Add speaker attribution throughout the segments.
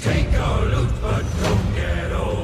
Speaker 1: Take our loot, but don't get old.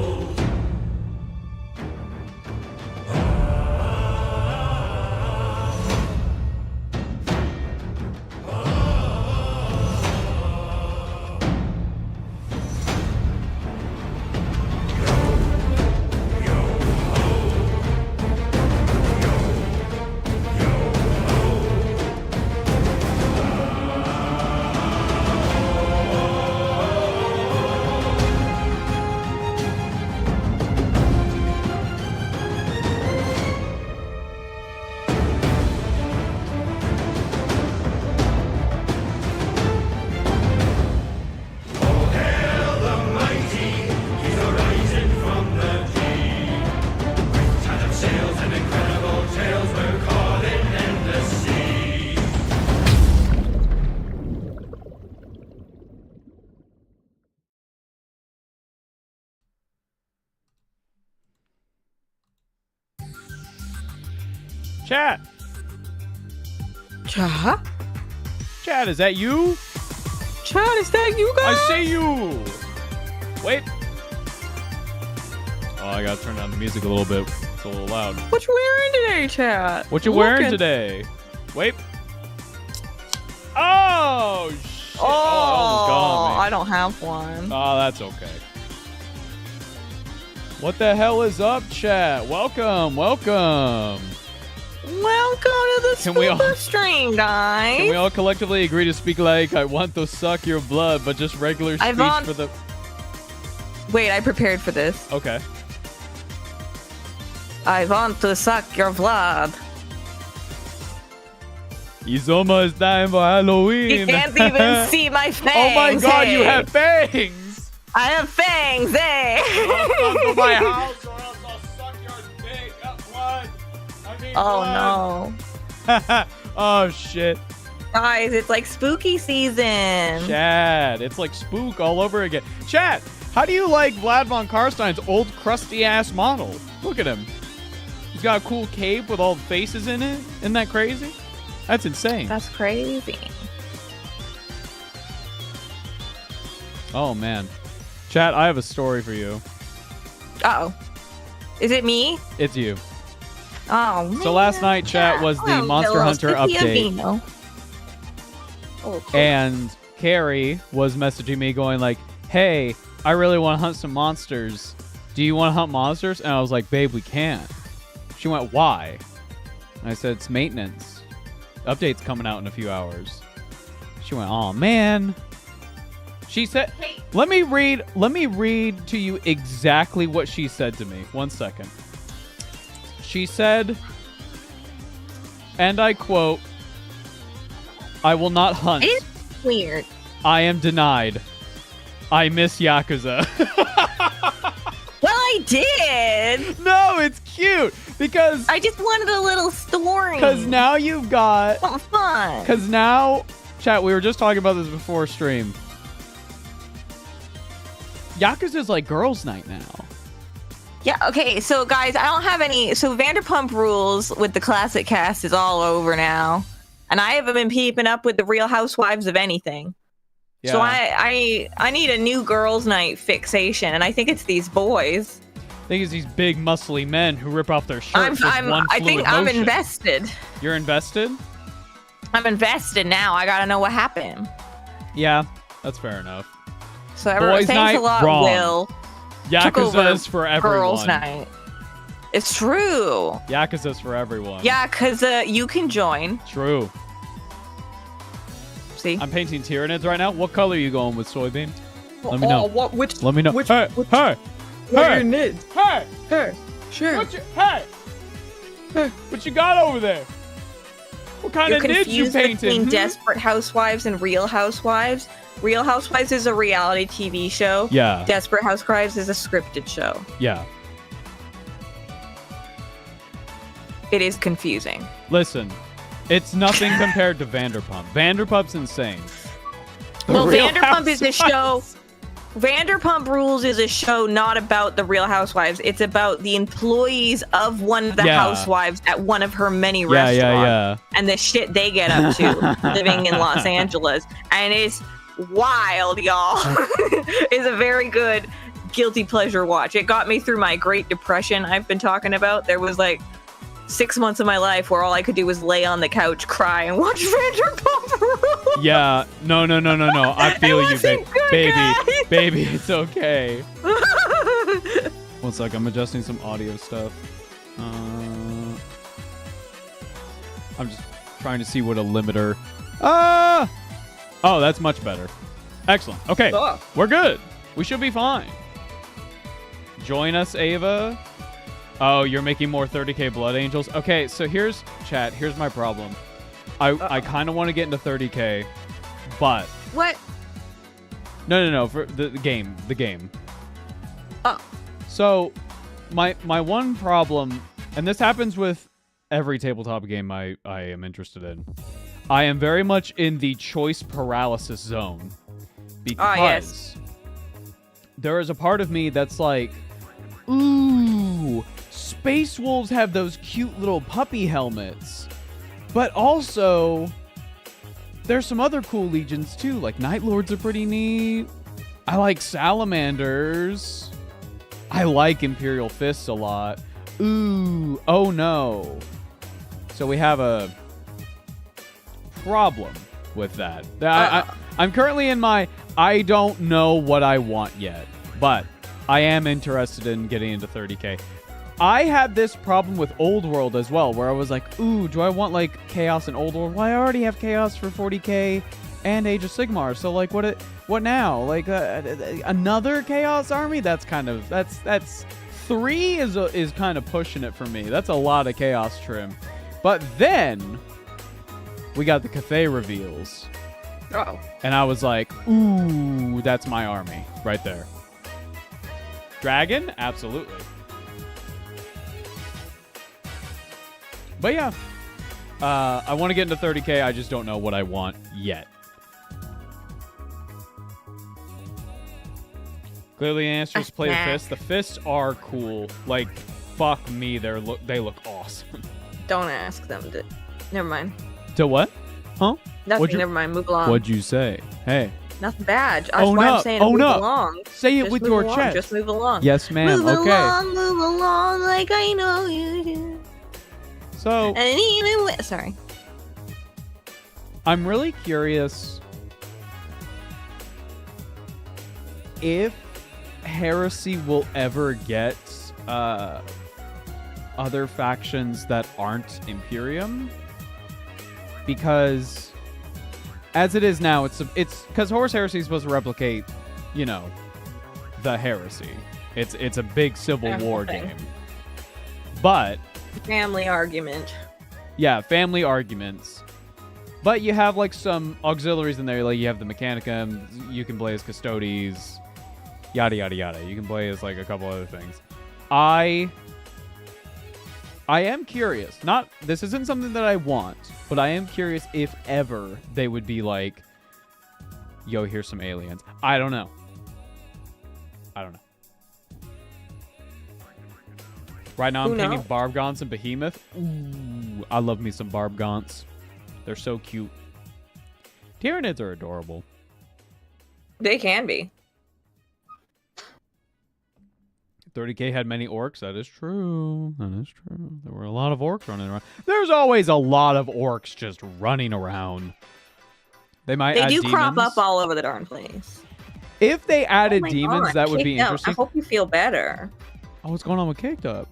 Speaker 2: Chat.
Speaker 3: Chat?
Speaker 2: Chat, is that you?
Speaker 3: Chat, is that you guys?
Speaker 2: I see you. Wait. Oh, I gotta turn down the music a little bit. It's a little loud.
Speaker 3: What you wearing today, chat?
Speaker 2: What you wearing today? Wait. Oh, shit.
Speaker 3: Oh,
Speaker 2: I
Speaker 3: I don't have one.
Speaker 2: Oh, that's okay. What the hell is up, chat? Welcome, welcome.
Speaker 3: Welcome to the super stream, guys.
Speaker 2: Can we all collectively agree to speak like I want to suck your blood, but just regular speech for the...
Speaker 3: Wait, I prepared for this.
Speaker 2: Okay.
Speaker 3: I want to suck your blood.
Speaker 2: It's almost time for Halloween.
Speaker 3: You can't even see my fangs.
Speaker 2: Oh my god,
Speaker 3: hey.
Speaker 2: you have fangs!
Speaker 3: I have fangs, eh?
Speaker 2: Welcome to my house or else I'll suck your dick. Blood. I mean
Speaker 3: Oh
Speaker 2: blood.
Speaker 3: no.
Speaker 2: Oh shit.
Speaker 3: Guys, it's like spooky season.
Speaker 2: Chad, it's like spook all over again. Chad, how do you like Vlad von Karstein's old crusty ass model? Look at him. He's got a cool cape with all the faces in it. Isn't that crazy? That's insane.
Speaker 3: That's crazy.
Speaker 2: Oh man. Chat, I have a story for you.
Speaker 3: Uh-oh. Is it me?
Speaker 2: It's you.
Speaker 3: Oh, man.
Speaker 2: So last night, chat, was the Monster Hunter update.
Speaker 3: Oh, cool.
Speaker 2: And Carrie was messaging me going like, hey, I really want to hunt some monsters. Do you want to hunt monsters? And I was like, babe, we can't. She went, why? And I said, it's maintenance. Update's coming out in a few hours. She went, oh man. She said, let me read to you exactly what she said to me. 1 second. She said, and I quote, I will not hunt.
Speaker 3: It's weird.
Speaker 2: I am denied. I miss Yakuza.
Speaker 3: Well, I did.
Speaker 2: No, it's cute because
Speaker 3: I just wanted a little story.
Speaker 2: Because now you've got
Speaker 3: something fun.
Speaker 2: Because now, chat, we were just talking about this before stream. Yakuza's like girls' night now.
Speaker 3: Yeah, okay, so guys, I don't have any... So Vanderpump Rules with the classic cast is all over now. And I haven't been keeping up with the Real Housewives of anything.
Speaker 2: Yeah.
Speaker 3: So I need a new girls' night fixation, and I think it's these boys.
Speaker 2: I think it's these big, muscly men who rip off their shirts with one
Speaker 3: I think
Speaker 2: fluid
Speaker 3: I'm
Speaker 2: motion.
Speaker 3: invested.
Speaker 2: You're invested?
Speaker 3: I'm invested now. I gotta know what happened.
Speaker 2: Yeah, that's fair enough.
Speaker 3: So everyone,
Speaker 2: Boys'
Speaker 3: thanks
Speaker 2: night,
Speaker 3: a lot,
Speaker 2: wrong.
Speaker 3: Will.
Speaker 2: Yakuza's for everyone.
Speaker 3: Girls' night. It's true.
Speaker 2: Yakuza's for everyone.
Speaker 3: Yeah, because you can join.
Speaker 2: True.
Speaker 3: See?
Speaker 2: I'm painting Tyranids right now. What color are you going with, soybean? Let me know.
Speaker 3: Which?
Speaker 2: Let me know.
Speaker 3: Which?
Speaker 2: Hey,
Speaker 3: which
Speaker 2: hey,
Speaker 3: what are
Speaker 2: hey,
Speaker 3: your nids?
Speaker 2: hey,
Speaker 3: Hey, sure.
Speaker 2: hey, what you got over there? What kind
Speaker 3: You're
Speaker 2: of nids you
Speaker 3: confused
Speaker 2: painting?
Speaker 3: between Desperate Housewives and Real Housewives. Real Housewives is a reality TV show.
Speaker 2: Yeah.
Speaker 3: Desperate Housewives is a scripted show.
Speaker 2: Yeah.
Speaker 3: It is confusing.
Speaker 2: Listen, it's nothing compared to Vanderpump. Vanderpump's insane.
Speaker 3: Well,
Speaker 2: Real
Speaker 3: Vanderpump is a show.
Speaker 2: Housewives.
Speaker 3: Vanderpump Rules is a show not about the Real Housewives. It's about the employees of one of the housewives at one of her many restaurants.
Speaker 2: Yeah.
Speaker 3: And the shit they get up to living in Los Angeles. And it's wild, y'all. It's a very good guilty pleasure watch. It got me through my Great Depression I've been talking about. There was like 6 months of my life where all I could do was lay on the couch, cry, and watch Vanderpump Rules.
Speaker 2: Yeah, no. I feel you,
Speaker 3: wasn't good, guys.
Speaker 2: baby, it's okay. 1 sec, I'm adjusting some audio stuff. I'm just trying to see what a limiter. Oh, that's much better. Excellent. Okay, we're good. We should be fine. Join us, Ava. Oh, you're making more 30k Blood Angels? Okay, so here's my problem. I kind of want to get into 30k, but...
Speaker 3: What?
Speaker 2: No, for the game.
Speaker 3: Oh.
Speaker 2: So, my one problem, and this happens with every tabletop game I am interested in, I am very much in the choice paralysis zone. Because there is a part of me that's like, ooh, Space Wolves have those cute little puppy helmets. But also, there's some other cool legions too. Like Night Lords are pretty neat. I like Salamanders. I like Imperial Fists a lot. Ooh, oh no. So we have a problem with that. I'm currently in my I don't know what I want yet, but I am interested in getting into 30k. I had this problem with Old World as well, where I was like, ooh, do I want like Chaos in Old World? Well, I already have Chaos for 40k and Age of Sigmar, so like what now? Like another Chaos army? That's 3 is kind of pushing it for me. That's a lot of Chaos trim. But then we got the Cathay reveals.
Speaker 3: Oh.
Speaker 2: And I was like, ooh, that's my army right there. Dragon? Absolutely. But yeah, I want to get into 30k. I just don't know what I want yet. Clearly, the answer is play the fists. The fists are cool. Like, fuck me, they look awesome.
Speaker 3: Don't ask them to. Never mind.
Speaker 2: To what? Huh?
Speaker 3: Nothing. Never mind. Move along.
Speaker 2: What'd you say? Hey.
Speaker 3: Nothing bad. That's why I'm saying move along.
Speaker 2: Say it with your chest.
Speaker 3: Just move along.
Speaker 2: Yes, ma'am.
Speaker 3: Move along like I know you do.
Speaker 2: So.
Speaker 3: And even sorry.
Speaker 2: I'm really curious if Heresy will ever get other factions that aren't Imperium, because as it is now, it's because Horus Heresy is supposed to replicate, the Heresy. It's a big Civil War game, but
Speaker 3: family argument.
Speaker 2: Yeah, family arguments. But you have like some auxiliaries in there, like you have the Mechanicum, you can play as Custodes, yada yada yada. You can play as like a couple other things. I am curious. This isn't something that I want, but I am curious if ever they would be like, yo, here's some aliens. I don't know. Right now I'm picking Barbgaunts and Behemoth. Ooh, I love me some Barbgaunts. They're so cute. Tyranids are adorable.
Speaker 3: They can be.
Speaker 2: 30k had many orcs. That is true. There were a lot of orcs running around. There's always a lot of orcs just running around. They do
Speaker 3: crop up all over the darn place.
Speaker 2: If they added demons, that would be interesting.
Speaker 3: I hope you feel better.
Speaker 2: Oh, what's going on with Caked Up?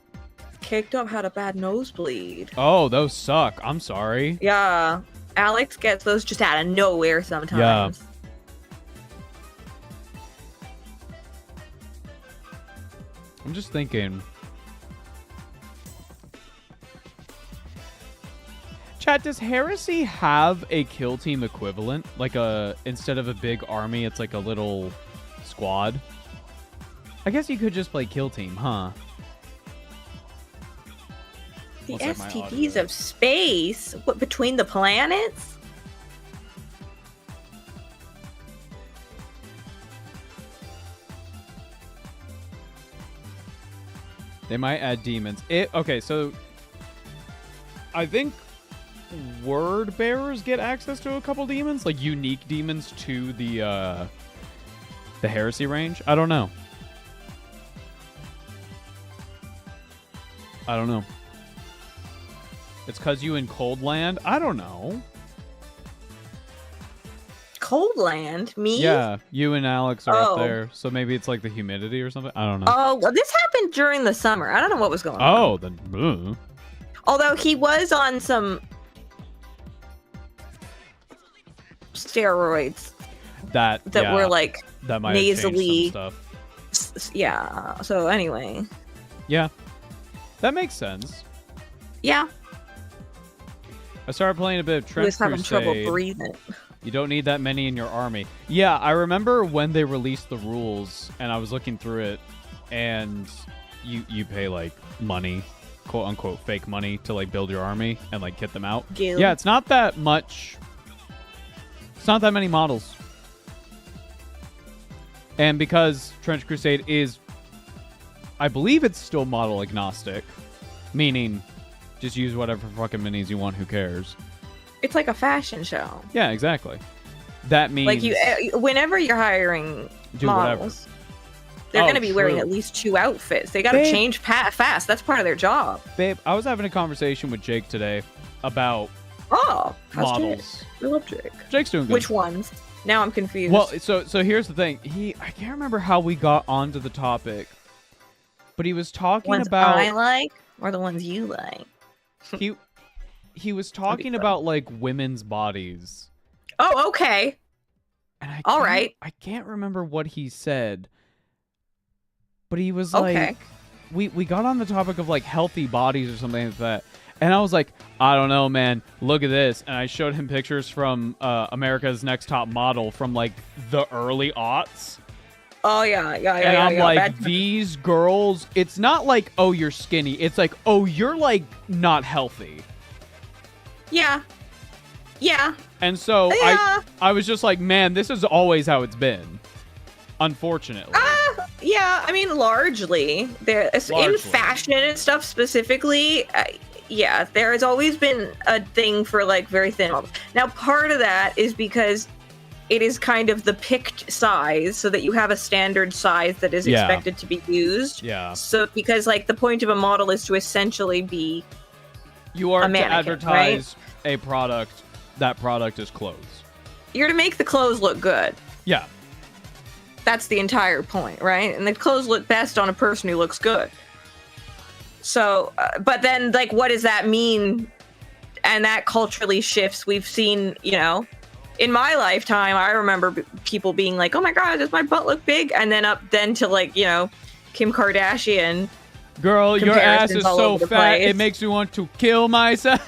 Speaker 3: Caked Up had a bad nosebleed.
Speaker 2: Oh, those suck. I'm sorry.
Speaker 3: Yeah. Alex gets those just out of nowhere sometimes.
Speaker 2: Yeah. I'm just thinking. Chat, does Heresy have a kill team equivalent? Like instead of a big army, it's like a little squad? I guess you could just play kill team, huh?
Speaker 3: The STDs of space? What, between the planets?
Speaker 2: They might add demons. Okay, so I think word bearers get access to a couple demons, like unique demons to the heresy range. I don't know. It's because you in Cold Land? I don't know.
Speaker 3: Cold Land? Me?
Speaker 2: Yeah, you and Alex are up
Speaker 3: Oh.
Speaker 2: there, so maybe it's like the humidity or something. I don't know.
Speaker 3: Oh, well, this happened during the summer. I don't know what was going on.
Speaker 2: Oh, then.
Speaker 3: Although he was on some steroids
Speaker 2: That
Speaker 3: that were like
Speaker 2: that might have changed
Speaker 3: nasally.
Speaker 2: some stuff.
Speaker 3: Yeah. So anyway.
Speaker 2: Yeah, that makes sense.
Speaker 3: Yeah.
Speaker 2: I started playing a bit of
Speaker 3: He
Speaker 2: Trench
Speaker 3: was having trouble
Speaker 2: Crusade.
Speaker 3: breathing.
Speaker 2: You don't need that many in your army. Yeah, I remember when they released the rules, and I was looking through it, and you pay like money, quote unquote fake money, to like build your army and like get them out.
Speaker 3: Guild.
Speaker 2: Yeah, it's not that much. It's not that many models. And because Trench Crusade is, I believe it's still model agnostic, meaning just use whatever fucking minis you want. Who cares?
Speaker 3: It's like a fashion show.
Speaker 2: Yeah, exactly. That means
Speaker 3: Like whenever you're hiring
Speaker 2: do whatever.
Speaker 3: models, they're
Speaker 2: Oh,
Speaker 3: going to be wearing
Speaker 2: true.
Speaker 3: at least 2 outfits. They got to
Speaker 2: Babe.
Speaker 3: change fast. That's part of their job.
Speaker 2: Babe, I was having a conversation with Jake today about
Speaker 3: Oh, how's
Speaker 2: models.
Speaker 3: Jake? I love Jake.
Speaker 2: Jake's doing good.
Speaker 3: Which ones? Now I'm confused.
Speaker 2: Well, so here's the thing. I can't remember how we got onto the topic, but he was talking
Speaker 3: ones
Speaker 2: about
Speaker 3: I like or the ones you like?
Speaker 2: he was talking about like women's bodies.
Speaker 3: Oh, okay.
Speaker 2: And
Speaker 3: All right.
Speaker 2: I can't remember what he said, but he was
Speaker 3: Okay.
Speaker 2: like, we got on the topic of like healthy bodies or something like that. And I was like, I don't know, man. Look at this. And I showed him pictures from America's Next Top Model from like the early aughts.
Speaker 3: Oh yeah.
Speaker 2: And I'm like,
Speaker 3: That's-
Speaker 2: these girls, it's not like, oh, you're skinny. It's like, oh, you're like not healthy.
Speaker 3: Yeah.
Speaker 2: And so
Speaker 3: Yeah.
Speaker 2: I was just like, man, this is always how it's been. Unfortunately.
Speaker 3: Yeah. I mean, largely, in
Speaker 2: Largely.
Speaker 3: fashion and stuff specifically. Yeah, there has always been a thing for like very thin models. Now, part of that is because it is kind of the picked size, so that you have a standard size that is
Speaker 2: Yeah.
Speaker 3: expected to be used.
Speaker 2: Yeah.
Speaker 3: So, because like the point of a model is to essentially be
Speaker 2: You are
Speaker 3: a
Speaker 2: to
Speaker 3: mannequin,
Speaker 2: advertise a product. That product is clothes.
Speaker 3: you're to make the clothes look good.
Speaker 2: Yeah.
Speaker 3: That's the entire point, right? And the clothes look best on a person who looks good. So, but then, like, what does that mean? And that culturally shifts. We've seen, in my lifetime, I remember people being like, "Oh my God, does my butt look big?" And then to like, Kim Kardashian.
Speaker 2: Girl, your ass
Speaker 3: Comparisons
Speaker 2: is
Speaker 3: all
Speaker 2: so
Speaker 3: over the
Speaker 2: fat,
Speaker 3: place.
Speaker 2: it makes me want to kill myself.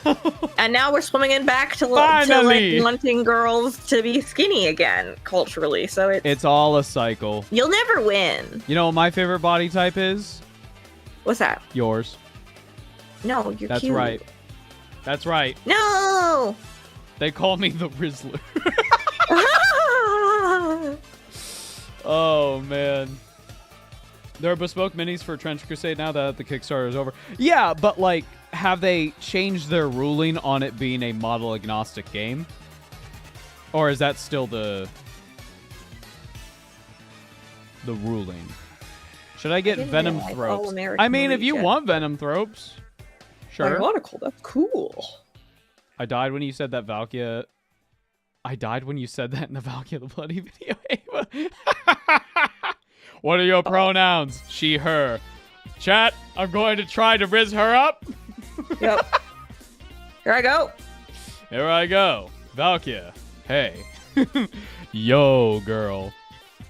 Speaker 3: And now we're swimming in back to
Speaker 2: Finally!
Speaker 3: like wanting girls to be skinny again culturally. So
Speaker 2: It's all a cycle.
Speaker 3: you'll never win.
Speaker 2: You know what my favorite body type is?
Speaker 3: What's that?
Speaker 2: Yours.
Speaker 3: No, you're
Speaker 2: That's
Speaker 3: cute.
Speaker 2: right. That's right.
Speaker 3: No.
Speaker 2: They call me the Rizzler. Oh, man. There are bespoke minis for Trench Crusade now that the Kickstarter is over. Yeah, but, like, have they changed their ruling on it being a model-agnostic game? Or is that still the ruling? Should I get
Speaker 3: didn't
Speaker 2: Venom
Speaker 3: realize
Speaker 2: Thropes?
Speaker 3: All-American
Speaker 2: I mean, if you
Speaker 3: Legion.
Speaker 2: want Venom Thropes, sure.
Speaker 3: Ironical. That's cool.
Speaker 2: I died when you said that Valkia. I died when you said that in the Valkia the Bloody video. Ava. What are your pronouns? She, her. Chat, I'm going to try to riz her up.
Speaker 3: Yep. Here I go.
Speaker 2: Here I go. Valkia. Hey. Yo, girl.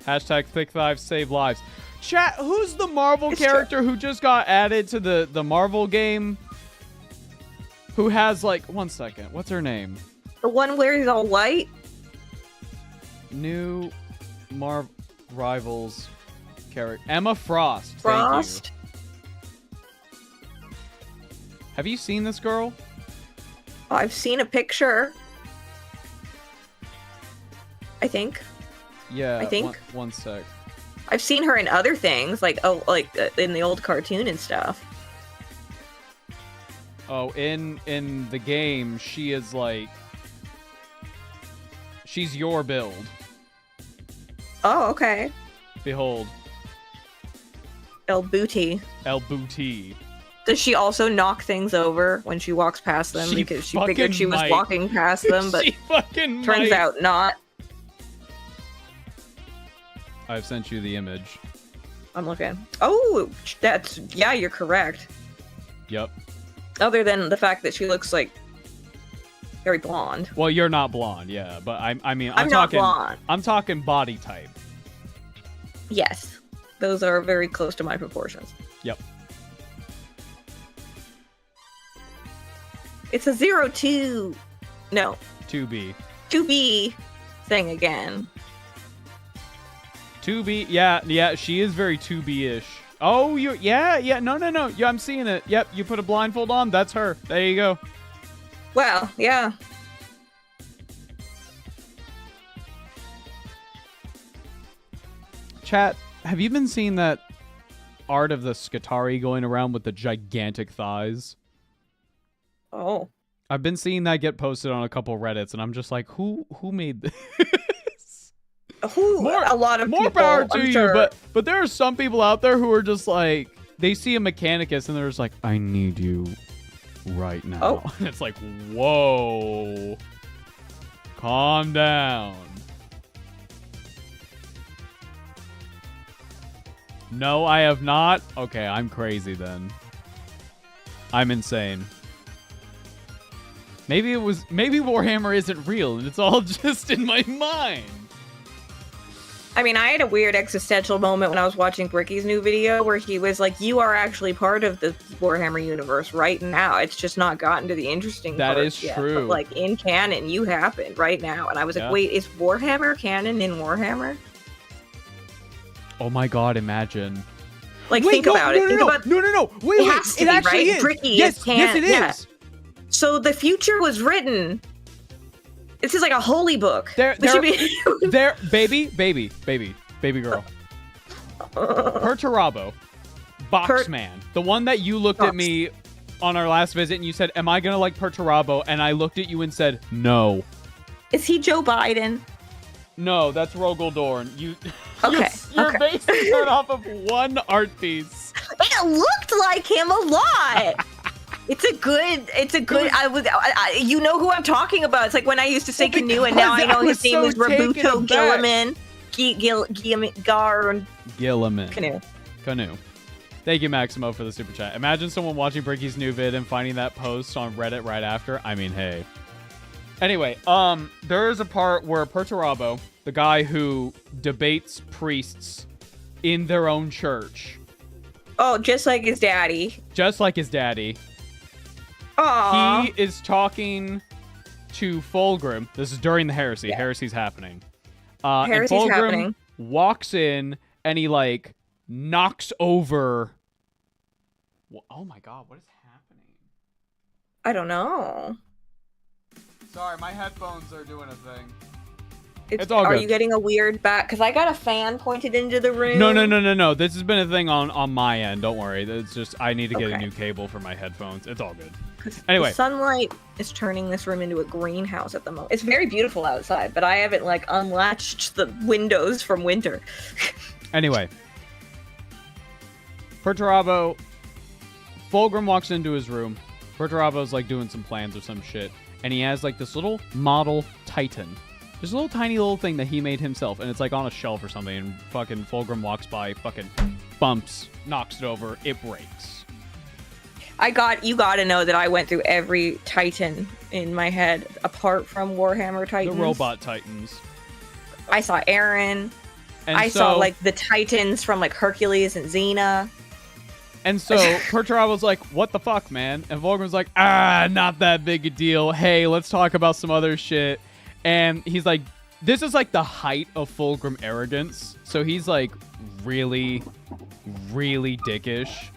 Speaker 2: Hashtag thick thighs save lives. Chat, who's the Marvel
Speaker 3: It's
Speaker 2: character who just got added to the Marvel game? Who has, like, 1 second. What's her name?
Speaker 3: The one where he's all white.
Speaker 2: New Marvel Rivals character. Emma Frost. Thank
Speaker 3: Frost.
Speaker 2: you. Have you seen this girl?
Speaker 3: I've seen a picture. I think.
Speaker 2: Yeah.
Speaker 3: I think.
Speaker 2: One sec.
Speaker 3: I've seen her in other things, like in the old cartoon and stuff.
Speaker 2: Oh, in the game, she is like... She's your build.
Speaker 3: Oh, okay.
Speaker 2: Behold.
Speaker 3: El Booty.
Speaker 2: El Booty.
Speaker 3: Does she also knock things over when she walks past them? Because she figured she was walking past them, but
Speaker 2: she fucking
Speaker 3: turns out not.
Speaker 2: I've sent you the image.
Speaker 3: I'm looking. Oh, yeah, you're correct.
Speaker 2: Yep.
Speaker 3: Other than the fact that she looks like very blonde.
Speaker 2: Well, you're not blonde, yeah, but I mean,
Speaker 3: I'm not
Speaker 2: talking
Speaker 3: blonde.
Speaker 2: I'm talking body type.
Speaker 3: Yes. Those are very close to my proportions.
Speaker 2: Yep.
Speaker 3: It's a 0-2. No.
Speaker 2: 2B.
Speaker 3: 2B thing again.
Speaker 2: 2B, yeah, she is very 2B-ish. Oh, yeah, no, yeah, I'm seeing it. Yep, you put a blindfold on, that's her. There you go.
Speaker 3: Well, yeah.
Speaker 2: Chat, have you been seeing that art of the Skitarii going around with the gigantic thighs?
Speaker 3: Oh.
Speaker 2: I've been seeing that get posted on a couple Reddits, and I'm just like, who made this?
Speaker 3: A lot of
Speaker 2: more
Speaker 3: people,
Speaker 2: power to
Speaker 3: I'm
Speaker 2: you,
Speaker 3: sure.
Speaker 2: but there are some people out there who are just like, they see a Mechanicus and they're just like, I need you right now.
Speaker 3: Oh.
Speaker 2: And it's like, whoa, calm down. No, I have not. Okay, I'm crazy then. I'm insane. Maybe Warhammer isn't real and it's all just in my mind.
Speaker 3: I mean, I had a weird existential moment when I was watching Bricky's new video where he was like, you are actually part of the Warhammer universe right now. It's just not gotten to the interesting
Speaker 2: That
Speaker 3: parts
Speaker 2: is
Speaker 3: yet.
Speaker 2: true.
Speaker 3: But, like, in canon, you happen right now. And I was like, wait, is Warhammer canon in Warhammer?
Speaker 2: Oh my god, imagine.
Speaker 3: Like, think about it.
Speaker 2: No. Wait,
Speaker 3: it has to be,
Speaker 2: actually
Speaker 3: right?
Speaker 2: is.
Speaker 3: Bricky
Speaker 2: Yes,
Speaker 3: is canon.
Speaker 2: yes, it is.
Speaker 3: Yeah. So the future was written. This is like a holy book.
Speaker 2: There, baby girl. Perturabo, Boxman, the one that you looked at me on our last visit and you said, am I gonna like Perturabo? And I looked at you and said, no.
Speaker 3: Is he Joe Biden?
Speaker 2: No, that's Rogel Dorn.
Speaker 3: Okay.
Speaker 2: You're basing it off of one art piece.
Speaker 3: It looked like him a lot. It's a good. You know who I'm talking about. It's like when I used to say canoe, and now I know his name is Rabuto Gilliman.
Speaker 2: Gilliman. Canoe. Thank you, Maximo, for the super chat. Imagine someone watching Bricky's new vid and finding that post on Reddit right after. I mean, hey. Anyway, there is a part where Perturabo, the guy who debates priests in their own church.
Speaker 3: Oh, just like his daddy.
Speaker 2: Just like his daddy.
Speaker 3: Aww.
Speaker 2: He is talking to Fulgrim. This is during the heresy.
Speaker 3: Yeah.
Speaker 2: Heresy's happening.
Speaker 3: Heresy's
Speaker 2: and Fulgrim
Speaker 3: happening.
Speaker 2: Walks in and he like knocks over. Oh my god, what is happening?
Speaker 3: I don't know.
Speaker 2: Sorry, my headphones are doing a thing.
Speaker 3: It's
Speaker 2: all good.
Speaker 3: Are you getting a weird back? Because I got a fan pointed into the room.
Speaker 2: No. This has been a thing on my end. Don't worry. It's just I need to get a new cable for my headphones. It's all good. Anyway.
Speaker 3: The sunlight is turning this room into a greenhouse at the moment. It's very beautiful outside, but I haven't like unlatched the windows from winter.
Speaker 2: Anyway. Perturabo. Fulgrim walks into his room. Perturabo's like doing some plans or some shit. And he has like this little model Titan. There's a little tiny little thing that he made himself, and it's like on a shelf or something, and fucking Fulgrim walks by, fucking bumps, knocks it over, it breaks.
Speaker 3: You gotta know that I went through every Titan in my head, apart from Warhammer Titans.
Speaker 2: The robot Titans.
Speaker 3: I saw Aaron.
Speaker 2: And
Speaker 3: I saw like the Titans from like Hercules and Xena.
Speaker 2: And so Perturabo's like, what the fuck, man? And Fulgrim's like, not that big a deal. Hey, let's talk about some other shit. And he's like, this is like the height of Fulgrim arrogance. So he's like really, really dickish.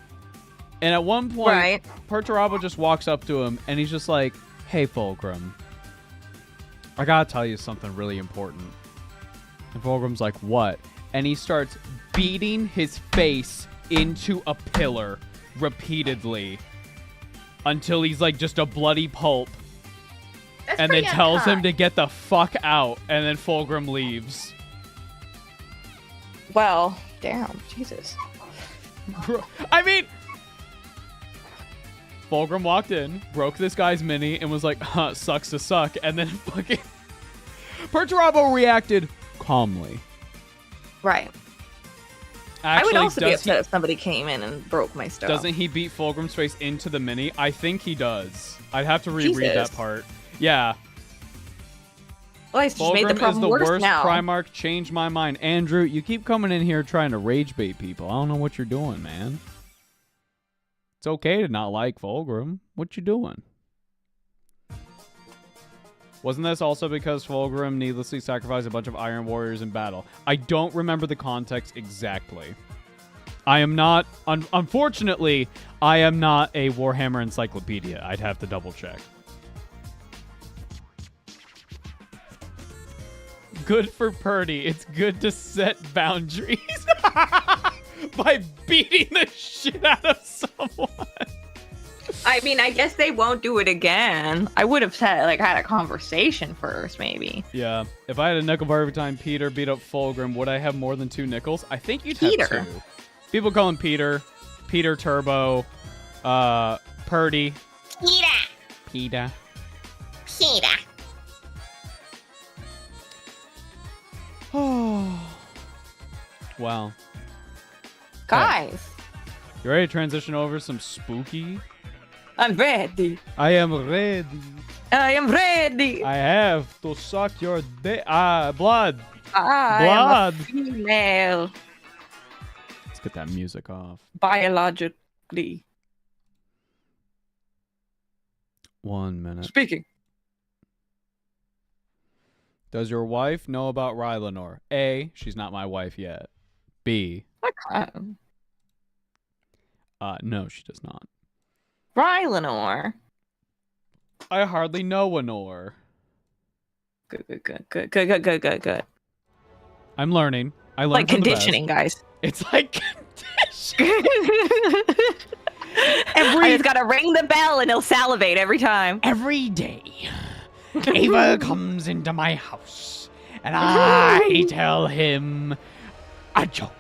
Speaker 2: And at one point, Perturabo just walks up to him and he's just like, hey, Fulgrim, I gotta tell you something really important. And Fulgrim's like, what? And he starts beating his face into a pillar repeatedly. until he's like just a bloody pulp,
Speaker 3: That's
Speaker 2: and then
Speaker 3: pretty
Speaker 2: tells him
Speaker 3: unkind.
Speaker 2: to get the fuck out, and then Fulgrim leaves.
Speaker 3: Well, damn, Jesus.
Speaker 2: Bro, I mean, Fulgrim walked in, broke this guy's mini, and was like, huh, sucks to suck, and then fucking Perturabo reacted calmly.
Speaker 3: Right.
Speaker 2: Actually,
Speaker 3: I would also be
Speaker 2: does
Speaker 3: upset if somebody came in and broke my stuff.
Speaker 2: Doesn't he beat Fulgrim's face into the mini? I think he does. I'd have to reread
Speaker 3: Jesus.
Speaker 2: that part. Yeah.
Speaker 3: Well, I just made the
Speaker 2: Fulgrim is
Speaker 3: problem
Speaker 2: the
Speaker 3: worse
Speaker 2: worst
Speaker 3: now.
Speaker 2: Primarch. Change my mind. Andrew, you keep coming in here trying to rage bait people. I don't know what you're doing, man. It's okay to not like Fulgrim. What you doing? Wasn't this also because Fulgrim needlessly sacrificed a bunch of Iron Warriors in battle? I don't remember the context exactly. I am not... unfortunately, I am not a Warhammer encyclopedia. I'd have to double check. Good for Purdy. It's good to set boundaries. By beating the shit out of someone.
Speaker 3: I mean, I guess they won't do it again. I would have said, like, had a conversation first, maybe.
Speaker 2: Yeah. If I had a nickel for every time Peter beat up Fulgrim, would I have more than 2 nickels? I think you'd
Speaker 3: Peter.
Speaker 2: have 2. People call him Peter. Peter Turbo. Purdy.
Speaker 3: Peter.
Speaker 2: Peter.
Speaker 3: Peter.
Speaker 2: Oh. Wow.
Speaker 3: Guys,
Speaker 2: You ready to transition over some spooky?
Speaker 3: I'm ready.
Speaker 2: I am ready.
Speaker 3: I am ready.
Speaker 2: I have to suck your blood.
Speaker 3: I
Speaker 2: Blood.
Speaker 3: am a female,
Speaker 2: Let's get that music off.
Speaker 3: biologically
Speaker 2: 1 minute.
Speaker 3: speaking.
Speaker 2: Does your wife know about Rylanor? A, she's not my wife yet. B, no, she does not.
Speaker 3: Rylanor.
Speaker 2: I hardly know Anor.
Speaker 3: Good.
Speaker 2: I'm learning. I learned
Speaker 3: Like
Speaker 2: from the best.
Speaker 3: conditioning, guys.
Speaker 2: It's like conditioning.
Speaker 3: I just gotta ring the bell and he'll salivate every time.
Speaker 2: Every day, Ava comes into my house, and I tell him a joke.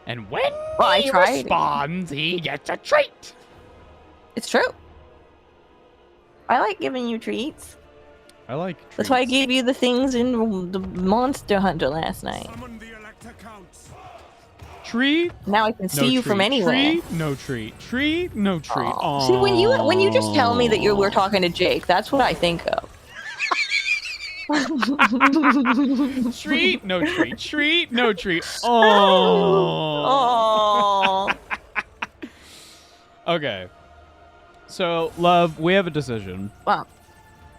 Speaker 2: And when
Speaker 3: I
Speaker 2: he
Speaker 3: tried.
Speaker 2: responds, he gets a treat.
Speaker 3: It's true. I like giving you treats.
Speaker 2: I like treats.
Speaker 3: That's why I gave you the things in the Monster Hunter last night.
Speaker 1: Summon the Elector Counts.
Speaker 2: Treat.
Speaker 3: Now I can
Speaker 2: No
Speaker 3: see you from
Speaker 2: treat.
Speaker 3: anywhere.
Speaker 2: Treat, no treat. Treat, no treat.
Speaker 3: Aw. See, when you just tell me that you were talking to Jake, that's what I think of.
Speaker 2: Treat, no treat. Treat, no treat. Oh.
Speaker 3: Oh.
Speaker 2: Okay. So, love, we have a decision.
Speaker 3: Well.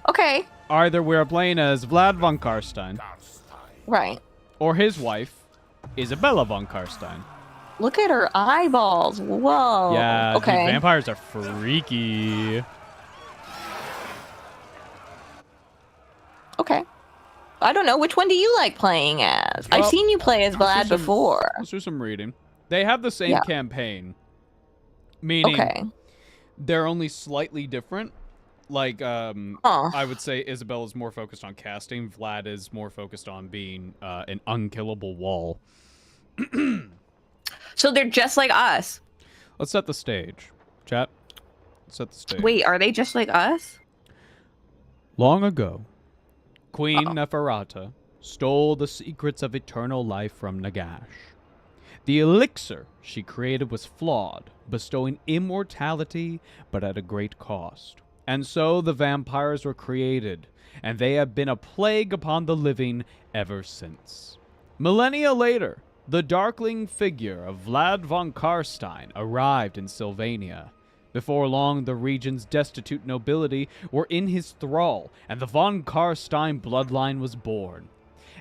Speaker 3: Okay.
Speaker 2: Either we're playing as Vlad von Karstein,
Speaker 3: Right.
Speaker 2: or his wife, Isabella von Karstein.
Speaker 3: Look at her eyeballs. Whoa.
Speaker 2: Yeah,
Speaker 3: Oh, Okay.
Speaker 2: dude, vampires are freaky.
Speaker 3: Okay. I don't know. Which one do you like playing as?
Speaker 2: Well,
Speaker 3: I've seen you play as
Speaker 2: let's
Speaker 3: Vlad
Speaker 2: do some-
Speaker 3: before.
Speaker 2: Let's do some reading. They have the same
Speaker 3: Yeah.
Speaker 2: campaign, meaning
Speaker 3: Okay.
Speaker 2: they're only slightly different. Like,
Speaker 3: Oh.
Speaker 2: I would say Isabel is more focused on casting. Vlad is more focused on being an unkillable wall.
Speaker 3: So they're just like us.
Speaker 2: Let's set the stage. Chat. Let's set the stage.
Speaker 3: Wait, are they just like us?
Speaker 2: Long ago, Queen Neferata stole the secrets of eternal life from Nagash. The elixir she created was flawed, bestowing immortality, but at a great cost. And so the vampires were created, and they have been a plague upon the living ever since. Millennia later, the darkling figure of Vlad von Karstein arrived in Sylvania. Before long, the region's destitute nobility were in his thrall, and the von Karstein bloodline was born.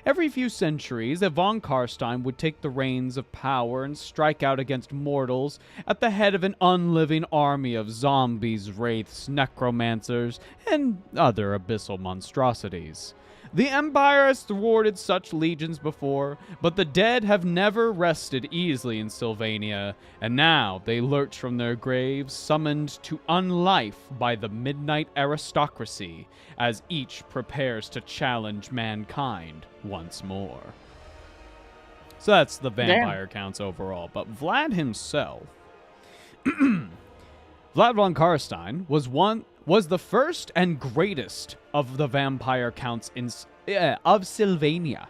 Speaker 2: Every few centuries, a von Karstein would take the reins of power and strike out against mortals at the head of an unliving army of zombies, wraiths, necromancers, and other abyssal monstrosities. The Empire has thwarted such legions before, but the dead have never rested easily in Sylvania, and now they lurch from their graves, summoned to unlife by the midnight aristocracy, as each prepares to challenge mankind once more. So that's the vampire counts overall, but Vlad himself, Vlad von Karstein was the first and greatest of the vampire counts of Sylvania.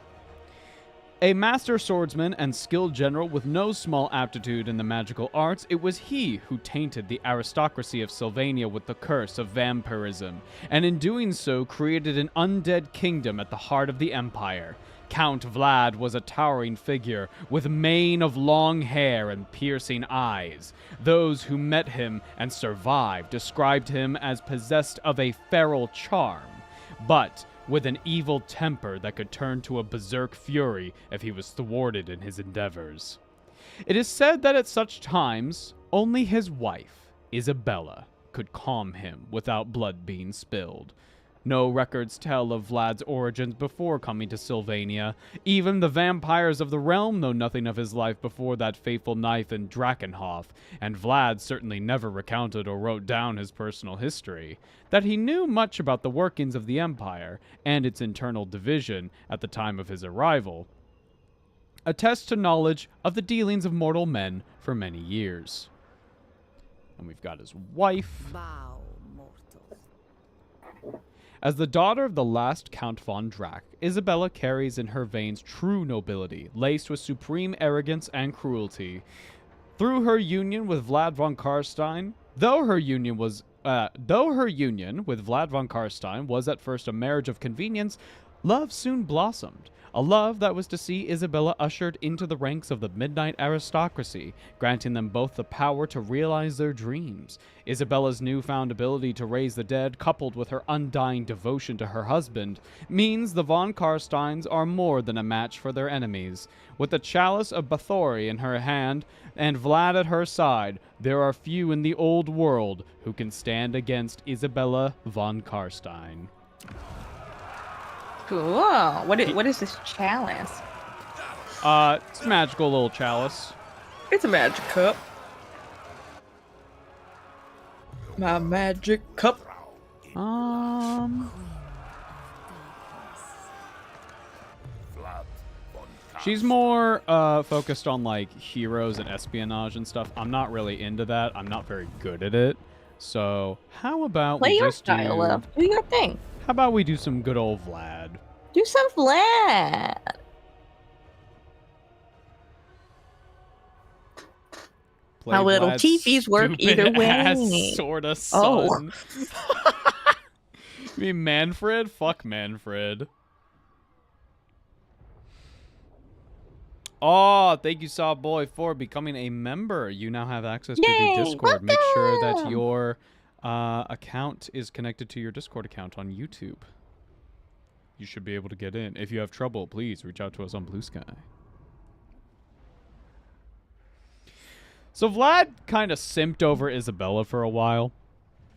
Speaker 2: A master swordsman and skilled general with no small aptitude in the magical arts, it was he who tainted the aristocracy of Sylvania with the curse of vampirism, and in doing so created an undead kingdom at the heart of the empire. Count Vlad was a towering figure with mane of long hair and piercing eyes. Those who met him and survived described him as possessed of a feral charm, but with an evil temper that could turn to a berserk fury if he was thwarted in his endeavors. It is said that at such times, only his wife, Isabella, could calm him without blood being spilled. No records tell of Vlad's origins before coming to Sylvania. Even the vampires of the realm know nothing of his life before that fateful night in Drakenhof, and Vlad certainly never recounted or wrote down his personal history. That he knew much about the workings of the Empire and its internal division at the time of his arrival attests to knowledge of the dealings of mortal men for many years. And we've got his wife. As the daughter of the last Count von Drac, Isabella carries in her veins true nobility, laced with supreme arrogance and cruelty. Through her union with Vlad von Karstein, though her union with Vlad von Karstein was at first a marriage of convenience, love soon blossomed. A love that was to see Isabella ushered into the ranks of the midnight aristocracy, granting them both the power to realize their dreams. Isabella's newfound ability to raise the dead, coupled with her undying devotion to her husband, means the von Karsteins are more than a match for their enemies. With the chalice of Bathory in her hand and Vlad at her side, there are few in the old world who can stand against Isabella von Karstein.
Speaker 3: Cool. What is this chalice?
Speaker 2: It's a magical little chalice.
Speaker 3: It's a magic cup. My magic cup.
Speaker 2: She's more focused on like heroes and espionage and stuff. I'm not really into that. I'm not very good at it. So how about
Speaker 3: Play
Speaker 2: we
Speaker 3: your
Speaker 2: just
Speaker 3: style, love. Do your thing.
Speaker 2: How about we do some good old Vlad?
Speaker 3: Do some Vlad. My little teepees work either way.
Speaker 2: Sorta son. Oh. You mean Manfred? Fuck Manfred. Oh, thank you, Saw Boy, for becoming a member. You now have access to the Discord.
Speaker 3: Welcome.
Speaker 2: Make sure that your account is connected to your Discord account on YouTube. You should be able to get in. If you have trouble, please reach out to us on Blue Sky. So Vlad kind of simped over Isabella for a while.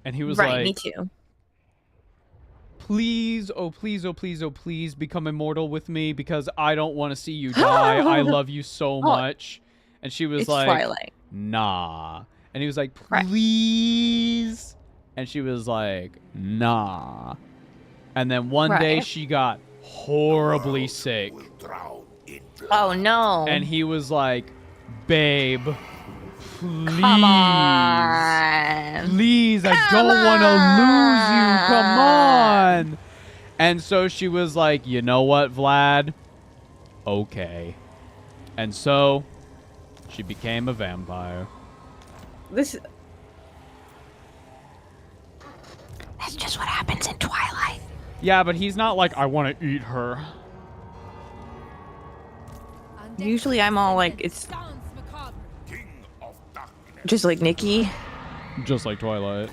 Speaker 2: And he was like...
Speaker 3: Right, me too.
Speaker 2: Please, oh please, oh please, oh please, become immortal with me because I don't want to see you die. I love you so much. And she was like...
Speaker 3: Twilight.
Speaker 2: Nah. And he was like, please. And she was like, nah. And then one day she got horribly sick.
Speaker 3: Oh, no.
Speaker 2: And he was like, babe, please.
Speaker 3: Come on.
Speaker 2: Please, I don't want to lose you. Come on. And so she was like, you know what, Vlad? Okay. And so she became a vampire.
Speaker 3: That's just what happens in Twilight.
Speaker 2: Yeah, but he's not like, I want to eat her.
Speaker 3: Usually I'm all like, it's just like Nikki.
Speaker 2: Just like Twilight.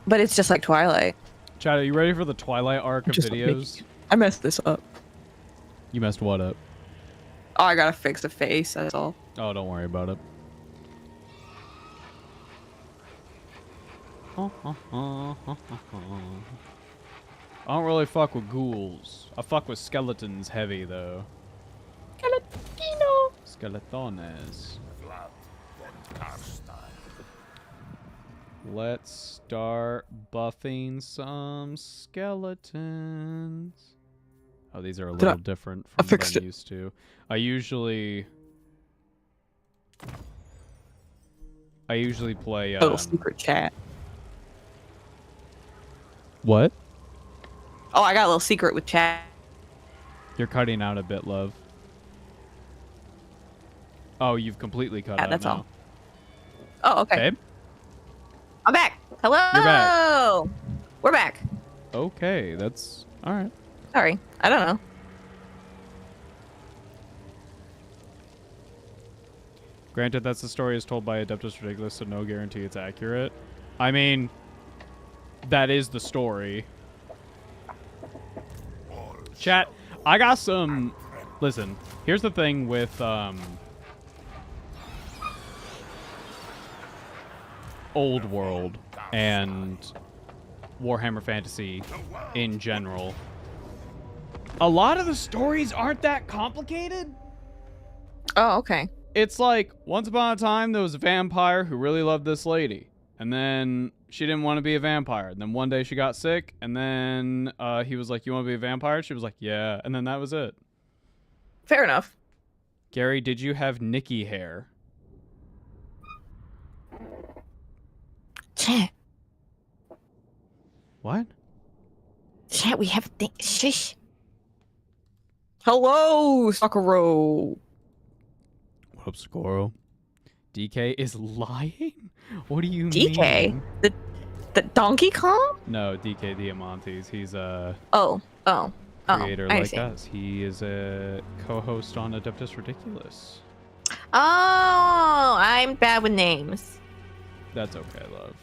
Speaker 3: But it's just like Twilight.
Speaker 2: Chad, are you ready for the Twilight arc of videos?
Speaker 3: I messed this up.
Speaker 2: You messed what up?
Speaker 3: Oh, I gotta fix the face, that's all.
Speaker 2: Oh, don't worry about it. I don't really fuck with ghouls. I fuck with skeletons heavy, though.
Speaker 3: Skeletino!
Speaker 2: Skeletones. Let's start buffing some skeletons. Oh, these are a little different from what I'm used to. I usually play
Speaker 3: Little secret chat.
Speaker 2: What?
Speaker 3: Oh, I got a little secret with chat.
Speaker 2: You're cutting out a bit, love. Oh, you've completely cut out
Speaker 3: That's
Speaker 2: now.
Speaker 3: all. Oh, okay.
Speaker 2: Babe?
Speaker 3: I'm back. Hello.
Speaker 2: You're back.
Speaker 3: We're back.
Speaker 2: Okay, that's all right.
Speaker 3: Sorry, I don't know.
Speaker 2: Granted, that's the story is told by Adeptus Ridiculous, so no guarantee it's accurate. I mean, that is the story. Chat, I got some... Listen, here's the thing with Old World and Warhammer Fantasy in general. A lot of the stories aren't that complicated.
Speaker 3: Oh, okay.
Speaker 2: It's like, once upon a time, there was a vampire who really loved this lady. And then she didn't want to be a vampire. And then one day she got sick. And then he was like, you want to be a vampire? She was like, yeah. And then that was it.
Speaker 3: Fair enough.
Speaker 2: Gary, did you have Nikki hair?
Speaker 4: Chat.
Speaker 2: What?
Speaker 4: Chat, we have a thing. Shush.
Speaker 3: Hello, Sakura.
Speaker 2: What up, Sakura? DK is lying? What do you
Speaker 3: DK?
Speaker 2: mean?
Speaker 3: The Donkey Kong?
Speaker 2: No, DK Diamantes. He's a
Speaker 3: Oh.
Speaker 2: creator
Speaker 3: I
Speaker 2: like
Speaker 3: see.
Speaker 2: us. He is a co-host on Adeptus Ridiculous.
Speaker 3: Oh, I'm bad with names.
Speaker 2: That's okay, love.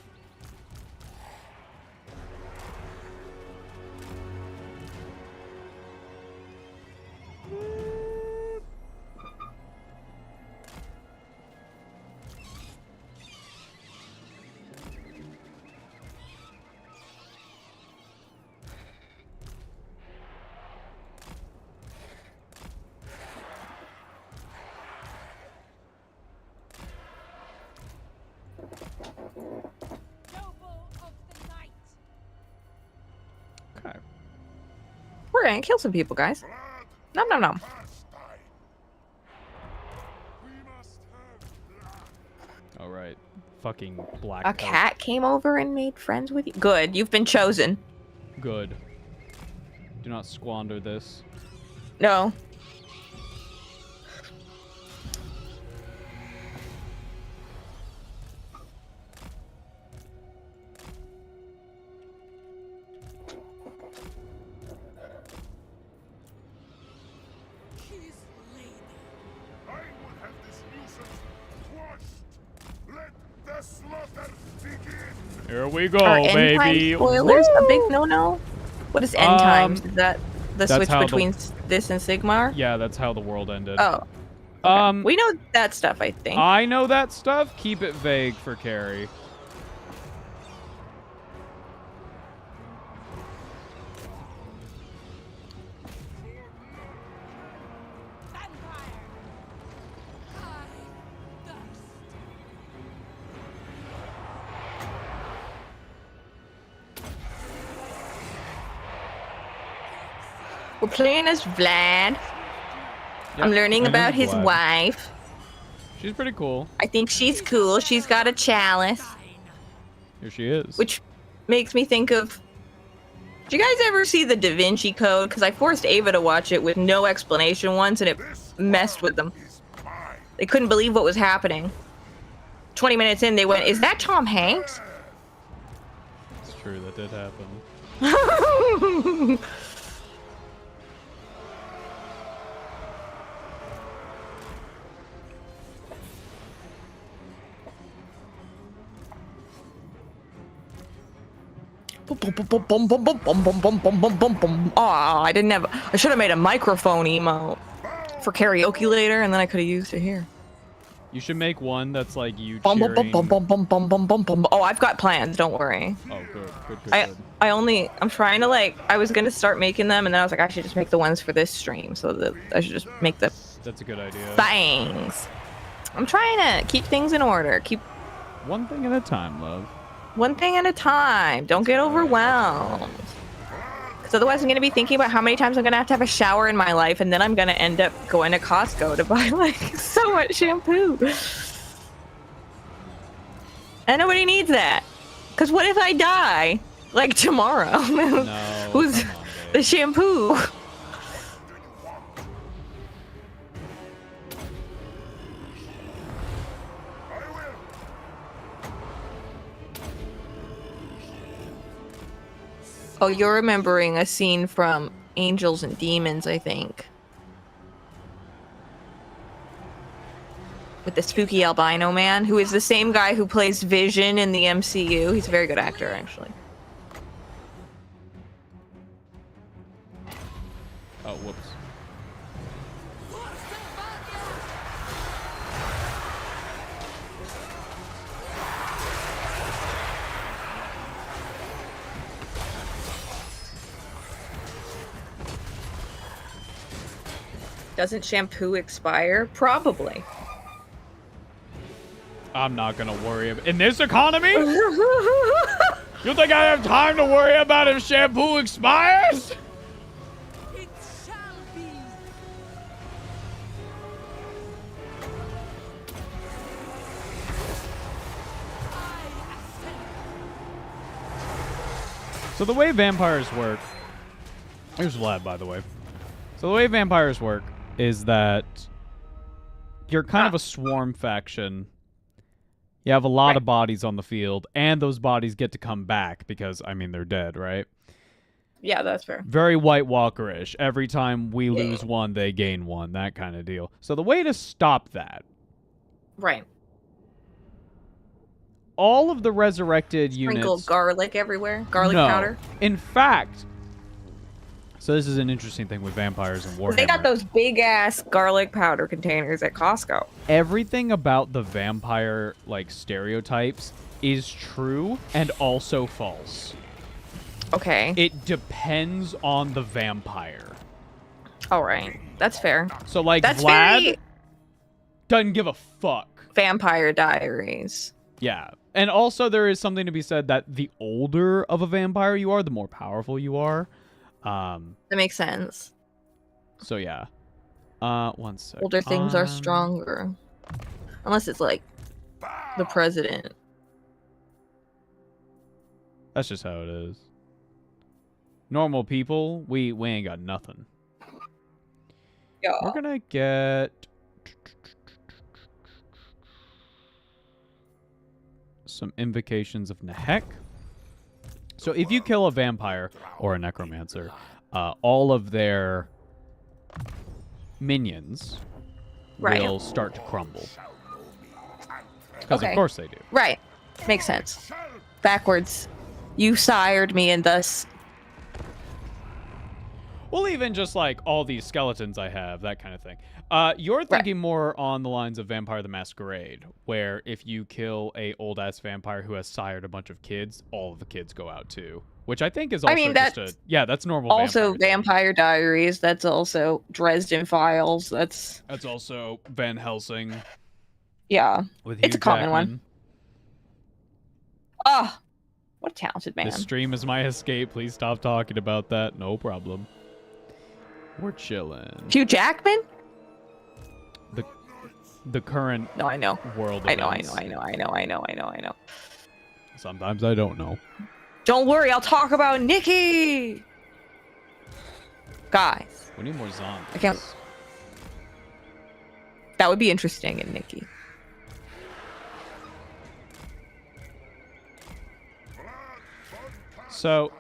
Speaker 2: Okay.
Speaker 3: We're gonna kill some people, guys. Nom nom nom.
Speaker 2: All right. Fucking black.
Speaker 3: A cat came over and made friends with you. Good, you've been chosen.
Speaker 2: Good. Do not squander this.
Speaker 3: No.
Speaker 1: I will have this nuisance crushed. Let the slaughter begin.
Speaker 2: Here we go,
Speaker 3: Are end
Speaker 2: baby.
Speaker 3: time spoilers a big no-no? What is end times? Is that the
Speaker 2: that's
Speaker 3: switch
Speaker 2: how the-
Speaker 3: between this and Sigmar?
Speaker 2: Yeah, that's how the world ended.
Speaker 3: Oh. We know that stuff, I think.
Speaker 2: I know that stuff. Keep it vague for Carrie.
Speaker 3: We're playing as Vlad.
Speaker 2: Yep,
Speaker 3: I'm learning
Speaker 2: and
Speaker 3: about
Speaker 2: there's
Speaker 3: his
Speaker 2: Vlad.
Speaker 3: wife.
Speaker 2: She's pretty cool.
Speaker 3: I think she's cool. She's got a chalice,
Speaker 2: Here she is.
Speaker 3: which makes me think of... Did you guys ever see the Da Vinci Code? Because I forced Ava to watch it with no explanation once, and it messed with them. They couldn't believe what was happening. 20 minutes in, they went, is that Tom Hanks?
Speaker 2: It's true, that did happen.
Speaker 3: I didn't have. I should have made a microphone emote for karaoke later, and then I could have used it here.
Speaker 2: You should make one that's like you
Speaker 3: Oh,
Speaker 2: cheering.
Speaker 3: I've got plans. Don't worry.
Speaker 2: Oh, good.
Speaker 3: I'm trying to like. I was gonna start making them, and then I was like, I should just make the ones for this stream. So that I should just make the.
Speaker 2: That's a good idea.
Speaker 3: Things. I'm trying to keep things in order. Keep
Speaker 2: one thing at a time, love.
Speaker 3: one thing at a time. Don't get overwhelmed. Because otherwise I'm going to be thinking about how many times I'm going to have a shower in my life, and then I'm going to end up going to Costco to buy, like, so much shampoo. And nobody needs that. Because what if I die, like, tomorrow?
Speaker 2: No,
Speaker 3: Who's
Speaker 2: come on,
Speaker 3: the
Speaker 2: babe.
Speaker 3: shampoo? Oh, you're remembering a scene from Angels and Demons, I think. With the spooky albino man, who is the same guy who plays Vision in the MCU. He's a very good actor, actually.
Speaker 2: Oh, whoops.
Speaker 3: Doesn't shampoo expire? Probably.
Speaker 2: I'm not gonna worry about in this economy. You think I have time to worry about if shampoo expires?
Speaker 5: It shall be.
Speaker 2: So the way vampires work. Here's Vlad, by the way. So the way vampires work is that you're kind of a swarm faction. You have a lot of bodies on the field, and those bodies get to come back because, I mean, they're dead, right?
Speaker 3: Yeah, that's fair.
Speaker 2: Very White Walker-ish. Every time we lose one, they gain one, that kind of deal. So the way to stop that,
Speaker 3: Right.
Speaker 2: all of the resurrected
Speaker 3: Sprinkle
Speaker 2: units...
Speaker 3: garlic everywhere. Garlic
Speaker 2: No.
Speaker 3: powder.
Speaker 2: In fact, so this is an interesting thing with vampires and Warhammer.
Speaker 3: They got those big ass garlic powder containers at Costco.
Speaker 2: Everything about the vampire like stereotypes is true and also false.
Speaker 3: Okay.
Speaker 2: It depends on the vampire.
Speaker 3: All right. That's fair.
Speaker 2: So like
Speaker 3: That's
Speaker 2: Vlad
Speaker 3: very
Speaker 2: doesn't give a fuck.
Speaker 3: Vampire Diaries.
Speaker 2: Yeah. And also there is something to be said that the older of a vampire you are, the more powerful you are.
Speaker 3: That makes sense.
Speaker 2: So yeah. 1 sec.
Speaker 3: Older things are stronger. Unless it's like the president.
Speaker 2: That's just how it is. Normal people, we ain't got nothing.
Speaker 3: Yeah.
Speaker 2: We're gonna get some invocations of Nehek. So if you kill a vampire or a necromancer, all of their minions will start to crumble. Because of course they do.
Speaker 3: Right. Makes sense. Backwards. You sired me and thus...
Speaker 2: Well, even just like all these skeletons I have, that kind of thing. You're thinking more on the lines of Vampire the Masquerade, where if you kill a old-ass vampire who has sired a bunch of kids, all of the kids go out too. Which I think is also that's normal.
Speaker 3: Also Vampire Diaries. That's also Dresden Files. That's
Speaker 2: also Van Helsing.
Speaker 3: Yeah.
Speaker 2: With
Speaker 3: it's
Speaker 2: Hugh
Speaker 3: a common
Speaker 2: Jackman.
Speaker 3: one. Oh, what a talented man.
Speaker 2: The stream is my escape. Please stop talking about that. No problem. We're chilling.
Speaker 3: Hugh Jackman?
Speaker 2: The current
Speaker 3: No, I know.
Speaker 2: world
Speaker 3: I know.
Speaker 2: events. Sometimes I don't know.
Speaker 3: Don't worry, I'll talk about Nikki. Guys,
Speaker 2: We need more zombies.
Speaker 3: I can't. That would be interesting in Nikki.
Speaker 2: So,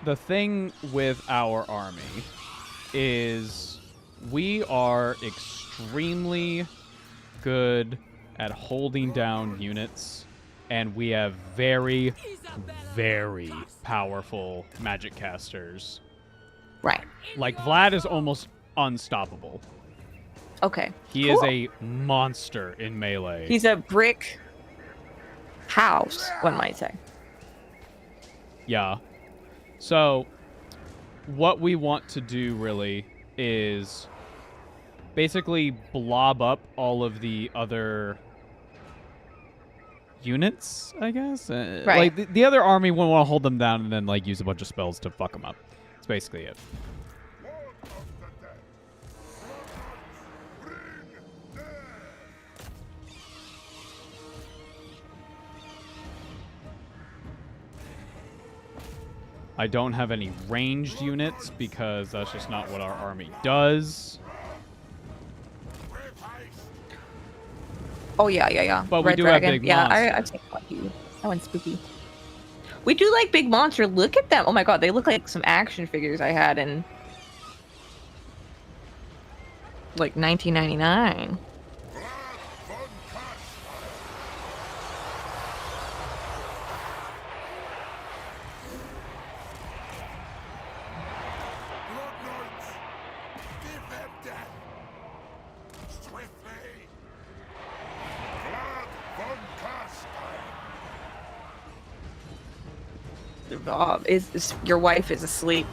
Speaker 2: the thing with our army is we are extremely good at holding down units and we have very,
Speaker 5: Isabella
Speaker 2: very
Speaker 5: Fantastic.
Speaker 2: powerful magic casters.
Speaker 3: Right.
Speaker 2: Like, Vlad is almost unstoppable.
Speaker 3: Okay.
Speaker 2: He is a monster in melee.
Speaker 3: He's a brick house, one might say.
Speaker 2: Yeah. So, what we want to do, really, is basically blob up all of the other units, I guess.
Speaker 3: Right.
Speaker 2: Like, the other army will want to hold them down and then, like, use a bunch of spells to fuck them up. That's basically it.
Speaker 1: Lord of the dead. Bring death.
Speaker 2: I don't have any ranged units because that's just not what our army does.
Speaker 3: Oh yeah.
Speaker 2: But we
Speaker 3: Red
Speaker 2: do have
Speaker 3: Dragon.
Speaker 2: big
Speaker 3: Yeah, I've
Speaker 2: monsters.
Speaker 3: seen quite a few. That one's spooky. We do like big monster. Look at them. Oh my god, they look like some action figures I had in like 1999.
Speaker 1: Vlad von Kast. Blood Knights, give them death. Swiftly. Vlad von Kast.
Speaker 3: Is your wife is asleep?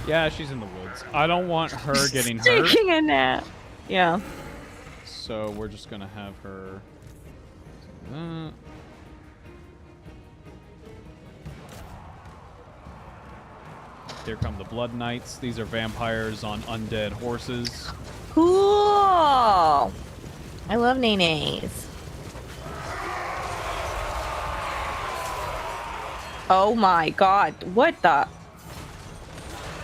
Speaker 2: Yeah, she's in the woods. I don't want her getting hurt,
Speaker 3: Taking a nap. Yeah.
Speaker 2: so we're just gonna have her. Here come the Blood Knights. These are vampires on undead horses.
Speaker 3: Cool. I love nenes. Oh my god. What the?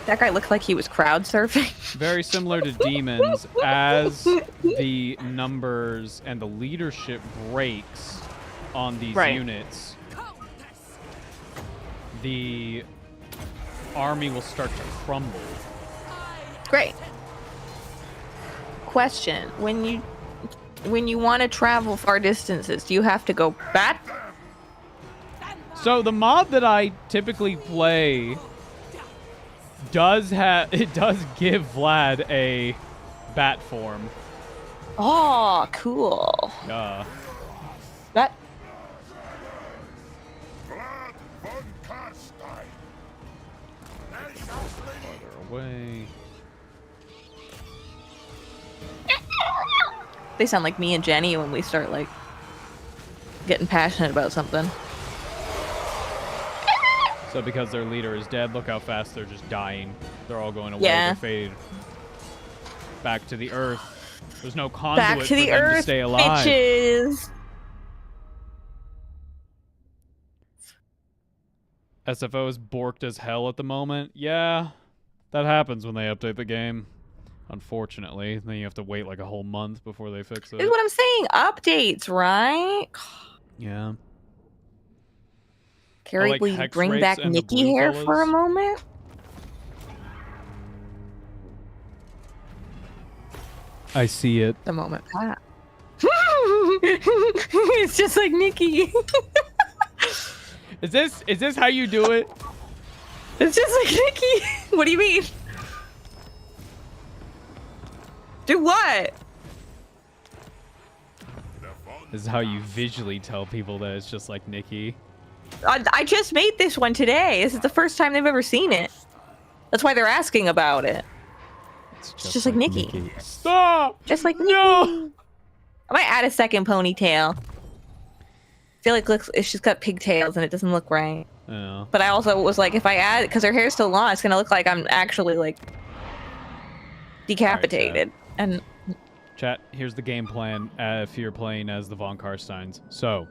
Speaker 3: That guy looked like he was crowd surfing.
Speaker 2: Very similar to demons, as the numbers and the leadership breaks on these
Speaker 3: Right.
Speaker 2: units,
Speaker 5: Countess.
Speaker 2: the army will start to crumble.
Speaker 3: Great. Question: When you want to travel far distances, do you have to go back?
Speaker 2: So the mob that I typically play does give Vlad a bat form.
Speaker 3: Oh, cool.
Speaker 2: Yeah.
Speaker 3: That
Speaker 1: Vlad von Kast. They shall flee.
Speaker 2: Farther away.
Speaker 3: they sound like me and Jenny when we start like getting passionate about something.
Speaker 2: So because their leader is dead, look how fast they're just dying. They're all going away.
Speaker 3: Yeah.
Speaker 2: They're faded back to the earth. There's no conduit
Speaker 3: Back to the
Speaker 2: for them to
Speaker 3: earth,
Speaker 2: stay alive.
Speaker 3: bitches.
Speaker 2: SFO is borked as hell at the moment. Yeah, that happens when they update the game. Unfortunately, then you have to wait like a whole month before they fix
Speaker 3: This is
Speaker 2: it.
Speaker 3: what I'm saying. Updates, right?
Speaker 2: Yeah.
Speaker 3: Carrie,
Speaker 2: like
Speaker 3: will you
Speaker 2: hex
Speaker 3: bring
Speaker 2: rates
Speaker 3: back
Speaker 2: and the
Speaker 3: Nikki
Speaker 2: blue
Speaker 3: here for a
Speaker 2: fellas.
Speaker 3: moment?
Speaker 2: I see it.
Speaker 3: The moment passed. It's just like Nikki.
Speaker 2: Is this how you do it?
Speaker 3: It's just like Nikki. What do you mean? Do what?
Speaker 2: This is how you visually tell people that it's just like Nikki.
Speaker 3: I just made this one today. This is the first time they've ever seen it. That's why they're asking about it.
Speaker 2: It's
Speaker 3: just like Nikki.
Speaker 2: Stop!
Speaker 3: Just like Nikki.
Speaker 2: No!
Speaker 3: I might add a second ponytail. I feel like she's got pigtails and it doesn't look right.
Speaker 2: Yeah.
Speaker 3: But I also was like, if I add, because her hair's still long, it's gonna look like I'm actually like decapitated. And
Speaker 2: Chat, here's the game plan if you're playing as the Von Karsteins. So,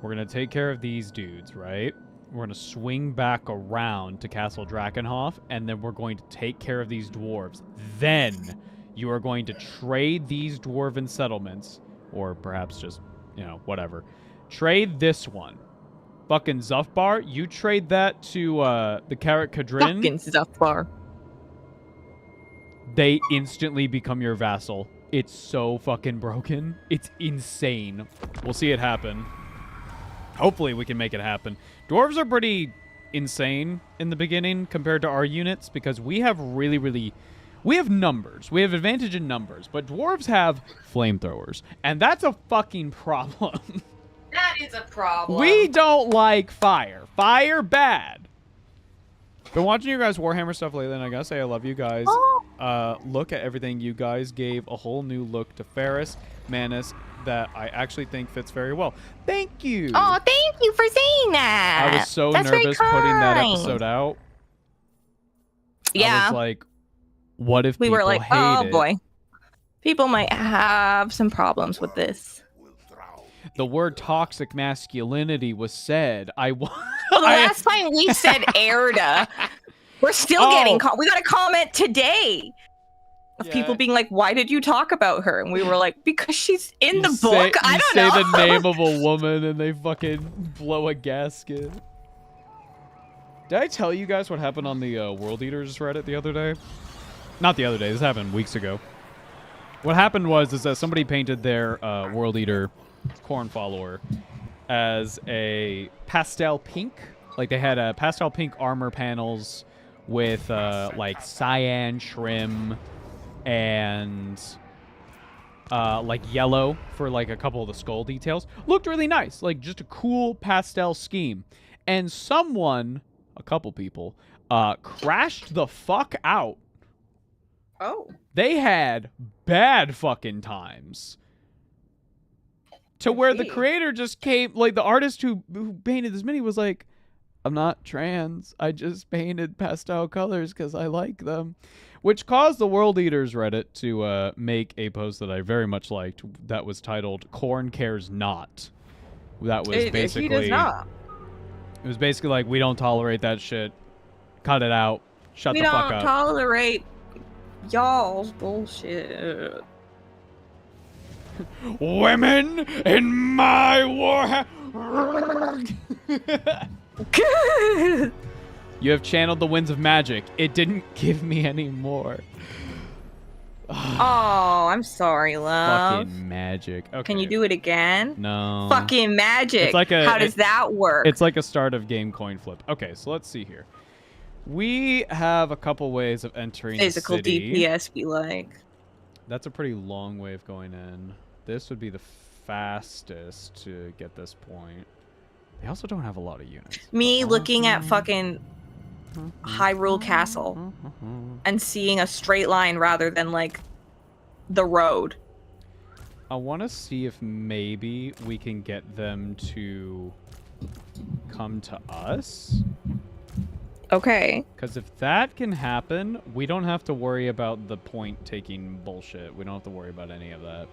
Speaker 2: we're going to take care of these dudes, right? We're going to swing back around to Castle Drakenhof, and then we're going to take care of these dwarves. Then, you are going to trade these dwarven settlements, or perhaps just, whatever. Trade this one. Fucking Zufbar, you trade that to the Karat Kadrin.
Speaker 3: fucking Zufbar.
Speaker 2: They instantly become your vassal It's so fucking broken. It's insane. We'll see it happen. Hopefully we can make it happen. Dwarves are pretty insane in the beginning compared to our units because we have we have numbers. We have advantage in numbers, but dwarves have flamethrowers, and that's a fucking problem.
Speaker 3: That is a problem.
Speaker 2: We don't like fire. Fire bad. Been watching your guys' Warhammer stuff lately, and I gotta say I love you guys. Look at everything you guys gave a whole new look to Ferris, Manus, that I actually think fits very well. Thank you.
Speaker 4: Oh, thank you for saying that.
Speaker 2: I was so
Speaker 4: That's very
Speaker 2: nervous putting that
Speaker 4: kind.
Speaker 2: episode out. I
Speaker 3: Yeah.
Speaker 2: was like, what if
Speaker 3: We
Speaker 2: people
Speaker 3: were like,
Speaker 2: hate
Speaker 3: oh
Speaker 2: it?
Speaker 3: boy. People might have some problems with this.
Speaker 2: The word toxic masculinity was said.
Speaker 3: Well, the last time we said Erda, we're still getting we got a comment today of people being like, why did you talk about her? And we were like, because she's in the book. I don't know.
Speaker 2: You say the name of a woman and they fucking blow a gasket. Did I tell you guys what happened on the World Eaters Reddit the other day? Not the other day. This happened weeks ago. What happened was that somebody painted their World Eater Corn follower as a pastel pink. Like they had pastel pink armor panels with like cyan trim and like yellow for like a couple of the skull details. Looked really nice. Like just a cool pastel scheme. And someone, a couple people, crashed the fuck out.
Speaker 3: Oh.
Speaker 2: They had bad fucking times. To where the creator just came, like the artist who painted this mini was like, I'm not trans. I just painted pastel colors because I like them. Which caused the World Eaters Reddit to make a post that I very much liked that was titled Corn Cares Not. That was basically...
Speaker 3: He does not.
Speaker 2: It was basically like, we don't tolerate that shit. Cut it out. Shut the fuck up.
Speaker 3: We don't tolerate y'all's bullshit.
Speaker 2: Women in my war. You have channeled the winds of magic. It didn't give me any more.
Speaker 3: Oh, I'm sorry, love.
Speaker 2: Fucking magic. Okay.
Speaker 3: Can you do it again?
Speaker 2: No.
Speaker 3: Fucking magic.
Speaker 2: It's like
Speaker 3: How does that work?
Speaker 2: It's like a start of game coin flip. Okay, so let's see here. We have a couple ways of entering
Speaker 3: Physical
Speaker 2: the city.
Speaker 3: DPS be like.
Speaker 2: That's a pretty long way of going in. This would be the fastest to get this point. They also don't have a lot of units.
Speaker 3: Me looking at fucking Hyrule Castle and seeing a straight line rather than like the road.
Speaker 2: I want to see if maybe we can get them to come to us.
Speaker 3: Okay.
Speaker 2: Because if that can happen, we don't have to worry about the point taking bullshit. We don't have to worry about any of that.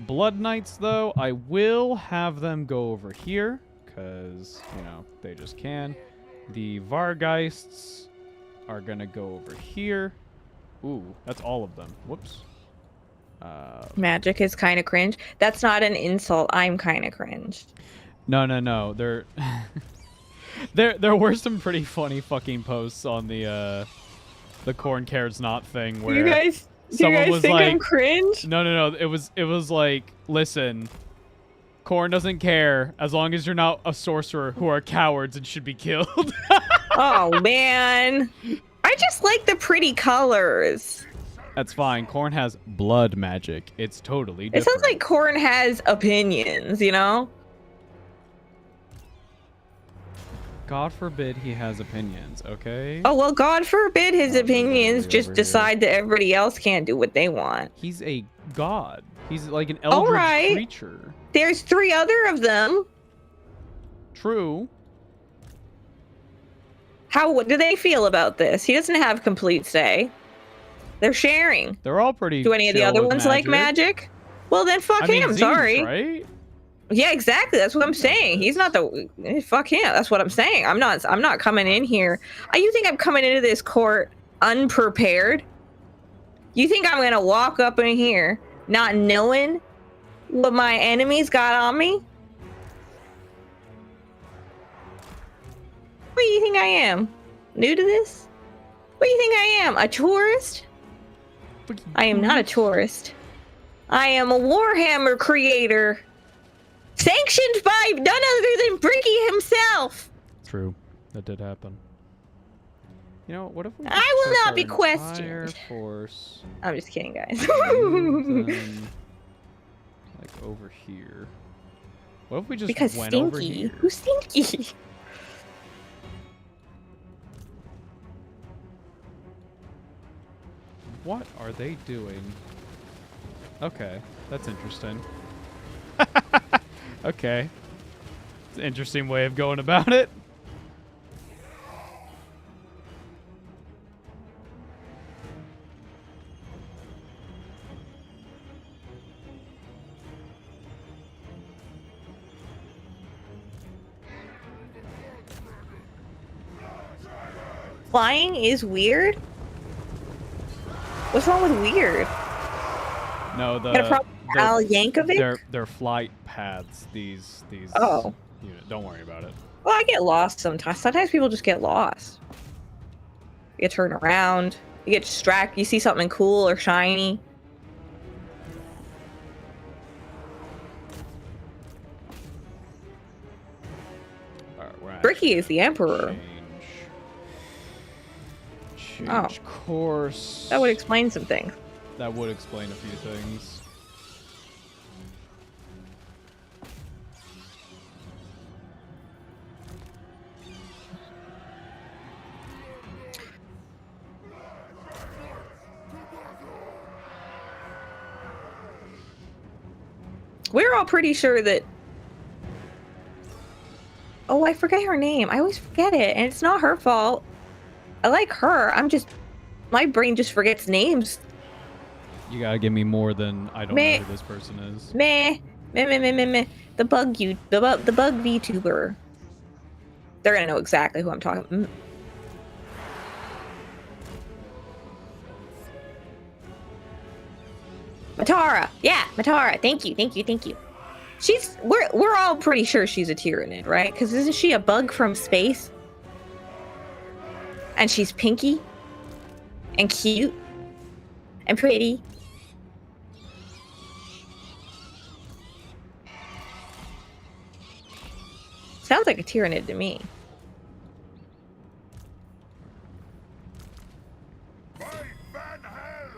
Speaker 2: Blood Knights, though, I will have them go over here because, you know, they just can. The Vargeists are going to go over here. Ooh, that's all of them. Whoops.
Speaker 3: Magic is kind of cringe. That's not an insult. I'm kind of cringe.
Speaker 2: No. They're... There were some pretty funny fucking posts on the Corn Cares Not thing where
Speaker 3: Do you guys
Speaker 2: was
Speaker 3: think
Speaker 2: like,
Speaker 3: I'm cringe?
Speaker 2: No. It was like, listen, Corn doesn't care as long as you're not a sorcerer who are cowards and should be killed.
Speaker 3: Oh man, I just like the pretty colors.
Speaker 2: That's fine. Corn has blood magic. It's totally different.
Speaker 3: It sounds like Corn has opinions, you know?
Speaker 2: God forbid he has opinions, okay?
Speaker 3: Oh, well, God forbid his opinions
Speaker 2: over
Speaker 3: just
Speaker 2: here.
Speaker 3: decide that everybody else can't do what they want.
Speaker 2: He's a god. He's like an eldritch creature.
Speaker 3: There's 3 other of them.
Speaker 2: True.
Speaker 3: What do they feel about this? He doesn't have complete say. They're sharing.
Speaker 2: They're all pretty
Speaker 3: Do any of the
Speaker 2: chill
Speaker 3: other
Speaker 2: with
Speaker 3: ones like magic? Well, then fuck him.
Speaker 2: Zeus,
Speaker 3: Sorry.
Speaker 2: Right?
Speaker 3: Yeah, exactly. That's what I'm saying. He's not fuck him. That's what I'm saying. I'm not coming in here. You think I'm coming into this court unprepared? You think I'm gonna walk up in here not knowing what my enemies got on me? What do you think I am? New to this? What do you think I am? A tourist? I am not a tourist. I am a Warhammer creator, sanctioned by none other than Bricky himself.
Speaker 2: True. That did happen. You know, what if we
Speaker 3: I
Speaker 2: just
Speaker 3: will
Speaker 2: took
Speaker 3: not
Speaker 2: our
Speaker 3: be
Speaker 2: entire
Speaker 3: questioned.
Speaker 2: force,
Speaker 3: I'm just kidding, guys.
Speaker 2: moved them, like, over here? What if we just
Speaker 3: Because
Speaker 2: went over
Speaker 3: stinky.
Speaker 2: here?
Speaker 3: Who's stinky?
Speaker 2: What are they doing? Okay, that's interesting. Okay. It's an interesting way of going about it.
Speaker 3: Flying is weird? What's wrong with weird?
Speaker 2: No,
Speaker 3: Got a problem with Al Yankovic?
Speaker 2: They're flight paths. These.
Speaker 3: Oh.
Speaker 2: Don't worry about it.
Speaker 3: Well, I get lost sometimes. Sometimes people just get lost. You turn around. You get distracted. You see something cool or shiny.
Speaker 2: Alright, we're
Speaker 3: Bricky is the emperor.
Speaker 2: Change course.
Speaker 3: That would explain some things.
Speaker 2: That would explain a few things.
Speaker 3: We're all pretty sure that... Oh, I forget her name. I always forget it, and it's not her fault. I like her. I'm just... My brain just forgets names.
Speaker 2: You gotta give me more than I don't
Speaker 3: Meh.
Speaker 2: know who this person is.
Speaker 3: Meh. Meh, meh, meh, meh, meh. The bug VTuber. They're gonna know exactly who I'm talking. Matara. Yeah, Matara. Thank you, thank you, thank you. We're all pretty sure she's a Tyranid, right? Because isn't she a bug from space? And she's pinky and cute and pretty. Sounds like a Tyranid to me.
Speaker 1: Fight Van Hell!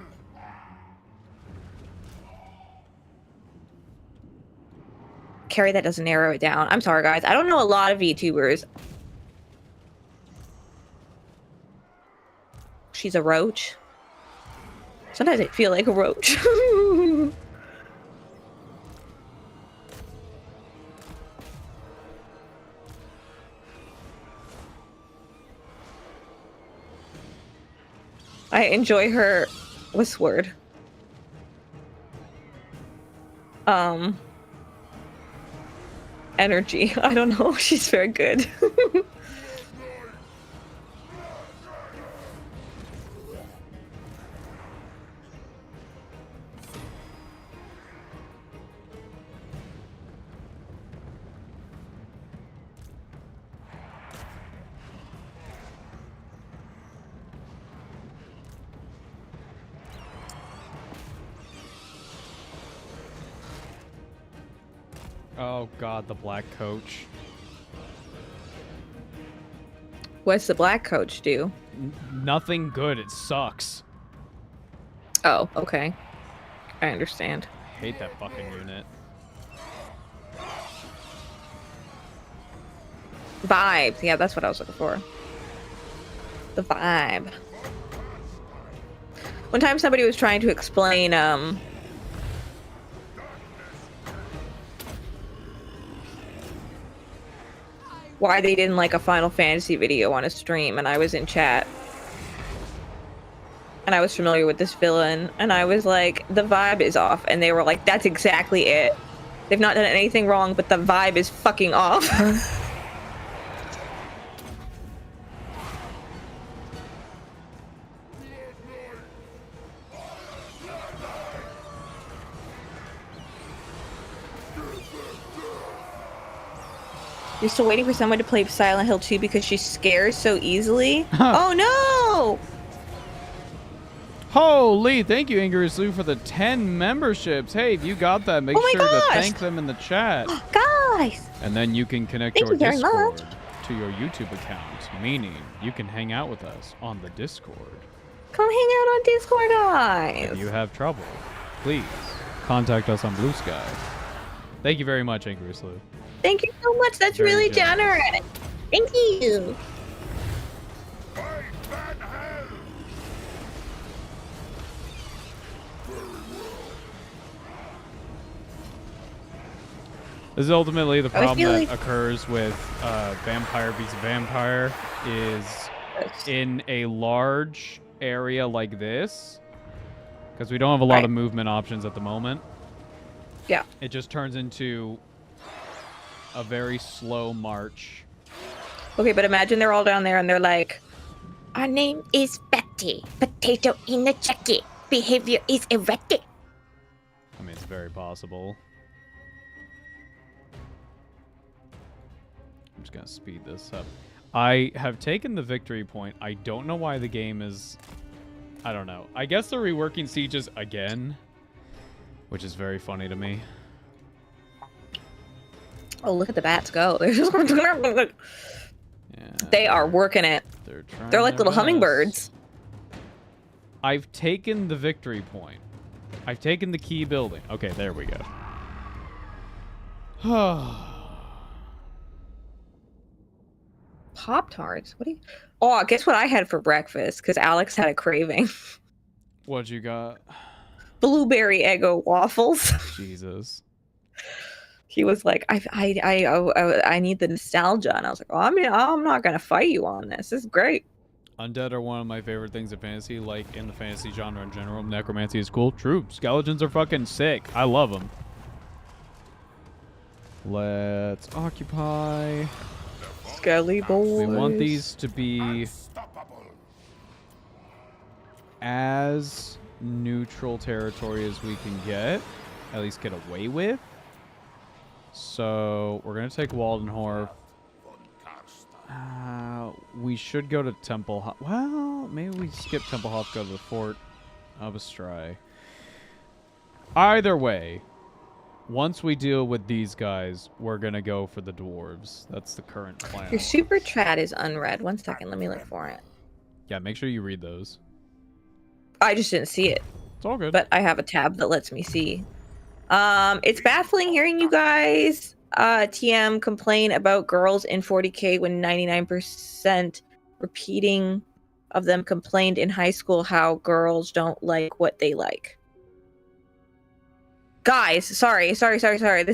Speaker 3: Carrie, that doesn't narrow it down. I'm sorry, guys. I don't know a lot of VTubers. She's a roach. Sometimes I feel like a roach. I enjoy her. What's the word? Energy. I don't know. She's very good.
Speaker 2: Oh god, the black coach.
Speaker 3: What's the black coach do?
Speaker 2: Nothing good, it sucks.
Speaker 3: Oh, okay. I understand.
Speaker 2: I hate that fucking unit.
Speaker 3: Vibes. Yeah, that's what I was looking for. The vibe. One time somebody was trying to explain, why they didn't like a Final Fantasy video on a stream, and I was in chat. And I was familiar with this villain, and I was like, the vibe is off. And they were like, that's exactly it. They've not done anything wrong, but the vibe is fucking off. You're still waiting for someone to play Silent Hill 2 because she scares so easily? Oh no!
Speaker 2: Holy, thank you, Angry Slew, for the 10 memberships. Hey, if you got that, make
Speaker 3: Oh my
Speaker 2: sure to
Speaker 3: gosh.
Speaker 2: thank them in the chat.
Speaker 4: Guys,
Speaker 2: And then you can connect
Speaker 4: Thank
Speaker 2: your
Speaker 4: you very
Speaker 2: Discord
Speaker 4: much.
Speaker 2: to your YouTube account, meaning you can hang out with us on the Discord.
Speaker 3: Come hang out on Discord,
Speaker 2: If
Speaker 3: guys.
Speaker 2: you have trouble, please contact us on Blue Sky. Thank you very much, Angry Slew.
Speaker 3: Thank you so much. That's
Speaker 2: Very
Speaker 3: really
Speaker 2: generous.
Speaker 3: generous. Thank you.
Speaker 1: Fight Van Hell!
Speaker 2: This is ultimately the
Speaker 3: I was
Speaker 2: problem that
Speaker 3: feeling-
Speaker 2: occurs with Vampire vs. Vampire is in a large area like this, because we don't have a lot
Speaker 3: Right.
Speaker 2: of movement options at the moment.
Speaker 3: Yeah.
Speaker 2: It just turns into a very slow march.
Speaker 3: Okay, but imagine they're all down there and they're like,
Speaker 4: our name is Betty. Potato in the jacket. Behavior is erratic.
Speaker 2: I mean, it's very possible. I'm just gonna speed this up. I have taken the victory point. I don't know why the game is... I don't know. I guess they're reworking sieges again, which is very funny to me.
Speaker 3: oh, look at the bats go.
Speaker 2: Yeah,
Speaker 3: They are working it.
Speaker 2: They're trying
Speaker 3: They're like
Speaker 2: their
Speaker 3: little
Speaker 2: best.
Speaker 3: hummingbirds.
Speaker 2: I've taken the victory point. I've taken the key building. Okay, there we go.
Speaker 3: Pop-Tarts? What do you... Oh, guess what I had for breakfast? Because Alex had a craving.
Speaker 2: What you got?
Speaker 3: Blueberry Eggo waffles.
Speaker 2: Jesus.
Speaker 3: He was like, I need the nostalgia. And I was like, oh, I'm not going to fight you on this. This is great.
Speaker 2: Undead are one of my favorite things in fantasy, like in the fantasy genre in general. Necromancy is cool. True. Skeletons are fucking sick. I love them. Let's occupy.
Speaker 3: Skelly boys.
Speaker 2: We want these to be
Speaker 1: Unstoppable!
Speaker 2: as neutral territory as we can get. At least get away with. So we're going to take Waldenhorf. We should go to Templehof. Well, maybe we skip Templehof, go to the Fort of Astray. Either way, once we deal with these guys, we're going to go for the dwarves. That's the current plan.
Speaker 3: Your super chat is unread. 1 second. Let me look for it.
Speaker 2: Yeah, make sure you read those.
Speaker 3: I just didn't see it.
Speaker 2: It's all good.
Speaker 3: But I have a tab that lets me see. It's baffling hearing you guys TM complain about girls in 40K when 99% repeating of them complained in high school how girls don't like what they like. Guys, sorry. This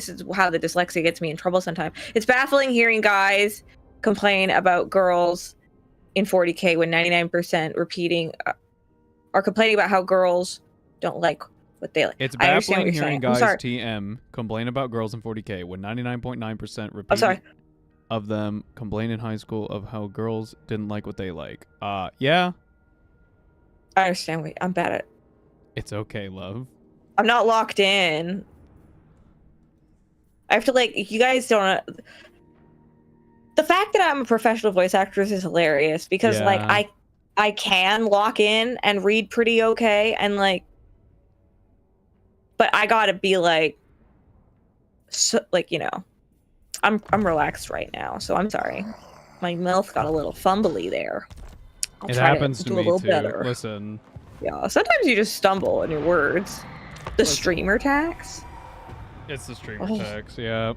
Speaker 3: is how the dyslexia gets me in trouble sometimes. It's baffling hearing guys complain about girls in 40K when 99% repeating are complaining about how girls don't like what they like.
Speaker 2: It's
Speaker 3: I understand
Speaker 2: baffling
Speaker 3: what you're
Speaker 2: hearing
Speaker 3: saying. I'm
Speaker 2: guys
Speaker 3: sorry.
Speaker 2: TM complain about girls in 40K when 99.9% repeat
Speaker 3: I'm sorry.
Speaker 2: of them complain in high school of how girls didn't like what they like. Yeah,
Speaker 3: I understand. Wait, I'm bad at.
Speaker 2: it's okay, love.
Speaker 3: I'm not locked in. I have to you guys don't. The fact that I'm a professional voice actress is hilarious because
Speaker 2: Yeah.
Speaker 3: I can lock in and read pretty okay and but I gotta be I'm relaxed right now, so I'm sorry. My mouth got a little fumbly there. I'll
Speaker 2: It
Speaker 3: try
Speaker 2: happens
Speaker 3: to
Speaker 2: to
Speaker 3: do
Speaker 2: me
Speaker 3: a little
Speaker 2: too.
Speaker 3: better.
Speaker 2: Listen,
Speaker 3: Yeah, sometimes you just stumble in your words. The streamer tax.
Speaker 2: it's the streamer
Speaker 3: Oh.
Speaker 2: tax, yeah.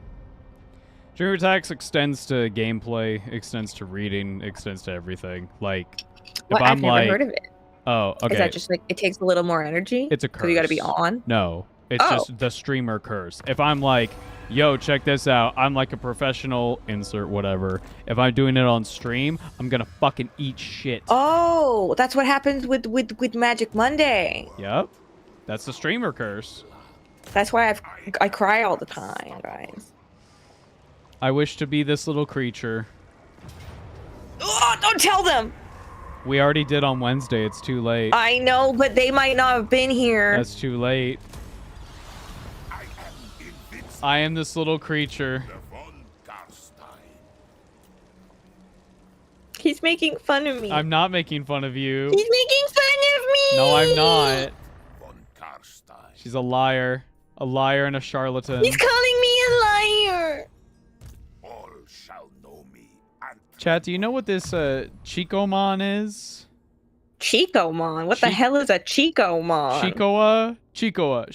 Speaker 2: Streamer tax extends to gameplay, extends to reading, extends to everything. Like, if
Speaker 3: Well,
Speaker 2: I'm
Speaker 3: I've never heard of it.
Speaker 2: oh, okay.
Speaker 3: Is that just it takes a little more energy?
Speaker 2: It's a curse.
Speaker 3: Because you got to be on.
Speaker 2: No, it's
Speaker 3: Oh.
Speaker 2: just the streamer curse. If I'm like, yo, check this out. I'm like a professional, insert whatever. If I'm doing it on stream, I'm gonna fucking eat shit.
Speaker 3: Oh, that's what happens with Magic Monday.
Speaker 2: Yep. That's the streamer curse.
Speaker 3: That's why I cry all the time, guys.
Speaker 2: I wish to be this little creature.
Speaker 3: Oh, don't tell them.
Speaker 2: We already did on Wednesday. It's too late.
Speaker 3: I know, but they might not have been here.
Speaker 2: That's too late.
Speaker 1: I am invincible.
Speaker 2: I am this little creature.
Speaker 1: Von Garstein.
Speaker 3: He's making fun of me.
Speaker 2: I'm not making fun of you.
Speaker 3: He's making fun of
Speaker 4: me.
Speaker 2: No, I'm not.
Speaker 1: Von Karstein.
Speaker 2: She's a liar. A liar and a charlatan.
Speaker 4: He's calling me a liar.
Speaker 1: All shall know me. And
Speaker 2: Chat, do you know what this Chicomon is?
Speaker 3: Chicomon. What the hell is a Chicomon?
Speaker 2: Chicoa? Chicoa.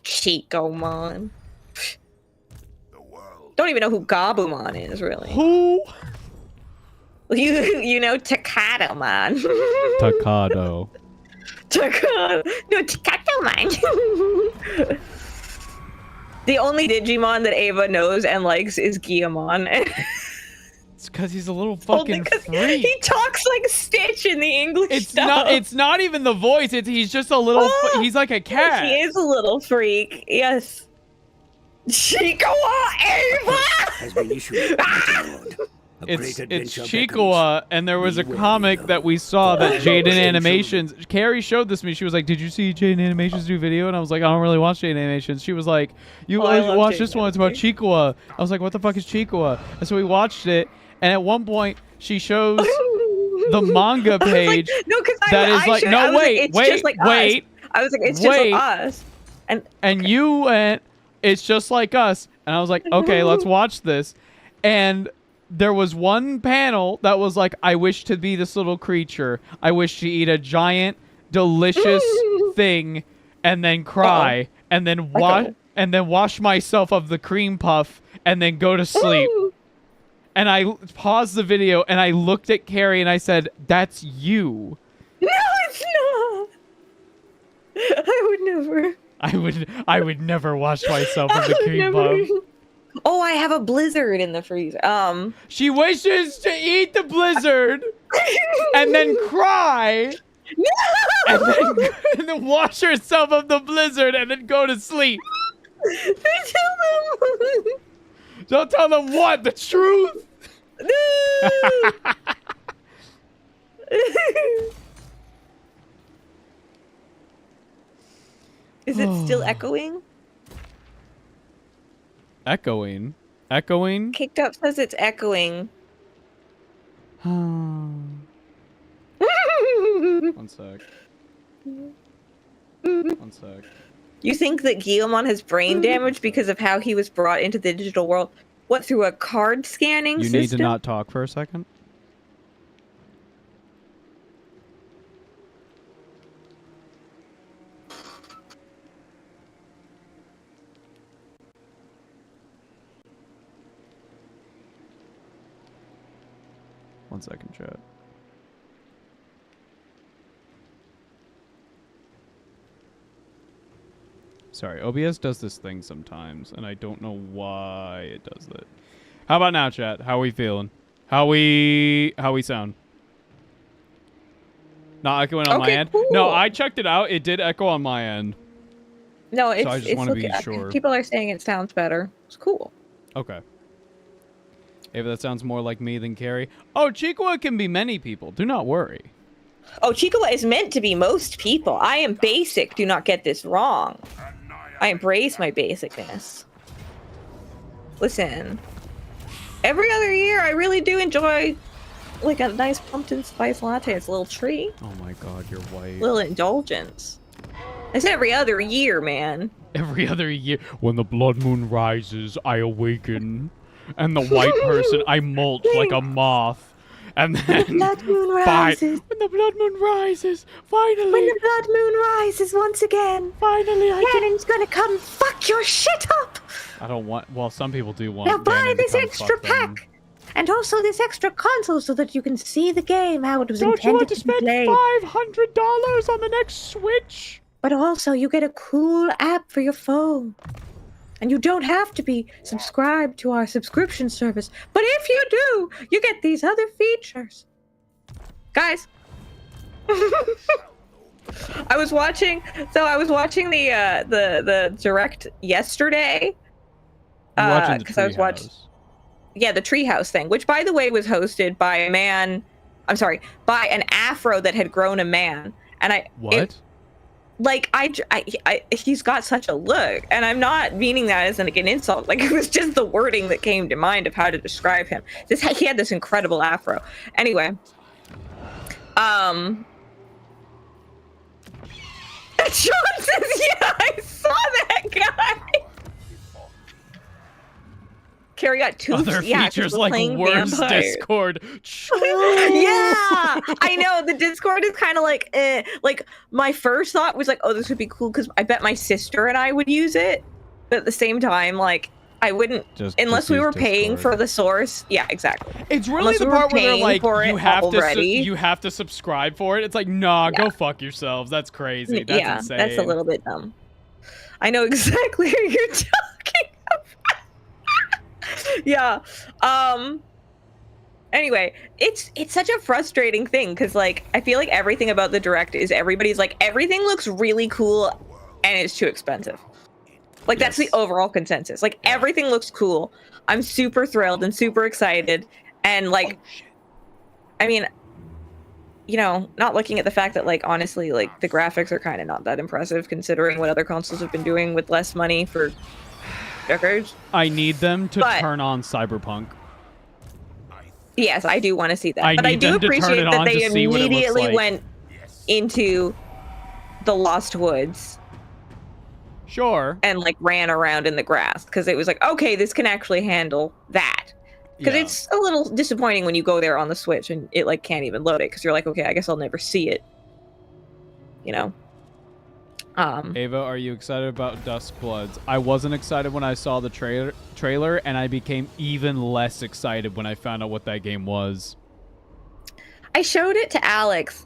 Speaker 3: Chicomon.
Speaker 1: the world.
Speaker 3: Don't even know who Gabumon is, really.
Speaker 2: Who?
Speaker 3: You know Takatomon.
Speaker 2: Takado.
Speaker 3: No, Takatomon. The only Digimon that Ava knows and likes is Guillamon.
Speaker 2: It's because he's a little
Speaker 3: Only
Speaker 2: fucking
Speaker 3: 'cause
Speaker 2: freak.
Speaker 3: he talks like Stitch in the English
Speaker 2: It's
Speaker 3: dub.
Speaker 2: not. It's not even the voice. He's just a little. He's like a cat.
Speaker 3: He is a little freak. Yes. Chicoa Ava.
Speaker 6: Has been issued by the Lord. A great
Speaker 2: It's
Speaker 6: adventure
Speaker 2: Chicoa, and there was a comic that we saw that Jaden Animations. Carrie showed this to me. She was like, "Did you see Jaden Animations do video?" And I was like, "I don't really watch Jaden Animations." She was like, "You
Speaker 3: I love
Speaker 2: watch
Speaker 3: Jaden
Speaker 2: this one. It's about Chicoa." I was like, "What the fuck is Chicoa?" And so we watched it, and at one point she shows the manga
Speaker 3: I was like,
Speaker 2: page
Speaker 3: no, because
Speaker 2: that is like, no, wait, wait, wait.
Speaker 3: I was like, it's just
Speaker 2: wait.
Speaker 3: like us.
Speaker 2: And you went, "It's just like us." And I was like, "Okay, let's watch this." And there was one panel that was like, "I wish to be this little creature. I wish to eat a giant, delicious thing, and then cry, and then wash myself of the cream puff, and then go to sleep." And I paused the video, and I looked at Carrie, and I said, "That's you."
Speaker 3: No, it's not. I would never.
Speaker 2: I would never wash myself of the cream puff.
Speaker 3: Oh, I have a blizzard in the freezer.
Speaker 2: She wishes to eat the blizzard and then cry and then wash herself of the blizzard and then go to sleep. Don't tell them what? The truth?
Speaker 3: Is it still echoing?
Speaker 2: Echoing?
Speaker 3: Kicked Up says it's echoing.
Speaker 2: One sec.
Speaker 3: You think that Guillamon has brain damage because of how he was brought into the digital world? What, through a card scanning
Speaker 2: You
Speaker 3: system?
Speaker 2: need to not talk for a second. One second, chat. Sorry, OBS does this thing sometimes, and I don't know why it does that. How about now, chat? How we feeling? How we sound? Not echoing on my end?
Speaker 3: cool.
Speaker 2: No, I checked it out. It did echo on my end.
Speaker 3: No, it's,
Speaker 2: I just
Speaker 3: it's
Speaker 2: wanna be
Speaker 3: looking-
Speaker 2: sure.
Speaker 3: People are saying it sounds better. It's cool.
Speaker 2: Okay. If that sounds more like me than Carrie. Oh, Chicoa can be many people. Do not worry.
Speaker 3: Oh, Chicoa is meant to be most people. I am basic. Do not get this wrong. I embrace my basicness. Listen, every other year I really do enjoy like a nice pumpkin spice latte. It's a little treat,
Speaker 2: Oh my god, you're white.
Speaker 3: little indulgence. It's every other year, man.
Speaker 2: Every other year, when the blood moon rises, I awaken. And the white person, I molt like a moth. And then
Speaker 4: Blood moon
Speaker 2: when
Speaker 4: rises.
Speaker 2: the blood moon rises, finally,
Speaker 4: When the blood moon rises once again,
Speaker 2: finally,
Speaker 4: Ganon's gonna come fuck your shit up.
Speaker 2: I don't want. Well, some people do want.
Speaker 4: Now buy
Speaker 2: Ganon to
Speaker 4: this
Speaker 2: come
Speaker 4: extra
Speaker 2: fuck them.
Speaker 4: pack. And also this extra console so that you can see the game how it was
Speaker 2: Don't you
Speaker 4: intended
Speaker 2: want to
Speaker 4: to
Speaker 2: spend
Speaker 4: be played.
Speaker 2: $500 on the next Switch?
Speaker 4: But also you get a cool app for your phone. And you don't have to be subscribed to our subscription service. But if you do, you get these other features.
Speaker 3: Guys, I was watching the direct yesterday.
Speaker 2: You're watching the
Speaker 3: 'cause I was
Speaker 2: Treehouse.
Speaker 3: Yeah, the Treehouse thing, which by the way was hosted by a man. I'm sorry, by an afro that had grown a man, and
Speaker 2: What?
Speaker 3: he's got such a look, and I'm not meaning that as like an insult. Like, it was just the wording that came to mind of how to describe him. He had this incredible afro. Anyway, John says, yeah, I saw that guy. Carrie got two
Speaker 2: Other features like worse Discord. True.
Speaker 3: Yeah, I know. The Discord is kind of like, like my first thought was like, oh, this would be cool because I bet my sister and I would use it. But at the same time, like, I wouldn't unless we were paying for the source. Yeah, exactly.
Speaker 2: It's really
Speaker 3: Unless
Speaker 2: the
Speaker 3: we
Speaker 2: part
Speaker 3: were
Speaker 2: where they're
Speaker 3: paying
Speaker 2: like,
Speaker 3: for
Speaker 2: you
Speaker 3: it
Speaker 2: have
Speaker 3: already.
Speaker 2: you have to subscribe for it. It's like, nah, go fuck yourselves. That's crazy. That's
Speaker 3: Yeah,
Speaker 2: insane.
Speaker 3: that's a little bit dumb. I know exactly who you're talking about. Yeah. Anyway, it's such a frustrating thing because like I feel like everything about the direct is everybody's like everything looks really cool and it's too expensive. Like that's the overall consensus. Like everything looks cool. I'm super thrilled and super excited and like I mean, you know, not looking at the fact that like honestly like the graphics are kind of not that impressive considering what other consoles have been doing with less money for decades.
Speaker 2: I need them to turn on Cyberpunk.
Speaker 3: Yes, I do want to see that.
Speaker 2: I
Speaker 3: but I
Speaker 2: need
Speaker 3: do
Speaker 2: them to turn
Speaker 3: appreciate
Speaker 2: it
Speaker 3: that
Speaker 2: on
Speaker 3: they
Speaker 2: to see what it looks
Speaker 3: immediately
Speaker 2: like.
Speaker 3: went into the Lost Woods
Speaker 2: Sure.
Speaker 3: and like ran around in the grass because it was like, okay, this can actually handle that. Because
Speaker 2: Yeah.
Speaker 3: it's a little disappointing when you go there on the Switch and it like can't even load it because you're like, okay, I guess I'll never see it. You know.
Speaker 2: Ava, are you excited about Duskbloods? I wasn't excited when I saw the trailer, and I became even less excited when I found out what that game was.
Speaker 3: I showed it to Alex,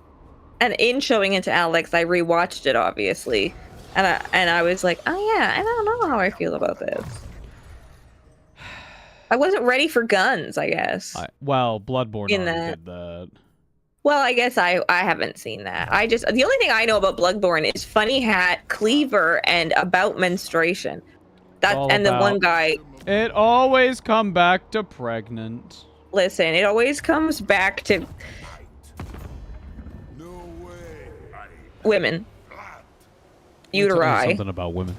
Speaker 3: and in showing it to Alex, I rewatched it obviously, and I was like, oh yeah, I don't know how I feel about this. I wasn't ready for guns, I guess.
Speaker 2: Well, Bloodborne
Speaker 3: In
Speaker 2: already
Speaker 3: that-
Speaker 2: did that.
Speaker 3: Well, I guess I haven't seen that. The only thing I know about Bloodborne is funny hat, cleaver, and about menstruation. That
Speaker 2: All
Speaker 3: and the
Speaker 2: about-
Speaker 3: one guy.
Speaker 2: It always come back to pregnant.
Speaker 3: Listen, it always comes back to
Speaker 1: No way.
Speaker 3: women,
Speaker 2: Let me tell you
Speaker 3: uteri,
Speaker 2: Something about women.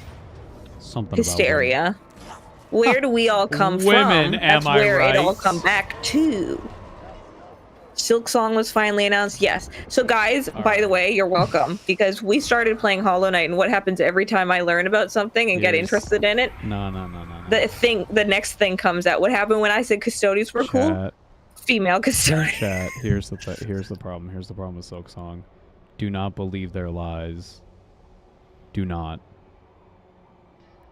Speaker 2: Something
Speaker 3: hysteria. Where do we all come
Speaker 2: Women,
Speaker 3: from?
Speaker 2: am
Speaker 3: That's
Speaker 2: I
Speaker 3: where it all
Speaker 2: right?
Speaker 3: come back to. Silk Song was finally announced. Yes. So guys, by the way, you're welcome because we started playing Hollow Knight, and what happens every time I learn about something and get
Speaker 2: Yes.
Speaker 3: interested in it,
Speaker 2: No.
Speaker 3: the next thing comes out. What happened when I said custodians were cool?
Speaker 2: Chat.
Speaker 3: Female custodians.
Speaker 2: Chat. Here's the problem. Here's the problem with Silk Song. Do not believe their lies. Do not.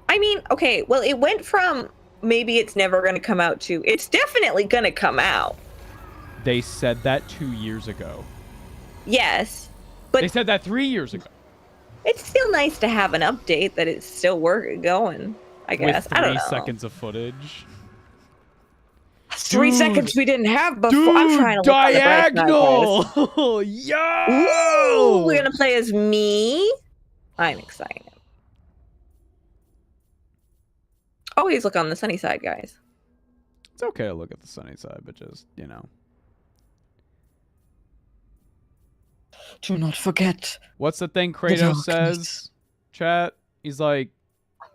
Speaker 3: I mean, okay, well, it went from maybe it's never going to come out to it's definitely going to come out.
Speaker 2: They said that 2 years ago.
Speaker 3: Yes, but
Speaker 2: They said that 3 years ago.
Speaker 3: it's still nice to have an update that it's still going. I guess
Speaker 2: With
Speaker 3: I don't
Speaker 2: 3
Speaker 3: know.
Speaker 2: seconds of footage.
Speaker 3: 3
Speaker 2: Dude.
Speaker 3: seconds we didn't have before.
Speaker 2: Dude,
Speaker 3: I'm trying to look on the bright side, guys.
Speaker 2: diagonal! Yo!
Speaker 3: Ooh, we're gonna play as me. I'm excited. Always look on the sunny side, guys.
Speaker 2: It's okay to look at the sunny side, but just, you know.
Speaker 3: Do not forget.
Speaker 2: What's the thing Kratos says? Chat? He's like,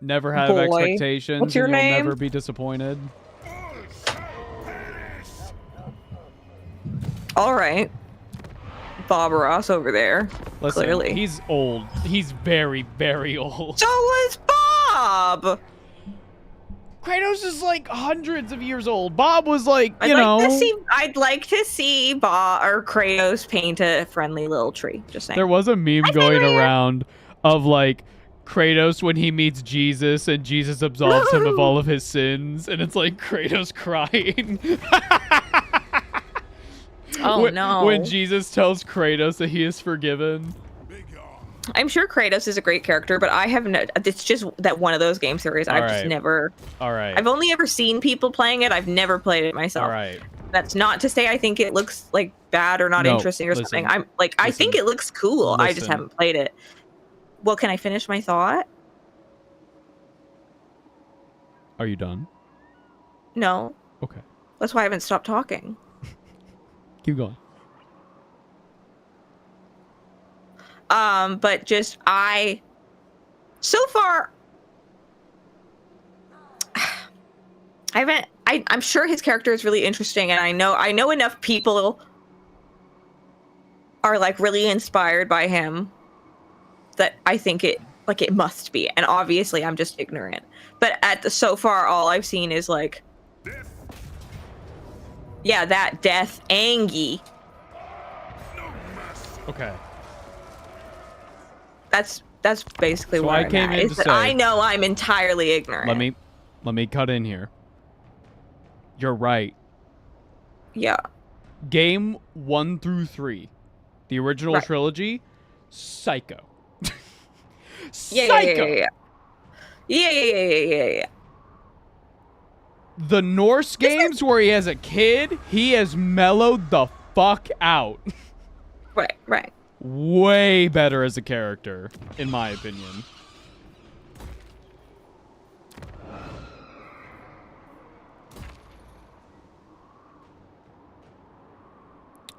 Speaker 2: never have
Speaker 3: Boy.
Speaker 2: expectations
Speaker 3: What's your
Speaker 2: and you'll
Speaker 3: name?
Speaker 2: never be disappointed.
Speaker 3: All right, Bob Ross over there.
Speaker 2: Listen,
Speaker 3: Clearly.
Speaker 2: he's old. He's very, very old.
Speaker 3: So was Bob.
Speaker 2: Kratos is like hundreds of years old. Bob was like,
Speaker 3: I'd like to see Bob or Kratos paint a friendly little tree. Just saying.
Speaker 2: there was a meme going around of like Kratos when he meets Jesus and Jesus absolves him of all of his sins, and it's like Kratos crying.
Speaker 3: Oh no!
Speaker 2: When Jesus tells Kratos that he is forgiven.
Speaker 3: I'm sure Kratos is a great character, but I have no. It's just that one of those game series I've just
Speaker 2: right.
Speaker 3: never.
Speaker 2: All right.
Speaker 3: I've only ever seen people playing it. I've never played it myself.
Speaker 2: All right.
Speaker 3: That's not to say I think it looks like bad or not
Speaker 2: No,
Speaker 3: interesting or
Speaker 2: listen.
Speaker 3: something. I think it looks cool. I just
Speaker 2: Listen.
Speaker 3: haven't played it. Well, can I finish my thought?
Speaker 2: Are you done?
Speaker 3: No.
Speaker 2: Okay.
Speaker 3: That's why I haven't stopped talking.
Speaker 2: Keep going.
Speaker 3: But just so far I'm sure his character is really interesting, and I know enough people are like really inspired by him that I think it must be, and obviously I'm just ignorant. But so far, all I've seen is like, yeah, that death, Angie.
Speaker 2: Okay.
Speaker 3: That's basically
Speaker 2: So
Speaker 3: where
Speaker 2: I
Speaker 3: I'm
Speaker 2: came
Speaker 3: at,
Speaker 2: in
Speaker 3: is
Speaker 2: to
Speaker 3: that
Speaker 2: say-
Speaker 3: I know I'm entirely ignorant.
Speaker 2: Let me cut in here. You're right.
Speaker 3: Yeah.
Speaker 2: Game 1 through 3, the original
Speaker 3: Right.
Speaker 2: trilogy, psycho.
Speaker 3: Yeah. Yeah.
Speaker 2: The Norse games where he has a kid, he has mellowed the fuck out.
Speaker 3: Right.
Speaker 2: Way better as a character, in my opinion.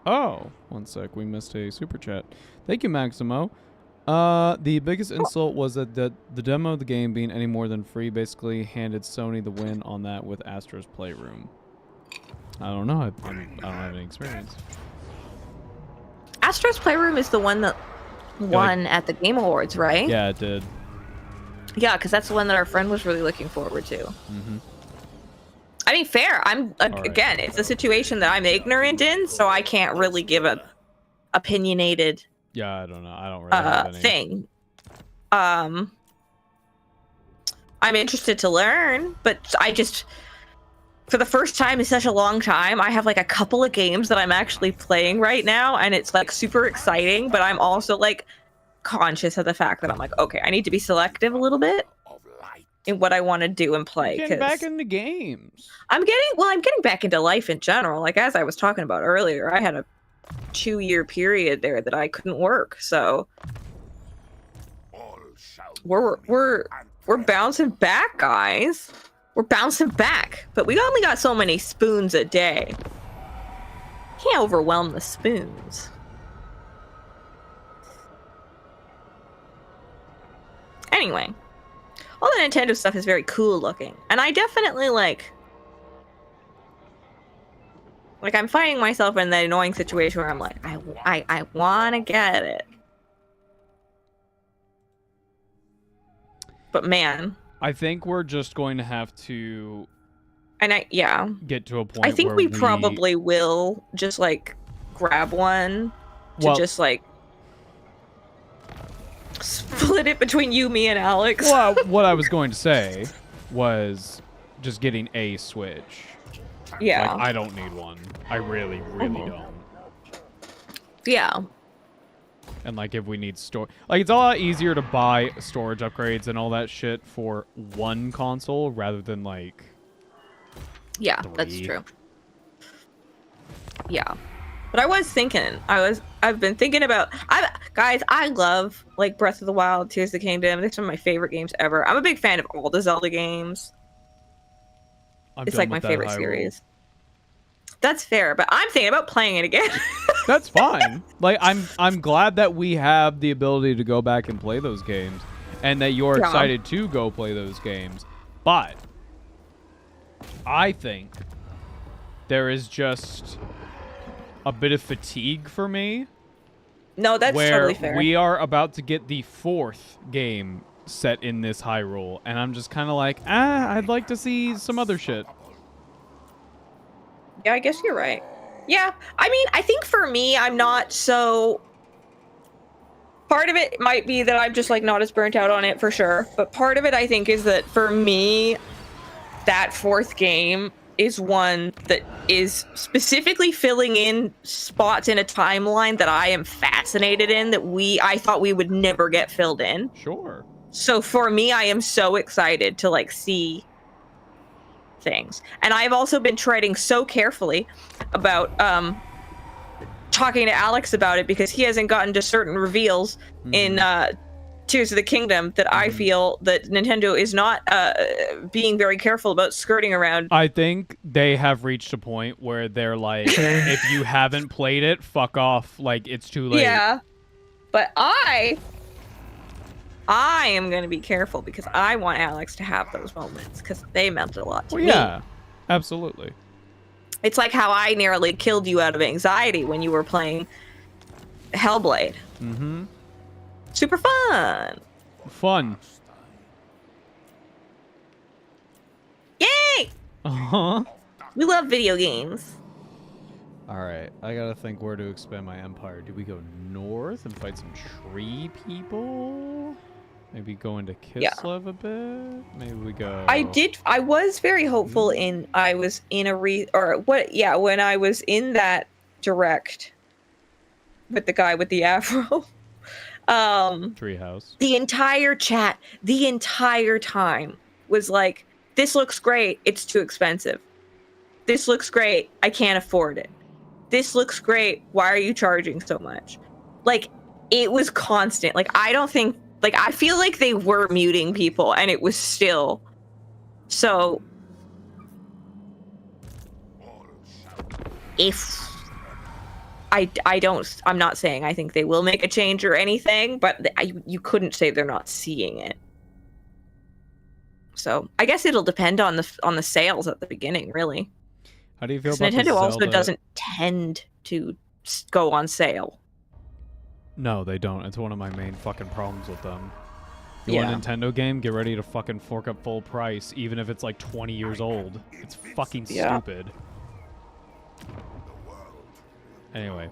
Speaker 2: Oh, one sec. We missed a super chat. Thank you, Maximo. The biggest insult was that the demo of the game being any more than free basically handed Sony the win on that with Astro's Playroom. I don't know. I don't have any experience.
Speaker 3: Astro's Playroom is the one that won at the Game Awards, right?
Speaker 2: Yeah, it did.
Speaker 3: Yeah, because that's the one that our friend was really looking forward to.
Speaker 2: Mm-hmm.
Speaker 3: I mean, fair.
Speaker 2: right.
Speaker 3: Again, it's a situation that I'm ignorant in, so I can't really give a opinionated
Speaker 2: Yeah, I don't know. I don't really have any.
Speaker 3: thing. I'm interested to learn, but I just, for the first time in such a long time, I have like a couple of games that I'm actually playing right now, and it's like super exciting, but I'm also like conscious of the fact that I'm like, okay, I need to be selective a little bit
Speaker 1: Of light.
Speaker 3: in what I want to do and play.
Speaker 2: Getting back
Speaker 3: 'Cause
Speaker 2: into games.
Speaker 3: I'm getting back into life in general. Like, as I was talking about earlier, I had a 2-year period there that I couldn't work, so
Speaker 1: All shall
Speaker 3: we're
Speaker 1: be
Speaker 3: we're
Speaker 1: and
Speaker 3: bouncing back, guys. We're bouncing back, but we only got so many spoons a day. Can't overwhelm the spoons. Anyway, all the Nintendo stuff is very cool looking, and I definitely like I'm finding myself in that annoying situation where I'm like, I want to get it, but man,
Speaker 2: I think we're just going to have to
Speaker 3: and
Speaker 2: get to a point
Speaker 3: I think
Speaker 2: where
Speaker 3: we probably will just like grab one to
Speaker 2: Well-
Speaker 3: just like split it between you, me, and Alex.
Speaker 2: Well, what I was going to say was just getting a Switch.
Speaker 3: Yeah.
Speaker 2: Like, I don't need one. I really, really don't.
Speaker 3: Yeah.
Speaker 2: And like, if we need like, it's a lot easier to buy storage upgrades and all that shit for one console rather than like.
Speaker 3: Yeah, that's
Speaker 2: 3.
Speaker 3: true. Yeah. But I was thinking, I've been thinking about, guys, I love like Breath of the Wild, Tears of the Kingdom. They're some of my favorite games ever. I'm a big fan of all the Zelda games. It's like my favorite series. That's fair, but I'm thinking about playing it again.
Speaker 2: That's fine. Like, I'm glad that we have the ability to go back and play those games, and that you're
Speaker 3: Yeah.
Speaker 2: excited to go play those games. But I think there is just a bit of fatigue for me.
Speaker 3: No, that's
Speaker 2: where
Speaker 3: totally fair.
Speaker 2: we are about to get the 4th game set in this Hyrule, and I'm just kind of like, I'd like to see some other shit.
Speaker 3: Yeah, I guess you're right. Yeah, I mean, I think for me, I'm not so. Part of it might be that I'm just like not as burnt out on it for sure, but part of it I think is that for me, that 4th game is one that is specifically filling in spots in a timeline that I am fascinated in, that I thought we would never get filled in.
Speaker 2: Sure.
Speaker 3: So for me, I am so excited to like see things. And I've also been treading so carefully about talking to Alex about it, because he hasn't gotten to certain reveals in Tears of the Kingdom that I feel that Nintendo is not being very careful about skirting around.
Speaker 2: I think they have reached a point where they're like, if you haven't played it, fuck off. Like, it's too late.
Speaker 3: Yeah. But I am going to be careful, because I want Alex to have those moments, because they meant a lot to
Speaker 2: Well,
Speaker 3: me.
Speaker 2: yeah, absolutely.
Speaker 3: It's like how I nearly killed you out of anxiety when you were playing Hellblade.
Speaker 2: Mm-hmm.
Speaker 3: Super fun.
Speaker 2: Fun.
Speaker 3: Yay!
Speaker 2: Uh-huh.
Speaker 3: We love video games.
Speaker 2: All right, I gotta think where to expand my empire. Do we go north and fight some tree people? Maybe go into Kislev a bit? Maybe we go...
Speaker 3: I was very hopeful when I was in that direct with the guy with the afro.
Speaker 2: Treehouse.
Speaker 3: The entire chat, the entire time was like, this looks great, it's too expensive. This looks great, I can't afford it. This looks great, why are you charging so much? Like, it was constant. Like, I feel like they were muting people and it was still so. If I'm not saying I think they will make a change or anything, but you couldn't say they're not seeing it. So I guess it'll depend on the sales at the beginning, really.
Speaker 2: How do you feel about
Speaker 3: Nintendo also doesn't tend to go on sale.
Speaker 2: No, they don't. It's one of my main fucking problems with them. You want a Nintendo game? Get ready to fucking fork up full price, even if it's like 20 years old. It's fucking stupid. Anyway.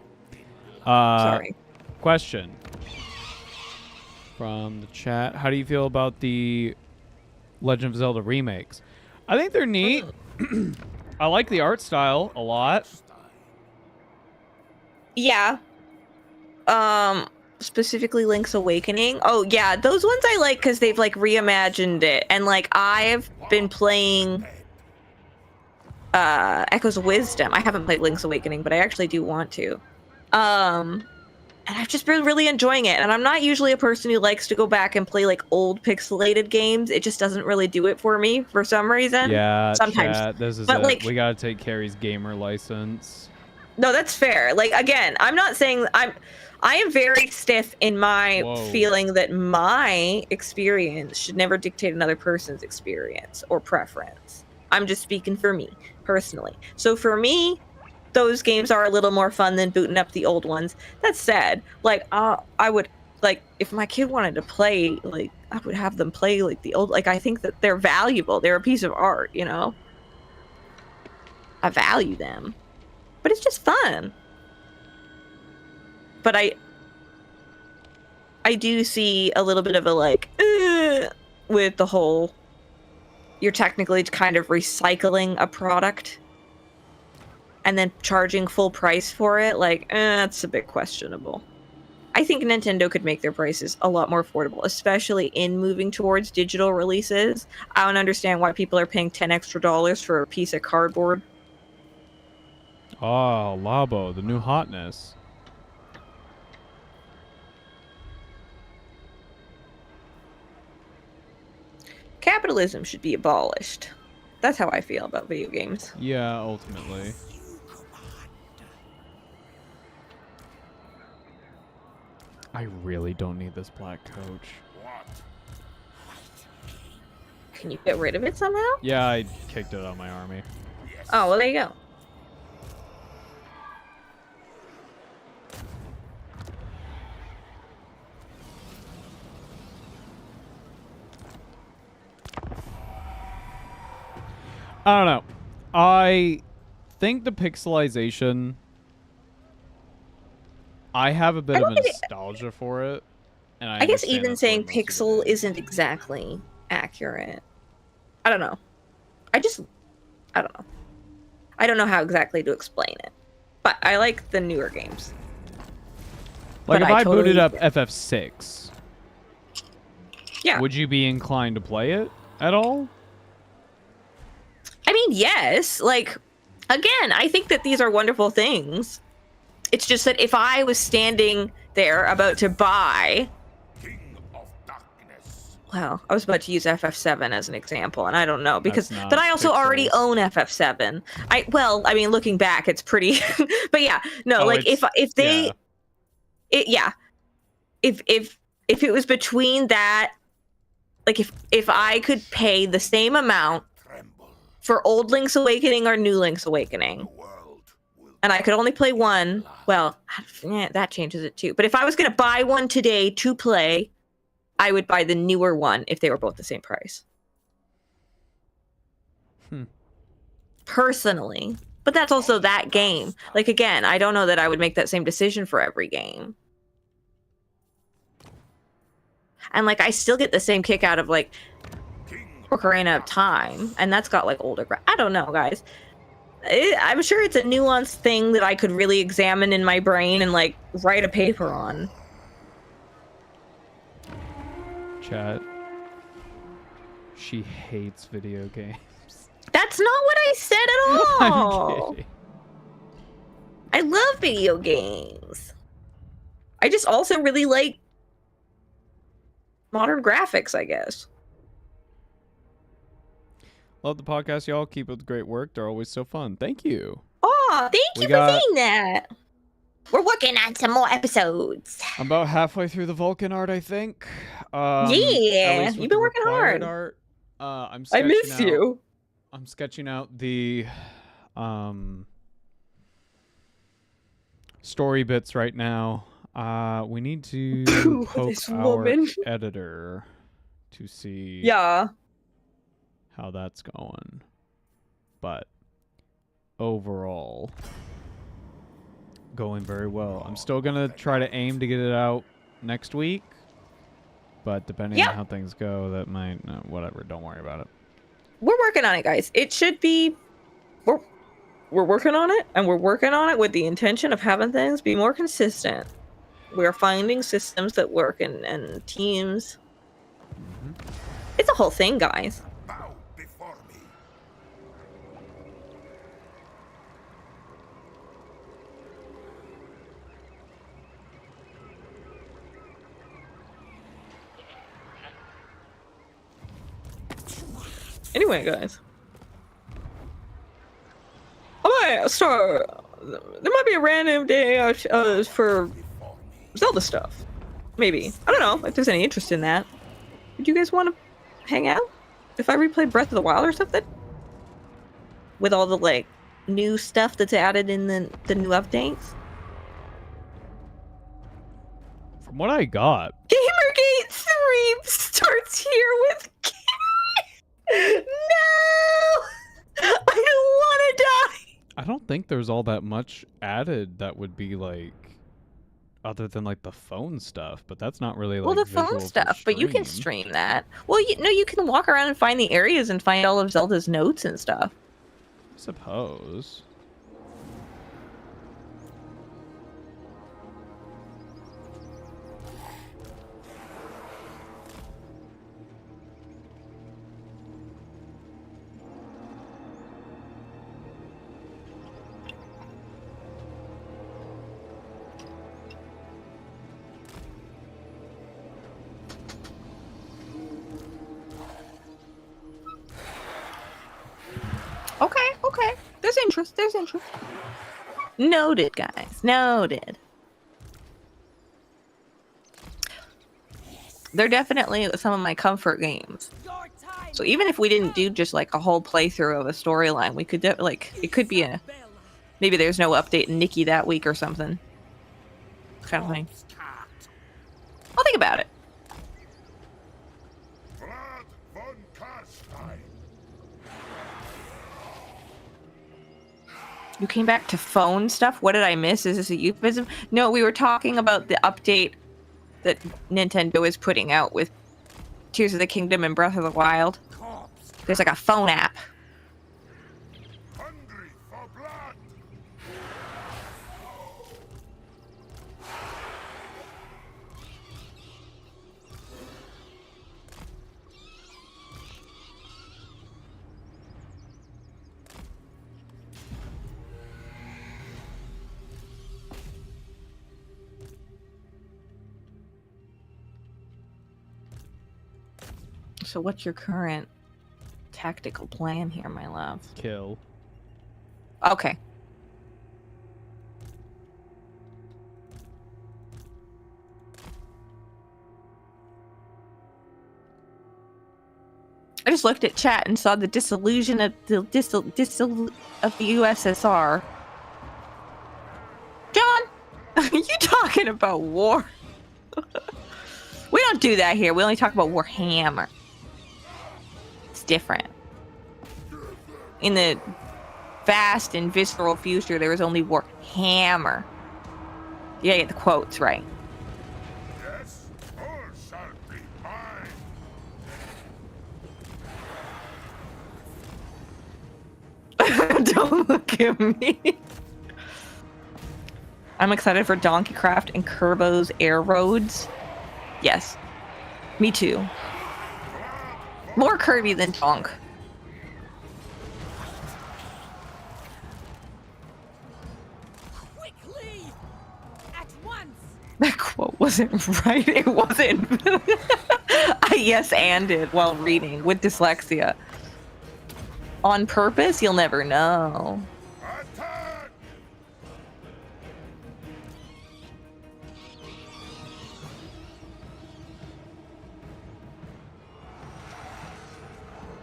Speaker 3: Sorry.
Speaker 2: Question from the chat. How do you feel about the Legend of Zelda remakes? I think they're neat. I like the art style a lot.
Speaker 3: Yeah. Specifically Link's Awakening. Oh yeah, those ones I like because they've like reimagined it, and like I've been playing Echoes of Wisdom. I haven't played Link's Awakening, but I actually do want to. And I've just been really enjoying it. And I'm not usually a person who likes to go back and play like old pixelated games. It just doesn't really do it for me for some reason.
Speaker 2: Yeah,
Speaker 3: sometimes.
Speaker 2: Chat, this is
Speaker 3: but,
Speaker 2: it.
Speaker 3: like,
Speaker 2: We gotta take Carrie's gamer license.
Speaker 3: No, that's fair. Like, again, I'm not saying I am very stiff in my feeling that my experience should never dictate another person's experience or preference. I'm just speaking for me personally. So for me, those games are a little more fun than booting up the old ones. That said, like, I would, like, if my kid wanted to play, like, I would have them play, like, the old, like, I think that they're valuable. They're a piece of art, you know? I value them. But it's just fun. But I do see a little bit of a, like, with the whole, you're technically kind of recycling a product and then charging full price for it, like, that's a bit questionable. I think Nintendo could make their prices a lot more affordable, especially in moving towards digital releases. I don't understand why people are paying $10 extra for a piece of cardboard.
Speaker 2: Oh, Labo, the new hotness.
Speaker 3: Capitalism should be abolished. That's how I feel about video games.
Speaker 2: Yeah, ultimately. I really don't need this black coach.
Speaker 3: Can you get rid of it somehow?
Speaker 2: Yeah, I kicked it out of my army.
Speaker 3: Oh, well, there you go.
Speaker 2: I don't know. I think the pixelization, I have a bit of nostalgia for it. And I
Speaker 3: guess
Speaker 2: understand
Speaker 3: even
Speaker 2: that's
Speaker 3: saying
Speaker 2: where most of
Speaker 3: pixel
Speaker 2: it is.
Speaker 3: isn't exactly accurate. I don't know. I don't know. I don't know how exactly to explain it. But I like the newer games.
Speaker 2: Like,
Speaker 3: But
Speaker 2: if
Speaker 3: I
Speaker 2: I booted
Speaker 3: totally-
Speaker 2: up FF6,
Speaker 3: Yeah.
Speaker 2: would you be inclined to play it at all?
Speaker 3: I mean, yes. Like, again, I think that these are wonderful things. It's just that if I was standing there about to buy... Well, I was about to use FF7 as an example, and I don't know, because...
Speaker 2: That's not
Speaker 3: But I also already
Speaker 2: pixels.
Speaker 3: own FF7. I mean, looking back, it's pretty... But yeah, no,
Speaker 2: Oh,
Speaker 3: like, if they...
Speaker 2: yeah.
Speaker 3: If it was between that... Like, if I could pay the same amount for old Link's Awakening or new Link's Awakening, and I could only play one, well, that changes it too. But if I was going to buy one today to play, I would buy the newer one if they were both the same price. Personally. But that's also that game. Like, again, I don't know that I would make that same decision for every game. And, like, I still get the same kick out of, like, Ocarina of Time. And that's got, like, older... I don't know, guys. I'm sure it's a nuanced thing that I could really examine in my brain and, like, write a paper on.
Speaker 2: Chat. She hates video games.
Speaker 3: That's not what I said at all.
Speaker 2: I'm kidding.
Speaker 3: I love video games. I just also really like modern graphics, I guess.
Speaker 2: Love the podcast, y'all. Keep up the great work. They're always so fun. Thank you.
Speaker 3: Oh, thank you for saying that. We're working on some more episodes.
Speaker 2: I'm about halfway through the Vulcan art, I think.
Speaker 3: Yeah, you've been working hard.
Speaker 2: Art. I
Speaker 3: miss you.
Speaker 2: I'm sketching out the story bits right now. We need to poke our editor to see how that's going. But overall, going very well. I'm still gonna try to aim to get it out next week, but depending on how things go, that might whatever. Don't worry about it.
Speaker 3: We're working on it, guys. It should be. We're working on it, and we're working on it with the intention of having things be more consistent. We're finding systems that work and teams. It's a whole thing, guys.
Speaker 1: Bow before me.
Speaker 3: Anyway, guys. I might start. There might be a random day for Zelda stuff. Maybe. I don't know if there's any interest in that. Would you guys want to hang out? If I replay Breath of the Wild or something? With all the, like, new stuff that's added in the new updates?
Speaker 2: From what I got,
Speaker 3: Gamergate 3 starts here with No! I don't want to die!
Speaker 2: I don't think there's all that much added that would be like, other than like the phone stuff, but that's not really like.
Speaker 3: Well, the phone stuff, but you can stream that. Well, you can walk around and find the areas and find all of Zelda's notes and stuff.
Speaker 2: I suppose.
Speaker 3: Okay. There's interest. Noted, guys. Noted. They're definitely some of my comfort games. So even if we didn't do just like a whole playthrough of a storyline, we could it could be maybe there's no update in Nikki that week or something. Kind of thing. I'll think about it. You came back to phone stuff? What did I miss? Is this a euphemism? No, we were talking about the update that Nintendo is putting out with Tears of the Kingdom and Breath of the Wild. There's like a phone app.
Speaker 1: Hungry for blood.
Speaker 3: So what's your current tactical plan here, my love?
Speaker 2: Kill.
Speaker 3: Okay. I just looked at chat and saw the dissolution of the USSR. talking about war. We don't do that here. We only talk about Warhammer. It's different. In the vast and visceral future, there was only Warhammer. You gotta get the quotes right.
Speaker 1: Yes, all shall be mine.
Speaker 3: Don't look at me. I'm excited for Donkeycraft and Kerbo's Air Roads. Yes. Me too. More Kirby than Donk.
Speaker 5: Quickly! At once!
Speaker 3: That quote wasn't right. It wasn't. I yes-anded while reading with dyslexia. On purpose? You'll never know.
Speaker 1: Attack!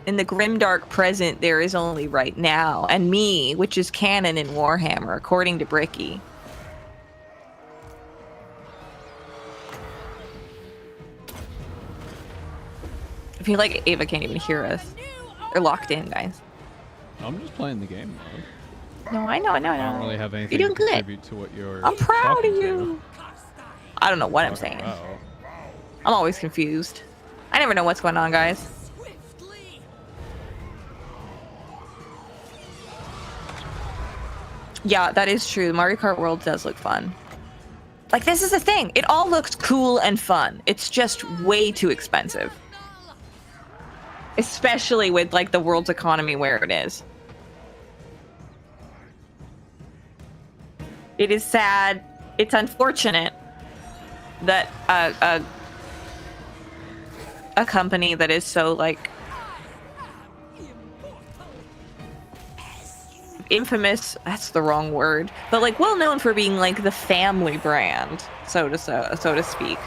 Speaker 3: In the grimdark present, there is only right now, and me, which is canon in Warhammer, according to Bricky. I feel like Ava can't even hear us. They're locked in, guys.
Speaker 2: I'm just playing the game mode.
Speaker 3: No, I know.
Speaker 2: I don't really have anything
Speaker 3: You're
Speaker 2: to
Speaker 3: doing good.
Speaker 2: contribute to what you're
Speaker 3: I'm proud
Speaker 2: talking
Speaker 3: of you. I don't know what I'm saying.
Speaker 2: about.
Speaker 3: I'm always confused. I never know what's going on, guys.
Speaker 5: Swiftly!
Speaker 3: Yeah, that is true. Mario Kart World does look fun. Like, this is the thing. It all looks cool and fun. It's just way too expensive. Especially with, like, the world's economy where it is. It is sad. It's unfortunate that a company that is so, like, infamous, that's the wrong word, but like well known for being like the family brand, so to speak,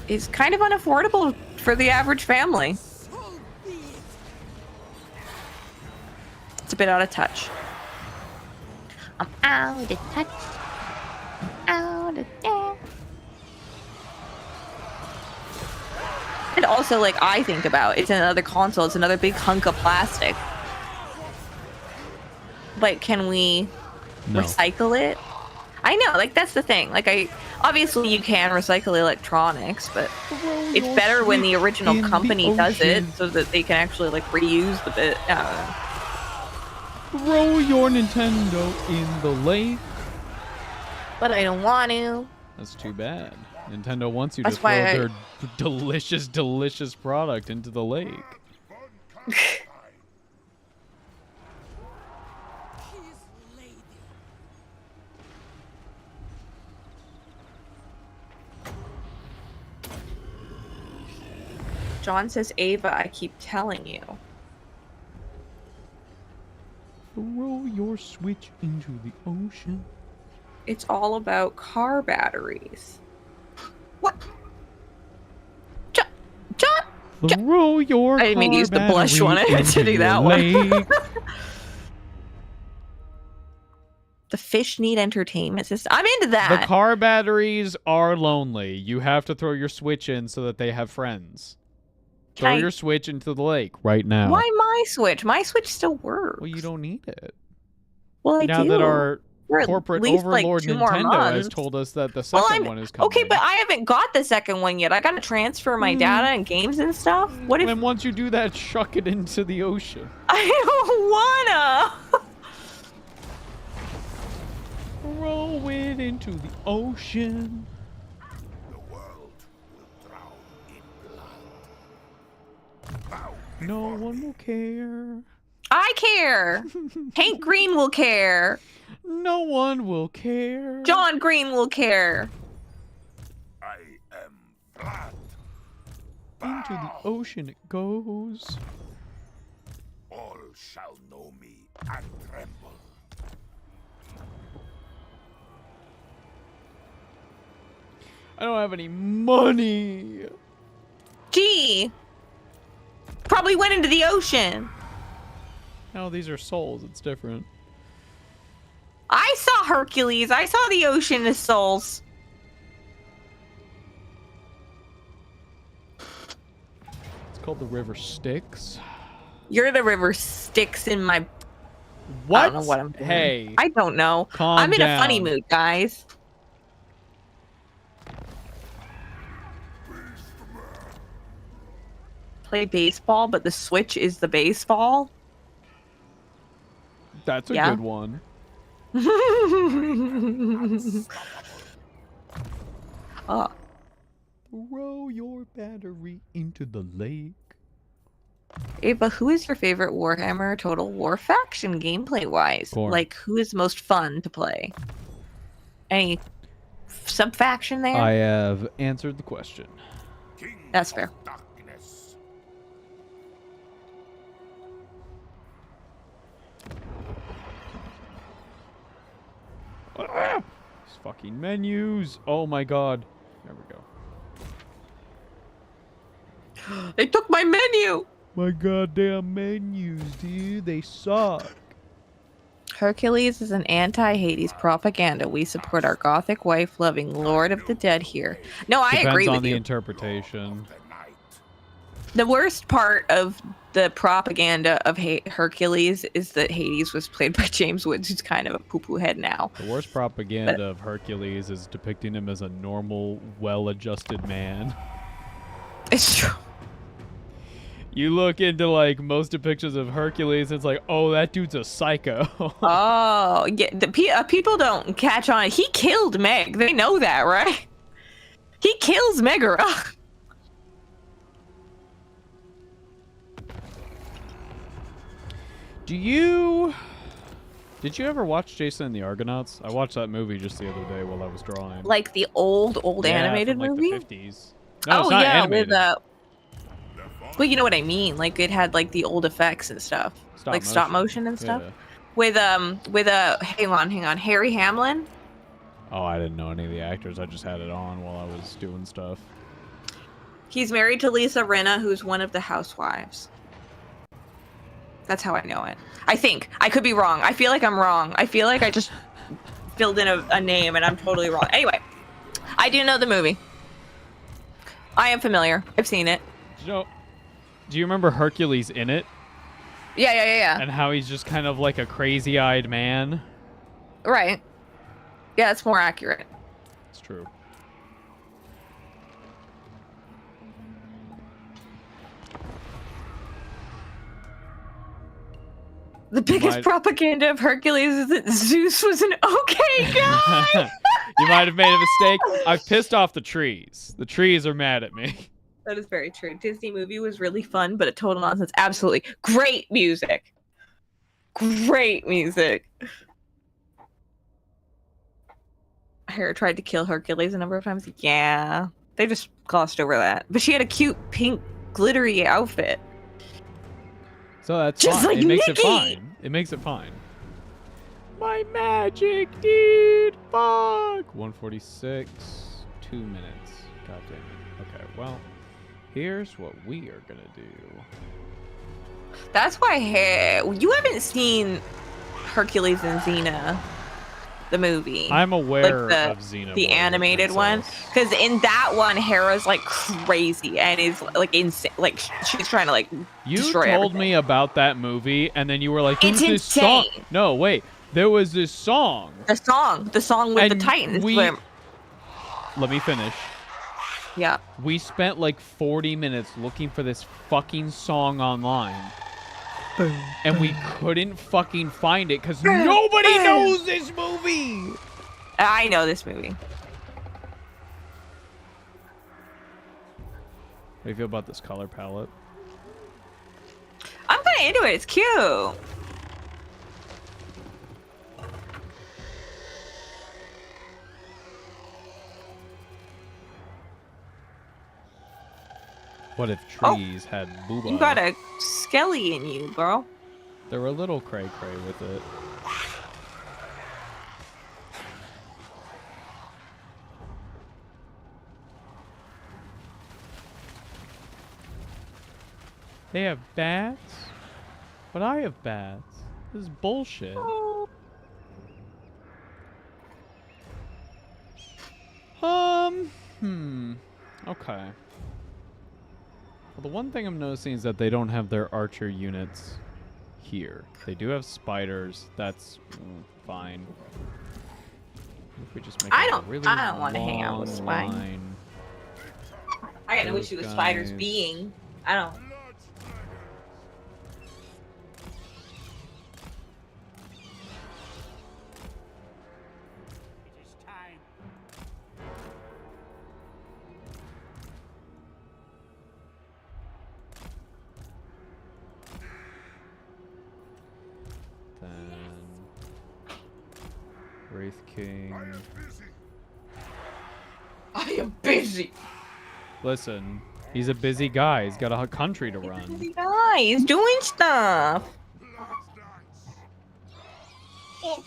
Speaker 3: is kind of unaffordable for the average family.
Speaker 5: So be it!
Speaker 3: It's a bit out of touch. I'm out of touch. I'm out of touch. And also, like, I think about, it's another console, it's another big hunk of plastic. Like, can we
Speaker 2: No.
Speaker 3: recycle it? I know, like, that's the thing. Like, obviously you can recycle electronics, but it's better when the original company does it so that they can actually, like, reuse the bit. I don't know.
Speaker 2: Throw your Nintendo in the lake.
Speaker 3: But I don't want to.
Speaker 2: That's too bad. Nintendo wants you to
Speaker 3: That's
Speaker 2: throw
Speaker 3: why
Speaker 2: their delicious, delicious product into the lake.
Speaker 5: His lady.
Speaker 3: John says, Ava, I keep telling you.
Speaker 2: Throw your Switch into the ocean.
Speaker 3: It's all about car batteries. What? John?
Speaker 2: Throw your
Speaker 3: I didn't mean to
Speaker 2: car
Speaker 3: use the blush one. I
Speaker 2: battery
Speaker 3: had to
Speaker 2: into
Speaker 3: do that
Speaker 2: the
Speaker 3: one.
Speaker 2: lake.
Speaker 3: The fish need entertainment system. I'm into that.
Speaker 2: The car batteries are lonely. You have to throw your Switch in so that they have friends. Throw
Speaker 3: Can I-
Speaker 2: your Switch into the lake right now.
Speaker 3: Why my Switch? My Switch still works.
Speaker 2: Well, you don't need it.
Speaker 3: Well, I
Speaker 2: now
Speaker 3: do.
Speaker 2: that our
Speaker 3: For at
Speaker 2: corporate
Speaker 3: least, like,
Speaker 2: overlord
Speaker 3: 2 more
Speaker 2: Nintendo has
Speaker 3: months.
Speaker 2: told us that the
Speaker 3: Well,
Speaker 2: second one is coming.
Speaker 3: Okay, but I haven't got the second one yet. I gotta transfer my data and games and stuff. What if
Speaker 2: And once you do that, chuck it into the ocean.
Speaker 3: I don't wanna?
Speaker 2: Throw it into the ocean.
Speaker 1: The world will drown in blood. Bow
Speaker 2: No
Speaker 1: before
Speaker 2: one
Speaker 1: me.
Speaker 2: will care.
Speaker 3: I care. Hank Green will care.
Speaker 2: No one will care.
Speaker 3: John Green will care.
Speaker 1: I am Vlad.
Speaker 2: Into the ocean it goes.
Speaker 1: All shall know me and tremble.
Speaker 2: I don't have any money.
Speaker 3: Gee. Probably went into the ocean.
Speaker 2: No, these are souls. It's different.
Speaker 3: I saw Hercules. I saw the Ocean of Souls.
Speaker 2: It's called the River Styx.
Speaker 3: You're the river Styx in my...
Speaker 2: What?
Speaker 3: I don't know what I'm doing.
Speaker 2: Hey.
Speaker 3: I don't know.
Speaker 2: Calm
Speaker 3: I'm in a funny
Speaker 2: down.
Speaker 3: mood, guys. Play baseball, but the Switch is the baseball.
Speaker 2: That's a
Speaker 3: Yeah.
Speaker 2: good one.
Speaker 3: Oh,
Speaker 2: Throw your battery into the lake.
Speaker 3: Ava, who is your favorite Warhammer Total War faction gameplay-wise?
Speaker 2: Gorn.
Speaker 3: Like, who is most fun to play? Any sub-faction there?
Speaker 2: I have answered the question.
Speaker 1: King
Speaker 3: That's
Speaker 1: of
Speaker 3: fair.
Speaker 1: Darkness.
Speaker 2: These fucking menus. Oh my god. There we go.
Speaker 3: They took my menu!
Speaker 2: My goddamn menus, dude. They suck.
Speaker 3: Hercules is an anti-Hades propaganda. We support our gothic wife-loving Lord of the Dead here. No, I
Speaker 2: Depends
Speaker 3: agree
Speaker 2: on
Speaker 3: with
Speaker 2: the
Speaker 3: you.
Speaker 2: interpretation.
Speaker 1: The night.
Speaker 3: The worst part of the propaganda of Hercules is that Hades was played by James Woods, who's kind of a poo-poo head now.
Speaker 2: The worst propaganda of Hercules is depicting him as a normal, well-adjusted man.
Speaker 3: It's true.
Speaker 2: You look into like most depictions of Hercules, it's like, oh, that dude's a psycho.
Speaker 3: Oh, yeah. People don't catch on. He killed Meg. They know that, right? He kills Megara.
Speaker 2: Did you ever watch Jason and the Argonauts? I watched that movie just the other day while I was drawing.
Speaker 3: Like the old
Speaker 2: Yeah,
Speaker 3: animated
Speaker 2: from, like,
Speaker 3: movie.
Speaker 2: The 50s. No, it's
Speaker 3: Oh
Speaker 2: not
Speaker 3: yeah,
Speaker 2: animated.
Speaker 3: well, you know what I mean. Like it had like the old effects and stuff, like stop motion and stuff.
Speaker 2: Yeah.
Speaker 3: With hang on, Harry Hamlin.
Speaker 2: Oh, I didn't know any of the actors. I just had it on while I was doing stuff.
Speaker 3: He's married to Lisa Rinna, who's one of the housewives. That's how I know it. I think. I could be wrong. I feel like I'm wrong. I feel like I just filled in a name and I'm totally wrong. Anyway, I do know the movie. I am familiar. I've seen it.
Speaker 2: Do you remember Hercules in it?
Speaker 3: Yeah.
Speaker 2: And how he's just kind of like a crazy-eyed man?
Speaker 3: Right. Yeah, it's more accurate.
Speaker 2: It's true.
Speaker 3: The biggest
Speaker 2: might-
Speaker 3: propaganda of Hercules is that Zeus was an okay guy.
Speaker 2: You might have made a mistake. I've pissed off the trees. The trees are mad at me.
Speaker 3: That is very true. Disney movie was really fun, but a total nonsense. Absolutely. Great music. Great music. Hera tried to kill Hercules a number of times. Yeah. They just glossed over that. But she had a cute pink glittery outfit.
Speaker 2: So that's
Speaker 3: Just
Speaker 2: fine.
Speaker 3: like
Speaker 2: It makes it
Speaker 3: Mickey!
Speaker 2: fine. It makes it fine. My magic, dude. Fuck. 146. 2 minutes. God damn it. Okay, well, here's what we are gonna do.
Speaker 3: That's why you haven't seen Hercules and Xena, the movie.
Speaker 2: I'm aware
Speaker 3: the-
Speaker 2: of Xena.
Speaker 3: The
Speaker 2: Warrior
Speaker 3: animated one,
Speaker 2: Princess.
Speaker 3: because in that one Hera's like crazy and is like insane, like she's trying to like
Speaker 2: You
Speaker 3: destroy
Speaker 2: told
Speaker 3: everything.
Speaker 2: me about that movie, and then you were like,
Speaker 3: It's
Speaker 2: "There's this song."
Speaker 3: insane.
Speaker 2: No, wait. There was this song.
Speaker 3: the song with the
Speaker 2: And
Speaker 3: Titans.
Speaker 2: we-
Speaker 3: where-
Speaker 2: Let me finish.
Speaker 3: yeah,
Speaker 2: We spent like 40 minutes looking for this fucking song online. And we couldn't fucking find it because nobody knows this movie.
Speaker 3: I know this movie.
Speaker 2: How do you feel about this color palette?
Speaker 3: I'm kind of into it. It's cute.
Speaker 2: What if trees had booba?
Speaker 3: You got a skelly in you, bro.
Speaker 2: They were a little cray-cray with it. They have bats? But I have bats. This is bullshit. Okay. Well, the one thing I'm noticing is that they don't have their archer units here. They do have spiders. That's fine. If we just make
Speaker 3: I
Speaker 2: like
Speaker 3: don't-
Speaker 2: a really
Speaker 3: I don't wanna hang out with
Speaker 2: long
Speaker 3: spiders.
Speaker 2: line.
Speaker 3: I got no
Speaker 2: Those
Speaker 3: issue with spiders
Speaker 2: guys.
Speaker 3: being. I don't.
Speaker 5: It is time.
Speaker 2: Then Wraith King.
Speaker 3: I am busy.
Speaker 2: Listen, he's a busy guy. He's got a country to run.
Speaker 3: Busy guy. He's doing stuff.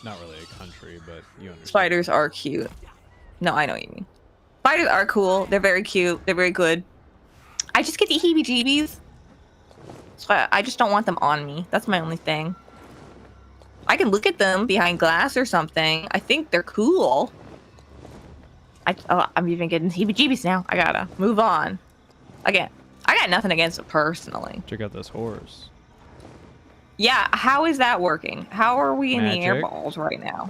Speaker 2: Not really a country, but you understand.
Speaker 3: Spiders are cute. No, I know what you mean. Spiders are cool. They're very cute. They're very good. I just get the heebie-jeebies. So I just don't want them on me. That's my only thing. I can look at them behind glass or something. I think they're cool. I'm even getting heebie-jeebies now. I gotta move on. Again, I got nothing against it personally.
Speaker 2: Check out this horse.
Speaker 3: Yeah, how is that working? How are we in the
Speaker 2: Magic.
Speaker 3: air balls right now?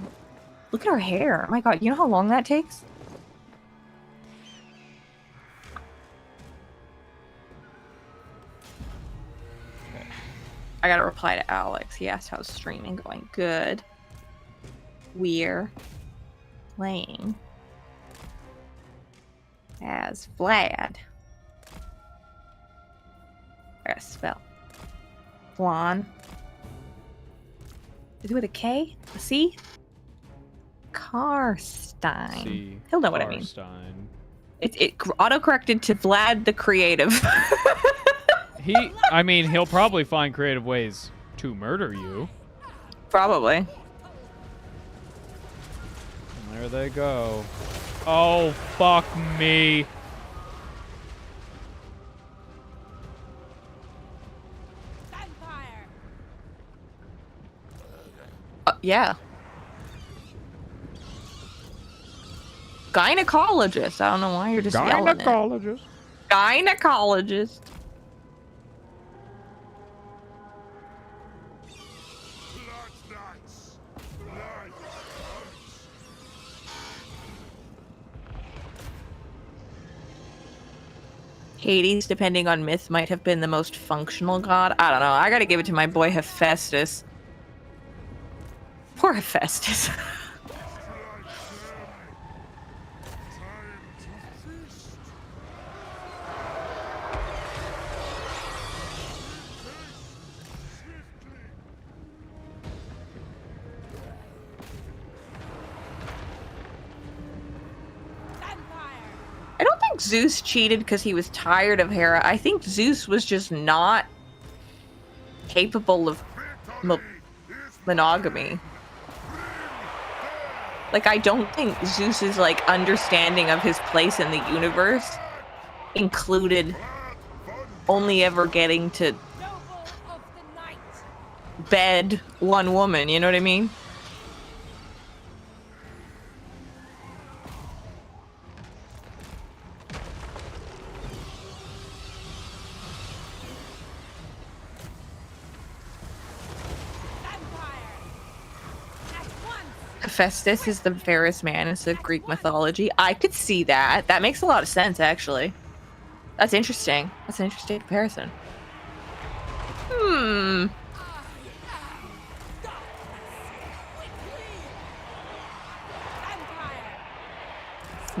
Speaker 3: Look at her hair. Oh my god, you know how long that takes? I gotta reply to Alex. He asked how's streaming going. Good. We're playing as Vlad. I gotta spell. Flan. Is it with a K? A C? Karstein.
Speaker 2: See,
Speaker 3: He'll know what I mean.
Speaker 2: Karstein.
Speaker 3: It auto-corrected to Vlad the Creative.
Speaker 2: I mean, he'll probably find creative ways to murder you.
Speaker 3: Probably.
Speaker 2: And there they go. Oh, fuck me.
Speaker 5: Vampire.
Speaker 3: Yeah. Gynecologist. I don't know why you're just yelling it.
Speaker 2: Gynecologist.
Speaker 3: Gynecologist. Hades, depending on myth, might have been the most functional god. I don't know. I gotta give it to my boy Hephaestus. Poor Hephaestus. I don't think Zeus cheated because he was tired of Hera. I think Zeus was just not capable of monogamy. Like, I don't think Zeus's, like, understanding of his place in the universe included only ever getting to
Speaker 5: Noble of the night.
Speaker 3: bed one woman, you know what I mean?
Speaker 5: Vampire. At once.
Speaker 3: Hephaestus is the fairest man in the Greek mythology. I could see that. That makes a lot of sense, actually. That's interesting. That's an interesting comparison. Hmm.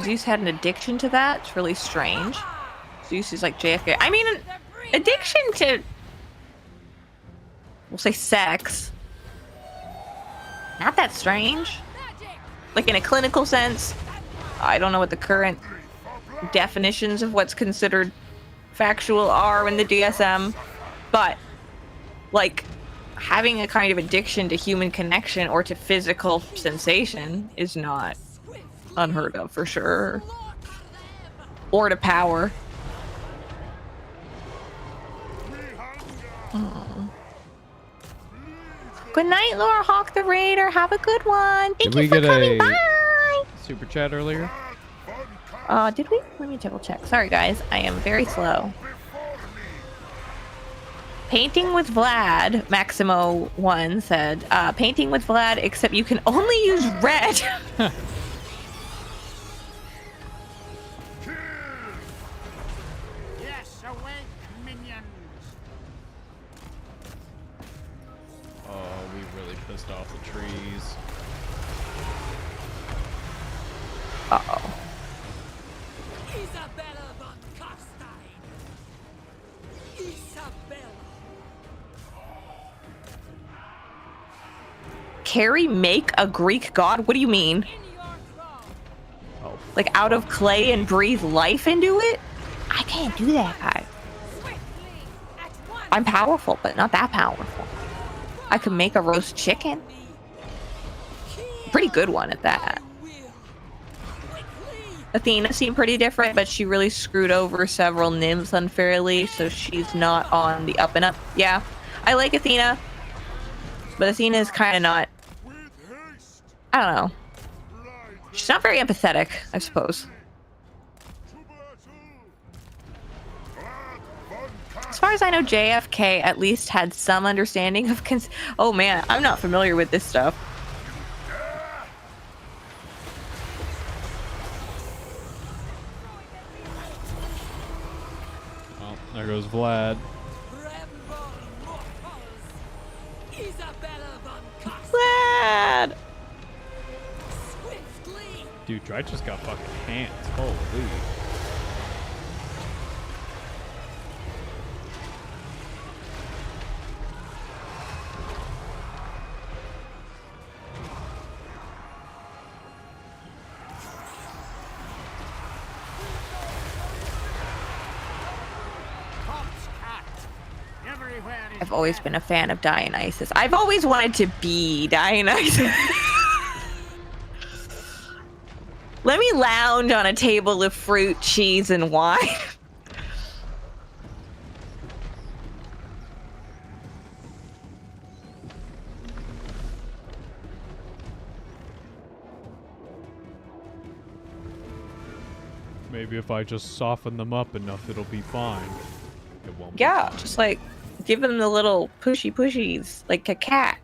Speaker 3: Zeus had an addiction to that. It's really strange. Zeus is like JFK. I mean, an addiction to, we'll say, sex. Not that strange. Like in a clinical sense. I don't know what the current definitions of what's considered factual are in the DSM, but like having a kind of addiction to human connection or to physical sensation is not unheard of for sure. Or to power. Good night, Laura Hawk the Raider. Have a good one. Thank
Speaker 2: Did we
Speaker 3: you for
Speaker 2: get
Speaker 3: coming
Speaker 2: a
Speaker 3: by.
Speaker 2: super chat earlier?
Speaker 3: Did we? Let me double check. Sorry, guys. I am very slow. Painting with Vlad, Maximo1 said, painting with Vlad, except you can only use red.
Speaker 5: Yes, awake, minions.
Speaker 2: Oh, we really pissed off the trees.
Speaker 3: Uh-oh.
Speaker 5: Isabella von Carstein. Isabella.
Speaker 3: Carrie make a Greek god? What do you mean?
Speaker 5: In your throne.
Speaker 2: Oh,
Speaker 3: Like out of clay and breathe life into it? I can't do that, guy.
Speaker 5: Swiftly at once.
Speaker 3: I'm powerful, but not that powerful. I can make a roast chicken. Pretty good one at that. Athena seemed pretty different, but she really screwed over several nymphs unfairly, so she's not on the up and up. Yeah, I like Athena, but Athena is kind of not. I don't know. She's not very empathetic, I suppose. As far as I know, JFK at least had some understanding of oh man, I'm not familiar with this stuff.
Speaker 2: well, there goes Vlad.
Speaker 5: Isabella von Carstein.
Speaker 3: Vlad!
Speaker 5: Swiftly.
Speaker 2: Dude, Dry just got fucking hands. Holy.
Speaker 5: Corpse cat. Everywhere is
Speaker 3: I've always been a fan of Dionysus. I've always wanted to be Dionysus. Let me lounge on a table of fruit, cheese, and wine.
Speaker 2: Maybe if I just soften them up enough, it'll be fine. It won't be
Speaker 3: Yeah,
Speaker 2: fine.
Speaker 3: just like give him the little pushies, like a cat.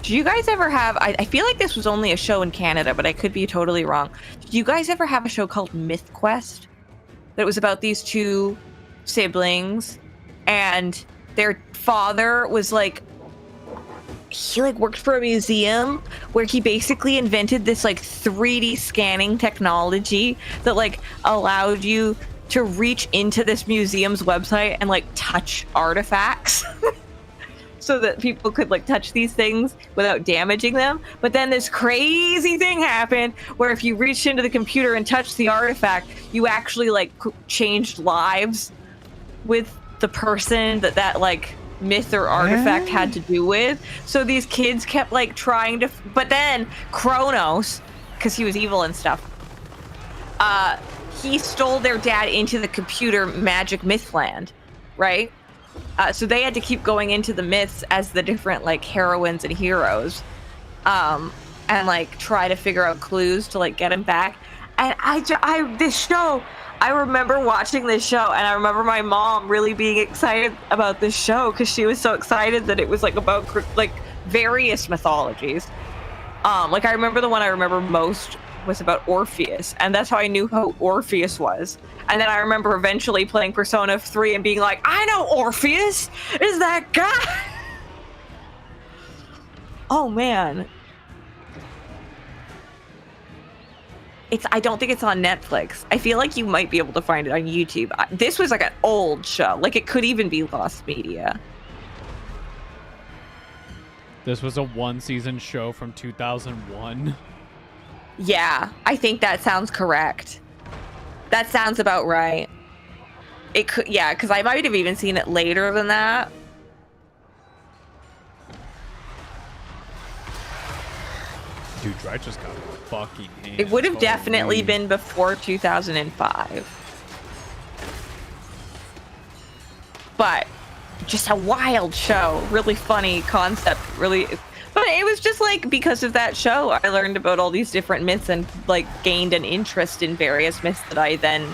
Speaker 3: Did you guys ever have? I feel like this was only a show in Canada, but I could be totally wrong. Did you guys ever have a show called Myth Quest? That was about these two siblings, and their father was like, he like worked for a museum where he basically invented this like 3D scanning technology that like allowed you to reach into this museum's website and like touch artifacts. So that people could like touch these things without damaging them. But then this crazy thing happened where if you reached into the computer and touched the artifact, you actually like changed lives with the person that like myth or artifact had to do with. So these kids kept like trying to, but then Kronos, because he was evil and stuff, he stole their dad into the computer magic mythland, right? So they had to keep going into the myths as the different like heroines and heroes, and like try to figure out clues to like get him back. And this show, I remember watching this show, and I remember my mom really being excited about this show because she was so excited that it was like about like various mythologies. Like I remember the one I remember most was about Orpheus, and that's how I knew who Orpheus was. And then I remember eventually playing Persona 3 and being like, I know Orpheus is that guy. Oh man. I don't think it's on Netflix. I feel like you might be able to find it on YouTube. This was like an old show. Like it could even be Lost Media.
Speaker 2: This was a one-season show from 2001.
Speaker 3: Yeah, I think that sounds correct. That sounds about right. It could, yeah, because I might have even seen it later than that.
Speaker 2: Dude, Dry just got fucking hands.
Speaker 3: It would have definitely
Speaker 2: Holy.
Speaker 3: been before 2005. But just a wild show. Really funny concept. Really. But it was just like because of that show, I learned about all these different myths and like gained an interest in various myths that I then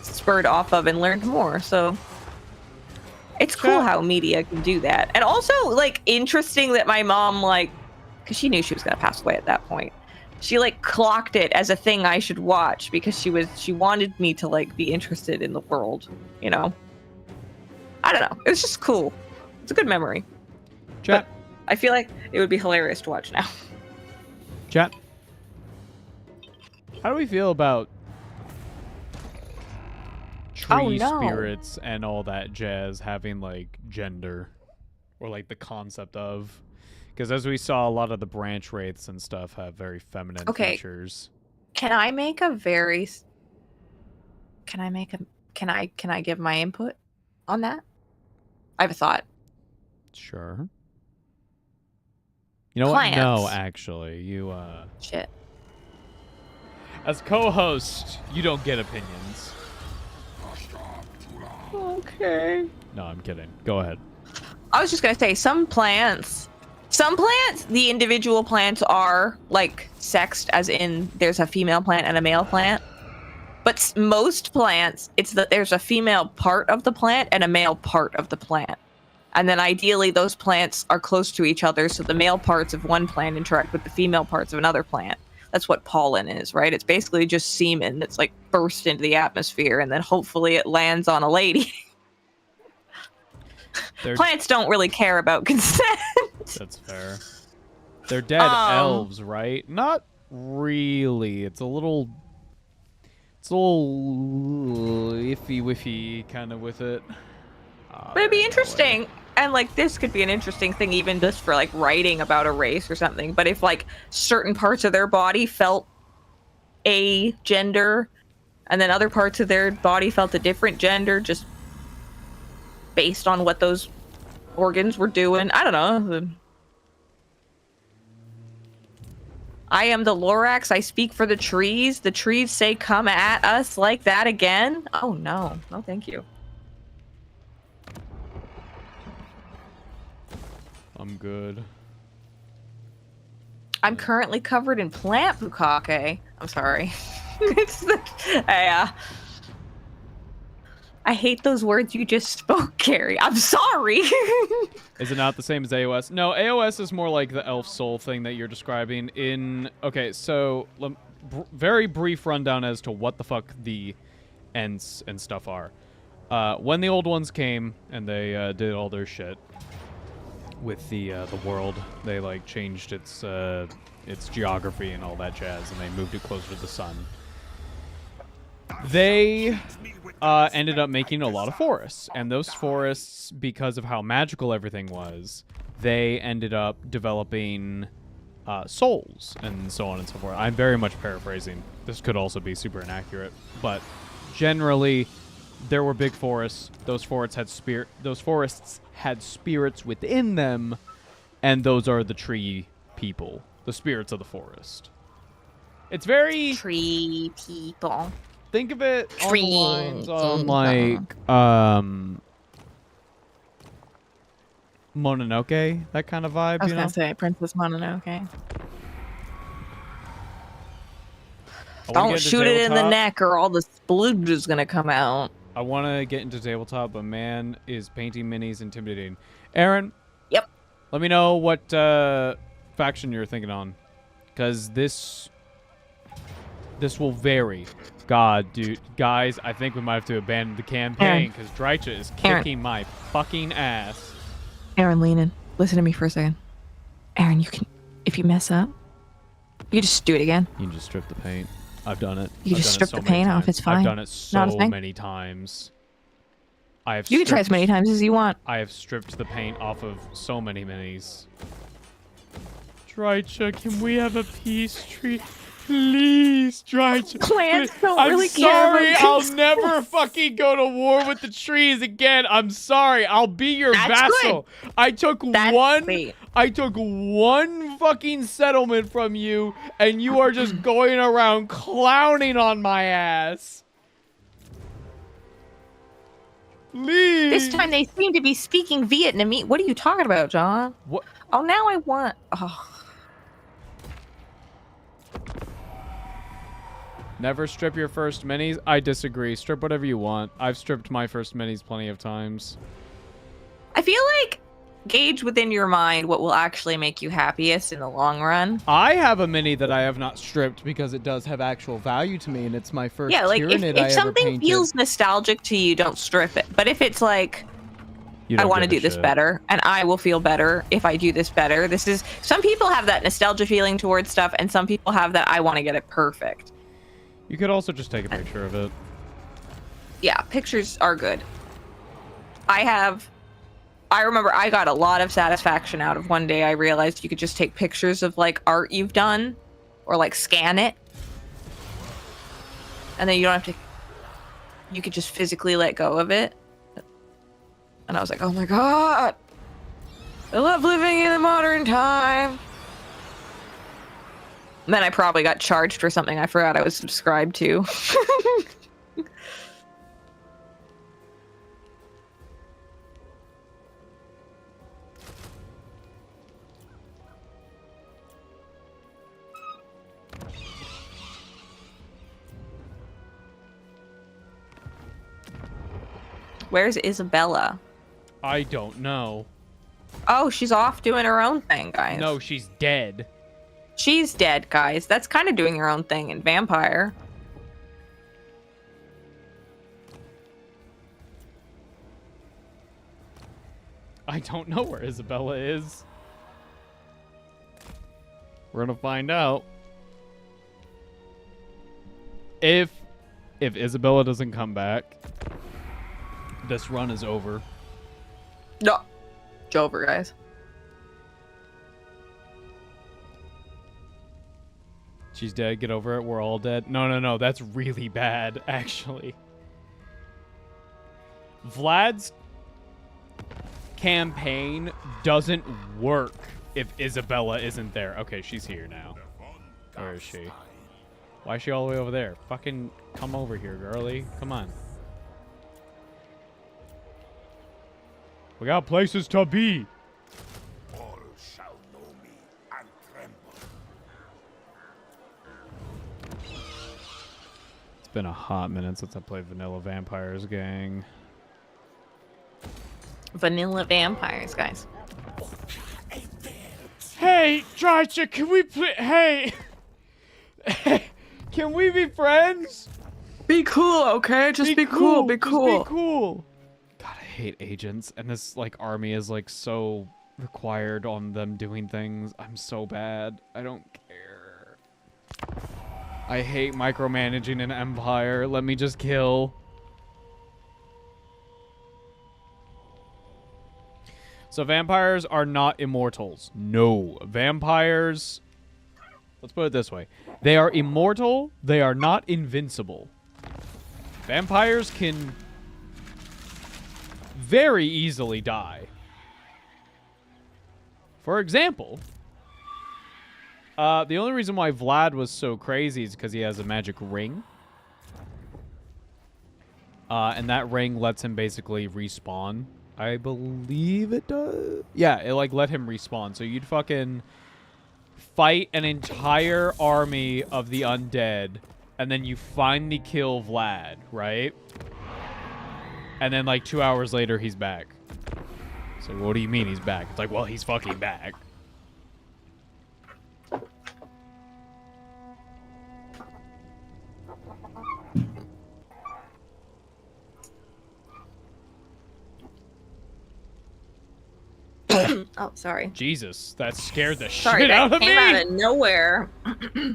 Speaker 3: spurred off of and learned more. So it's cool how media can do that. And also like interesting that my mom like, because she knew she was going to pass away at that point. She like clocked it as a thing I should watch because she wanted me to like be interested in the world, you know? I don't know. It was just cool. It's a good memory.
Speaker 2: Chat.
Speaker 3: But I feel like it would be hilarious to watch now.
Speaker 2: Chat. How do we feel about tree spirits and all that jazz having like gender or like the concept of? Because as we saw, a lot of the branch wraiths and stuff have very feminine features.
Speaker 3: Can I make a very? Can I give my input on that? I have a thought.
Speaker 2: Sure. You know
Speaker 3: Plants.
Speaker 2: what? No, actually, you
Speaker 3: Shit.
Speaker 2: as co-host, you don't get opinions.
Speaker 3: Okay.
Speaker 2: No, I'm kidding. Go ahead.
Speaker 3: I was just gonna say some plants, the individual plants are like sexed, as in there's a female plant and a male plant. But most plants, it's that there's a female part of the plant and a male part of the plant. And then ideally those plants are close to each other, so the male parts of one plant interact with the female parts of another plant. That's what pollen is, right? It's basically just semen that's like burst into the atmosphere and then hopefully it lands on a lady. Plants don't really care about consent.
Speaker 2: That's fair. They're dead elves, right? Not really. It's a little iffy kind of with it.
Speaker 3: But it'd be interesting. And like this could be an interesting thing even just for like writing about a race or something. But if like certain parts of their body felt a gender and then other parts of their body felt a different gender just based on what those organs were doing. I don't know. I am the Lorax. I speak for the trees. The trees say come at us like that again. Oh no. No, thank you.
Speaker 2: I'm good.
Speaker 3: I'm currently covered in plant bukkake. I'm sorry. I hate those words you just spoke, Carrie. I'm sorry.
Speaker 2: Is it not the same as AOS? No, AOS is more like the elf soul thing that you're describing. Okay, so very brief rundown as to what the fuck the Ents and stuff are. When the old ones came and they did all their shit with the world, they like changed its geography and all that jazz, and they moved it closer to the sun. They ended up making a lot of forests, and those forests, because of how magical everything was, they ended up developing souls and so on and so forth. I'm very much paraphrasing. This could also be super inaccurate, but generally, there were big forests. Those forests had spirits within them, and those are the tree people, the spirits of the forest. It's very
Speaker 3: Tree people.
Speaker 2: Think of it on the
Speaker 3: Tree
Speaker 2: lines on
Speaker 3: people.
Speaker 2: like Mononoke, that kind of vibe.
Speaker 3: I was
Speaker 2: you
Speaker 3: gonna
Speaker 2: know?
Speaker 3: say Princess Mononoke.
Speaker 2: I wanna
Speaker 3: Don't
Speaker 2: get into
Speaker 3: shoot it in the
Speaker 2: tabletop.
Speaker 3: neck or all the splooge is gonna come out.
Speaker 2: I want to get into tabletop, but man, is painting minis intimidating. Aaron.
Speaker 3: Yep.
Speaker 2: Let me know what faction you're thinking on, because this will vary. God, dude, guys, I think we might have to abandon the campaign because Drycha is kicking my fucking ass.
Speaker 3: Aaron, lean in. Listen to me for a second. Aaron, you can, if you mess up, you just do it again.
Speaker 2: You can just strip the paint. I've done it.
Speaker 3: You
Speaker 2: I've
Speaker 3: just
Speaker 2: done it
Speaker 3: strip the
Speaker 2: many
Speaker 3: paint off,
Speaker 2: times.
Speaker 3: it's fine.
Speaker 2: I've done it
Speaker 3: Not a
Speaker 2: so
Speaker 3: thing.
Speaker 2: many times. I have.
Speaker 3: You can try as
Speaker 2: stripped-
Speaker 3: many times as you want.
Speaker 2: I have stripped the paint off of so many minis. Drycha, can we have a peace treaty? Please try to.
Speaker 3: Plants don't
Speaker 2: I'm
Speaker 3: really care about
Speaker 2: sorry. I'll
Speaker 3: things.
Speaker 2: never fucking go to war with the trees again. I'm sorry. I'll be your
Speaker 3: That's
Speaker 2: vassal. I took
Speaker 3: Wait.
Speaker 2: I took one fucking settlement from you, and you are just going around clowning on my ass. Please.
Speaker 3: This time they seem to be speaking Vietnamese. What are you talking about, John?
Speaker 2: What?
Speaker 3: Oh, now I want. Oh.
Speaker 2: Never strip your first minis? I disagree. Strip whatever you want. I've stripped my first minis plenty of times.
Speaker 3: I feel like gauge within your mind what will actually make you happiest in the long run.
Speaker 2: I have a mini that I have not stripped because it does have actual value to me, and it's my first
Speaker 3: Yeah, like
Speaker 2: Tyranid I
Speaker 3: if
Speaker 2: ever
Speaker 3: something
Speaker 2: painted.
Speaker 3: feels nostalgic to you, don't strip it. But if it's like,
Speaker 2: You
Speaker 3: I
Speaker 2: don't
Speaker 3: want to
Speaker 2: give a
Speaker 3: do this
Speaker 2: shit.
Speaker 3: better, and I will feel better if I do this better. This is, some people have that nostalgia feeling towards stuff, and some people have that I want to get it perfect.
Speaker 2: You could also just take a picture of it.
Speaker 3: Yeah, pictures are good. I remember I got a lot of satisfaction out of one day I realized you could just take pictures of like art you've done or like scan it. And then you don't have to, you could just physically let go of it. And I was like, oh my God, I love living in a modern time. And then I probably got charged for something I forgot I was subscribed to. Where's Isabella?
Speaker 2: I don't know.
Speaker 3: Oh, she's off doing her own thing, guys.
Speaker 2: No, she's dead.
Speaker 3: She's dead, guys. That's kind of doing her own thing in Vampire.
Speaker 2: I don't know where Isabella is. We're gonna find out. If Isabella doesn't come back, this run is over.
Speaker 3: No. It's over, guys.
Speaker 2: She's dead. Get over it. We're all dead. No. That's really bad, actually. Vlad's campaign doesn't work if Isabella isn't there. Okay, she's here now. Where is she? Why is she all the way over there? Fucking come over here, girly. Come on. We got places to be.
Speaker 1: All shall know me and tremble.
Speaker 2: It's been a hot minute since I played Vanilla Vampires, gang.
Speaker 3: Vanilla Vampires, guys.
Speaker 2: Hey, Drycha, can we play? Hey. Can we be friends?
Speaker 3: Be cool, okay? Just be cool. Be
Speaker 2: Just
Speaker 3: cool.
Speaker 2: be cool. God, I hate agents, and this like army is like so required on them doing things. I'm so bad. I don't care. I hate micromanaging an empire. Let me just kill. So vampires are not immortals. No, vampires. Let's put it this way. They are immortal. They are not invincible. Vampires can very easily die. For example, the only reason why Vlad was so crazy is because he has a magic ring. And that ring lets him basically respawn. I believe it does. Yeah, it like let him respawn. So you'd fucking fight an entire army of the undead, and then you finally kill Vlad, right? And then like 2 hours later, he's back. So what do you mean he's back? It's like, well, he's fucking back.
Speaker 3: Oh, sorry.
Speaker 2: Jesus, that scared the
Speaker 3: Sorry,
Speaker 2: shit out
Speaker 3: that
Speaker 2: of
Speaker 3: came
Speaker 2: me.
Speaker 3: out of nowhere.
Speaker 2: Okay.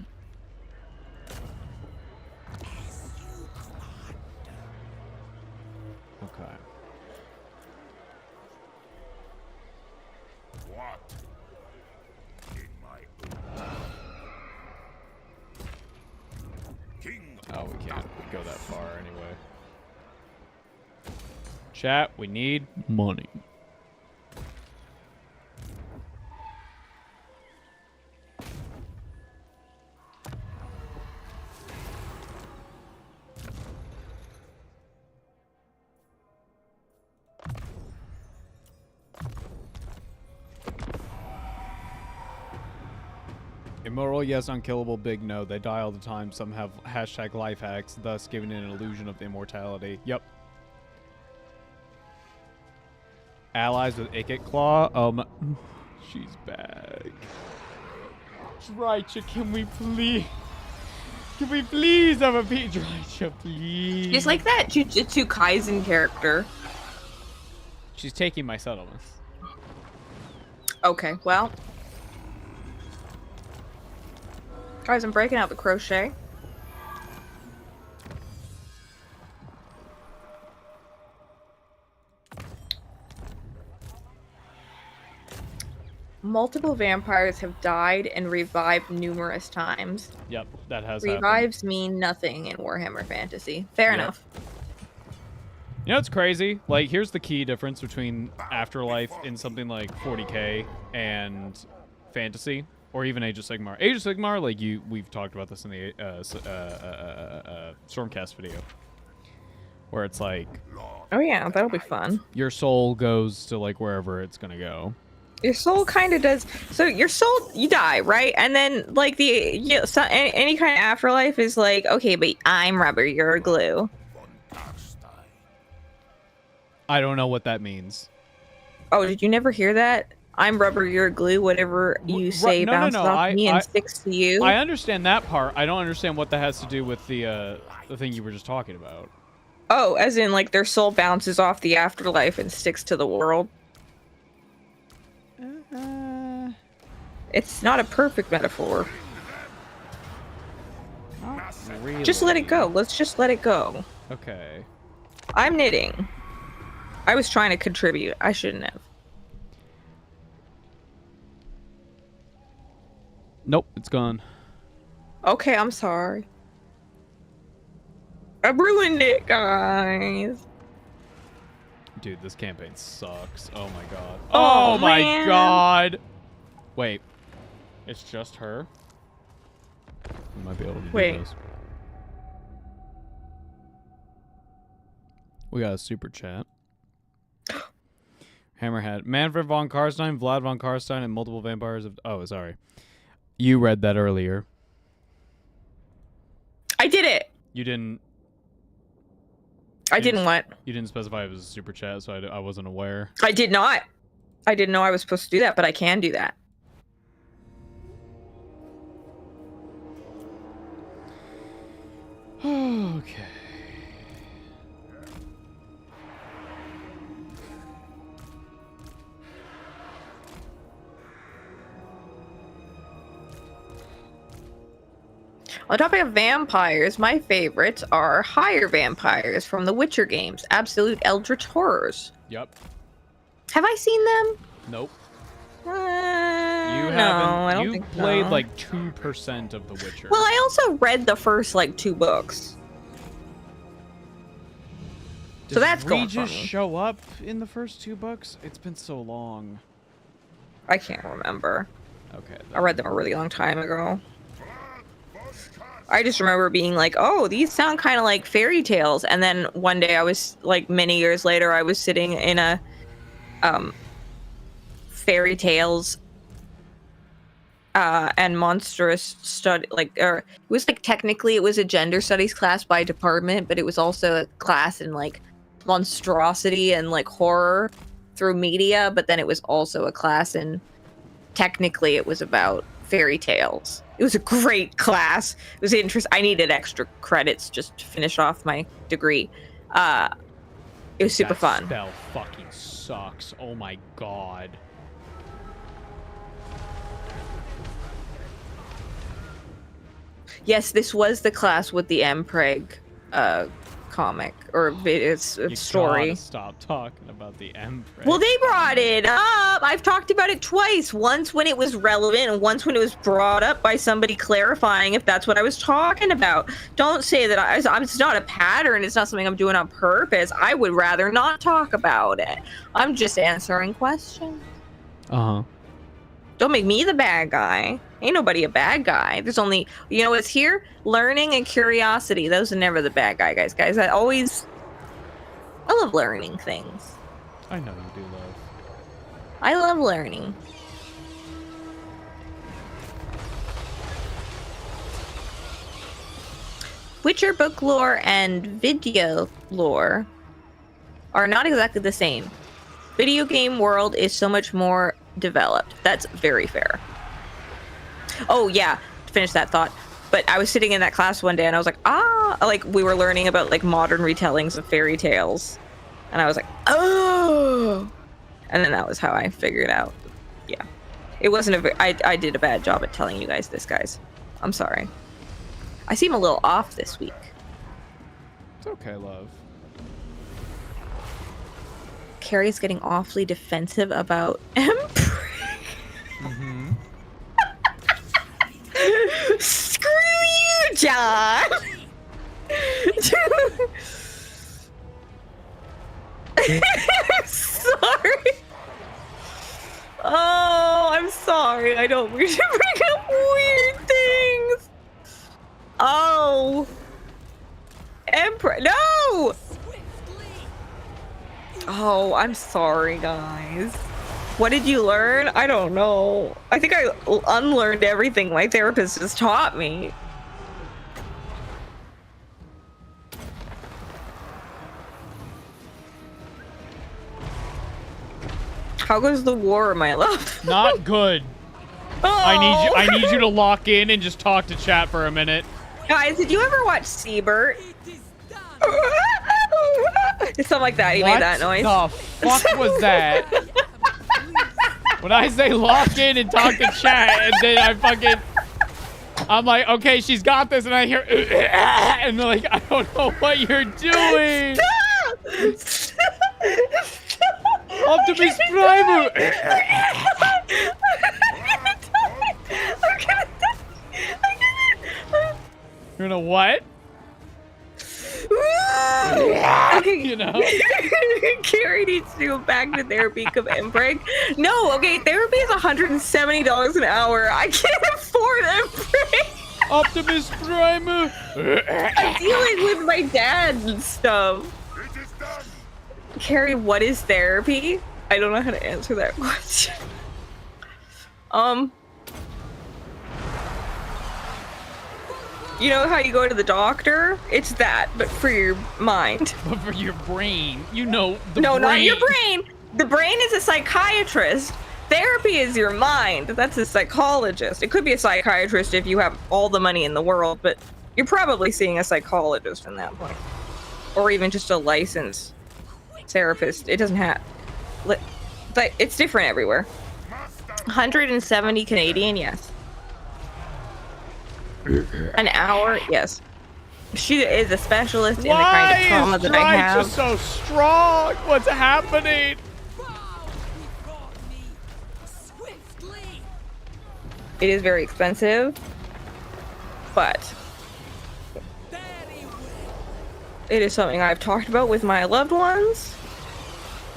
Speaker 1: What? In my own. King
Speaker 2: Oh, we can't go that far anyway. Chat, we need money. Immoral, yes. Unkillable, big no. They die all the time. Some have hashtag life hacks, thus giving it an illusion of immortality. Yep. Allies with Icket Claw. She's back. Drycha, can we please have a beat Drycha, please?
Speaker 3: She's like that Jujutsu Kaisen character.
Speaker 2: She's taking my settlements.
Speaker 3: Okay, well. Guys, I'm breaking out the crochet. Multiple vampires have died and revived numerous times.
Speaker 2: Yep, that has happened.
Speaker 3: Revives mean nothing in Warhammer Fantasy. Fair
Speaker 2: Yep.
Speaker 3: enough.
Speaker 2: You know, it's crazy. Like, here's the key difference between Afterlife in something like 40k and Fantasy, or even Age of Sigmar. Age of Sigmar, like we've talked about this in the Stormcast video, where it's like,
Speaker 3: Oh yeah, that'll be fun.
Speaker 2: your soul goes to like wherever it's gonna go.
Speaker 3: Your soul kind of does. So your soul, you die, right? And then like any kind of afterlife is like, okay, but I'm rubber, you're glue.
Speaker 2: I don't know what that means.
Speaker 3: Oh, did you never hear that? I'm rubber, you're glue. Whatever you say bounces off me and sticks to you.
Speaker 2: I understand that part. I don't understand what that has to do with the thing you were just talking about.
Speaker 3: Oh, as in like their soul bounces off the afterlife and sticks to the world. It's not a perfect metaphor.
Speaker 2: Not really.
Speaker 3: Just let it go. Let's just let it go.
Speaker 2: Okay.
Speaker 3: I'm knitting. I was trying to contribute. I shouldn't have.
Speaker 2: Nope, it's gone.
Speaker 3: Okay, I'm sorry. I ruined it, guys.
Speaker 2: Dude, this campaign sucks. Oh my god. Oh my
Speaker 3: man.
Speaker 2: god. Wait. It's just her? We might be able to do
Speaker 3: Wait.
Speaker 2: this. We got a super chat. Hammerhead. Manfred von Karstein, Vlad von Karstein, and multiple vampires of... Oh, sorry. You read that earlier.
Speaker 3: I did it.
Speaker 2: You didn't...
Speaker 3: I didn't what?
Speaker 2: You didn't specify it was a super chat, so I wasn't aware.
Speaker 3: I did not. I didn't know I was supposed to do that, but I can do that.
Speaker 2: Okay.
Speaker 3: On the topic of vampires, my favorites are higher vampires from the Witcher games, absolute eldritch horrors.
Speaker 2: Yep.
Speaker 3: Have I seen them?
Speaker 2: Nope.
Speaker 3: No,
Speaker 2: I
Speaker 3: don't
Speaker 2: you
Speaker 3: think
Speaker 2: played
Speaker 3: so.
Speaker 2: like 2% of The Witcher.
Speaker 3: Well, I also read the first like 2 books. So that's going for
Speaker 2: Regis
Speaker 3: me.
Speaker 2: show up in the first 2 books? It's been so long.
Speaker 3: I can't remember.
Speaker 2: Okay.
Speaker 3: I read them a really long time ago. I just remember being like, oh, these sound kind of like fairy tales. And then one day I was like, many years later, I was sitting in a fairy tales and monstrous study, like, or it was like technically it was a gender studies class by department, but it was also a class in like monstrosity and like horror through media. But then it was also a class in, technically it was about fairy tales. It was a great class. It was interesting. I needed extra credits just to finish off my degree. It was super fun.
Speaker 2: Spell fucking sucks. Oh my god.
Speaker 3: Yes, this was the class with the MPreg comic or it's
Speaker 2: You
Speaker 3: story.
Speaker 2: gotta stop talking about the Emperor.
Speaker 3: Well, they brought it up. I've talked about it twice. Once when it was relevant, and once when it was brought up by somebody clarifying if that's what I was talking about. Don't say that it's not a pattern. It's not something I'm doing on purpose. I would rather not talk about it. I'm just answering questions.
Speaker 2: Uh-huh.
Speaker 3: Don't make me the bad guy. Ain't nobody a bad guy. There's only, you know what's here? Learning and curiosity. Those are never the bad guys. I love learning things.
Speaker 2: I know you do, love.
Speaker 3: I love learning. Witcher book lore and video lore are not exactly the same. Video game world is so much more developed. That's very fair. Oh yeah, to finish that thought. But I was sitting in that class one day and I was like, like we were learning about like modern retellings of fairy tales. And I was like, oh. And then that was how I figured out. Yeah. It wasn't I did a bad job at telling you guys this, guys. I'm sorry. I seem a little off this week.
Speaker 2: It's okay, love.
Speaker 3: Carrie's getting awfully defensive about Emperor.
Speaker 2: Mm-hmm.
Speaker 3: Screw you, John! Sorry. Oh, I'm sorry. I don't wish to bring up weird things. Oh. Emperor. No! Oh, I'm sorry, guys. What did you learn? I don't know. I think I unlearned everything my therapist just taught me. How goes the war, my love?
Speaker 2: Not good.
Speaker 3: Oh.
Speaker 2: I need you to lock in and just talk to chat for a minute.
Speaker 3: Guys, did you ever watch Siebert? It's something like that. He
Speaker 2: What
Speaker 3: made that noise.
Speaker 2: the fuck was that? When I say lock in and talk to chat, and then I'm like, okay, she's got this, and I hear, and they're like, I don't know what you're doing. Optimus Prime. You're gonna what?
Speaker 3: Okay.
Speaker 2: You know?
Speaker 3: Carrie needs to go back to therapy because Embrake. No, okay, therapy is $170 an hour. I can't afford Embrake.
Speaker 2: Optimus Prime.
Speaker 3: I'm dealing with my dad and stuff.
Speaker 1: It is done.
Speaker 3: Carrie, what is therapy? I don't know how to answer that question. You know how you go to the doctor? It's that, but for your mind.
Speaker 2: But for your brain, you know the
Speaker 3: No,
Speaker 2: brain.
Speaker 3: not your brain. The brain is a psychiatrist. Therapy is your mind. That's a psychologist. It could be a psychiatrist if you have all the money in the world, but you're probably seeing a psychologist in that point. Or even just a licensed therapist. It doesn't have... But it's different everywhere. 170 Canadian, yes. An hour, yes. She is a specialist in the kind of trauma that I have.
Speaker 2: Why is Strike just so strong? What's happening?
Speaker 3: It is very expensive, but it is something I've talked about with my loved ones,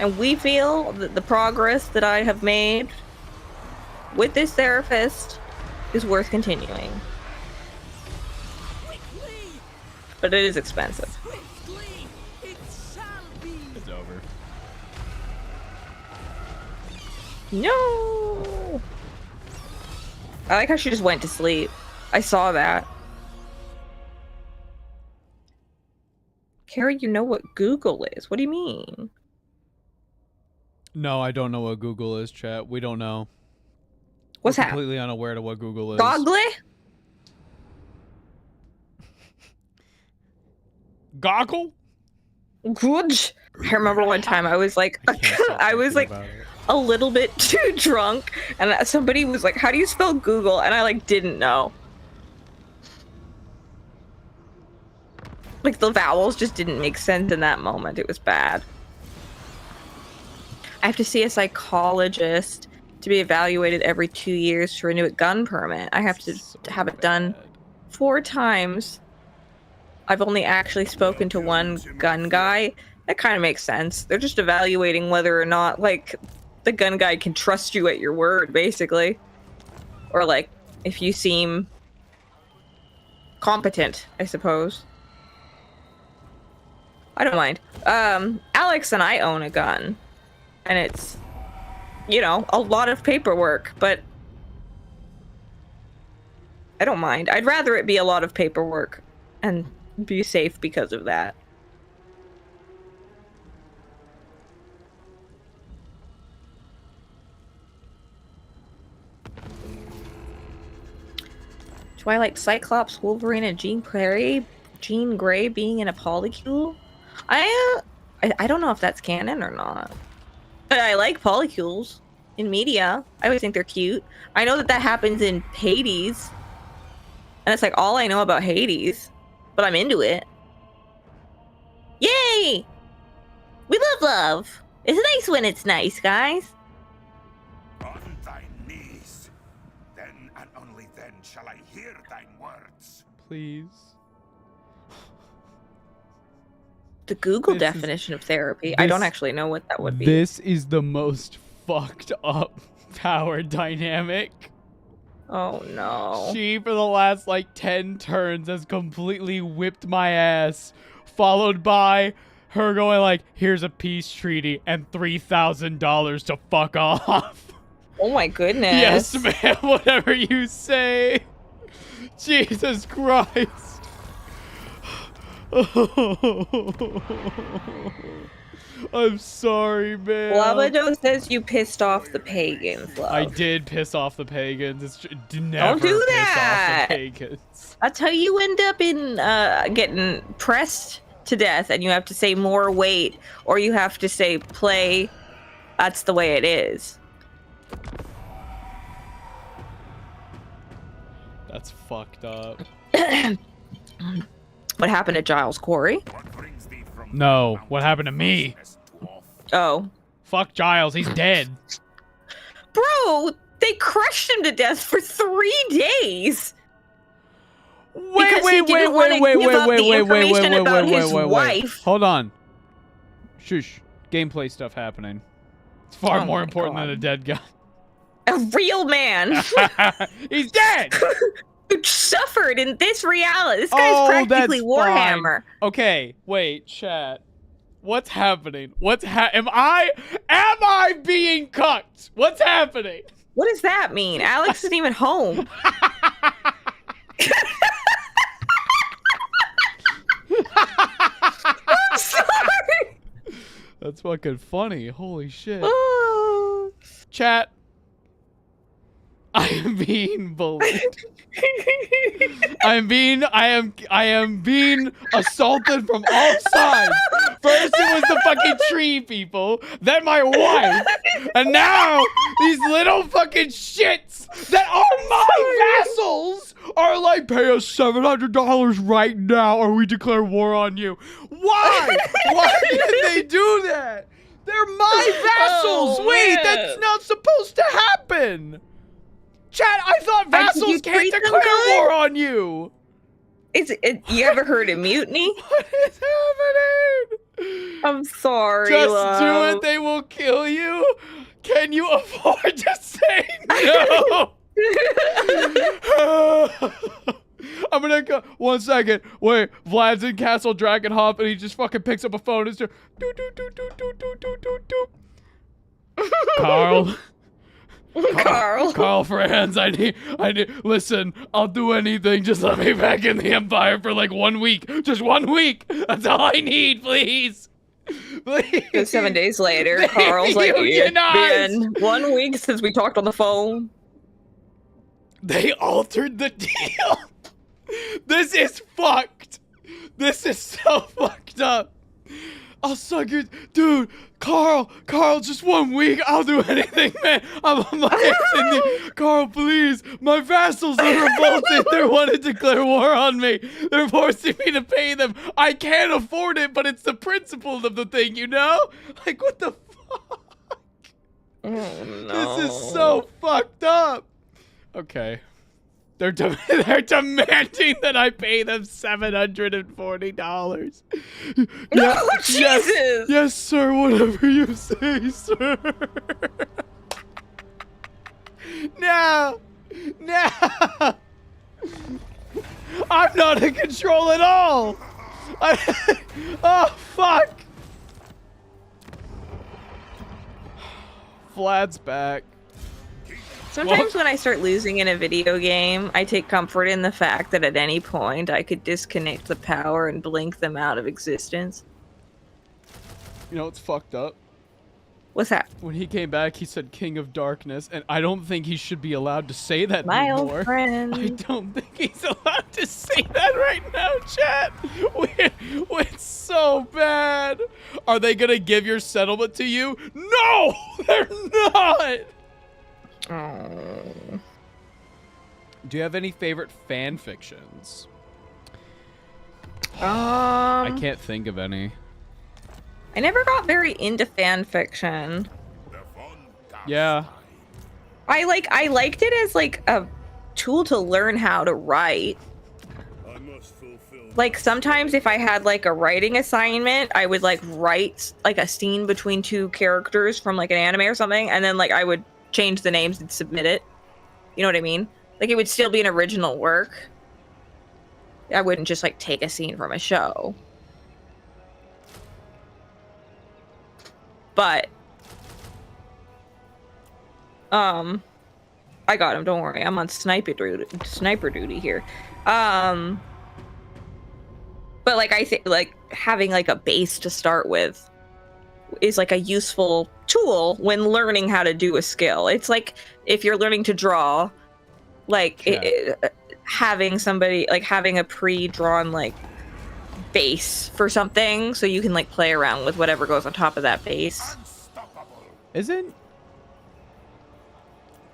Speaker 3: and we feel that the progress that I have made with this therapist is worth continuing. But it is expensive.
Speaker 2: It's over.
Speaker 3: No! I like how she just went to sleep. I saw that. Carrie, you know what Google is. What do you mean?
Speaker 2: No, I don't know what Google is, chat. We don't know.
Speaker 3: What's
Speaker 2: We're
Speaker 3: that?
Speaker 2: completely unaware to what Google is.
Speaker 3: Goggle?
Speaker 2: Goggle?
Speaker 3: Good. I remember one time I was like, I was like a little bit too drunk, and somebody was like, "How do you spell Google?" And I like didn't know. Like, the vowels just didn't make sense in that moment. It was bad. I have to see a psychologist to be evaluated every 2 years to renew a gun permit. I have to have it done 4 times. I've only actually spoken to one gun guy. That kind of makes sense. They're just evaluating whether or not, like, the gun guy can trust you at your word, basically. Or, like, if you seem competent, I suppose. I don't mind. Alex and I own a gun. And it's, you know, a lot of paperwork, but I don't mind. I'd rather it be a lot of paperwork and be safe because of that. Twilight Cyclops, Wolverine, and Jean Grey being in a polycule? I don't know if that's canon or not. But I like polycules in media. I always think they're cute. I know that happens in Hades. And it's like all I know about Hades. But I'm into it. Yay! We love love. It's nice when it's nice, guys.
Speaker 1: On thy knees. Then and only then shall I hear thine words.
Speaker 2: Please.
Speaker 3: The Google
Speaker 2: This is-
Speaker 3: definition of therapy. I don't
Speaker 2: this-
Speaker 3: actually know what that would be.
Speaker 2: This is the most fucked up power dynamic.
Speaker 3: Oh no.
Speaker 2: She, for the last, like, 10 turns, has completely whipped my ass, followed by her going like, here's a peace treaty and $3,000 to fuck off.
Speaker 3: Oh my goodness.
Speaker 2: Yes, ma'am, whatever you say. Jesus Christ. I'm sorry, man.
Speaker 3: Labado says you pissed off the pagans, love.
Speaker 2: I did piss off the pagans. Never
Speaker 3: do
Speaker 2: piss
Speaker 3: that.
Speaker 2: off the pagans.
Speaker 3: That's how you end up in getting pressed to death, and you have to say more weight, or you have to say play. That's the way it is.
Speaker 2: That's fucked up.
Speaker 3: What happened to Giles Corey?
Speaker 1: What brings thee from
Speaker 2: No, what happened to me?
Speaker 1: dwarf?
Speaker 3: Oh.
Speaker 2: Fuck Giles, he's dead.
Speaker 3: Bro, they crushed him to death for 3 days. Because he didn't wanna give up the information about his wife.
Speaker 2: Hold on. Shush. Gameplay stuff happening. It's far
Speaker 3: Oh
Speaker 2: more
Speaker 3: my
Speaker 2: important than
Speaker 3: God.
Speaker 2: a dead guy.
Speaker 3: A real man
Speaker 2: He's dead!
Speaker 3: who suffered in this reality. This guy's practically
Speaker 2: that's
Speaker 3: Warhammer.
Speaker 2: fine. Okay, wait, chat. What's happening? Am I being cucked? What's happening?
Speaker 3: What does that mean? Alex isn't even home. I'm sorry.
Speaker 2: That's fucking funny. Holy shit.
Speaker 3: Oh.
Speaker 2: Chat. I am being bullied. I am being assaulted from all sides. First it was the fucking tree people, then my wife, and now these little fucking shits that are my vassals are like, pay us $700 right now or we declare war on you. Why? Why did they do that? They're my vassals.
Speaker 3: Oh,
Speaker 2: Wait,
Speaker 3: man.
Speaker 2: that's not supposed to happen. Chat, I thought
Speaker 3: Did
Speaker 2: vassals
Speaker 3: you
Speaker 2: can't
Speaker 3: treat them
Speaker 2: declare
Speaker 3: good?
Speaker 2: war on you.
Speaker 3: You ever heard of mutiny?
Speaker 2: What is happening?
Speaker 3: I'm sorry,
Speaker 2: Just
Speaker 3: love.
Speaker 2: do it, they will kill you. Can you afford to say no? I'm gonna go. 1 second. Wait, Vlad's in Castle Dragonhop and he just fucking picks up a phone and starts. Carl.
Speaker 3: Carl.
Speaker 2: Franz, I need, listen, I'll do anything, just let me back in the Empire for like 1 week, just 1 week, that's all I need, please. Please.
Speaker 3: 7 days later, Carl's like, it's
Speaker 2: Unionize.
Speaker 3: been 1 week since we talked on the phone.
Speaker 2: They altered the deal. This is fucked. This is so fucked up. I'll suck your dude, Carl, just 1 week. I'll do anything, man. I'm like, Cindy, Carl, please. My vassals are revolted. They want to declare war on me. They're forcing me to pay them. I can't afford it, but it's the principle of the thing, you know? Like, what the fuck?
Speaker 3: Oh, no.
Speaker 2: This is so fucked up. Okay. They're demanding that I pay them $740.
Speaker 3: No, Jesus!
Speaker 2: Yes, sir. Whatever you say, sir. No. I'm not in control at all. Oh, fuck. Vlad's back.
Speaker 3: Sometimes when I start losing in a video game, I take comfort in the fact that at any point I could disconnect the power and blink them out of existence.
Speaker 2: You know what's fucked up?
Speaker 3: What's that?
Speaker 2: When he came back, he said King of Darkness, and I don't think he should be allowed to say that
Speaker 3: My
Speaker 2: anymore.
Speaker 3: old friend.
Speaker 2: I don't think he's allowed to say that right now, chat. It's so bad. Are they gonna give your settlement to you? No, they're not.
Speaker 3: Oh.
Speaker 2: Do you have any favorite fan fictions?
Speaker 3: I
Speaker 2: I can't think of any.
Speaker 3: I never got very into fan fiction.
Speaker 1: The fun comes
Speaker 2: Yeah.
Speaker 3: I liked it as like a tool to learn how to write.
Speaker 6: I must fulfill.
Speaker 3: Like sometimes if I had like a writing assignment, I would like write like a scene between two characters from like an anime or something, and then like I would change the names and submit it. You know what I mean? Like it would still be an original work. I wouldn't just like take a scene from a show. But I got him, don't worry. I'm on sniper duty here. But like I think like having like a base to start with is like a useful tool when learning how to do a skill. It's like if you're learning to draw, like having somebody like having a pre-drawn like base for something so you can like play around with whatever goes on top of that base.
Speaker 1: unstoppable.
Speaker 2: Isn't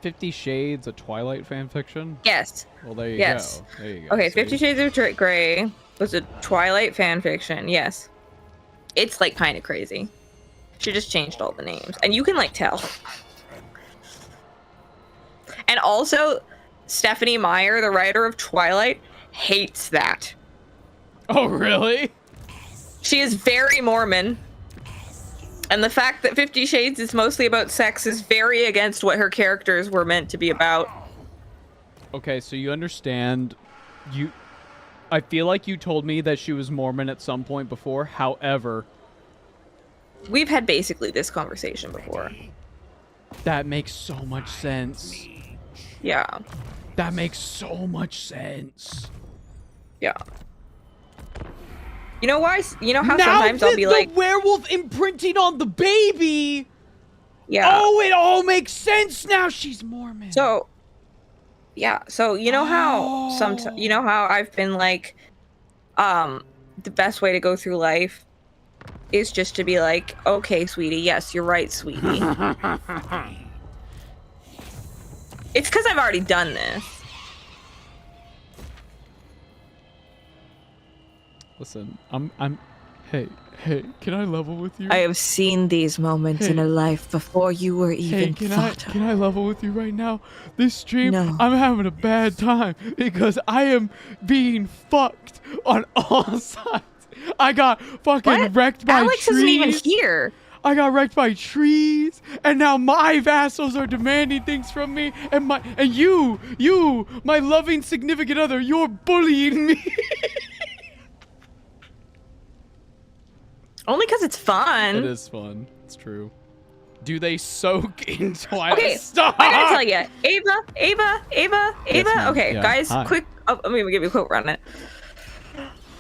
Speaker 2: 50 Shades a Twilight fanfiction?
Speaker 3: Yes.
Speaker 2: Well, there you
Speaker 3: Yes.
Speaker 2: go. There you go.
Speaker 3: Okay,
Speaker 2: See?
Speaker 3: 50 Shades of Grey was a Twilight fanfiction. Yes. It's like kind of crazy. She just changed all the names. And you can like tell. And also, Stephanie Meyer, the writer of Twilight, hates that.
Speaker 2: Oh, really?
Speaker 3: She is very Mormon. And the fact that 50 Shades is mostly about sex is very against what her characters were meant to be about.
Speaker 2: Okay, so you understand. I feel like you told me that she was Mormon at some point before. However,
Speaker 3: We've had basically this conversation before.
Speaker 2: that makes so much sense.
Speaker 3: Yeah.
Speaker 2: That makes so much sense.
Speaker 3: Yeah. You know why? You know how
Speaker 2: Now
Speaker 3: sometimes I'll be
Speaker 2: the
Speaker 3: like,
Speaker 2: werewolf imprinting on the baby.
Speaker 3: yeah.
Speaker 2: Oh, it all makes sense now. She's Mormon.
Speaker 3: So, yeah. So you know how you know how I've been like, the best way to go through life is just to be like, okay, sweetie, yes, you're right, sweetie. It's because I've already done this.
Speaker 2: Listen, hey, can I level with you?
Speaker 3: I have seen these moments in a life before you were even thought of.
Speaker 2: Can I level with you right now? This stream,
Speaker 3: No.
Speaker 2: I'm having a bad time because I am being fucked on all sides. I got fucking
Speaker 3: What?
Speaker 2: wrecked by
Speaker 3: Alex
Speaker 2: trees.
Speaker 3: isn't even here.
Speaker 2: I got wrecked by trees, and now my vassals are demanding things from me, and you, my loving significant other, you're bullying me.
Speaker 3: Only because it's fun.
Speaker 2: It is fun. It's true. Do they soak in Twilight?
Speaker 3: Okay,
Speaker 2: Stop!
Speaker 3: I gotta tell you, Ava.
Speaker 2: ma'am.
Speaker 3: Okay,
Speaker 2: Yeah,
Speaker 3: guys,
Speaker 2: hi.
Speaker 3: quick. I'm gonna give you a quote on it.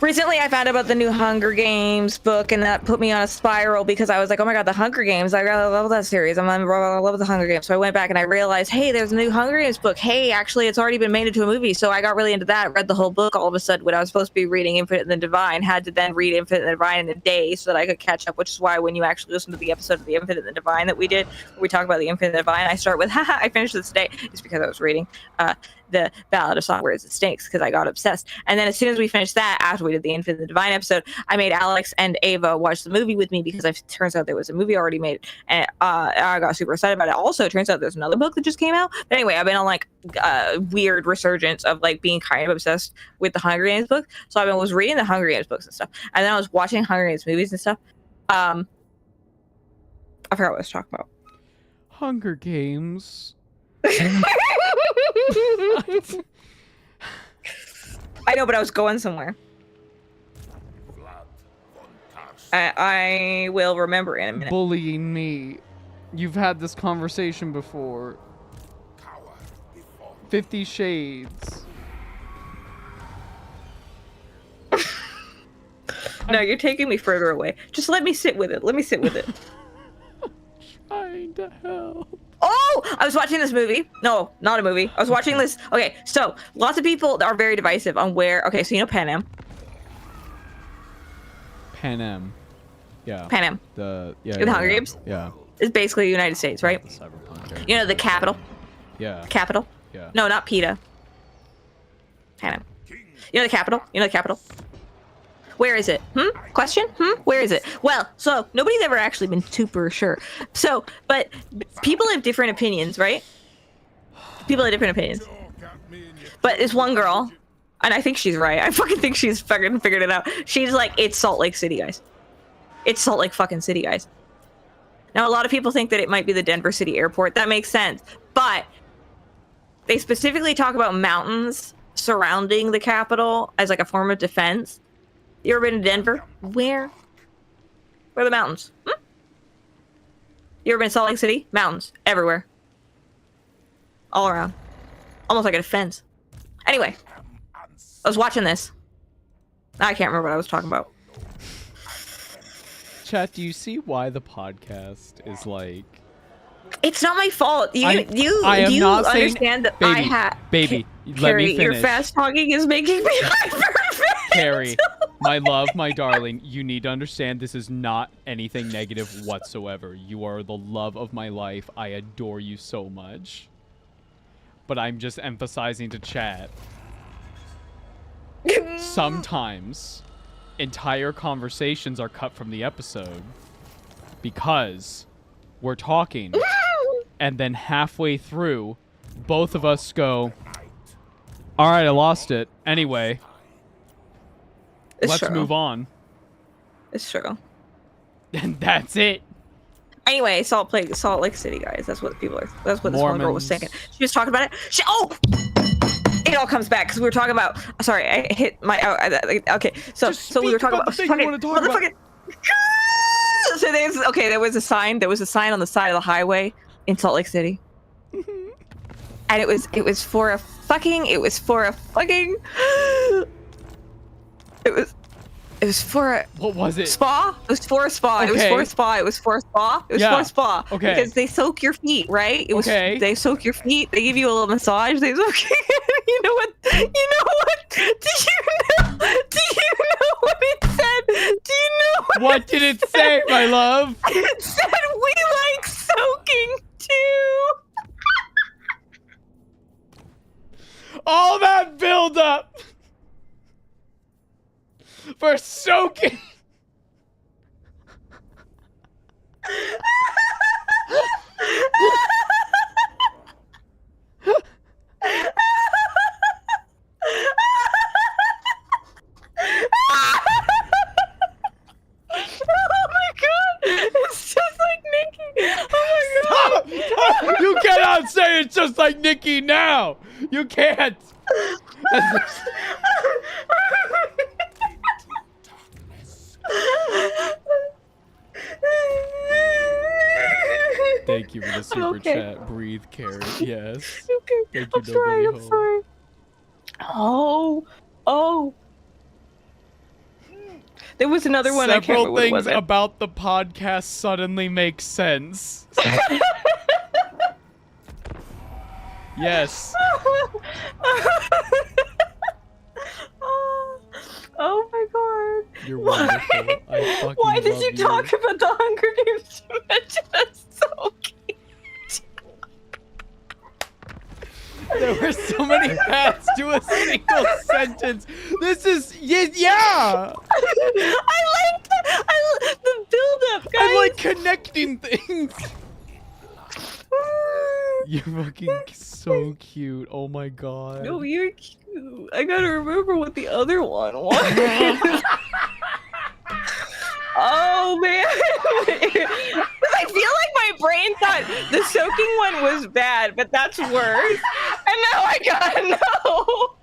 Speaker 3: Recently, I found out about the new Hunger Games book, and that put me on a spiral because I was like, "Oh my god, the Hunger Games! I really love that series. I love the Hunger Games." So I went back and I realized, hey, there's a new Hunger Games book. Hey, actually, it's already been made into a movie. So I got really into that. Read the whole book all of a sudden when I was supposed to be reading Infinite and the Divine. Had to then read Infinite and the Divine in a day so that I could catch up. Which is why when you actually listen to the episode of the Infinite and the Divine that we did, where we talk about the Infinite and the Divine, I start with, "Haha, I finished this today." It's because I was reading the Ballad of Songbirds and Snakes because I got obsessed. And then as soon as we finished that, after we did the Infinite and the Divine episode, I made Alex and Ava watch the movie with me because it turns out there was a movie already made, and I got super excited about it. Also, it turns out there's another book that just came out. But anyway, I've been on like weird resurgence of like being kind of obsessed with the Hunger Games book. So I was reading the Hunger Games books and stuff, and then I was watching Hunger Games movies and stuff. I forgot what I was talking about.
Speaker 2: Hunger Games.
Speaker 3: I know, but I was going somewhere. I will remember in a minute.
Speaker 2: Bullying me. You've had this conversation before. 50 Shades.
Speaker 3: No, you're taking me further away. Just let me sit with it. Let me sit with it.
Speaker 2: Trying to help.
Speaker 3: Oh, I was watching this movie. No, not a movie. I was watching this. Okay, so lots of people are very divisive on where. Okay, so you know Pan Am.
Speaker 2: Pan Am. Yeah.
Speaker 3: Pan Am.
Speaker 2: The
Speaker 3: Hunger Games?
Speaker 2: Yeah.
Speaker 3: It's basically the United States, right?
Speaker 2: The cyberpunk area.
Speaker 3: You know the capital.
Speaker 2: Yeah.
Speaker 3: Capital.
Speaker 2: Yeah.
Speaker 3: No, not PETA. Pan Am. You know the capital. You know the capital. Where is it? Question? Where is it? Well, so nobody's ever actually been super sure. So, but people have different opinions, right? People have different opinions. But this one girl, and I think she's right. I fucking think she's fucking figured it out. She's like, it's Salt Lake City, guys. It's Salt Lake fucking City, guys. Now, a lot of people think that it might be the Denver City Airport. That makes sense. But they specifically talk about mountains surrounding the capital as like a form of defense. You ever been to Denver? Where? Where are the mountains? You ever been to Salt Lake City? Mountains. Everywhere. All around. Almost like a defense. Anyway. I was watching this. I can't remember what I was talking about.
Speaker 2: Chat, do you see why the podcast is like...
Speaker 3: It's not my fault. Do you understand that
Speaker 2: baby,
Speaker 3: I have...
Speaker 2: Baby, let
Speaker 3: Carrie,
Speaker 2: me finish.
Speaker 3: your fast talking is making me hyperventilated.
Speaker 2: Carrie, my love, my darling, you need to understand this is not anything negative whatsoever. You are the love of my life. I adore you so much. But I'm just emphasizing to chat. Sometimes entire conversations are cut from the episode because we're talking and then halfway through both of us go, all right, I lost it. Anyway, let's move on.
Speaker 3: It's true.
Speaker 2: And that's it.
Speaker 3: Anyway, Salt Lake City, guys. That's what people are. That's what this one girl was
Speaker 2: Mormons.
Speaker 3: thinking. She was talking about it. It all comes back because we were talking about. Sorry, I hit my. Okay, so we were talking about.
Speaker 2: the thing you want to talk about.
Speaker 3: So there was a sign. There was a sign on the side of the highway in Salt Lake City, and it was for a fucking. It was for a.
Speaker 2: What was it?
Speaker 3: Spa? It was for a spa.
Speaker 2: Okay.
Speaker 3: It was for a spa. It was for a spa. It was
Speaker 2: Yeah.
Speaker 3: for a spa.
Speaker 2: Okay.
Speaker 3: Because they soak your feet, right? It was.
Speaker 2: Okay.
Speaker 3: They soak your feet. They give you a little massage. They soak. You know what? Do you know what it said? Do you know
Speaker 2: What did it say, my love?
Speaker 3: it said? We like soaking too.
Speaker 2: All that build up for soaking.
Speaker 3: Oh my god! It's just like Nikki. Oh my god!
Speaker 2: Stop! You cannot say it's just like Nikki now. You can't. Thank you for the super
Speaker 3: okay.
Speaker 2: chat. Breathe, Carrot. Yes.
Speaker 3: Okay.
Speaker 2: Thank you,
Speaker 3: I'm sorry.
Speaker 2: nobody
Speaker 3: I'm sorry. Oh. There was another one. I can't
Speaker 2: Several
Speaker 3: remember what it
Speaker 2: things
Speaker 3: was.
Speaker 2: about the podcast suddenly make sense. Yes.
Speaker 3: Oh my god.
Speaker 2: You're wonderful. I fucking
Speaker 3: Why did
Speaker 2: love
Speaker 3: you talk about the Hunger Games too much? That's so cute.
Speaker 2: There were so many paths to a single sentence. This is yeah.
Speaker 3: I like the build-up, guys.
Speaker 2: I'm like connecting things. You're fucking so cute. Oh my god.
Speaker 3: No, you're cute. I gotta remember what the other one was. Oh man. I feel like my brain thought the soaking one was bad, but that's worse. And now I gotta know.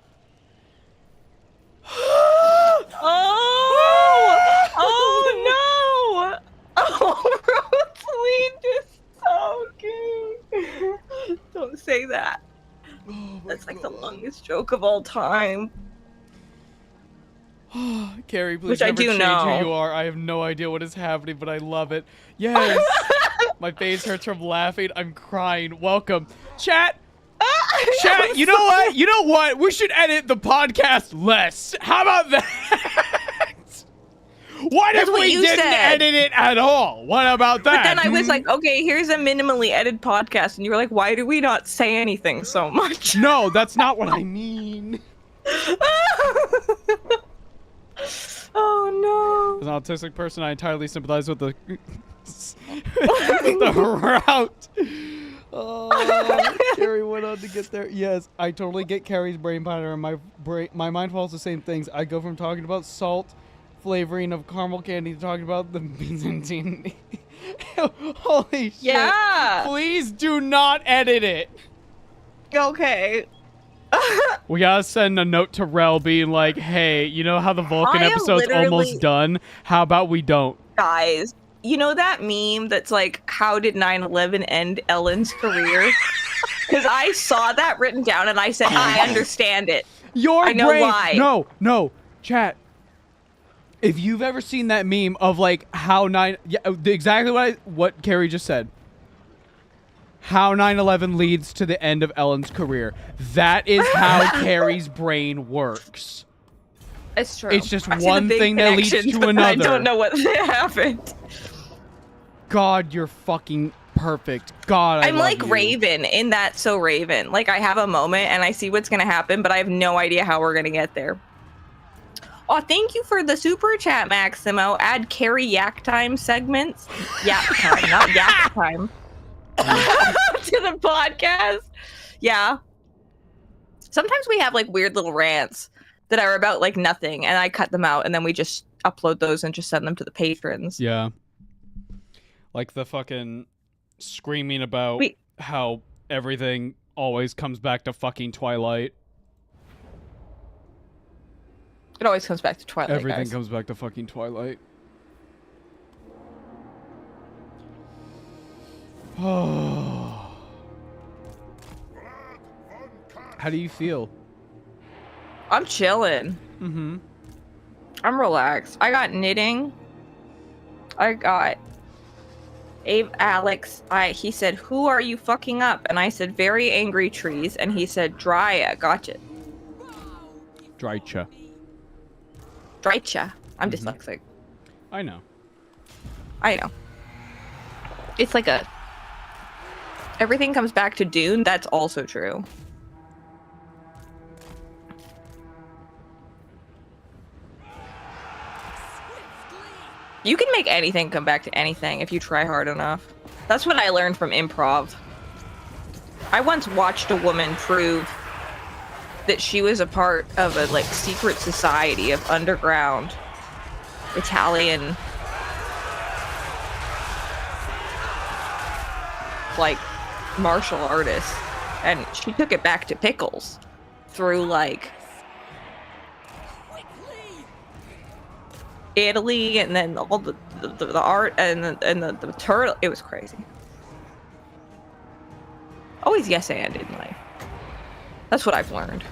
Speaker 3: Oh! Oh no! Oh, Rosalind is so cute. Don't say that. That's like the longest joke of all time.
Speaker 2: Carrie, please
Speaker 3: Which I
Speaker 2: never
Speaker 3: do
Speaker 2: change
Speaker 3: know.
Speaker 2: who you are. I have no idea what is happening, but I love it. Yes. My face hurts from laughing. I'm crying. Welcome. Chat. Chat, you know what? You know what? We should edit the podcast less. How about that? What
Speaker 3: That's
Speaker 2: if
Speaker 3: what
Speaker 2: we
Speaker 3: you
Speaker 2: didn't
Speaker 3: said.
Speaker 2: edit it at all? What about that?
Speaker 3: But then I was
Speaker 2: Hmm?
Speaker 3: like, okay, here's a minimally edited podcast. And you were like, why do we not say anything so much?
Speaker 2: No, that's not what I mean.
Speaker 3: Oh
Speaker 2: As an autistic person, I entirely sympathize with the with the route. Oh, Carrie went on to get there. Yes, I totally get Carrie's brain pattern. And my mind follows the same things. I go from talking about salt flavoring of caramel candy to talking about the Byzantine. Holy shit!
Speaker 3: Yeah.
Speaker 2: Please do not edit it.
Speaker 3: no. Okay.
Speaker 2: We gotta send a note to Rel being like, hey, you know how the Vulcan
Speaker 3: I am
Speaker 2: episode's
Speaker 3: literally-
Speaker 2: almost done? How about we don't?
Speaker 3: Guys, you know that meme that's like, how did 9/11 end Ellen's career? Because I saw that written down and I said, I understand it.
Speaker 2: Your
Speaker 3: I know
Speaker 2: brain.
Speaker 3: why.
Speaker 2: No, chat. If you've ever seen that meme of like how exactly what Carrie just said. How 9/11 leads to the end of Ellen's career. That is how Carrie's brain works.
Speaker 3: It's true.
Speaker 2: It's just
Speaker 3: I see the
Speaker 2: one
Speaker 3: big
Speaker 2: thing that leads
Speaker 3: connections,
Speaker 2: to
Speaker 3: but
Speaker 2: another.
Speaker 3: I don't know what happened.
Speaker 2: God, you're fucking perfect. God, I
Speaker 3: I'm
Speaker 2: love
Speaker 3: like
Speaker 2: you.
Speaker 3: Raven in that So Raven. Like I have a moment and I see what's gonna happen, but I have no idea how we're gonna get there. Oh, thank you for the super chat, Maximo. Add Carrie Yak Time segments. Yak Time, not Yak Time. To the podcast. Yeah. Sometimes we have like weird little rants that are about like nothing, and I cut them out, and then we just upload those and just send them to the patrons.
Speaker 2: Yeah. Like the fucking screaming about
Speaker 3: Wait.
Speaker 2: how everything always comes back to fucking Twilight.
Speaker 3: It always comes back to Twilight.
Speaker 2: Everything
Speaker 3: guys.
Speaker 2: comes back to fucking Twilight. Oh. How do you feel?
Speaker 3: I'm chilling.
Speaker 2: Mm-hmm.
Speaker 3: I'm relaxed. I got knitting. I got Alex. He said, "Who are you fucking up?" And I said, "Very angry trees." And he said, "Drya, gotcha."
Speaker 2: Drycha.
Speaker 3: Drycha. I'm dyslexic.
Speaker 2: I know.
Speaker 3: I know. It's like a. Everything comes back to Dune. That's also true. You can make anything come back to anything if you try hard enough. That's what I learned from improv. I once watched a woman prove that she was a part of a like secret society of underground Italian like martial artists, and she took it back to pickles through like Italy, and then all the art and the turtle. It was crazy. Always yes and in life. That's what I've learned.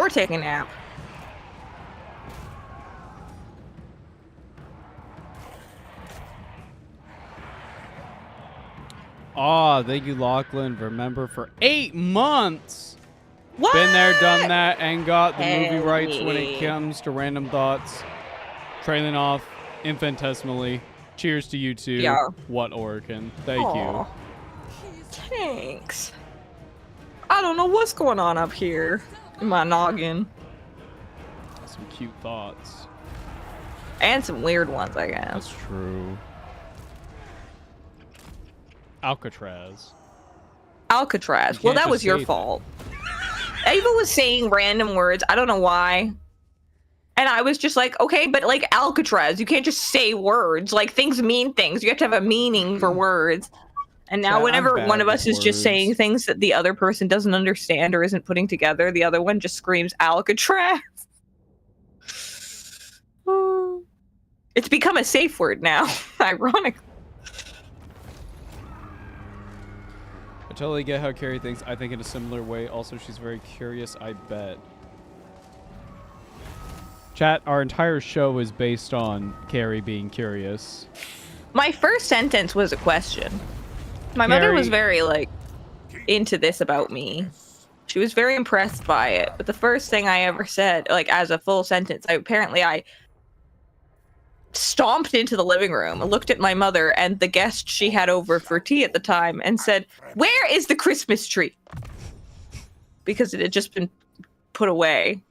Speaker 3: Or take a nap.
Speaker 2: Aw, thank you, Lachlan. Remember for 8 months.
Speaker 3: What?
Speaker 2: Been there, done that, and got the movie rights when it
Speaker 3: Hey.
Speaker 2: comes to random thoughts. Trailing off infinitesimally. Cheers to you two.
Speaker 3: Yeah.
Speaker 2: What Oregon. Thank
Speaker 3: Aw. Thanks. I don't know what's going on up here in my noggin.
Speaker 2: you. Some cute thoughts.
Speaker 3: And some weird ones, I guess.
Speaker 2: That's true. Alcatraz.
Speaker 3: Alcatraz.
Speaker 2: You
Speaker 3: Well,
Speaker 2: can't
Speaker 3: that was
Speaker 2: just
Speaker 3: your
Speaker 2: say
Speaker 3: fault. Ava was saying random words. I don't know why. And I was just like, okay, but like Alcatraz, you can't just say words. Like things mean things. You have to have a meaning for words. And now
Speaker 2: Chat, I'm
Speaker 3: whenever
Speaker 2: bad
Speaker 3: one of
Speaker 2: with
Speaker 3: us is just saying
Speaker 2: words.
Speaker 3: things that the other person doesn't understand or isn't putting together, the other one just screams Alcatraz. It's become a safe word now, ironic.
Speaker 2: I totally get how Carrie thinks. I think in a similar way. Also, she's very curious, I bet. Chat, our entire show is based on Carrie being curious.
Speaker 3: My first sentence was a question. My mother was
Speaker 2: Carrie-
Speaker 3: very, like, into this about me. She was very impressed by it. But the first thing I ever said, like, as a full sentence, I stomped into the living room, looked at my mother and the guest she had over for tea at the time and said, "Where is the Christmas tree?" Because it had just been put away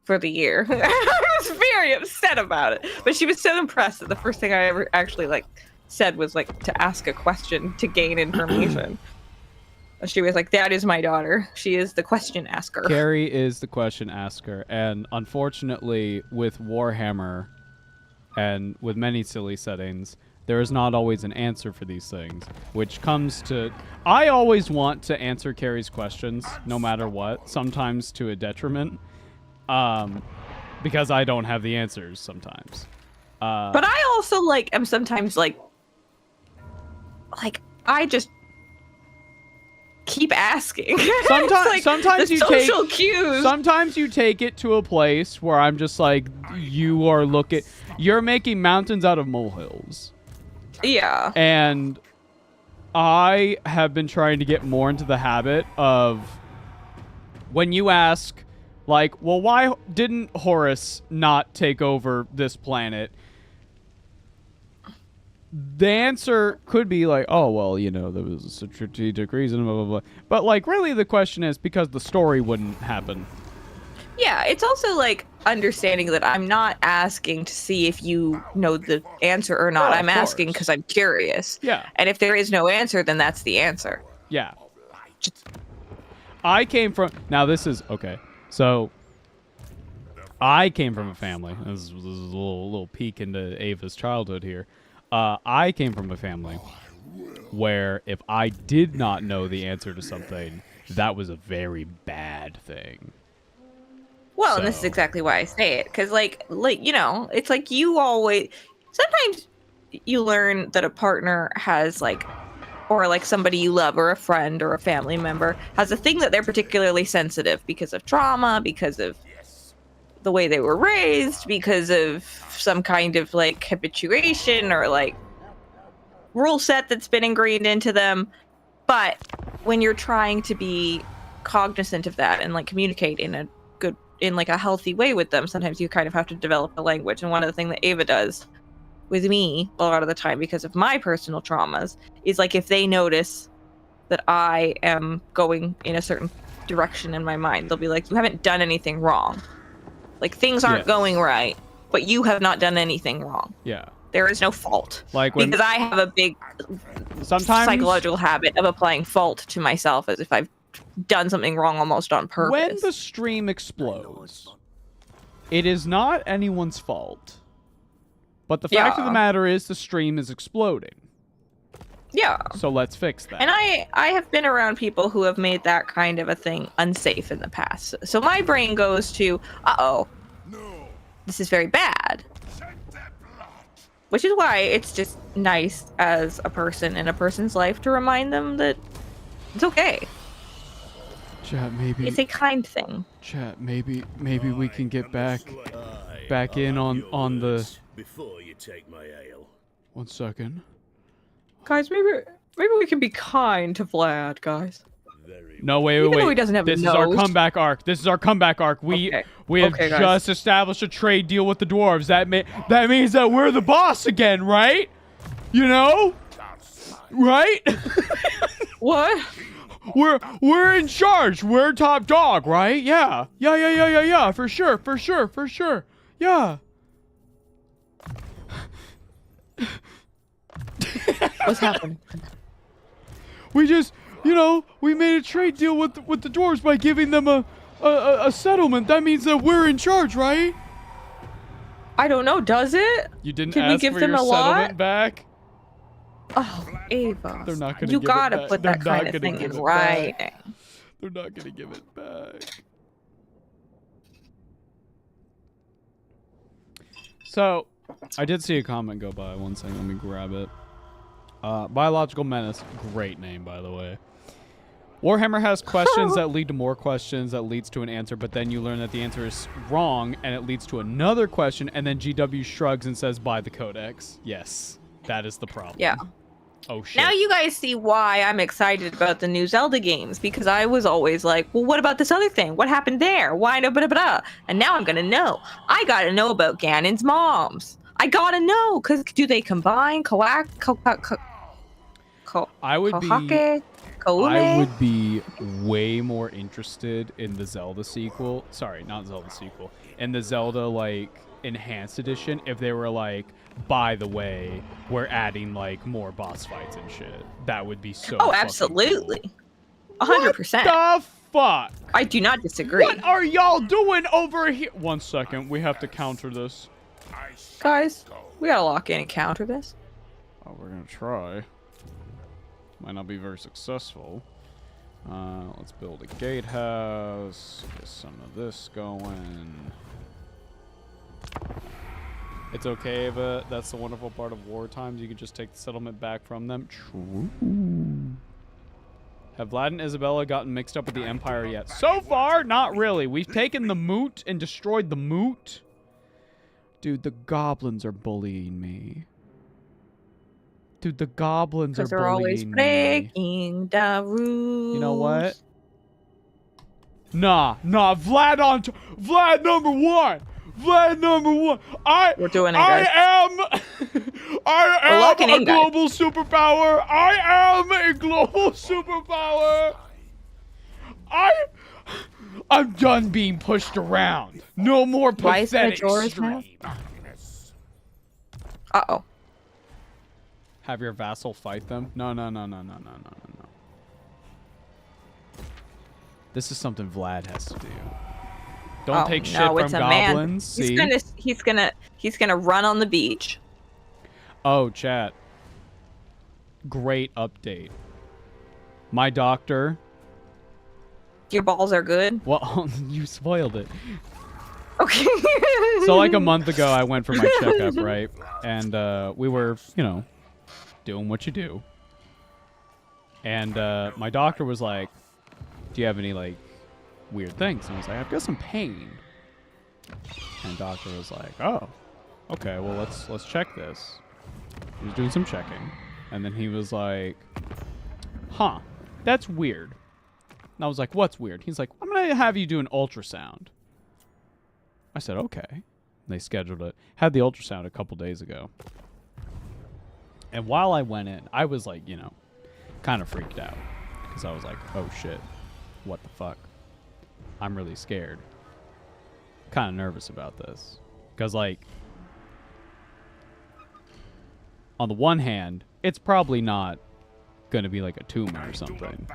Speaker 3: for the year. I was very upset about it. But she was so impressed that the first thing I ever actually, like, said was, like, to ask a question to gain information. She was like, "That is my daughter. She is the question asker."
Speaker 2: Carrie is the question asker, and unfortunately, with Warhammer and with many silly settings, there is not always an answer for these things, which comes to... I always want to answer Carrie's questions, no matter what, sometimes to a detriment, because I don't have the answers sometimes.
Speaker 3: But I also, like, am sometimes, like, I just keep asking.
Speaker 2: Sometimes,
Speaker 3: It's like
Speaker 2: sometimes
Speaker 3: the
Speaker 2: you take
Speaker 3: social cues.
Speaker 2: Sometimes you take it to a place where I'm just like, you're making mountains out of molehills.
Speaker 3: Yeah.
Speaker 2: And I have been trying to get more into the habit of when you ask, like, well, why didn't Horus not take over this planet? The answer could be like, oh, well, you know, there was a strategic reason, blah, blah, blah. But, like, really the question is because the story wouldn't happen.
Speaker 3: Yeah, it's also, like, understanding that I'm not asking to see if you know the answer or not.
Speaker 2: Oh, of
Speaker 3: I'm asking
Speaker 2: course.
Speaker 3: because I'm curious.
Speaker 2: Yeah.
Speaker 3: And if there is no answer, then that's the answer.
Speaker 2: Yeah. I came from... Now, this is... Okay. So, I came from a family. This is a little peek into Ava's childhood here. I came from a family where if I did not know the answer to something, that was a very bad thing.
Speaker 3: Well, and this is
Speaker 2: So-
Speaker 3: exactly why I say it. Because, like, you know, it's like you always... Sometimes you learn that a partner has, like... Or, like, somebody you love or a friend or a family member has a thing that they're particularly sensitive because of trauma, because of the way they were raised, because of some kind of, like, habituation or, like, rule set that's been ingrained into them. But when you're trying to be cognizant of that and, like, communicate in a good, in, like, a healthy way with them, sometimes you kind of have to develop a language. And one of the things that Ava does with me a lot of the time because of my personal traumas is, like, if they notice that I am going in a certain direction in my mind, they'll be like, "You haven't done anything wrong. Like, things aren't
Speaker 2: Yes.
Speaker 3: going right, but you have not done anything wrong.
Speaker 2: Yeah.
Speaker 3: There is no fault."
Speaker 2: Like when
Speaker 3: Because I have a big
Speaker 2: sometimes
Speaker 3: psychological habit of applying fault to myself as if I've done something wrong almost on purpose.
Speaker 2: when the stream explodes, it is not anyone's fault. But the fact of the
Speaker 3: Yeah.
Speaker 2: matter is the stream is exploding.
Speaker 3: Yeah.
Speaker 2: So let's fix that.
Speaker 3: And I have been around people who have made that kind of a thing unsafe in the past. So my brain goes to, uh-oh, this is very bad. Which is why it's just nice as a person in a person's life to remind them that it's okay.
Speaker 2: Chat, maybe.
Speaker 3: It's a kind thing.
Speaker 2: Chat, maybe we can get back
Speaker 6: Aye,
Speaker 2: back
Speaker 6: I'll
Speaker 2: in
Speaker 6: have
Speaker 2: on
Speaker 6: your
Speaker 2: the.
Speaker 6: words before you take my ale.
Speaker 2: 1 second.
Speaker 3: Guys, maybe we can be kind to Vlad, guys.
Speaker 6: Very
Speaker 2: No, wait.
Speaker 3: Even though he doesn't have a
Speaker 2: This is our
Speaker 3: nose.
Speaker 2: comeback arc. We
Speaker 3: Okay.
Speaker 2: we have
Speaker 3: Okay, guys.
Speaker 2: just established a trade deal with the dwarves. That means that we're the boss again, right? You know? Right?
Speaker 3: What?
Speaker 2: we're in charge. We're top dog, right? Yeah. Yeah. For sure. Yeah.
Speaker 3: What's happening?
Speaker 2: We just, we made a trade deal with the dwarves by giving them a settlement. That means that we're in charge, right?
Speaker 3: I don't know. Does it?
Speaker 2: You didn't
Speaker 3: Can we
Speaker 2: ask
Speaker 3: give
Speaker 2: for
Speaker 3: them
Speaker 2: your
Speaker 3: a lot?
Speaker 2: settlement back?
Speaker 3: Oh, Ava.
Speaker 2: They're not gonna
Speaker 3: You
Speaker 2: give it
Speaker 3: gotta
Speaker 2: back.
Speaker 3: put
Speaker 2: They're
Speaker 3: that
Speaker 2: not
Speaker 3: kind of
Speaker 2: gonna
Speaker 3: thing
Speaker 2: give
Speaker 3: in
Speaker 2: it
Speaker 3: writing.
Speaker 2: back. They're not gonna give it back. So, I did see a comment go by. 1 second, let me grab it. Biological Menace, great name, by the way. Warhammer has questions that lead to more questions that leads to an answer, but then you learn that the answer is wrong, and it leads to another question, and then GW shrugs and says, buy the codex. Yes, that is the problem.
Speaker 3: Yeah.
Speaker 2: Oh, shit.
Speaker 3: Now you guys see why I'm excited about the new Zelda games, because I was always like, well, what about this other thing? What happened there? Why no blah, blah, blah? And now I'm gonna know. I gotta know about Ganon's moms. I gotta know, because do they combine?
Speaker 2: I would be way more interested in the Zelda sequel. Sorry, not Zelda sequel. In the Zelda, like, enhanced edition if they were like, by the way, we're adding like more boss fights and shit. That would be so
Speaker 3: Oh,
Speaker 2: fucking
Speaker 3: absolutely.
Speaker 2: cool.
Speaker 3: 100%.
Speaker 2: What the fuck?
Speaker 3: I do not disagree.
Speaker 2: What are y'all doing over here? 1 second, we have to counter this.
Speaker 3: Guys, we gotta lock in and counter this.
Speaker 2: Oh, we're gonna try. Might not be very successful. Let's build a gatehouse. Get some of this going. It's okay, but that's the wonderful part of war times. You can just take the settlement back from them. True. Have Vlad and Isabella gotten mixed up with the Empire yet? So far, not really. We've taken the moot and destroyed the moot. Dude, the goblins are bullying me. Dude, the goblins are
Speaker 3: Because they're always
Speaker 2: bullying me.
Speaker 3: breaking the rules.
Speaker 2: You know what? Nah, Vlad Vlad number one. Vlad number one.
Speaker 3: We're doing it, guys.
Speaker 2: I am
Speaker 3: locking
Speaker 2: a
Speaker 3: in, guys.
Speaker 2: global superpower. I am a global superpower. I'm done being pushed around. No more
Speaker 3: Why is
Speaker 2: pathetic
Speaker 3: Majora's Mask?
Speaker 2: stream.
Speaker 3: Uh-oh.
Speaker 2: Have your vassal fight them? No. This is something Vlad has to do. Don't take shit from
Speaker 3: it's a
Speaker 2: goblins.
Speaker 3: Man.
Speaker 2: See?
Speaker 3: He's gonna run on the beach.
Speaker 2: Oh, chat. Great update. My doctor.
Speaker 3: Your balls are good.
Speaker 2: Well, you spoiled it.
Speaker 3: Okay.
Speaker 2: So like a month ago, I went for my checkup, right? And we were, doing what you do. And my doctor was like, do you have any, like, weird things? And I was like, I've got some pain. And doctor was like, oh, okay, well, let's check this. He was doing some checking. And then he was like, huh, that's weird. And I was like, what's weird? He's like, I'm going to have you do an ultrasound. I said, okay. And they scheduled it. Had the ultrasound a couple days ago. And while I went in, I was like, kind of freaked out. Because I was like, oh shit, what the fuck? I'm really scared. Kind of nervous about this. Because, like, on the one hand, it's probably not going to be like a tumor or something.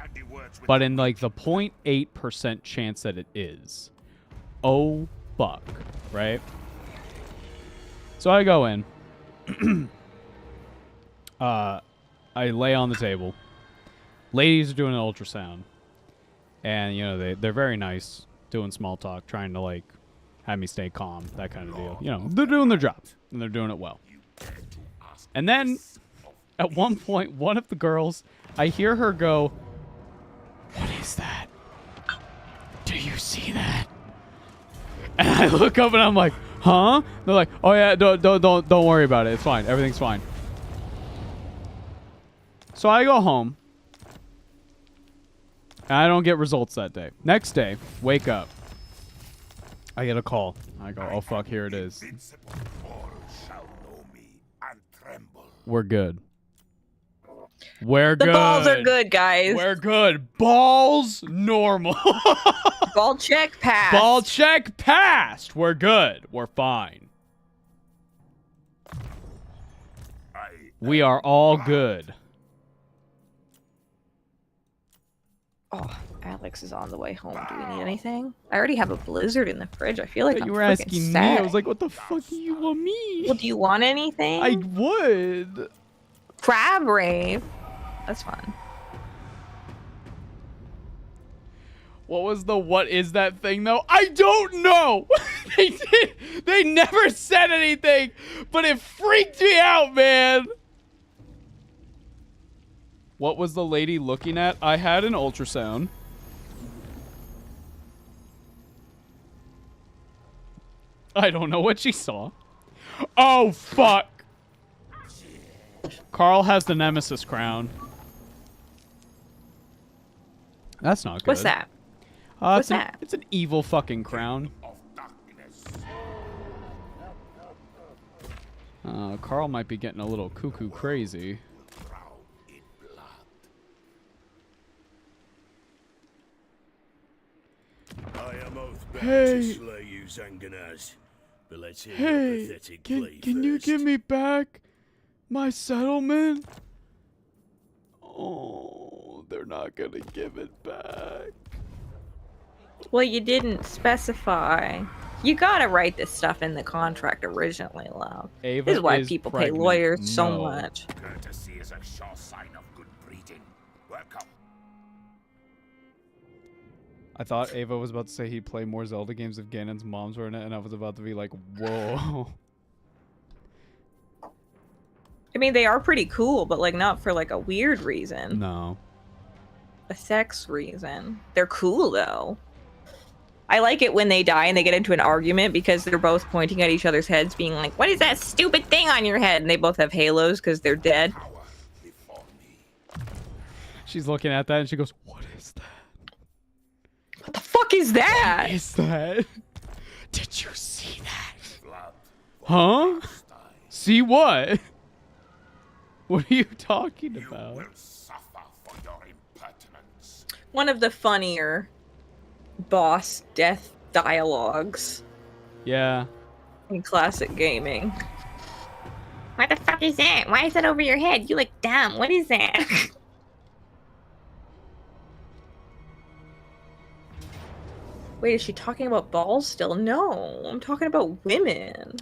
Speaker 2: But in, like, the 0.8% chance that it is, oh, fuck, right? So I go in. I lay on the table. Ladies are doing an ultrasound. And, they're very nice, doing small talk, trying to, like, have me stay calm, that kind of deal. They're doing their job, and they're doing it well. And then, at one point, one of the girls, I hear her go, what is that? do you see that? And I look up and I'm like, huh? They're like, oh yeah, don't worry about it. It's fine. Everything's fine. So I go home. And I don't get results that day. Next day, wake up. I get a call. I go, oh fuck, here it is.
Speaker 1: Invincible, all shall know me and tremble.
Speaker 2: We're good. We're
Speaker 3: The
Speaker 2: good.
Speaker 3: balls are good, guys.
Speaker 2: We're good. Balls normal.
Speaker 3: Ball check pass.
Speaker 2: Ball check passed. We're good. We're fine. We are all good.
Speaker 3: Oh, Alex is on the way home. Do we need anything? I already have a blizzard in the fridge. I feel like
Speaker 2: But
Speaker 3: I'm
Speaker 2: you were
Speaker 3: freaking
Speaker 2: asking me.
Speaker 3: sad.
Speaker 2: I was like, what the fuck do you want me?
Speaker 3: Well, do you want anything?
Speaker 2: I would.
Speaker 3: Crab rave. That's fun.
Speaker 2: What was the what is that thing though? I don't know. They never said anything, but it freaked me out, man. What was the lady looking at? I had an ultrasound. I don't know what she saw. Oh, fuck. Carl has the Nemesis crown. That's not good.
Speaker 3: What's that?
Speaker 2: What's
Speaker 3: that?
Speaker 2: It's an evil fucking crown.
Speaker 1: Of darkness.
Speaker 2: Carl might be getting a little cuckoo crazy.
Speaker 1: Proud in blood.
Speaker 6: I am oath bound
Speaker 2: Hey.
Speaker 6: to slay you, Zanganaz. But let's hear your
Speaker 2: Hey,
Speaker 6: pathetic
Speaker 2: can
Speaker 6: plea
Speaker 2: you
Speaker 6: first.
Speaker 2: give me back my settlement? Oh, they're not gonna give it back.
Speaker 3: Well, you didn't specify. You gotta write this stuff in the contract originally, love.
Speaker 2: Ava
Speaker 3: This is why
Speaker 2: is
Speaker 3: people
Speaker 2: pregnant.
Speaker 3: pay lawyers so
Speaker 2: No.
Speaker 3: much.
Speaker 1: Courtesy is a sure sign of good breeding. Welcome.
Speaker 2: I thought Ava was about to say he'd play more Zelda games if Ganon's moms were in it, and I was about to be like, whoa.
Speaker 3: I mean, they are pretty cool, but like not for like a weird reason.
Speaker 2: No.
Speaker 3: A sex reason. They're cool though. I like it when they die and they get into an argument because they're both pointing at each other's heads, being like, "What is that stupid thing on your head?" And they both have halos because they're dead.
Speaker 1: Power before me.
Speaker 2: She's looking at that and she goes, what is that?
Speaker 3: What the fuck is that?
Speaker 2: What is that? Did you see that?
Speaker 1: Blood.
Speaker 2: Huh?
Speaker 1: Style.
Speaker 2: See what? What are you talking
Speaker 1: You
Speaker 2: about?
Speaker 1: will suffer for your impertinence.
Speaker 3: One of the funnier boss death dialogues
Speaker 2: Yeah.
Speaker 3: in classic gaming. What the fuck is that? Why is that over your head? You look dumb. What is that? Wait, is she talking about balls still? No, I'm talking about women.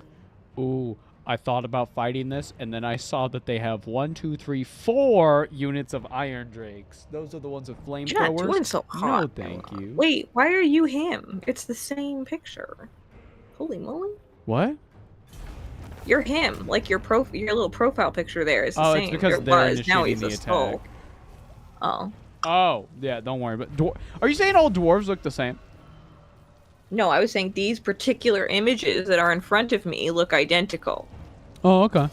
Speaker 2: Ooh, I thought about fighting this, and then I saw that they have 1, 2, 3, 4 units of Iron Drakes. Those are the ones with
Speaker 3: You're not
Speaker 2: flamethrowers.
Speaker 3: doing so hot.
Speaker 2: No, thank you.
Speaker 3: Wait, why are you him? It's the same picture. Holy moly.
Speaker 2: What?
Speaker 3: You're him. Like your little profile picture there is the
Speaker 2: Oh,
Speaker 3: same.
Speaker 2: it's because
Speaker 3: There
Speaker 2: they're
Speaker 3: was. Now
Speaker 2: initiating
Speaker 3: he's
Speaker 2: the
Speaker 3: a skull.
Speaker 2: attack.
Speaker 3: Oh.
Speaker 2: Oh, yeah, don't worry. But are you saying all dwarves look the same?
Speaker 3: No, I was saying these particular images that are in front of me look identical.
Speaker 2: Oh, okay.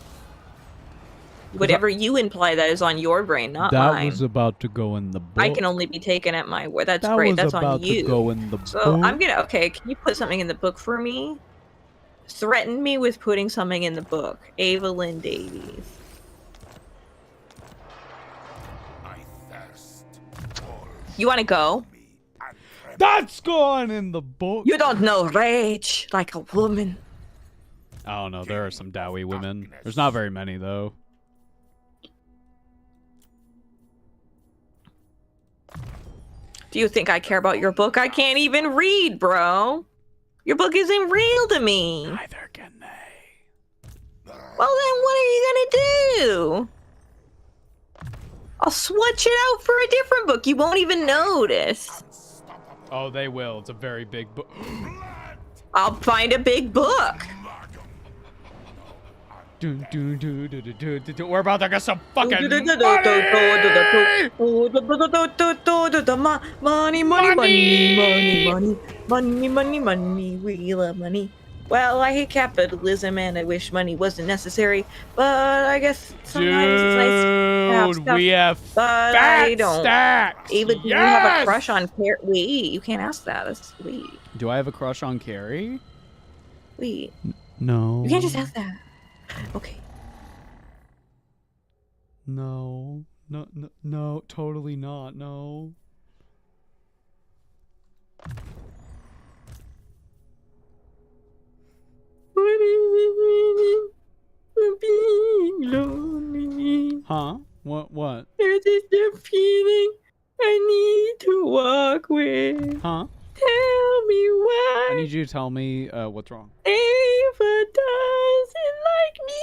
Speaker 3: Whatever you imply that is on your brain, not
Speaker 2: That
Speaker 3: mine.
Speaker 2: was about to go in the book.
Speaker 3: I can only be taken at my word. That's
Speaker 2: that
Speaker 3: great.
Speaker 2: was
Speaker 3: That's
Speaker 2: about
Speaker 3: on you.
Speaker 2: to go in the
Speaker 3: So
Speaker 2: book.
Speaker 3: I'm gonna okay. Can you put something in the book for me? Threaten me with putting something in the book. Ava Lynn Davies.
Speaker 1: I thirst. All
Speaker 3: You want to go?
Speaker 1: me and tremble.
Speaker 2: That's gone in the book.
Speaker 3: You don't know rage like a woman.
Speaker 2: I don't know. There are some Dowie women. There's not very many, though.
Speaker 3: Do you think I care about your book? I can't even read, bro. Your book isn't real to me.
Speaker 2: Neither can they.
Speaker 3: Well, then what are you gonna do? I'll switch it out for a different book. You won't even notice.
Speaker 2: Oh, they will. It's a very big book.
Speaker 3: I'll find a big book.
Speaker 2: We're about to get some fucking money!
Speaker 3: Money. We love money. Well, I hate capitalism and I wish money wasn't necessary, but I guess sometimes it's nice to have
Speaker 2: Dude,
Speaker 3: stuff.
Speaker 2: we have
Speaker 3: But
Speaker 2: fat
Speaker 3: I don't.
Speaker 2: stacks!
Speaker 3: Ava, do you have a
Speaker 2: Yes!
Speaker 3: crush on Carrie? Wait, you can't ask that. That's sweet.
Speaker 2: Do I have a crush on Carrie?
Speaker 3: Wait,
Speaker 2: No.
Speaker 3: you can't just ask that. Okay.
Speaker 2: No. No, totally not. No.
Speaker 3: Being lonely.
Speaker 2: Huh? What?
Speaker 3: There's just a feeling I need to walk with.
Speaker 2: Huh?
Speaker 3: Tell me why.
Speaker 2: I need you to tell me what's wrong.
Speaker 3: Ava doesn't like me.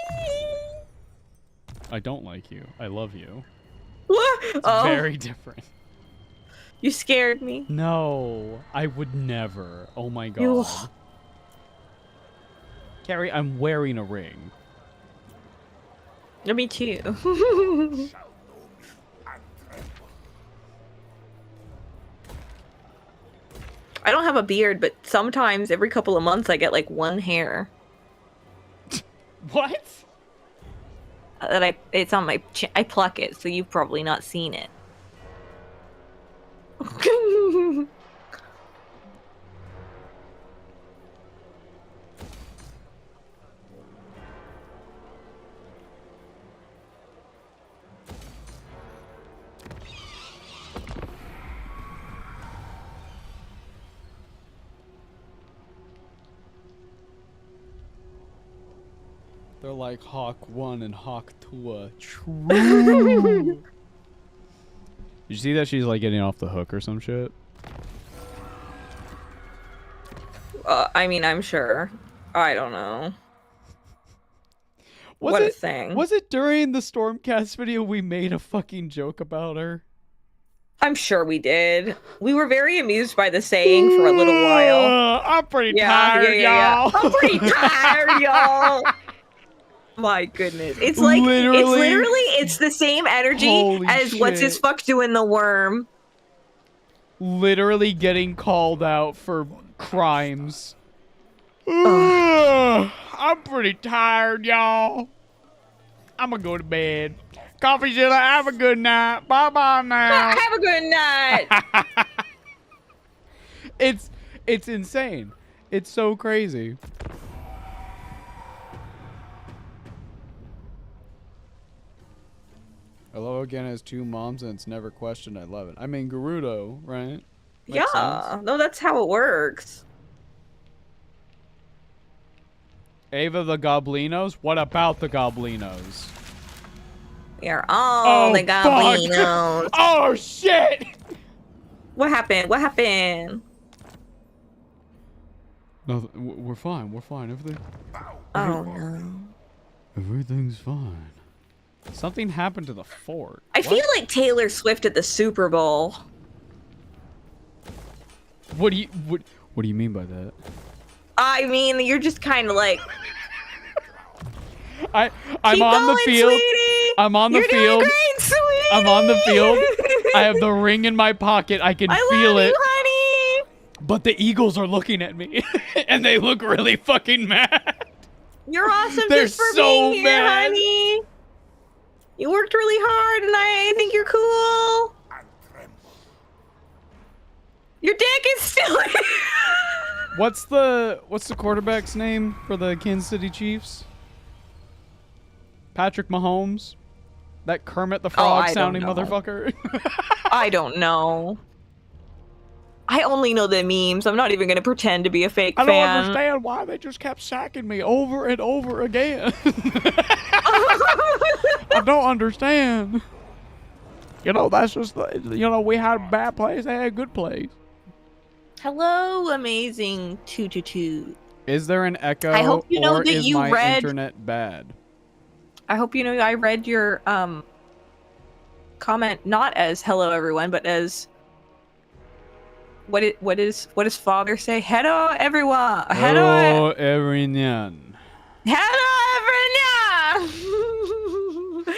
Speaker 2: I don't like you. I love you.
Speaker 3: What?
Speaker 2: It's
Speaker 3: Oh,
Speaker 2: very different.
Speaker 3: you scared me.
Speaker 2: No, I would never. Oh my god.
Speaker 3: You-
Speaker 2: Carrie, I'm wearing a ring.
Speaker 3: Me too.
Speaker 1: Shall know me and tremble.
Speaker 3: I don't have a beard, but sometimes every couple of months I get like one hair
Speaker 2: What?
Speaker 3: that it's on my chin. I pluck it, so you've probably not seen it.
Speaker 2: They're like Hawk 1 and Hawk 2. True. Did you see that she's like getting off the hook or some shit?
Speaker 3: I mean, I'm sure. I don't know. What a thing.
Speaker 2: Was it during the Stormcast video we made a fucking joke about her?
Speaker 3: I'm sure we did. We were very amused by the saying for a little while.
Speaker 2: I'm pretty tired, y'all.
Speaker 3: I'm pretty tired, y'all. My goodness. It's like
Speaker 2: Literally.
Speaker 3: it's the same energy
Speaker 2: Holy
Speaker 3: as what's his
Speaker 2: shit.
Speaker 3: fuck doing the worm.
Speaker 2: Literally getting called out for crimes. I'm pretty tired, y'all. I'm gonna go to bed. Coffee Zilla, have a good night. Bye bye now.
Speaker 3: Have a good night.
Speaker 2: It's insane. It's so crazy. Hello again has two moms and it's never questioned. I love it. I mean, Gerudo, right? Makes
Speaker 3: Yeah.
Speaker 2: sense.
Speaker 3: No, that's how it works.
Speaker 2: Ava the Goblinos? What about the Goblinos?
Speaker 3: We are all
Speaker 2: Oh,
Speaker 3: the
Speaker 2: fuck.
Speaker 3: goblinos.
Speaker 2: Oh, shit!
Speaker 3: What happened? What happened?
Speaker 2: No, we're fine. We're fine.
Speaker 3: Oh no.
Speaker 2: Everything's fine. Something happened to the fort.
Speaker 3: I
Speaker 2: What?
Speaker 3: feel like Taylor Swift at the Super Bowl.
Speaker 2: What do you mean by that?
Speaker 3: I mean, you're just kind of like,
Speaker 2: I'm
Speaker 3: keep
Speaker 2: on the
Speaker 3: going,
Speaker 2: field.
Speaker 3: sweetie.
Speaker 2: I'm on the
Speaker 3: You're
Speaker 2: field.
Speaker 3: doing great, sweetie.
Speaker 2: I'm on the field. I have the ring in my pocket. I can
Speaker 3: I
Speaker 2: feel
Speaker 3: love
Speaker 2: it.
Speaker 3: you, honey.
Speaker 2: But the Eagles are looking at me, and they look really fucking mad.
Speaker 3: You're awesome
Speaker 2: They're
Speaker 3: just for
Speaker 2: so
Speaker 3: being here,
Speaker 2: mad.
Speaker 3: honey. You worked really hard, and I think you're cool.
Speaker 1: And tremble.
Speaker 3: Your dick is still.
Speaker 2: What's the quarterback's name for the Kansas City Chiefs? Patrick Mahomes? That Kermit the Frog
Speaker 3: I don't
Speaker 2: sounding
Speaker 3: know.
Speaker 2: motherfucker?
Speaker 3: I don't know. I only know the memes. I'm not even gonna pretend to be a fake
Speaker 2: I don't
Speaker 3: fan.
Speaker 2: understand why they just kept sacking me over and over again. I don't understand. You know, that's just, we had bad plays, they had good plays.
Speaker 3: Hello, amazing 222.
Speaker 2: Is there an echo,
Speaker 3: I hope you know
Speaker 2: or
Speaker 3: that
Speaker 2: is
Speaker 3: you
Speaker 2: my
Speaker 3: read-
Speaker 2: internet bad?
Speaker 3: I hope you know I read your comment not as hello everyone, but as what does father say? Hello everyone.
Speaker 2: Hello, everyone.
Speaker 3: Hello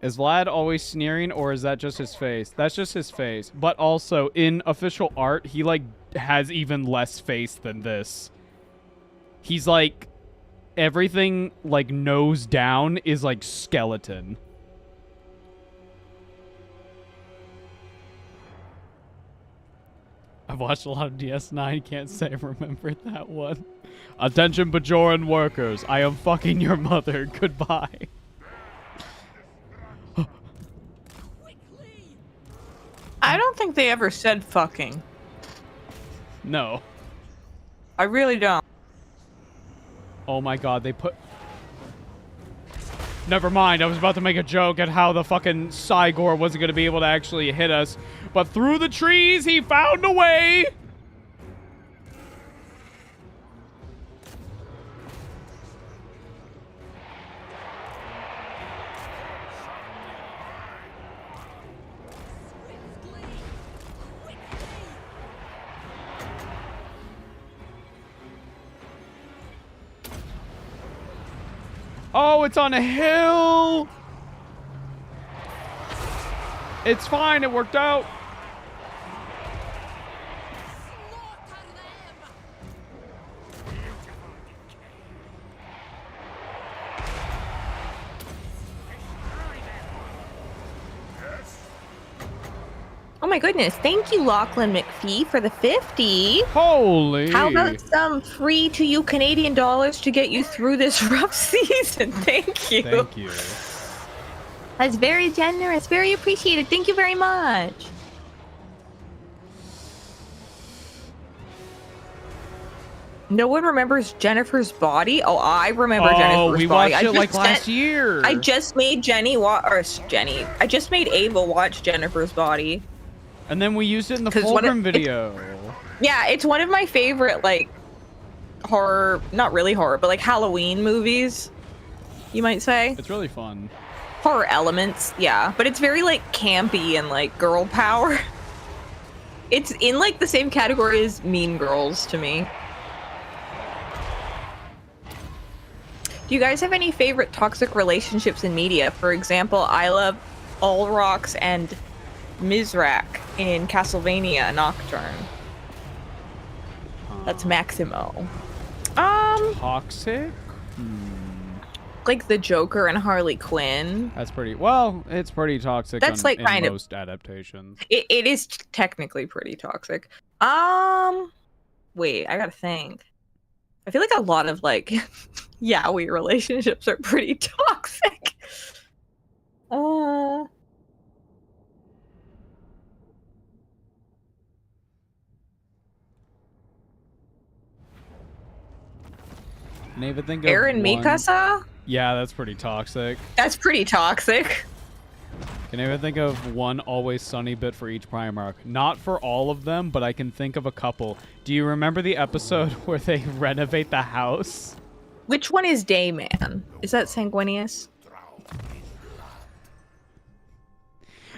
Speaker 2: Is Vlad always sneering, or is that just his face? That's just his face. But also, in official art, he, like, has even less face than this. He's, like, everything, like, nose down is, like, skeleton. I've watched a lot of DS9, can't say I remember that one. Attention, Bajoran workers. I am fucking your mother. Goodbye.
Speaker 3: I don't think they ever said fucking.
Speaker 2: No.
Speaker 3: I really don't.
Speaker 2: Oh my god, they put... Never mind, I was about to make a joke at how the fucking Cygor wasn't going to be able to actually hit us. But through the trees, he found a way! Oh, it's on a hill! It's fine, it worked out.
Speaker 3: Oh my goodness. Thank you, Lachlan McPhee, for the 50.
Speaker 2: Holy.
Speaker 3: How about some free to you Canadian dollars to get you through this rough season? Thank you.
Speaker 2: Thank you.
Speaker 3: That's very generous. Very appreciated. Thank you very much. No one remembers Jennifer's Body? Oh, I remember Jennifer's Body.
Speaker 2: Oh, we watched it like last year.
Speaker 3: I just made I just made Ava watch Jennifer's Body.
Speaker 2: And then we used it in the
Speaker 3: 'Cause
Speaker 2: Fulgrim video.
Speaker 3: Yeah, it's one of my favorite, like, horror, not really horror, but like Halloween movies, you might say.
Speaker 2: It's really fun.
Speaker 3: Horror elements, yeah. But it's very, like, campy and, like, girl power. It's in, like, the same category as Mean Girls to me. Do you guys have any favorite toxic relationships in media? For example, I love Ulrox and Mizrak in Castlevania Nocturne. That's Maximo.
Speaker 2: Toxic?
Speaker 3: Like the Joker and Harley Quinn.
Speaker 2: That's pretty... Well, it's pretty toxic.
Speaker 3: That's like
Speaker 2: in
Speaker 3: kind of
Speaker 2: most adaptations.
Speaker 3: It is technically pretty toxic. Wait, I gotta think. I feel like a lot of like yaoi relationships are pretty toxic.
Speaker 2: Can I even think of
Speaker 3: Eren
Speaker 2: one?
Speaker 3: Mikasa?
Speaker 2: Yeah, that's pretty toxic.
Speaker 3: That's pretty toxic.
Speaker 2: Can I even think of one Always Sunny bit for each Primarch? Not for all of them, but I can think of a couple. Do you remember the episode where they renovate the house?
Speaker 3: Which one is Dayman? Is that Sanguinius?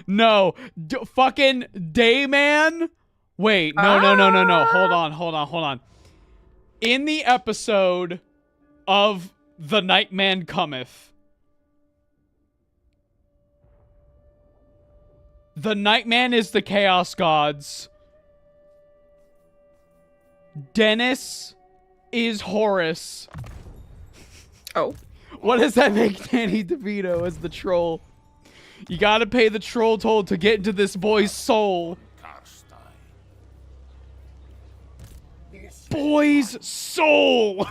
Speaker 2: No, fucking Dayman. Wait, no. Hold on. In the episode of The Nightman Cometh, the Nightman is the Chaos Gods. Dennis is Horus.
Speaker 3: Oh.
Speaker 2: What does that make Danny DeVito as the troll? You gotta pay the troll toll to get into this boy's soul. Boy's soul!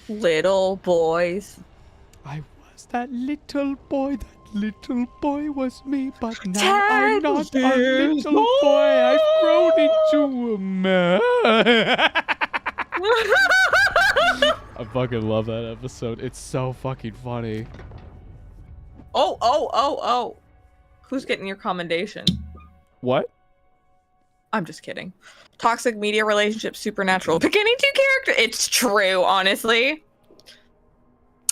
Speaker 3: Little boys.
Speaker 2: I was that little boy was me, but now I'm not a little boy. I've grown into a man. I fucking love that episode. It's so fucking funny.
Speaker 3: Oh. Who's getting your commendation?
Speaker 2: What?
Speaker 3: I'm just kidding. Toxic media relationships, supernatural. Pick any two characters. It's true, honestly.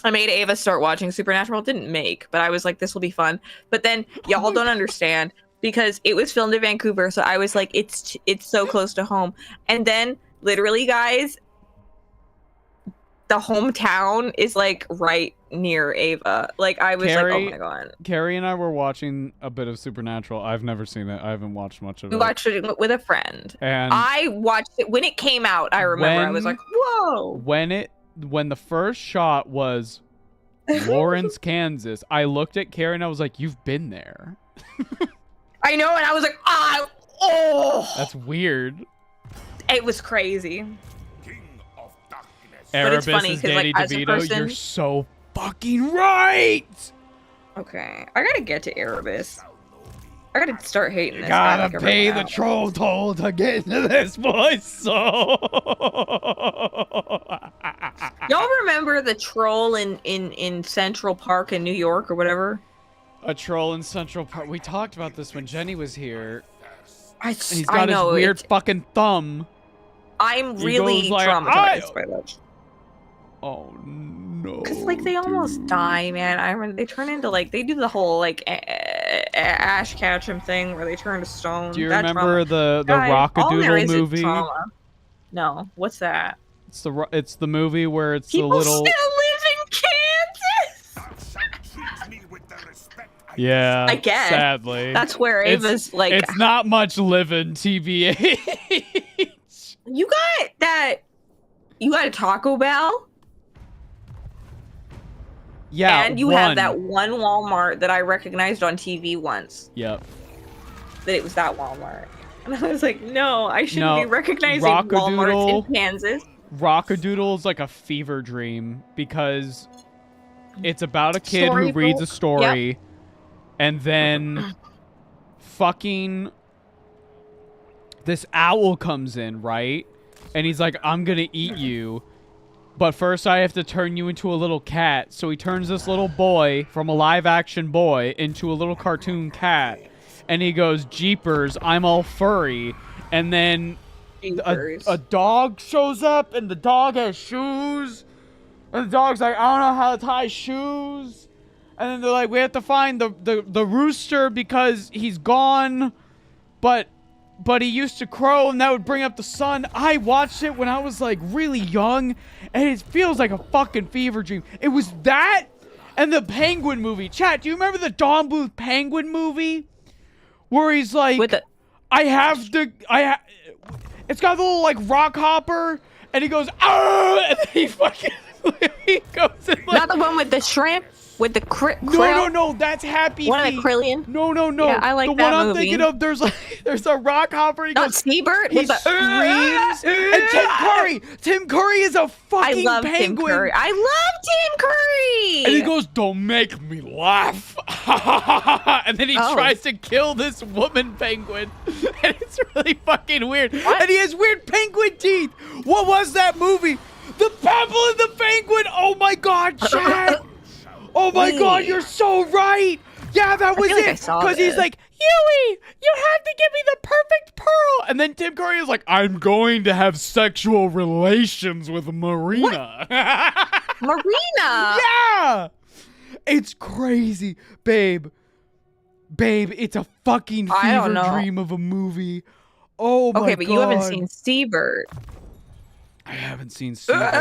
Speaker 3: I made Ava start watching Supernatural. Didn't make, but I was like, this will be fun. But then y'all don't understand because it was filmed in Vancouver. So I was like, it's so close to home. And then literally, guys, the hometown is like right near Ava. Like I was like, oh my god.
Speaker 2: Carrie and I were watching a bit of Supernatural. I've never seen it. I haven't watched much of
Speaker 3: We
Speaker 2: it.
Speaker 3: watched it with a friend.
Speaker 2: And
Speaker 3: I watched it when it came out. I remember I was like, whoa.
Speaker 2: When the first shot was Lawrence, Kansas, I looked at Carrie and I was like, you've been there.
Speaker 3: I know, and I was like, oh.
Speaker 2: That's weird.
Speaker 3: It was crazy.
Speaker 1: King of darkness.
Speaker 3: But it's
Speaker 2: Erebus
Speaker 3: funny
Speaker 2: is
Speaker 3: 'cause,
Speaker 2: Danny
Speaker 3: like, as a
Speaker 2: DeVito.
Speaker 3: person-
Speaker 2: You're so fucking right.
Speaker 3: Okay, I gotta get to Erebus. I gotta start hating this guy.
Speaker 2: Gotta
Speaker 3: like,
Speaker 2: pay
Speaker 3: every
Speaker 2: the
Speaker 3: now.
Speaker 2: troll toll to get into this boy's soul.
Speaker 3: Y'all remember the troll in Central Park in New York or whatever?
Speaker 2: A troll in Central Park. We talked about this when Jenny was here.
Speaker 3: I
Speaker 2: And he's got
Speaker 3: know,
Speaker 2: his weird fucking thumb.
Speaker 3: I'm
Speaker 2: He
Speaker 3: really
Speaker 2: goes like,
Speaker 3: traumatized by that.
Speaker 2: Oh no.
Speaker 3: Cause like they almost die, man. I remember they turn into like they do the whole like Ash Ketchum thing where they turn to stone.
Speaker 2: Do you
Speaker 3: That
Speaker 2: remember
Speaker 3: trauma.
Speaker 2: the
Speaker 3: Guys, all there
Speaker 2: Rockadoodle
Speaker 3: is
Speaker 2: movie?
Speaker 3: trauma. No, what's that?
Speaker 2: It's the movie where it's
Speaker 3: People
Speaker 2: the little.
Speaker 3: still live in Kansas.
Speaker 1: Thou shalt treat me with the respect I
Speaker 2: Yeah.
Speaker 3: I guess.
Speaker 2: Sadly.
Speaker 3: That's where Ava's like.
Speaker 2: It's not much living, TBH.
Speaker 3: You got that. You got a Taco Bell.
Speaker 2: Yeah.
Speaker 3: And you have that one Walmart that I recognized on TV once.
Speaker 2: Yep.
Speaker 3: That it was that Walmart. And I was like, no, I shouldn't
Speaker 2: No,
Speaker 3: be recognizing
Speaker 2: Rockadoodle-
Speaker 3: Walmarts in Kansas.
Speaker 2: Rockadoodle is like a fever dream because it's about a kid who reads a
Speaker 3: Storybook.
Speaker 2: story and then fucking this owl comes in, right? And he's like, I'm gonna eat you. But first I have to turn you into a little cat. So he turns this little boy from a live action boy into a little cartoon cat. And he goes, Jeepers, I'm all furry. And then a dog shows up and the dog has shoes. And the dog's like, I don't know how to tie shoes. And then they're like, we have to find the rooster because he's gone. But he used to crow and that would bring up the sun. I watched it when I was like really young and it feels like a fucking fever dream. It was that and the Penguin movie. Chat, do you remember the Don Bluth Penguin movie? Where he's like, it's got the little like rock hopper and he goes, ah, and then he fucking, he goes and, like,
Speaker 3: Not the one with the shrimp? With the
Speaker 2: No, that's Happy
Speaker 3: One
Speaker 2: Feet.
Speaker 3: of the Krillian?
Speaker 2: No.
Speaker 3: Yeah, I like
Speaker 2: the
Speaker 3: that
Speaker 2: one I'm
Speaker 3: movie.
Speaker 2: thinking of, there's a rock hopper. He
Speaker 3: No,
Speaker 2: goes,
Speaker 3: Seabird?
Speaker 2: he
Speaker 3: With the
Speaker 2: screams. And Tim Curry. Tim Curry is a fucking
Speaker 3: I love
Speaker 2: penguin.
Speaker 3: Tim Curry. I love Tim Curry.
Speaker 2: And he goes, don't make me laugh. And then he tries to kill this woman penguin. And it's really fucking weird.
Speaker 3: What?
Speaker 2: And he has weird penguin teeth. What was that movie? The Pebble and the Penguin. Oh my God, Chad. Oh my God, you're so right. Yeah, that was
Speaker 3: like I
Speaker 2: it.
Speaker 3: saw
Speaker 2: Because he's
Speaker 3: this.
Speaker 2: like, Huey, you have to give me the perfect pearl. And then Tim Curry is like, I'm going to have sexual relations with Marina.
Speaker 3: Marina.
Speaker 2: Yeah. It's crazy. Babe, it's a fucking
Speaker 3: I don't
Speaker 2: fever
Speaker 3: know.
Speaker 2: dream of a movie. Oh my God.
Speaker 3: Okay, but you haven't seen Seabird.
Speaker 2: I haven't seen Seabird.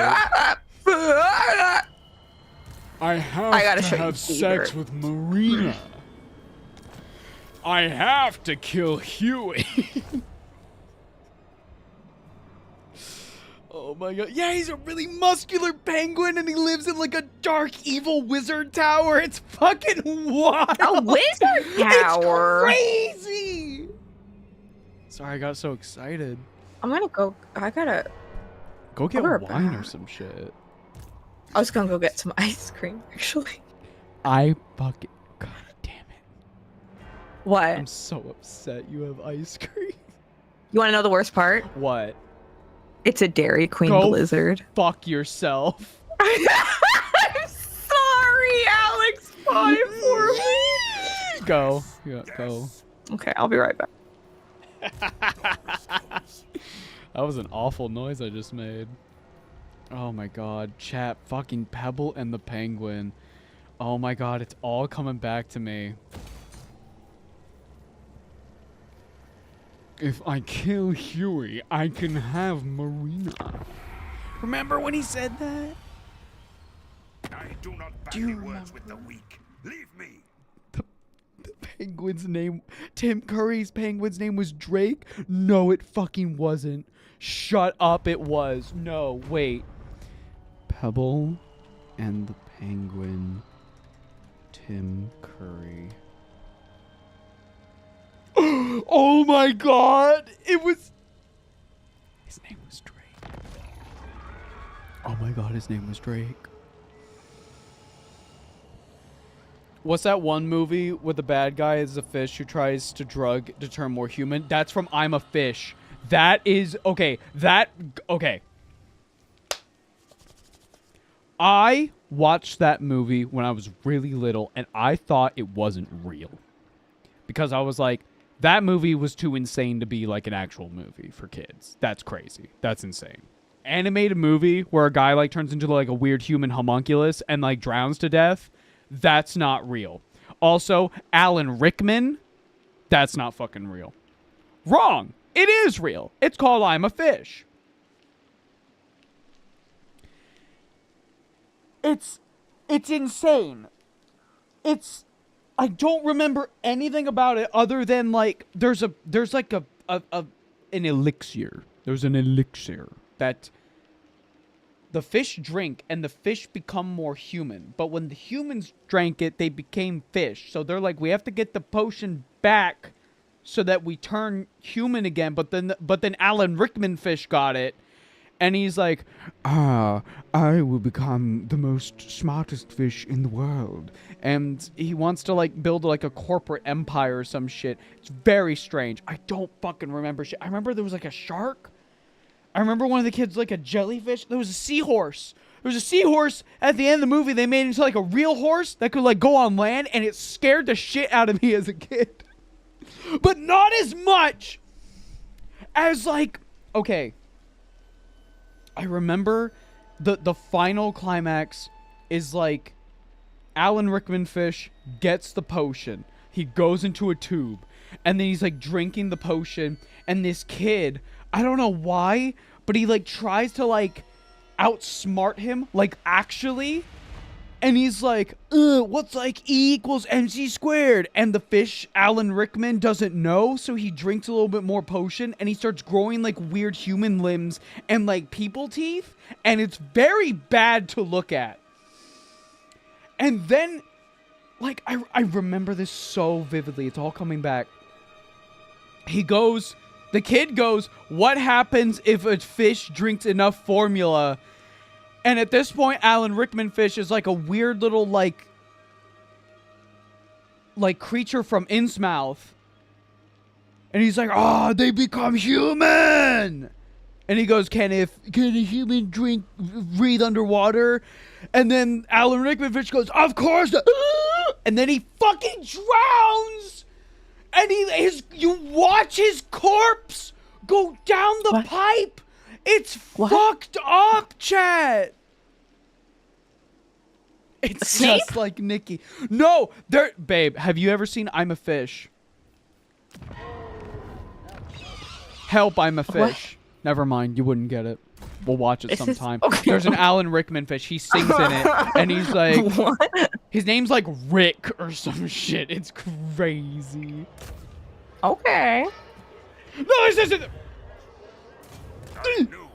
Speaker 2: I
Speaker 3: gotta
Speaker 2: have
Speaker 3: show
Speaker 2: to
Speaker 3: you
Speaker 2: have
Speaker 3: Seabird.
Speaker 2: sex with Marina. I have to kill Huey. Oh my God. Yeah, he's a really muscular penguin and he lives in like a dark evil wizard tower. It's fucking wild.
Speaker 3: A wizard tower.
Speaker 2: It's crazy. Sorry, I got so excited.
Speaker 3: I'm gonna go. I gotta.
Speaker 2: Go get
Speaker 3: I'll be right
Speaker 2: wine or
Speaker 3: back.
Speaker 2: some shit.
Speaker 3: I was gonna go get some ice cream, actually.
Speaker 2: I fucking... God damn it.
Speaker 3: What?
Speaker 2: I'm so upset you have ice cream.
Speaker 3: You want to know the worst part?
Speaker 2: What?
Speaker 3: It's a Dairy Queen
Speaker 2: Go
Speaker 3: Blizzard.
Speaker 2: Fuck yourself.
Speaker 3: I'm sorry, Alex. Buy it for me.
Speaker 2: Go. Yeah, go.
Speaker 3: Okay, I'll be right back.
Speaker 2: That was an awful noise I just made. Oh my God. Chat, fucking Pebble and the Penguin. Oh my God, it's all coming back to me. If I kill Huey, I can have Marina. Remember when he said that?
Speaker 1: I do not
Speaker 2: Do you
Speaker 1: bandy words with the
Speaker 2: remember?
Speaker 1: weak. Leave me.
Speaker 2: The penguin's name, Tim Curry's penguin's name was Drake? No, it fucking wasn't. Shut up, it was. No, wait. Pebble and the Penguin, Tim Curry. Oh my god! It was... His name was Drake. Oh my god, his name was Drake. What's that one movie with the bad guy is a fish who tries to drug to turn more human? That's from I'm a Fish. That is... Okay, okay. I watched that movie when I was really little, and I thought it wasn't real. Because I was like, that movie was too insane to be like an actual movie for kids. That's crazy. That's insane. Animated movie where a guy like turns into like a weird human homunculus and like drowns to death. That's not real. Also, Alan Rickman, that's not fucking real. Wrong. It is real. It's called I'm a Fish. It's insane. I don't remember anything about it other than like there's like an elixir. There's an elixir that the fish drink and the fish become more human. But when the humans drank it, they became fish. So they're like, we have to get the potion back so that we turn human again. But then Alan Rickman fish got it. And he's like, I will become the most smartest fish in the world. And he wants to like build like a corporate empire or some shit. It's very strange. I don't fucking remember shit. I remember there was like a shark. I remember one of the kids like a jellyfish. There was a seahorse. There was a seahorse at the end of the movie. They made it into like a real horse that could like go on land. And it scared the shit out of me as a kid. But not as much as like, okay. I remember the final climax is like Alan Rickman fish gets the potion. He goes into a tube and then he's like drinking the potion and this kid, I don't know why, but he like tries to like outsmart him, like actually. And he's like, what's like E equals MC squared? And the fish, Alan Rickman, doesn't know, so he drinks a little bit more potion, and he starts growing like weird human limbs and like people teeth, and it's very bad to look at. And then, like, I remember this so vividly. It's all coming back. The kid goes, what happens if a fish drinks enough formula? And at this point, Alan Rickman fish is like a weird little like creature from Innsmouth. And he's like, they become human. And he goes, can a human breathe underwater? And then Alan Rickman fish goes, of course. And then he fucking drowns. And you watch his corpse go down the pipe. It's fucked up, chat. It's
Speaker 3: Snape?
Speaker 2: just like Nikki. No, babe, have you ever seen I'm a Fish? Help, I'm a Fish.
Speaker 3: What?
Speaker 2: Never mind, you wouldn't get it. We'll watch it
Speaker 3: Is this-
Speaker 2: sometime.
Speaker 3: okay.
Speaker 2: There's an Alan Rickman fish. He sings in it, and he's like,
Speaker 3: What?
Speaker 2: his name's like Rick or some shit. It's crazy.
Speaker 3: Okay.
Speaker 2: No, this isn't.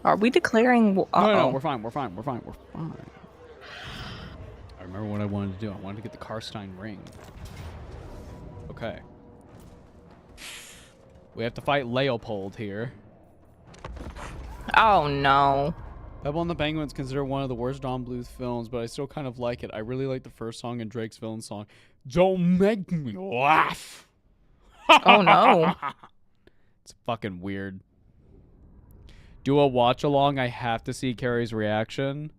Speaker 3: Are we declaring?
Speaker 2: No, we're fine. I remember what I wanted to do. I wanted to get the Karstein ring. Okay. We have to fight Leopold here.
Speaker 3: Oh no.
Speaker 2: Pebble and the Penguin's considered one of the worst Don Bluth films, but I still kind of like it. I really like the first song and Drake's villain song. Don't make me laugh.
Speaker 3: Oh no.
Speaker 2: It's fucking weird. Do a watch along. I have to see Carrie's reaction.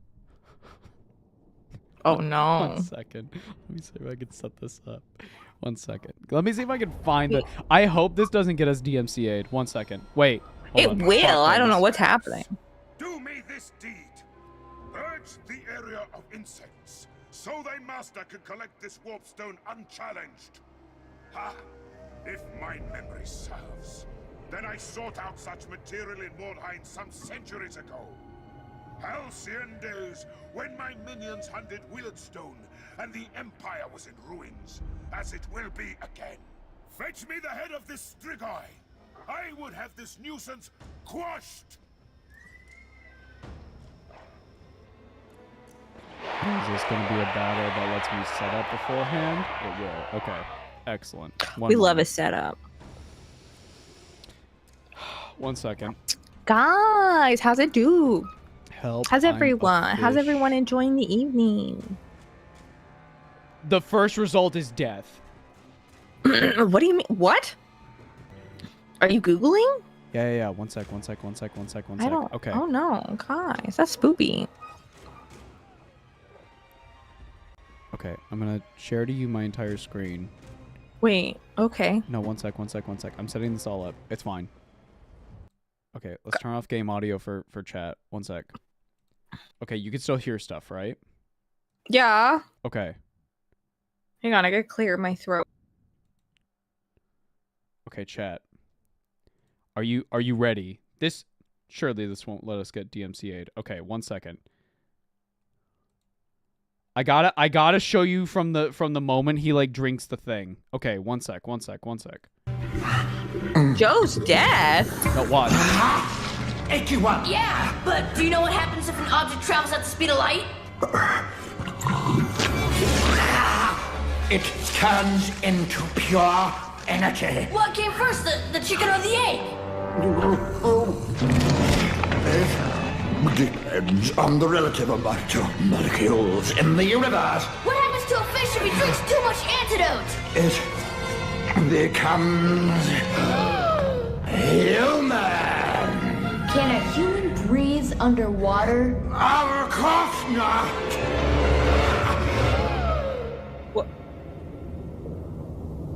Speaker 3: Oh no.
Speaker 2: 1 second. Let me see if I can set this up. 1 second. Let me see if I can find it. I hope this doesn't get us DMCA'd. 1 second. Wait.
Speaker 3: It
Speaker 2: hold on.
Speaker 3: will. I don't know
Speaker 2: Fuck
Speaker 3: what's happening.
Speaker 1: Do me this deed. Purge the area of insects, so thy master can collect this warpstone unchallenged. Ha! If my memory serves, then I sought out such material in Mordheim some centuries ago. Halcyon days, when my minions hunted Weirdstone, and the Empire was in ruins, as it will be again. Fetch me the head of this Strigoi. I would have this nuisance quashed!
Speaker 2: Is this going to be a battle that lets me set up beforehand? It will. Okay. Excellent.
Speaker 3: We love a setup.
Speaker 2: 1 second.
Speaker 4: Guys, how's it do?
Speaker 2: Help.
Speaker 4: How's
Speaker 2: I'm a
Speaker 4: everyone? How's
Speaker 2: fish.
Speaker 4: everyone enjoying the evening?
Speaker 2: The first result is death.
Speaker 4: What do you mean? What? Are you Googling?
Speaker 2: Yeah. 1 sec.
Speaker 4: I don't.
Speaker 2: Okay.
Speaker 4: Oh no, guys, that's spoopy.
Speaker 2: Okay. I'm going to share to you my entire screen.
Speaker 4: Wait. Okay.
Speaker 2: No, 1 sec. I'm setting this all up. It's fine. Okay, let's turn off game audio for chat. 1 sec. Okay, you can still hear stuff, right?
Speaker 4: Yeah.
Speaker 2: Okay.
Speaker 4: Hang on, I gotta clear my throat.
Speaker 2: Okay, chat. Are you ready? Surely this won't let us get DMCA'd. Okay, 1 second. I gotta show you from the moment he like drinks the thing. Okay, 1 sec.
Speaker 4: Joe's death.
Speaker 2: No, watch.
Speaker 5: Yeah, but do you know what happens if an object travels at the speed of light?
Speaker 7: It turns into pure energy.
Speaker 5: What came first, the chicken or the egg?
Speaker 7: It depends on the relative amount of molecules in the universe.
Speaker 5: What happens to a fish if he drinks too much antidote?
Speaker 7: It becomes human.
Speaker 8: Can a human breathe underwater?
Speaker 7: Of course not.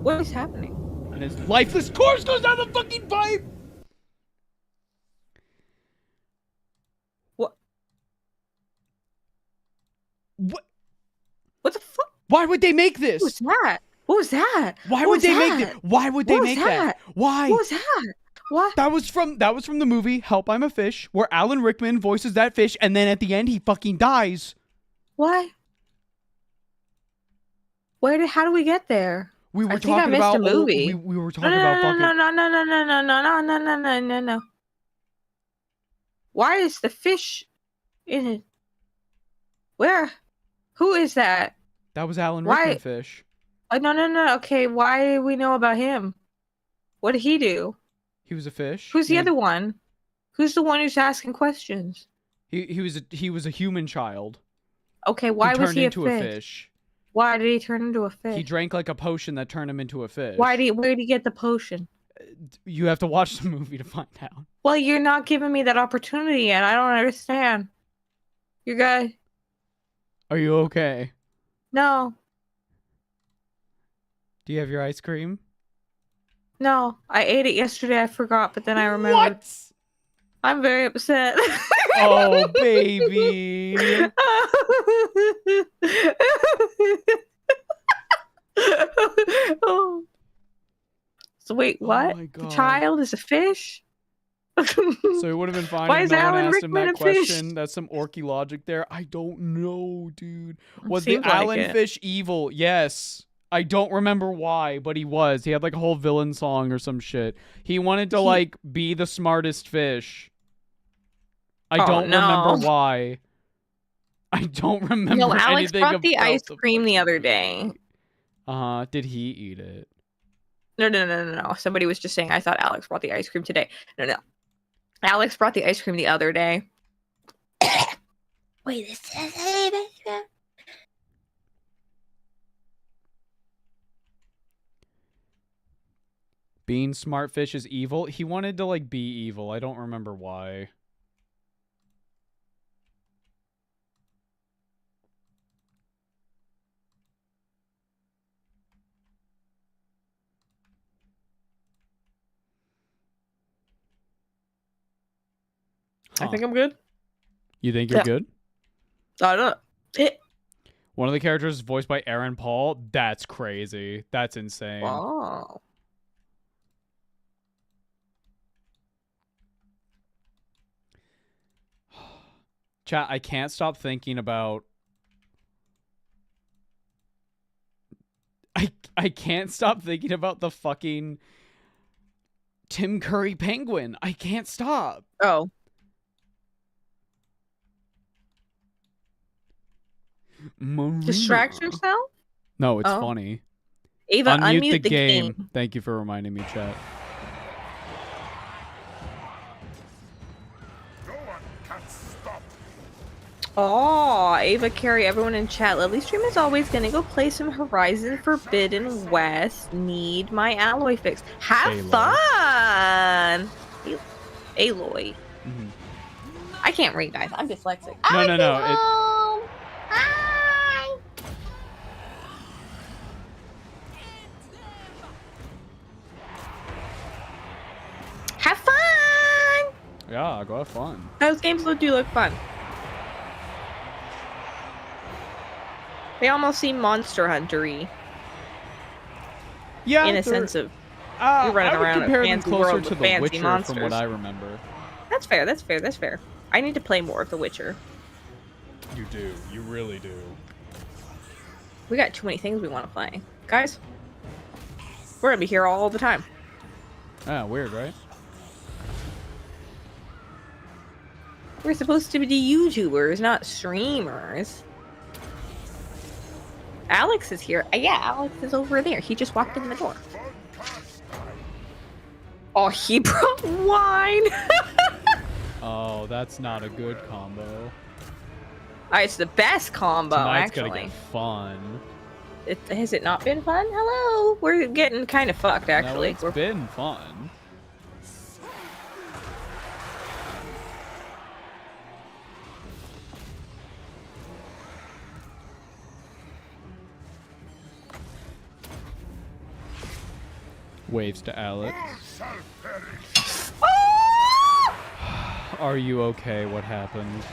Speaker 4: What is happening?
Speaker 2: And his lifeless corpse goes down the fucking pipe.
Speaker 4: What?
Speaker 2: What?
Speaker 4: What the fuck?
Speaker 2: Why would they make this?
Speaker 4: What was that? What was that?
Speaker 2: Why
Speaker 4: What
Speaker 2: would
Speaker 4: was
Speaker 2: they
Speaker 4: that?
Speaker 2: make that? Why would they
Speaker 4: What was
Speaker 2: make that? Why?
Speaker 4: What was that? What?
Speaker 2: That was from the movie Help, I'm a Fish, where Alan Rickman voices that fish, and then at the end he fucking dies.
Speaker 4: What? How do we get there?
Speaker 2: We were
Speaker 4: I think I
Speaker 2: talking
Speaker 4: missed
Speaker 2: about
Speaker 4: a movie.
Speaker 2: we were talking about fucking.
Speaker 4: No. Why is the fish in it? Where? Who is that?
Speaker 2: That was Alan
Speaker 4: Why-
Speaker 2: Rickman fish.
Speaker 4: No. Okay, why do we know about him? What did he do?
Speaker 2: He was a fish.
Speaker 4: Who's the
Speaker 2: Yeah.
Speaker 4: other one? Who's the one who's asking questions?
Speaker 2: He was a human child.
Speaker 4: Okay, why
Speaker 2: who
Speaker 4: was
Speaker 2: turned
Speaker 4: he a
Speaker 2: into
Speaker 4: fish? Why did he turn into a fish?
Speaker 2: He drank like a potion that turned him into a fish.
Speaker 4: Where did he get the potion?
Speaker 2: You have to watch the movie to find out.
Speaker 4: Well, you're not giving me that opportunity yet. I don't understand. You guys,
Speaker 2: Are you okay?
Speaker 4: no,
Speaker 2: Do you have your ice cream?
Speaker 4: no. I ate it yesterday. I forgot, but then I remembered.
Speaker 2: What?
Speaker 4: I'm very upset.
Speaker 2: Oh, baby.
Speaker 4: Oh. So wait, what?
Speaker 2: my
Speaker 4: The
Speaker 2: God.
Speaker 4: child is a fish?
Speaker 2: So it would have been fine
Speaker 4: Why
Speaker 2: if
Speaker 4: is
Speaker 2: no one
Speaker 4: Alan
Speaker 2: asked him
Speaker 4: Rickman
Speaker 2: that
Speaker 4: a fish?
Speaker 2: question. That's some orky logic there. I don't know, dude. Was
Speaker 4: Seems
Speaker 2: the
Speaker 4: like
Speaker 2: Alan
Speaker 4: it.
Speaker 2: fish evil? Yes. I don't remember why, but he was. He had like a whole villain song or some shit. He wanted to like be the smartest fish. I
Speaker 4: Oh,
Speaker 2: don't
Speaker 4: no.
Speaker 2: remember why. I don't remember
Speaker 4: No, Alex
Speaker 2: anything
Speaker 4: brought the
Speaker 2: about
Speaker 4: ice cream the other day.
Speaker 2: Did he eat it?
Speaker 4: No. Somebody was just saying I thought Alex brought the ice cream today. No. Alex brought the ice cream the other day.
Speaker 8: Wait, this is
Speaker 2: Being smart fish is evil? He wanted to like be evil. I don't remember why.
Speaker 4: I
Speaker 2: Huh.
Speaker 4: think I'm good.
Speaker 2: You think you're
Speaker 4: Yeah.
Speaker 2: good?
Speaker 4: I don't know.
Speaker 2: One of the characters is voiced by Aaron Paul. That's crazy. That's insane.
Speaker 4: Wow.
Speaker 2: Chat, I can't stop thinking about... I can't stop thinking about the fucking Tim Curry penguin. I can't stop.
Speaker 3: Oh.
Speaker 2: Marina.
Speaker 3: Distract yourself?
Speaker 2: No, it's
Speaker 3: Oh.
Speaker 2: funny.
Speaker 3: Ava, unmute the game.
Speaker 2: Thank you for reminding me, chat.
Speaker 1: No one can stop.
Speaker 3: Oh, Ava, Carrie, everyone in chat. Lovely Stream is always gonna go play some Horizon Forbidden West. Need my alloy fixed. Have
Speaker 2: Aloy.
Speaker 3: fun! Aloy.
Speaker 2: Mm-hmm.
Speaker 3: I can't read, guys. I'm dyslexic.
Speaker 2: No.
Speaker 3: Hi! Have fun!
Speaker 2: Yeah, go have fun.
Speaker 3: Those games do look fun. They almost seem Monster Hunter-y.
Speaker 2: Yeah,
Speaker 3: In a sense of you're
Speaker 2: I
Speaker 3: running
Speaker 2: would
Speaker 3: around a
Speaker 2: compare them
Speaker 3: fancy
Speaker 2: closer
Speaker 3: world
Speaker 2: to
Speaker 3: with
Speaker 2: The
Speaker 3: fancy
Speaker 2: Witcher
Speaker 3: monsters.
Speaker 2: from what I remember.
Speaker 3: That's fair, that's fair, that's fair. I need to play more of The Witcher.
Speaker 2: You do. You really do.
Speaker 3: We got too many things we want to play. Guys, we're gonna be here all the time.
Speaker 2: Ah, weird, right?
Speaker 3: We're supposed to be YouTubers, not streamers. Alex is here. Yeah, Alex is over there. He just walked in the door. Oh, he brought wine.
Speaker 2: Oh, that's not a good combo.
Speaker 3: It's the best combo,
Speaker 2: Tonight's gonna
Speaker 3: actually.
Speaker 2: get fun.
Speaker 3: Has it not been fun? Hello? We're getting kind of fucked, actually.
Speaker 2: No, it's been fun. Waves to Alex. Are you okay? What happened?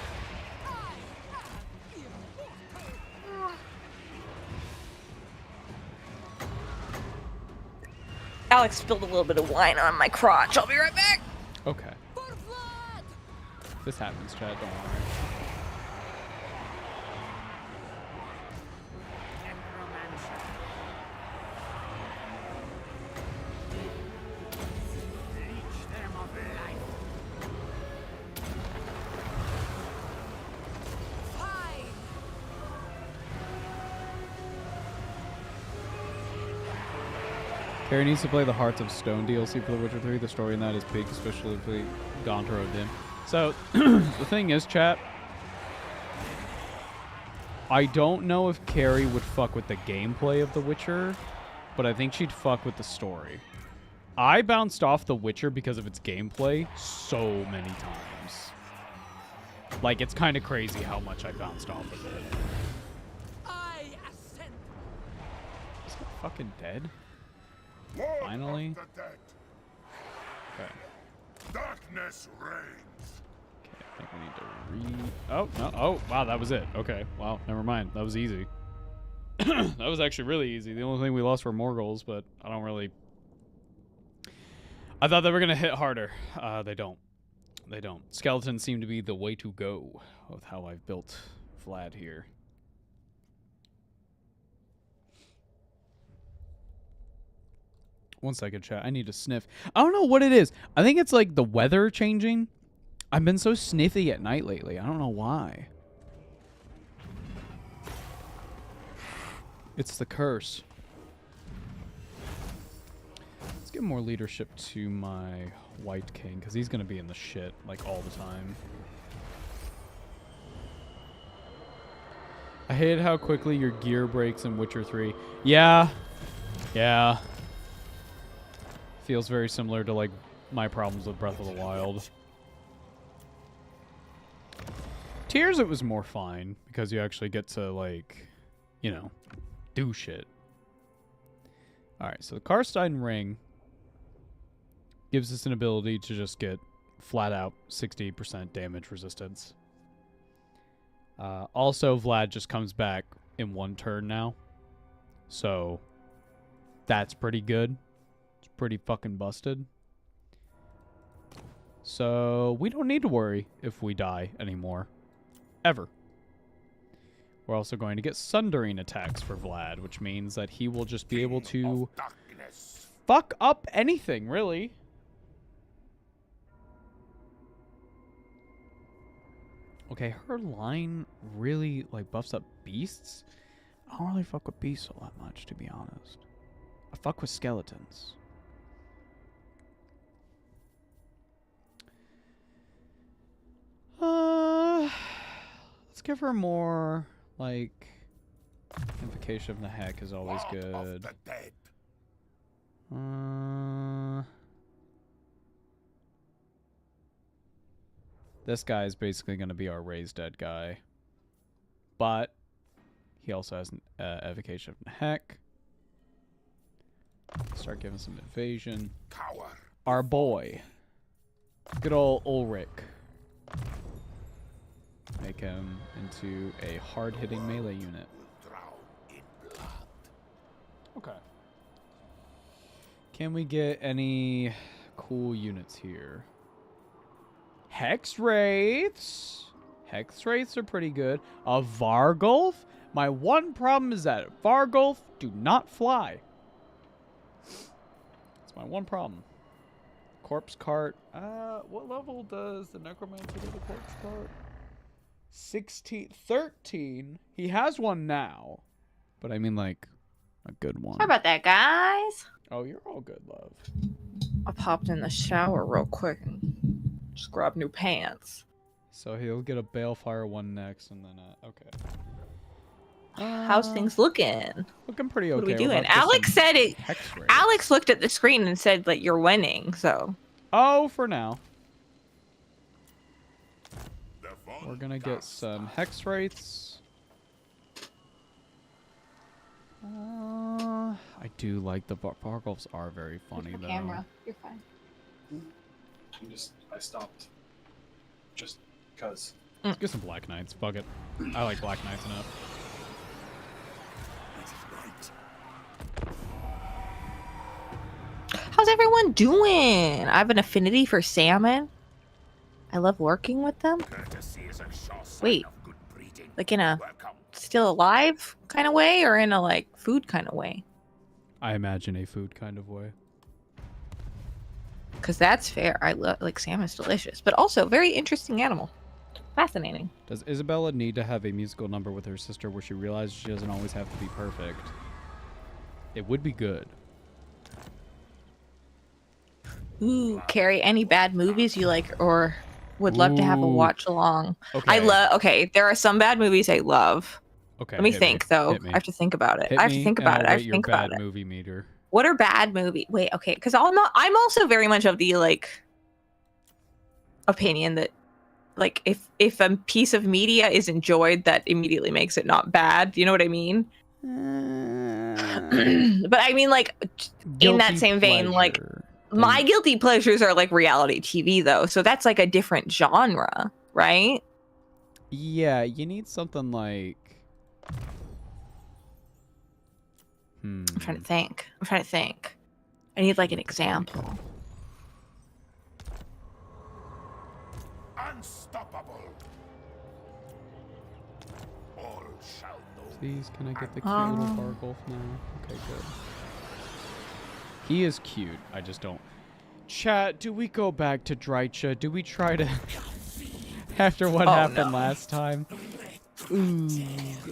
Speaker 3: Alex spilled a little bit of wine on my crotch. I'll be right back.
Speaker 2: Okay. This happens, Chad. Don't worry. Carrie needs to play the Hearts of Stone DLC for The Witcher 3. The story in that is big, especially if we gone to Dim. So, the thing is, chat, I don't know if Carrie would fuck with the gameplay of The Witcher, but I think she'd fuck with the story. I bounced off The Witcher because of its gameplay so many times. Like, it's kind of crazy how much I bounced off of it. Is it fucking dead?
Speaker 1: Lord
Speaker 2: Finally?
Speaker 1: of the dead.
Speaker 2: Okay.
Speaker 1: Darkness reigns.
Speaker 2: Okay, I think we need to Oh, no. Oh, wow, that was it. Okay. Wow, never mind. That was easy. That was actually really easy. The only thing we lost were more goals, but I don't really... I thought they were going to hit harder. They don't. They don't. Skeletons seem to be the way to go with how I've built Vlad here. One second, chat. I need to sniff. I don't know what it is. I think it's like the weather changing. I've been so sniffy at night lately. I don't know why. It's the curse. Let's give more leadership to my White King, because he's going to be in the shit, like, all the time. I hate how quickly your gear breaks in Witcher 3. Yeah. Yeah. Feels very similar to, like, my problems with Breath of the Wild. Tears, it was more fine, because you actually get to, like, you know, do shit. Alright, so the Karstein Ring gives us an ability to just get flat-out 60% damage resistance. Also, Vlad just comes back in one turn now. So, that's pretty good. It's pretty fucking busted. So, we don't need to worry if we die anymore. ever. We're also going to get sundering attacks for Vlad, which means that he will just be able to fuck up anything, really. Okay, her line really, like, buffs up beasts. I don't really fuck with beasts all that much, to be honest. I fuck with skeletons. Let's give her more, like, Invocation of the Heck is always good. This guy is basically going to be our raised dead guy. But he also has an Evocation of the Heck. Start giving some evasion. Our boy. Good old Ulrich. Make him into a hard-hitting melee unit. Okay. Can we get any cool units here? Hex Wraiths. Hex Wraiths are pretty good. A Vargulf. My one problem is that Vargulf do not fly. That's my one problem. Corpse Cart. What level does the Necromancer do the Corpse Cart? 13. He has one now. But I mean, like, a good one.
Speaker 3: Sorry about that, guys.
Speaker 2: Oh, you're all good, love.
Speaker 3: I popped in the shower real quick and just grabbed new pants.
Speaker 2: So he'll get a Balefire one next, and then, okay.
Speaker 3: How's things looking?
Speaker 2: Looking pretty okay.
Speaker 3: What are we
Speaker 2: We're
Speaker 3: doing?
Speaker 2: about to get
Speaker 3: Alex
Speaker 2: some
Speaker 3: said it.
Speaker 2: Hex Wraiths.
Speaker 3: Alex looked at the screen and said that you're winning, so.
Speaker 2: Oh, for now. We're gonna get some Hex Wraiths. I do like the Vargulfs are very funny though.
Speaker 8: Camera. You're fine.
Speaker 9: I stopped. Just cause.
Speaker 2: Let's get some Black Knights. Fuck it. I like Black Knights enough.
Speaker 3: How's everyone doing? I have an affinity for salmon. I love working with them. Wait, like in a still alive kind of way or in a like food kind of way?
Speaker 2: I imagine a food kind of way.
Speaker 3: Because that's fair. I love like salmon's delicious, but also very interesting animal. Fascinating.
Speaker 2: Does Isabella need to have a musical number with her sister where she realizes she doesn't always have to be perfect? It would be good.
Speaker 3: Ooh, Carrie, any bad movies you like or would love to have a watch along?
Speaker 2: Okay.
Speaker 3: Okay, there are some bad movies I love.
Speaker 2: Okay.
Speaker 3: Let me think though. I have to think about it. I have to think about it. I have to think about it.
Speaker 2: Movie meter.
Speaker 3: What are bad movie? Wait, okay, because I'm also very much of the like opinion that like if a piece of media is enjoyed, that immediately makes it not bad. You know what I mean? But I mean, like in that same vein, like my guilty pleasures are like reality TV though, so that's like a different genre, right?
Speaker 2: Yeah, you need something like.
Speaker 3: I'm trying to think. I need like an example.
Speaker 1: Unstoppable. All shall know.
Speaker 2: Please, can I get the cute little Vargulf now? Okay, good. He is cute. I just don't. Chat, do we go back to Drycha? Do we try to... After what happened last time? Ooh,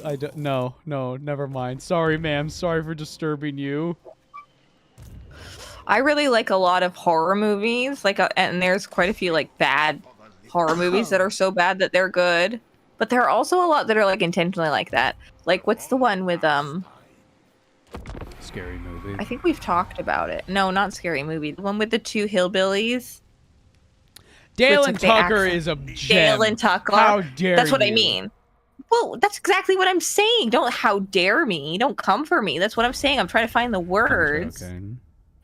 Speaker 2: I don't... No, never mind. Sorry, ma'am. Sorry for disturbing you.
Speaker 3: I really like a lot of horror movies, and there's quite a few like bad horror movies that are so bad that they're good. But there are also a lot that are like intentionally like that. Like, what's the one with
Speaker 2: Scary Movie.
Speaker 3: I think we've talked about it. No, not Scary Movie. The one with the two hillbillies.
Speaker 2: Dale and Tucker is a gem.
Speaker 3: Dale and Tucker.
Speaker 2: How dare
Speaker 3: That's what
Speaker 2: you.
Speaker 3: I mean. Well, that's exactly what I'm saying. Don't how dare me. Don't come for me. That's what I'm saying. I'm trying to find the words.
Speaker 2: Okay.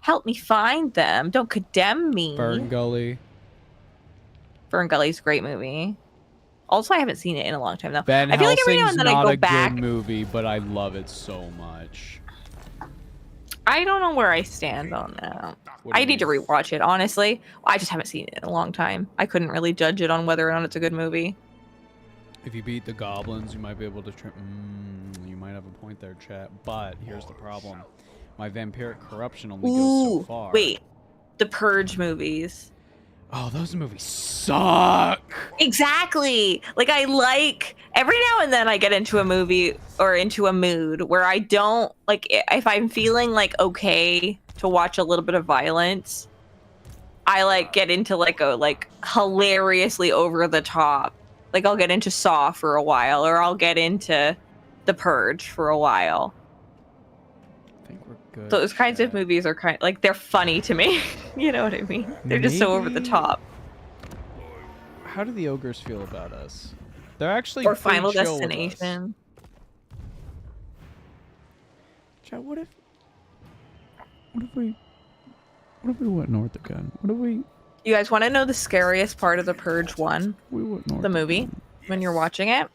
Speaker 3: Help me find them. Don't condemn me.
Speaker 2: Fern Gully.
Speaker 3: Fern Gully's a great movie. Also, I haven't seen it in a long time though.
Speaker 2: Van
Speaker 3: I feel like every now
Speaker 2: Helsing's
Speaker 3: and then I
Speaker 2: not
Speaker 3: go
Speaker 2: a
Speaker 3: back.
Speaker 2: good movie, but I love it so much.
Speaker 3: I don't know where I stand on that.
Speaker 2: What do
Speaker 3: I
Speaker 2: you
Speaker 3: need to
Speaker 2: mean?
Speaker 3: rewatch it, honestly. I just haven't seen it in a long time. I couldn't really judge it on whether or not it's a good movie.
Speaker 2: If you beat the goblins, you might be able to. You might have a point there, chat. But here's the problem: my vampiric corruption only goes so far.
Speaker 3: Wait, the Purge movies.
Speaker 2: Oh, those movies suck.
Speaker 3: Exactly. Like every now and then I get into a movie or into a mood where I don't like if I'm feeling like okay to watch a little bit of violence, I like get into like a hilariously over the top. Like I'll get into Saw for a while, or I'll get into The Purge for a while.
Speaker 2: I think we're good.
Speaker 3: Those kinds of movies are like they're funny to me. You know what I mean? They're just so over the top.
Speaker 2: How do the ogres feel about us? They're actually
Speaker 3: or
Speaker 2: pretty
Speaker 3: Final
Speaker 2: chill with us.
Speaker 3: Destination.
Speaker 2: Chat, what if we went north again? What if we?
Speaker 3: You guys want to know the scariest part of The Purge 1?
Speaker 2: We went north.
Speaker 3: The movie, when you're watching it,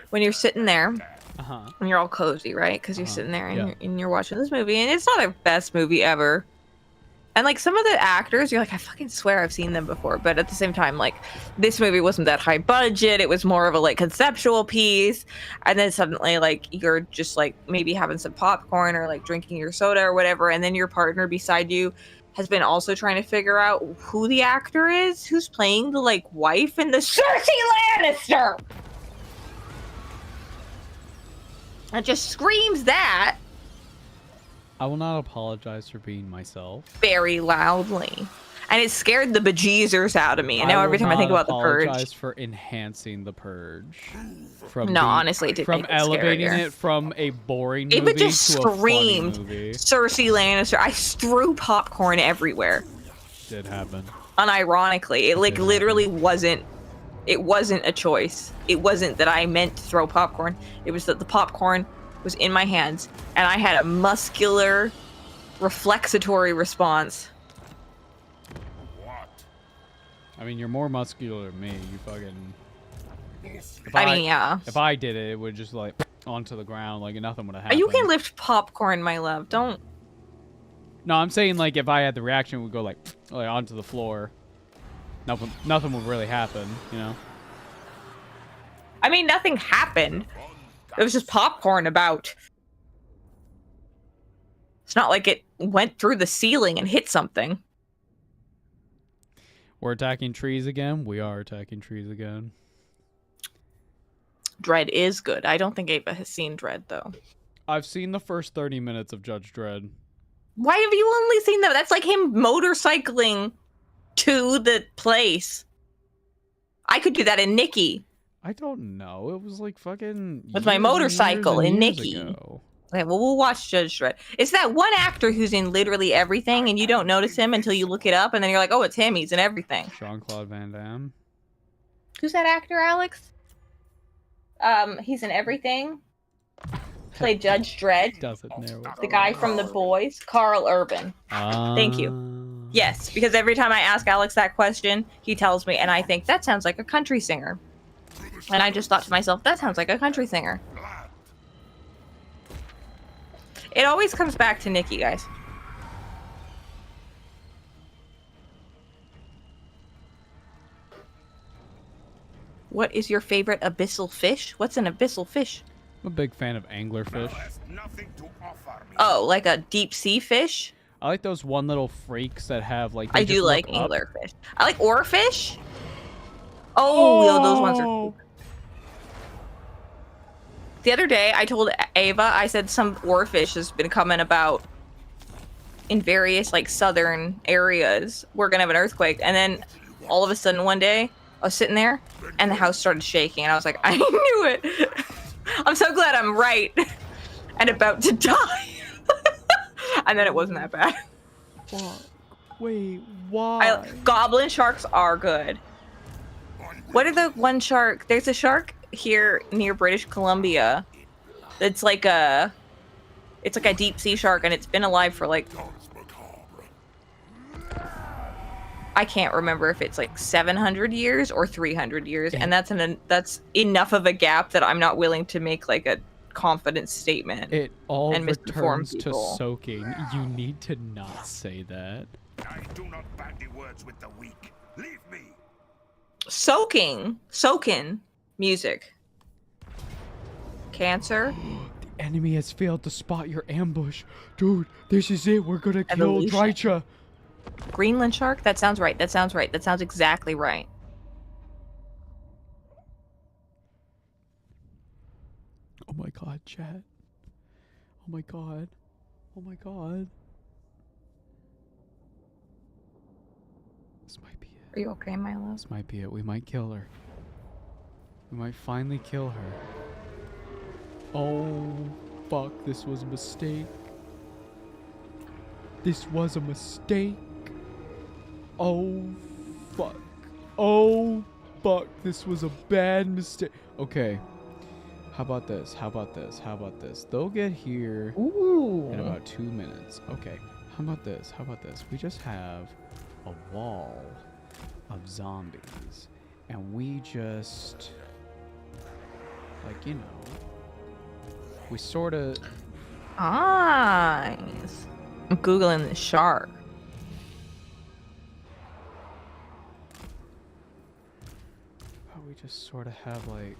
Speaker 3: when you're sitting there, and you're all cozy, right? Because you're sitting there and you're watching this movie, and it's not the best movie ever. And like some of the actors, you're like, I fucking swear I've seen them before. But at the same time, like this movie wasn't that high budget. It was more of a like conceptual piece. And then suddenly like you're just like maybe having some popcorn or like drinking your soda or whatever. And then your partner beside you has been also trying to figure out who the actor is, who's playing the like wife in the Cersei Lannister. It just screams that.
Speaker 2: I will not apologize for being myself.
Speaker 3: Very loudly. And it scared the bejeezers out of me. And now every time I think about The Purge.
Speaker 2: I apologize for enhancing The Purge.
Speaker 3: Honestly, it did
Speaker 2: from
Speaker 3: make it
Speaker 2: elevating
Speaker 3: scarier.
Speaker 2: it from a boring
Speaker 3: It
Speaker 2: movie
Speaker 3: just
Speaker 2: to a funny
Speaker 3: screamed
Speaker 2: movie.
Speaker 3: Cersei Lannister. I threw popcorn everywhere.
Speaker 2: Did happen.
Speaker 3: Unironically. It like literally wasn't a choice. It wasn't that I meant to throw popcorn. It was that the popcorn was in my hands and I had a muscular reflexatory response.
Speaker 1: What?
Speaker 2: I mean, you're more muscular than me. You fucking.
Speaker 3: Yeah.
Speaker 2: If I did it, it would just like onto the ground, like nothing would have happened.
Speaker 3: You can lift popcorn, my love. Don't.
Speaker 2: No, I'm saying like if I had the reaction, it would go like onto the floor. Nothing would really happen, you know.
Speaker 3: I mean, nothing happened. It was just popcorn about. It's not like it went through the ceiling and hit something.
Speaker 2: We're attacking trees again. We are attacking trees again.
Speaker 3: Dredd is good. I don't think Ava has seen Dredd, though.
Speaker 2: I've seen the first 30 minutes of Judge Dredd.
Speaker 3: Why have you only seen that? That's like him motorcycling to the place. I could do that in Nikki.
Speaker 2: I don't know. It was like fucking...
Speaker 3: With my motorcycle in Nikki.
Speaker 2: Ago.
Speaker 3: Okay, well, we'll watch Judge Dredd. It's that one actor who's in literally everything, and you don't notice him until you look it up, and then you're like, oh, it's him. He's in everything.
Speaker 2: Jean-Claude Van Damme.
Speaker 3: Who's that actor, Alex? He's in everything. Played Judge Dredd.
Speaker 2: Doesn't know.
Speaker 3: The guy from The Boys, Carl Urban. Thank you. Yes, because every time I ask Alex that question, he tells me, and I think that sounds like a country singer. And I just thought to myself, that sounds like a country singer. It always comes back to Nikki, guys. What is your favorite abyssal fish? What's an abyssal fish?
Speaker 2: I'm a big fan of anglerfish.
Speaker 3: Oh, like a deep sea fish?
Speaker 2: I like those one little freaks that have like...
Speaker 3: I do like anglerfish. I like oarfish. Oh, yo, those ones are cool. The other day, I told Ava, I said some oarfish has been coming about in various like southern areas. We're gonna have an earthquake, and then all of a sudden one day, I was sitting there, and the house started shaking, and I was like, I knew it. I'm so glad I'm right and about to die. And then it wasn't that bad.
Speaker 2: Wait, why?
Speaker 3: Goblin sharks are good. What are the one shark? There's a shark here near British Columbia. It's like a deep sea shark, and it's been alive for like, I can't remember if it's like 700 years or 300 years, and that's enough of a gap that I'm not willing to make like a confident statement.
Speaker 2: It all
Speaker 3: and
Speaker 2: returns to
Speaker 3: people.
Speaker 2: soaking. You need to not say that.
Speaker 1: I do not bandy words with the weak. Leave me.
Speaker 3: Soaking music. Cancer.
Speaker 2: The enemy has failed to spot your ambush. Dude, this is it. We're gonna kill
Speaker 3: Evolution.
Speaker 2: Drycha.
Speaker 3: Greenland shark? That sounds right. That sounds right. That sounds exactly right.
Speaker 2: Oh my god, chat. Oh my god. Oh my god. This might be it.
Speaker 3: Are you okay, my love?
Speaker 2: This might be it. We might kill her. We might finally kill her. Oh, fuck. This was a mistake. This was a mistake. Oh, fuck. Oh, fuck. This was a bad mistake. Okay. How about this? How about this? How about this? They'll get here in about 2 minutes. Okay. How about this? How about this? We just have a wall of zombies. And we just... like, you know... we sort of...
Speaker 3: Nice. I'm Googling the shark.
Speaker 2: how we just sort of have, like...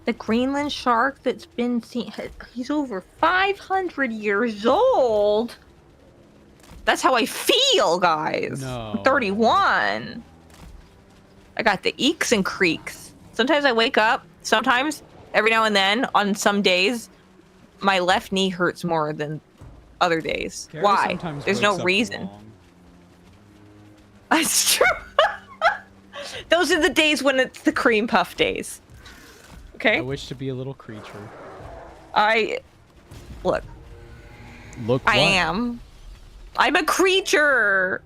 Speaker 3: The Greenland shark that's been seen... he's over 500 years old. That's how I feel, guys.
Speaker 2: No.
Speaker 3: I'm 31. I got the eeks and creaks. Sometimes I wake up. Sometimes, every now and then, on some days, my left knee hurts more than other days.
Speaker 2: Gary
Speaker 3: Why?
Speaker 2: sometimes
Speaker 3: There's
Speaker 2: wakes
Speaker 3: no
Speaker 2: up
Speaker 3: reason.
Speaker 2: wrong.
Speaker 3: That's true. Those are the days when it's the cream puff days. Okay?
Speaker 2: I wish to be a little creature.
Speaker 3: Look.
Speaker 2: Look
Speaker 3: I
Speaker 2: what?
Speaker 3: am. I'm a creature.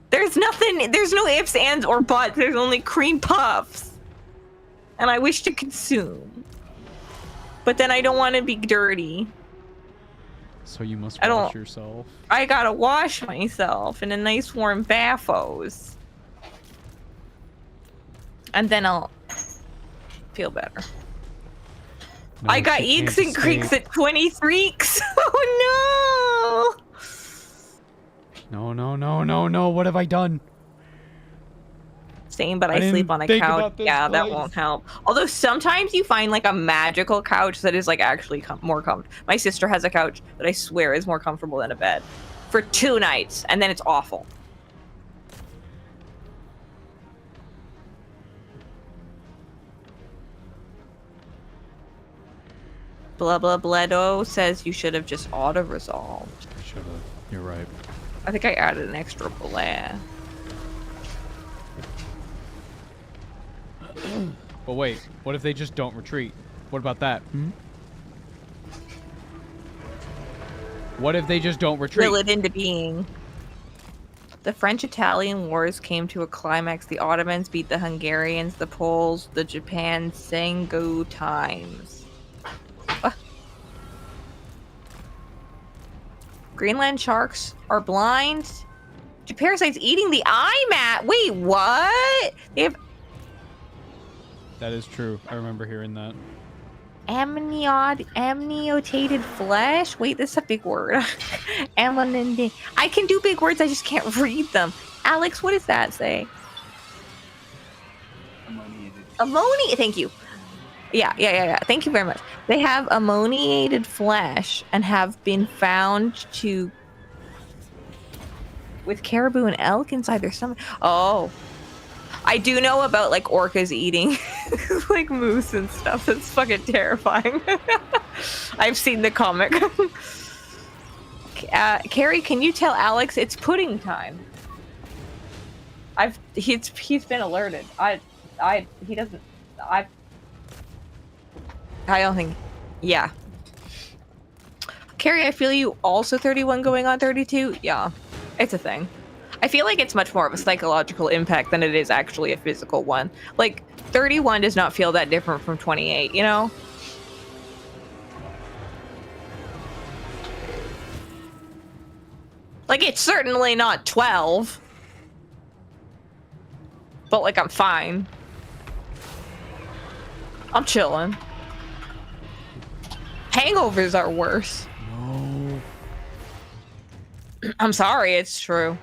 Speaker 3: There's nothing. There's no ifs, ands, or buts. There's only cream puffs. And I wish to consume. But then I don't want to be dirty.
Speaker 2: So you must
Speaker 3: I don't-
Speaker 2: wash yourself.
Speaker 3: I gotta wash myself in a nice warm bathos. And then I'll feel better.
Speaker 2: No,
Speaker 3: I got
Speaker 2: she
Speaker 3: eeks
Speaker 2: can't
Speaker 3: and creeks
Speaker 2: escape.
Speaker 3: at 23. Oh no!
Speaker 2: No, no, no, no, no. What have I done?
Speaker 3: Same, but
Speaker 2: I
Speaker 3: I
Speaker 2: didn't
Speaker 3: sleep on a
Speaker 2: think
Speaker 3: couch.
Speaker 2: about this
Speaker 3: Yeah, that
Speaker 2: twice.
Speaker 3: won't help. Although sometimes you find like a magical couch that is like actually more comfortable. My sister has a couch that I swear is more comfortable than a bed for 2 nights, and then it's awful. Blah blah bledo says you should have just auto resolved.
Speaker 2: I should have. You're right.
Speaker 3: I think I added an extra blah.
Speaker 2: But wait, what if they just don't retreat? What about that? What if they just don't retreat?
Speaker 3: Will it into being. The French-Italian wars came to a climax. The Ottomans beat the Hungarians, the Poles, the Japan Sengo times. What? Greenland sharks are blind. Parasites eating the eye mat. Wait, what? They have
Speaker 2: That is true. I remember hearing that.
Speaker 3: amniotated flesh. Wait, this is a big word. I can do big words. I just can't read them. Alex, what does that say? Ammonia. Thank you. Yeah. Thank you very much. They have ammoniated flesh and have been found to with caribou and elk inside their stomach. Oh. I do know about like orcas eating like moose and stuff. That's fucking terrifying. I've seen the comic. Carrie, can you tell Alex it's pudding time? He's been alerted. I don't think. Yeah. Carrie, I feel you. Also 31 going on 32. Yeah, it's a thing. I feel like it's much more of a psychological impact than it is actually a physical one. Like, 31 does not feel that different from 28, you know? Like, it's certainly not 12. But, like, I'm fine. I'm chilling. Hangovers are worse.
Speaker 2: No.
Speaker 3: I'm sorry, it's true.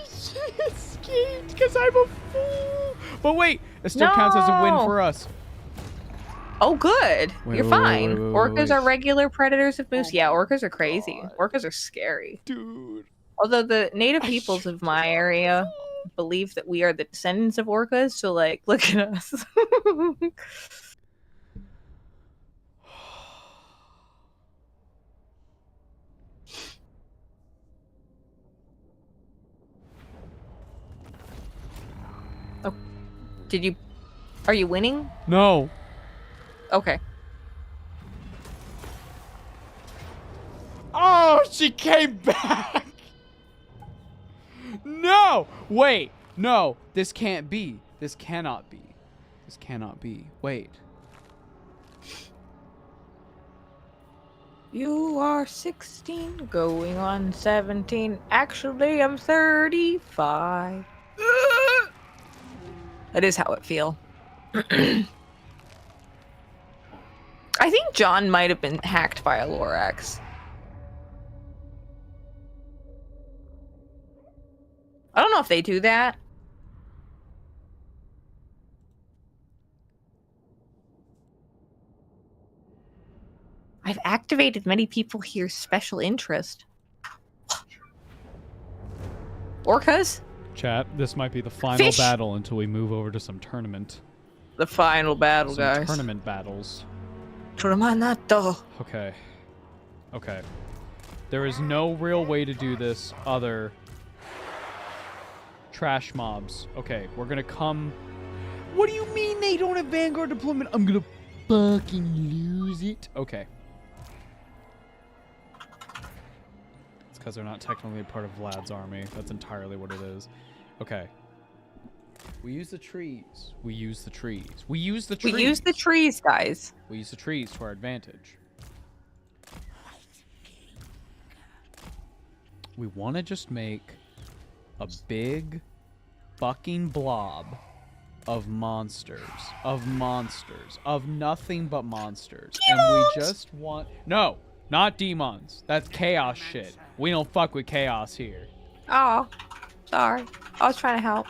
Speaker 2: She escaped because I'm a fool. But wait, it still counts as a win
Speaker 3: No.
Speaker 2: for us.
Speaker 3: Oh, good.
Speaker 2: Wait,
Speaker 3: You're
Speaker 2: wait,
Speaker 3: fine.
Speaker 2: wait, wait,
Speaker 3: Orcas
Speaker 2: wait.
Speaker 3: are regular predators of moose.
Speaker 2: Oh
Speaker 3: Yeah,
Speaker 2: my
Speaker 3: orcas are crazy.
Speaker 2: God.
Speaker 3: Orcas are scary.
Speaker 2: Dude.
Speaker 3: Although the native peoples of my area believe that we are the descendants of orcas, so like, look at us. Oh, are you winning?
Speaker 2: No.
Speaker 3: Okay.
Speaker 2: Oh, she came back. No. Wait. No. This can't be. This cannot be. This cannot be. Wait.
Speaker 3: You are 16, going on 17. Actually, I'm 35. That is how it feels. I think John might have been hacked by a Lorax. I don't know if they do that. I've activated many people here's special interest. Orcas?
Speaker 2: Chat, this might be the final
Speaker 3: Fish.
Speaker 2: battle until we move over to some tournament.
Speaker 3: The final battle,
Speaker 2: Some
Speaker 3: guys.
Speaker 2: tournament battles.
Speaker 3: Tormanato.
Speaker 2: Okay. Okay. There is no real way to do this other trash mobs. Okay, we're gonna come. What do you mean they don't have Vanguard deployment? I'm gonna fucking lose it. Okay. It's because they're not technically part of Vlad's army. That's entirely what it is. Okay. We use the trees. We use the trees. We use the trees.
Speaker 3: We use the trees, guys.
Speaker 2: We use the trees to our advantage. We want to just make a big fucking blob of monsters. Of nothing but monsters. And we just want... No, not demons. That's chaos shit. We don't fuck with chaos here.
Speaker 3: Oh, sorry. I was trying to help.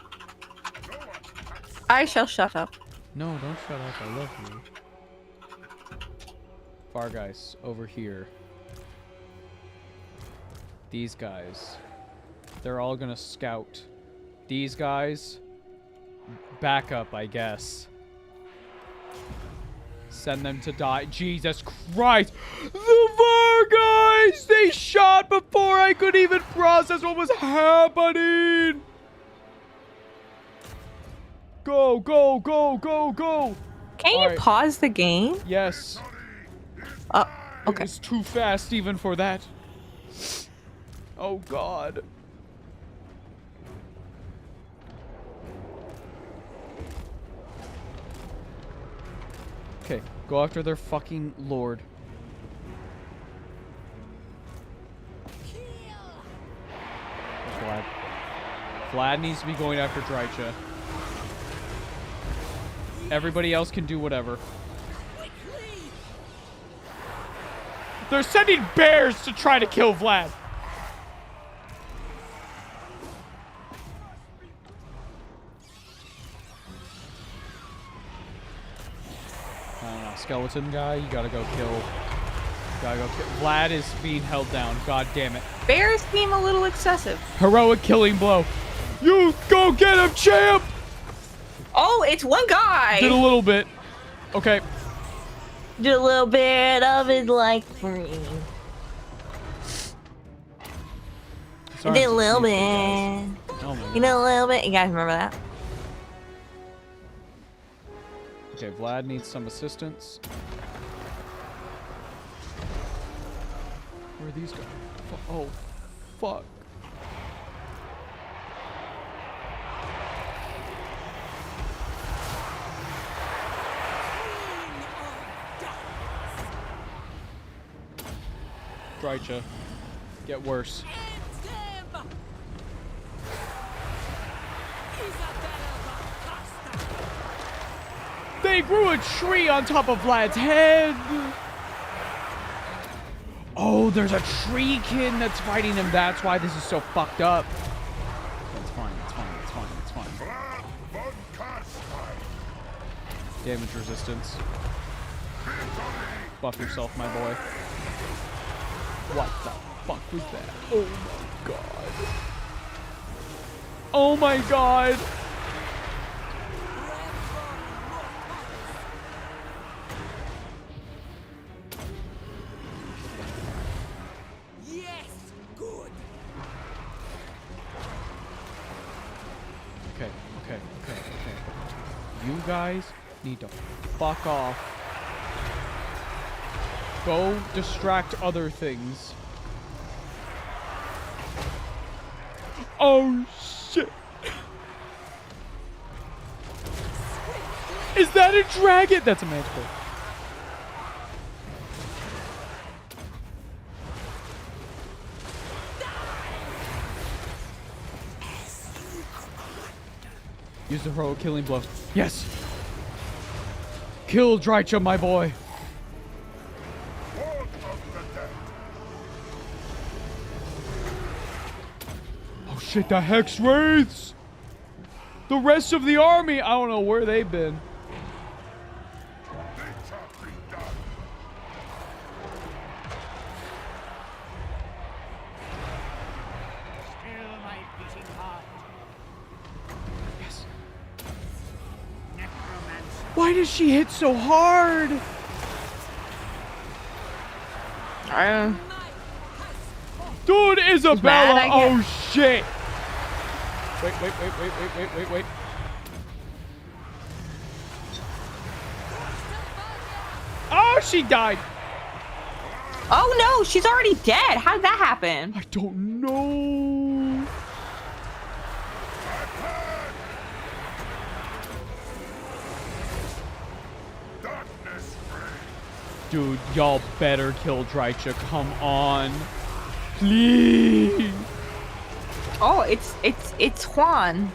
Speaker 3: I shall shut up.
Speaker 2: No, don't shut up. I love you. Fargeist, over here. These guys. They're all gonna scout. These guys. Back up, I guess. Send them to die. Jesus Christ! The Fargeist! They shot before I could even process what was happening! Go, go, go, go, go!
Speaker 3: Can you
Speaker 2: Alright.
Speaker 3: pause the game?
Speaker 2: Yes.
Speaker 3: Okay.
Speaker 2: It's too fast even for that. Oh God. Okay, go after their fucking lord. Where's Vlad? Vlad needs to be going after Drycha. Everybody else can do whatever. They're sending bears to try to kill Vlad. I don't know, skeleton guy, you gotta go kill. Vlad is being held down. God damn it.
Speaker 3: Bears seem a little excessive.
Speaker 2: Heroic killing blow. You go get him, champ!
Speaker 3: Oh, it's one guy.
Speaker 2: Did a little bit. Okay.
Speaker 3: Did a little bit of his life for me.
Speaker 2: Sorry,
Speaker 3: Did a
Speaker 2: I'm
Speaker 3: little
Speaker 2: so
Speaker 3: bit.
Speaker 2: confused, guys. Oh my
Speaker 3: You
Speaker 2: God.
Speaker 3: know, a little bit. You guys remember that?
Speaker 2: Okay, Vlad needs some assistance. Where are these guys? Oh, fuck. Drycha. Get worse. They grew a tree on top of Vlad's head. Oh, there's a tree kid that's fighting him. That's why this is so fucked up. It's fine. It's fine. It's fine. It's fine.
Speaker 1: Vlad von Kast
Speaker 2: Damage resistance. Buff yourself, my boy. What the fuck was that? Oh my god. Oh my god! Okay. You guys need to fuck off. Go distract other things. Oh shit. Is that a dragon? That's a magical. Use the heroic killing blow. Yes! Kill Drycha, my boy! Oh shit, the Hex Wraiths! The rest of the army! I don't know where they've been. Why does she hit so hard? Dude, Isabella! Oh shit! Wait. Oh, she died!
Speaker 3: Oh no, she's already dead. How did that happen?
Speaker 2: I don't know. Dude, y'all better kill Drycha. Come on. Please.
Speaker 3: Oh, it's Juan.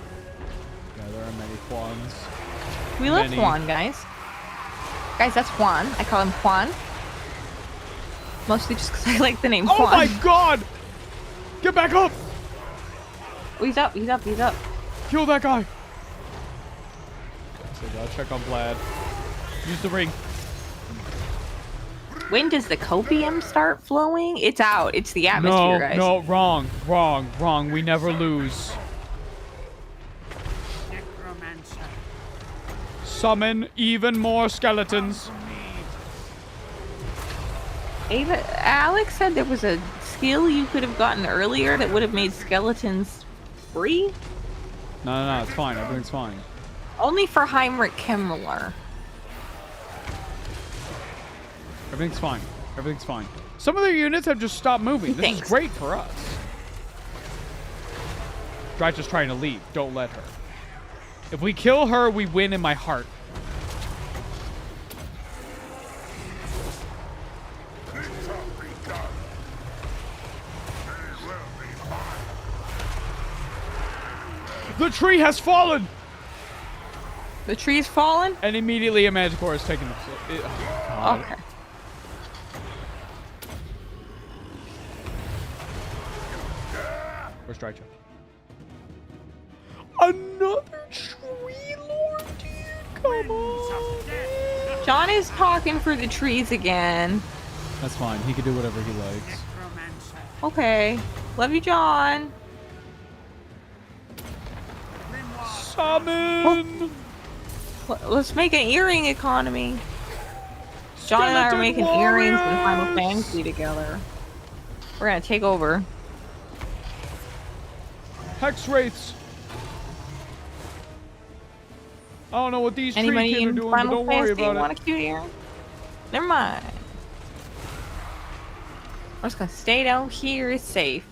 Speaker 2: Yeah, there are many Juans.
Speaker 3: We love Juan, guys. Guys, that's Juan. I call him Juan. Mostly just because I like the name Juan.
Speaker 2: Oh my god! Get back up!
Speaker 3: Oh, he's up.
Speaker 2: Kill that guy. So I'll check on Vlad. Use the ring.
Speaker 3: When does the copium start flowing? It's out. It's the atmosphere, guys.
Speaker 2: No, wrong. We never lose. Summon even more skeletons.
Speaker 3: Alex said there was a skill you could have gotten earlier that would have made skeletons free?
Speaker 2: No, it's fine. Everything's fine.
Speaker 3: Only for Heinrich Himmler.
Speaker 2: Everything's fine. Some of their units have just stopped moving. This is great for us. Drycha's trying to leave. Don't let her. If we kill her, we win in my heart. The tree has fallen!
Speaker 3: The tree's fallen?
Speaker 2: And immediately a Manticore is taken. Oh, God.
Speaker 3: Okay.
Speaker 2: Where's Drycha? Another tree lord, dude! Come on!
Speaker 3: John is talking for the trees again.
Speaker 2: That's fine. He can do whatever he likes.
Speaker 3: Okay. Love you, John.
Speaker 2: Summon!
Speaker 3: Let's make an earring economy. John and I are making earrings in Final Fantasy together. We're gonna take over.
Speaker 2: Hex Wraiths! I don't know what these tree kids are doing, but don't worry about it.
Speaker 3: Want a cute earring? Never mind. I'm just gonna stay down here. It's safe.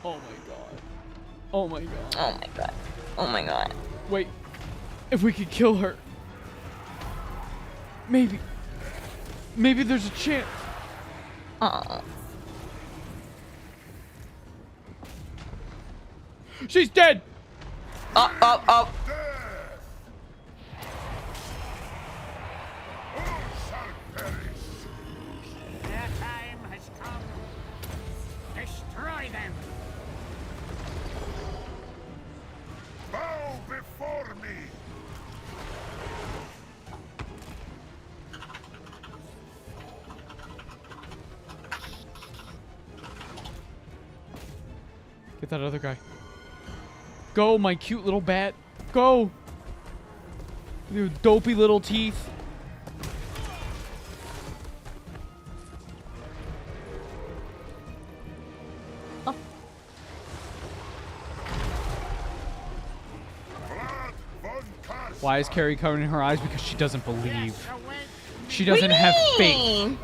Speaker 2: Oh my god. Oh my god.
Speaker 3: Oh my god. Oh my god.
Speaker 2: Wait. If we could kill her. Maybe there's a chance.
Speaker 3: Oh.
Speaker 2: She's dead.
Speaker 3: Up, up, up.
Speaker 10: Their time has come. Destroy them.
Speaker 1: Bow before me.
Speaker 2: Get that other guy. Go, my cute little bat. Go. Your dopey little teeth.
Speaker 3: Oh.
Speaker 2: Why is Carrie covering her eyes? Because she doesn't believe. She doesn't have faith.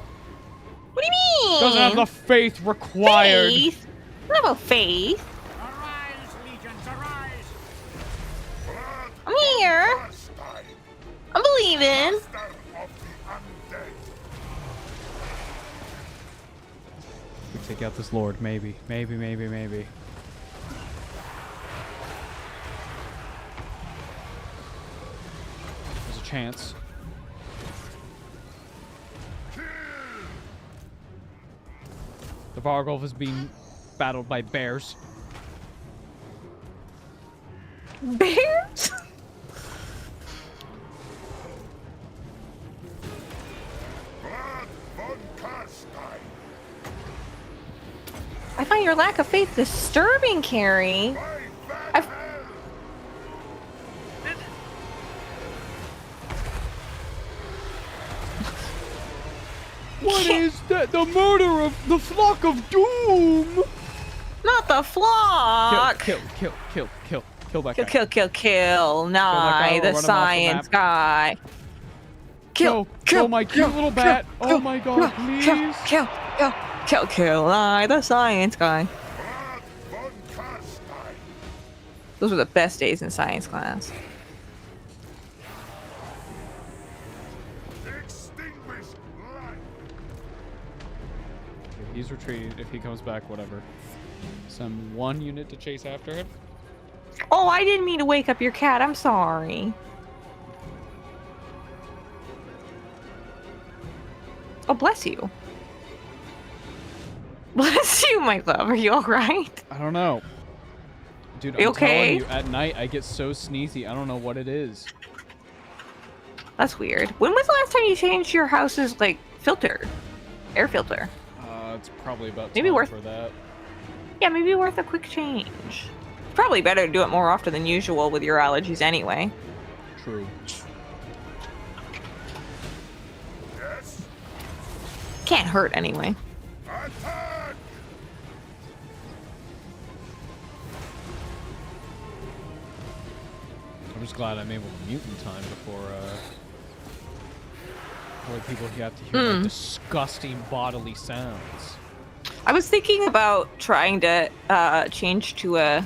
Speaker 3: What do you mean?
Speaker 2: Doesn't have the faith required.
Speaker 3: Faith? What about faith?
Speaker 10: Arise, legions, arise.
Speaker 3: I'm here. I'm believing.
Speaker 2: We take out this lord, maybe. Maybe. There's a chance. The Vargolf is being battled by bears.
Speaker 3: Bears? I find your lack of faith disturbing, Carrie.
Speaker 2: What is that? The murder of the flock of doom!
Speaker 3: Not the flock.
Speaker 2: Kill that guy.
Speaker 3: Kill. Nah,
Speaker 2: guy,
Speaker 3: the
Speaker 2: run him off the
Speaker 3: science
Speaker 2: map.
Speaker 3: guy.
Speaker 2: Kill my cute little bat. Oh my god, please.
Speaker 3: Kill. Nah, the science guy. Those were the best days in science class.
Speaker 2: He's retreated. If he comes back, whatever. Send one unit to chase after him.
Speaker 3: Oh, I didn't mean to wake up your cat. I'm sorry. Oh, bless you. Bless you, my love. Are you alright?
Speaker 2: I don't know. Dude,
Speaker 3: Are you
Speaker 2: I'm telling
Speaker 3: okay?
Speaker 2: you, at night I get so sneezy. I don't know what it is.
Speaker 3: That's weird. When was the last time you changed your house's, like, filter? Air filter?
Speaker 2: It's probably about
Speaker 3: Maybe
Speaker 2: time
Speaker 3: worth-
Speaker 2: for that.
Speaker 3: Yeah, maybe worth a quick change. It's probably better to do it more often than usual with your allergies anyway.
Speaker 2: True.
Speaker 3: Can't hurt anyway.
Speaker 2: I'm just glad I'm able to mute in time before people have to hear my disgusting bodily sounds.
Speaker 3: I was thinking about trying to change to a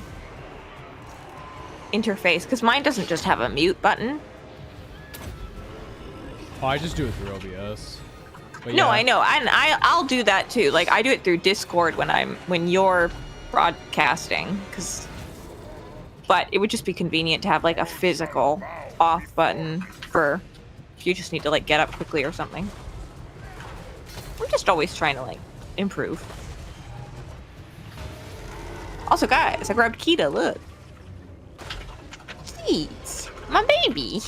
Speaker 3: interface because mine doesn't just have a mute button.
Speaker 2: Oh, I just do it through OBS. But
Speaker 3: No,
Speaker 2: yeah.
Speaker 3: I know, and I'll do that too. Like I do it through Discord when you're broadcasting, but it would just be convenient to have like a physical off button for if you just need to like get up quickly or something. I'm just always trying to like improve. Also, guys, I grabbed Kita. Look, jeez, my baby.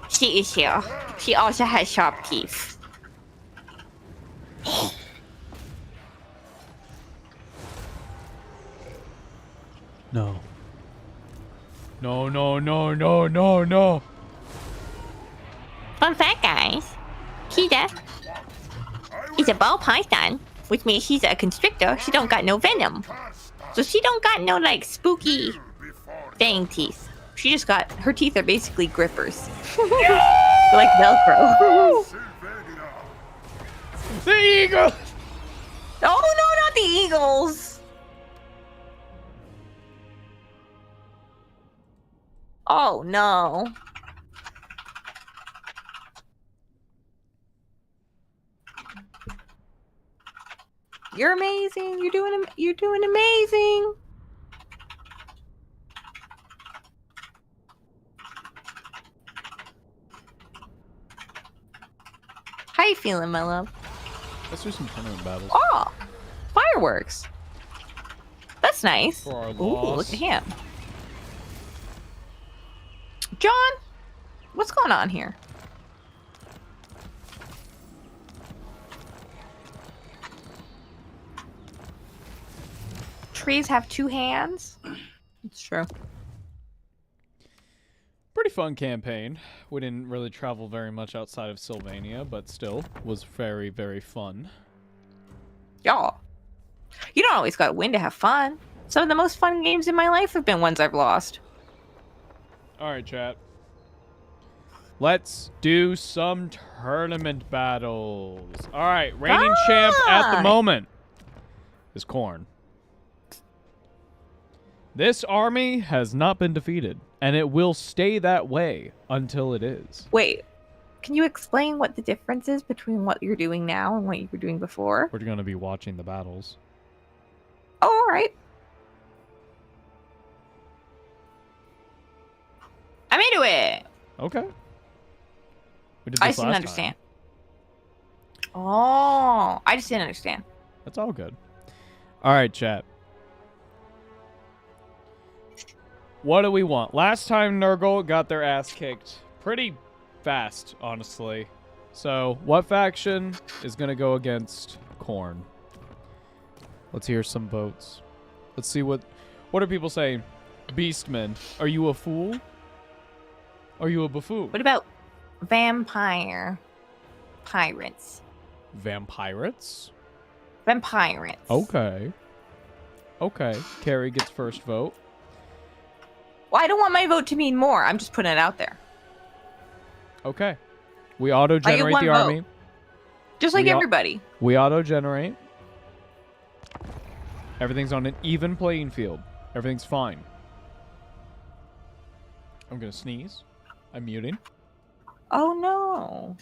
Speaker 3: She is here. She also has sharp teeth.
Speaker 2: No. No.
Speaker 3: Fun fact, guys. Kita is a ball python, which means she's a constrictor. She don't got no venom. So she don't got no, like, spooky fang teeth. She just got... Her teeth are basically grippers. They're like Velcro.
Speaker 2: The eagle!
Speaker 3: Oh, no, not the eagles! Oh, no. You're amazing. You're doing amazing. How you feeling, my love?
Speaker 2: Let's do some tournament battles.
Speaker 3: Oh, fireworks. That's nice.
Speaker 2: For our
Speaker 3: Ooh,
Speaker 2: loss.
Speaker 3: look at him. John, what's going on here? Trees have two hands. It's true.
Speaker 2: Pretty fun campaign. We didn't really travel very much outside of Sylvania, but still was very, very fun.
Speaker 3: Y'all, you don't always gotta win to have fun. Some of the most fun games in my life have been ones I've lost.
Speaker 2: All right, chat. Let's do some tournament battles. All right, reigning champ at the moment is Khorne. This army has not been defeated, and it will stay that way until it is.
Speaker 3: Wait, can you explain what the difference is between what you're doing now and what you were doing before?
Speaker 2: We're going to be watching the battles.
Speaker 3: Oh, all right. I'm into it.
Speaker 2: Okay. We did
Speaker 3: I
Speaker 2: this
Speaker 3: just didn't
Speaker 2: last
Speaker 3: understand.
Speaker 2: time.
Speaker 3: Oh, I just didn't understand.
Speaker 2: That's all good. All right, chat. What do we want? Last time Nurgle got their ass kicked pretty fast, honestly. So, what faction is going to go against Khorne? Let's hear some votes. Let's see what are people saying? Beastman, are you a fool? Are you a buffoon?
Speaker 3: What about vampire pirates?
Speaker 2: Vampirates?
Speaker 3: Vampirates.
Speaker 2: Okay. Okay. Carrie gets first vote.
Speaker 3: Well, I don't want my vote to mean more. I'm just putting it out there.
Speaker 2: Okay. We auto-generate
Speaker 3: one
Speaker 2: the
Speaker 3: vote.
Speaker 2: army.
Speaker 3: Just like
Speaker 2: We
Speaker 3: everybody.
Speaker 2: We auto-generate. Everything's on an even playing field. Everything's fine. I'm gonna sneeze. I'm muting.
Speaker 3: Oh no.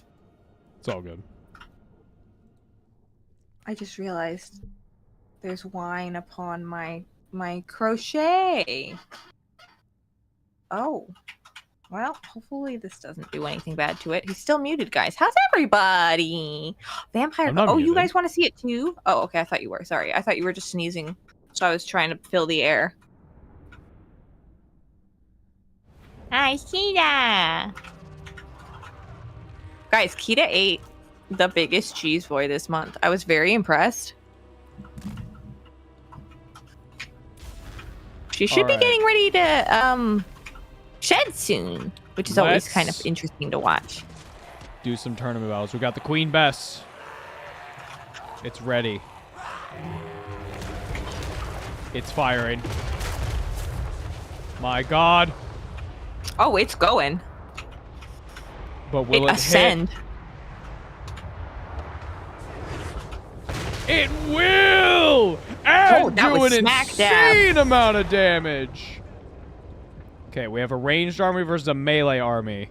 Speaker 2: It's all good.
Speaker 3: I just realized there's wine upon my crochet. Oh. Well, hopefully this doesn't do anything bad to it. He's still muted, guys. How's everybody? Vampire.
Speaker 2: I'm not
Speaker 3: Oh, you
Speaker 2: muted.
Speaker 3: guys want to see it too? Oh, okay. I thought you were. Sorry. I thought you were just sneezing. So I was trying to fill the air. Hi, Kita. Guys, Kita ate the biggest cheese boy this month. I was very impressed. She should be
Speaker 2: Alright.
Speaker 3: getting ready to shed soon, which is always kind of
Speaker 2: Let's-
Speaker 3: interesting to watch.
Speaker 2: Do some tournament battles. We got the Queen Bess. It's ready. It's firing. My God.
Speaker 3: Oh, it's going.
Speaker 2: But will it
Speaker 3: ascend?
Speaker 2: hit? It will! And
Speaker 3: Oh, that
Speaker 2: do
Speaker 3: was
Speaker 2: an
Speaker 3: smack dab.
Speaker 2: insane amount of damage. Okay, we have a ranged army versus a melee army.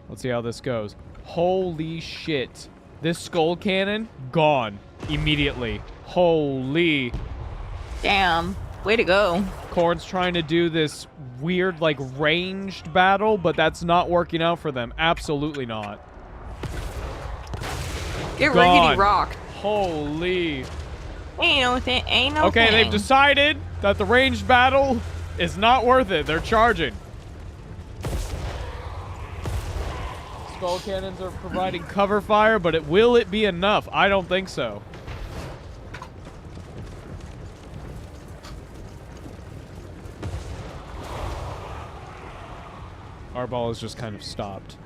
Speaker 2: Let's see how this goes. Holy shit. This skull cannon, gone immediately. Holy.
Speaker 3: Damn. Way to go.
Speaker 2: Khorne's trying to do this weird, like, ranged battle, but that's not working out for them. Absolutely not.
Speaker 3: Get
Speaker 2: Gone.
Speaker 3: riggedy rocked.
Speaker 2: Holy.
Speaker 3: Ain't no thing. Ain't no
Speaker 2: Okay,
Speaker 3: thing.
Speaker 2: they've decided that the ranged battle is not worth it. They're charging. Skull cannons are providing cover fire, but will it be enough? I don't think so. Our ball is just kind of stopped.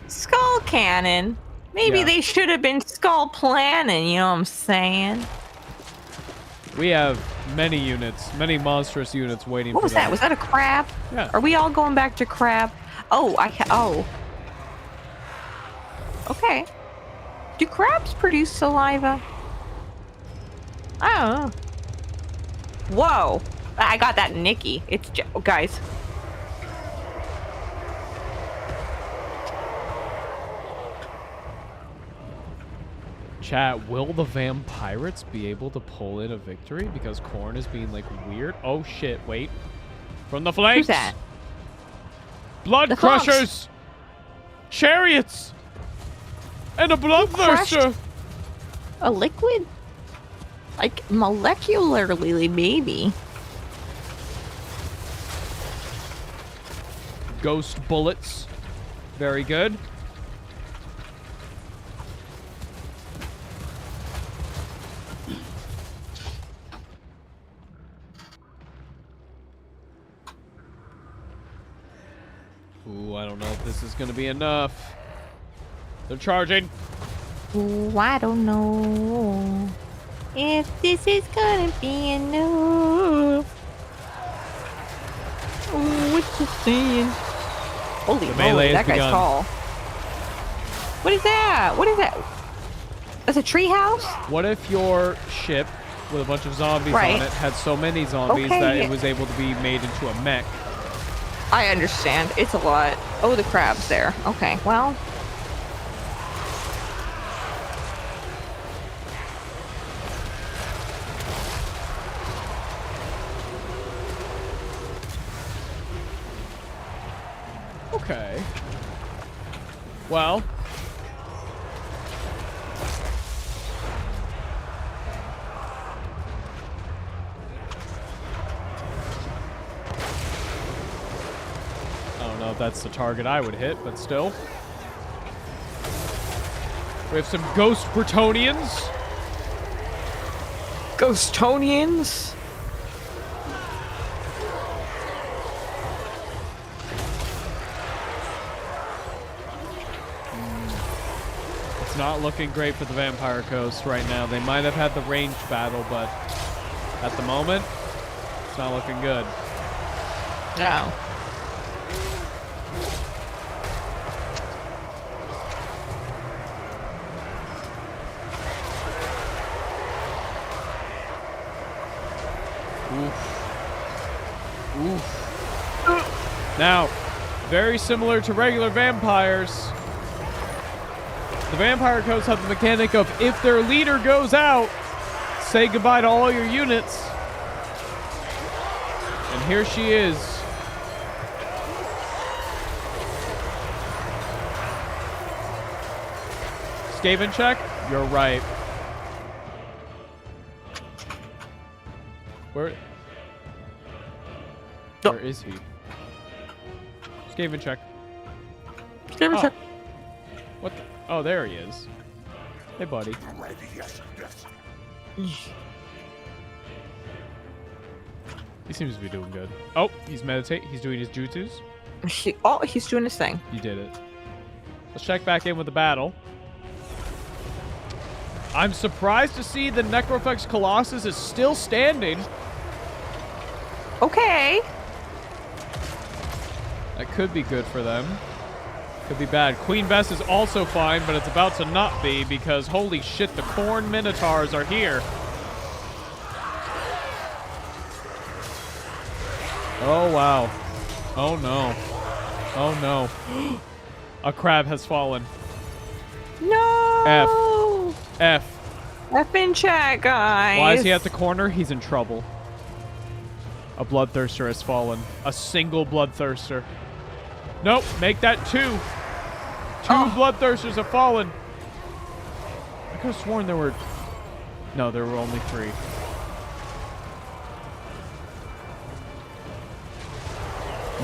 Speaker 3: Skull cannon. Maybe
Speaker 2: Yeah.
Speaker 3: they should have been skull planning, you know what I'm saying?
Speaker 2: We have many units, many monstrous units waiting
Speaker 3: What
Speaker 2: for
Speaker 3: was
Speaker 2: them.
Speaker 3: that? Was that a crab?
Speaker 2: Yeah.
Speaker 3: Are we all going back to crab? Oh, oh. Okay. Do crabs produce saliva? I don't know. Whoa. I got that Nikki. It's guys.
Speaker 2: Chat, will the vampirates be able to pull in a victory? Because Khorne is being, like, weird. Oh, shit. Wait. From the flanks.
Speaker 4: Who's that?
Speaker 2: Blood
Speaker 4: The
Speaker 2: crushers. Chariots. And a bloodthirster.
Speaker 4: A liquid? Like, molecularly, maybe.
Speaker 2: Ghost bullets. Very good. Ooh, I don't know if this is going to be enough. They're charging.
Speaker 4: Ooh, I don't know if this is gonna be enough. Ooh, what you saying? Holy
Speaker 2: The melee
Speaker 4: moly,
Speaker 2: has
Speaker 4: that guy's
Speaker 2: begun.
Speaker 4: tall. What is that? What is that? That's a treehouse?
Speaker 2: What if your ship with a bunch of zombies
Speaker 4: Right.
Speaker 2: on it had so many zombies
Speaker 4: Okay,
Speaker 2: that
Speaker 4: yeah.
Speaker 2: it was able to be made into a mech?
Speaker 4: I understand. It's a lot. Oh, the crab's there. Okay, well.
Speaker 2: Okay. Well. I don't know if that's the target I would hit, but still. We have some ghost Bretonians.
Speaker 3: Ghostonians?
Speaker 2: It's not looking great for the Vampire Coast right now. They might have had the ranged battle, but at the moment, it's not looking good.
Speaker 4: No.
Speaker 2: Oof. Oof. Now, very similar to regular vampires, the Vampire Coast have the mechanic of if their leader goes out, say goodbye to all your units. And here she is. Skaven check? You're right. Where is he? Skaven check.
Speaker 4: Skaven check.
Speaker 2: What the? Oh, there he is. Hey, buddy.
Speaker 1: Ready, yes, yes.
Speaker 2: He seems to be doing good. Oh, he's He's doing his jutsus.
Speaker 4: He's doing his thing.
Speaker 2: You did it. Let's check back in with the battle. I'm surprised to see the Necrofex Colossus is still standing.
Speaker 4: Okay.
Speaker 2: That could be good for them. Could be bad. Queen Bess is also fine, but it's about to not be because holy shit, the Khorne Minotaurs are here. Oh wow. Oh no. Oh no. A crab has fallen.
Speaker 4: No.
Speaker 2: F.
Speaker 3: F in chat, guys.
Speaker 2: Why is he at the corner? He's in trouble. A bloodthirster has fallen. A single bloodthirster. Nope, make that two. Two bloodthirsters have fallen. I could have sworn there were... No, there were only three.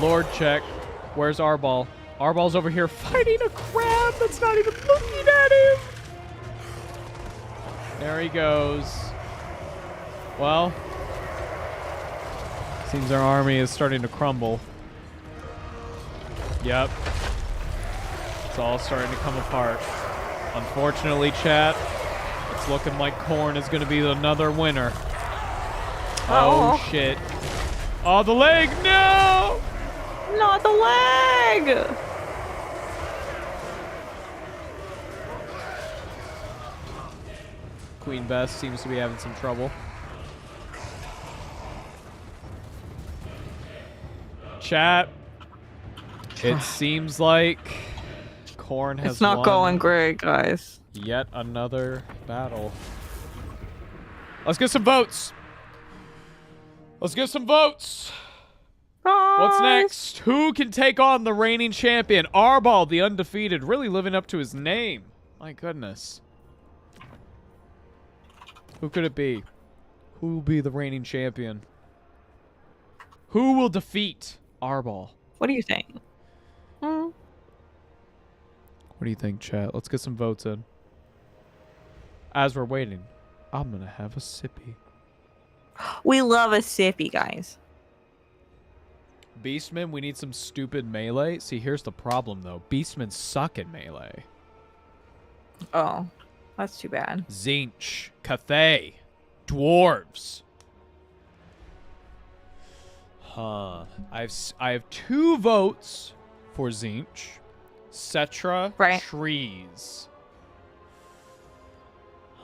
Speaker 2: Lord check. Where's Arball? Arball's over here fighting a crab that's not even looking at him. There he goes. Well, seems our army is starting to crumble. Yep. It's all starting to come apart. Unfortunately, chat, it's looking like Khorne is going to be another winner. Oh, shit. Oh, the leg! No!
Speaker 3: Not the leg!
Speaker 2: Queen Bess seems to be having some trouble. Chat. It seems like Khorne has
Speaker 3: It's not
Speaker 2: won.
Speaker 3: going great, guys.
Speaker 2: Yet another battle. Let's get some votes. Let's get some votes. What's next? Who can take on the reigning champion? Arbol, the undefeated, really living up to his name. My goodness. Who could it be? Who will be the reigning champion? Who will defeat Arbol?
Speaker 3: What do you think?
Speaker 2: What do you think, chat? Let's get some votes in. As we're waiting, I'm gonna have a sippy.
Speaker 3: We love a sippy, guys.
Speaker 2: Beastmen, we need some stupid melee. See, here's the problem, though. Beastmen suck at melee.
Speaker 3: Oh, that's too bad.
Speaker 2: Zinch, Cathay, Dwarves. Huh. I have 2 votes for Zinch. Cetra,
Speaker 3: Right.
Speaker 2: Trees.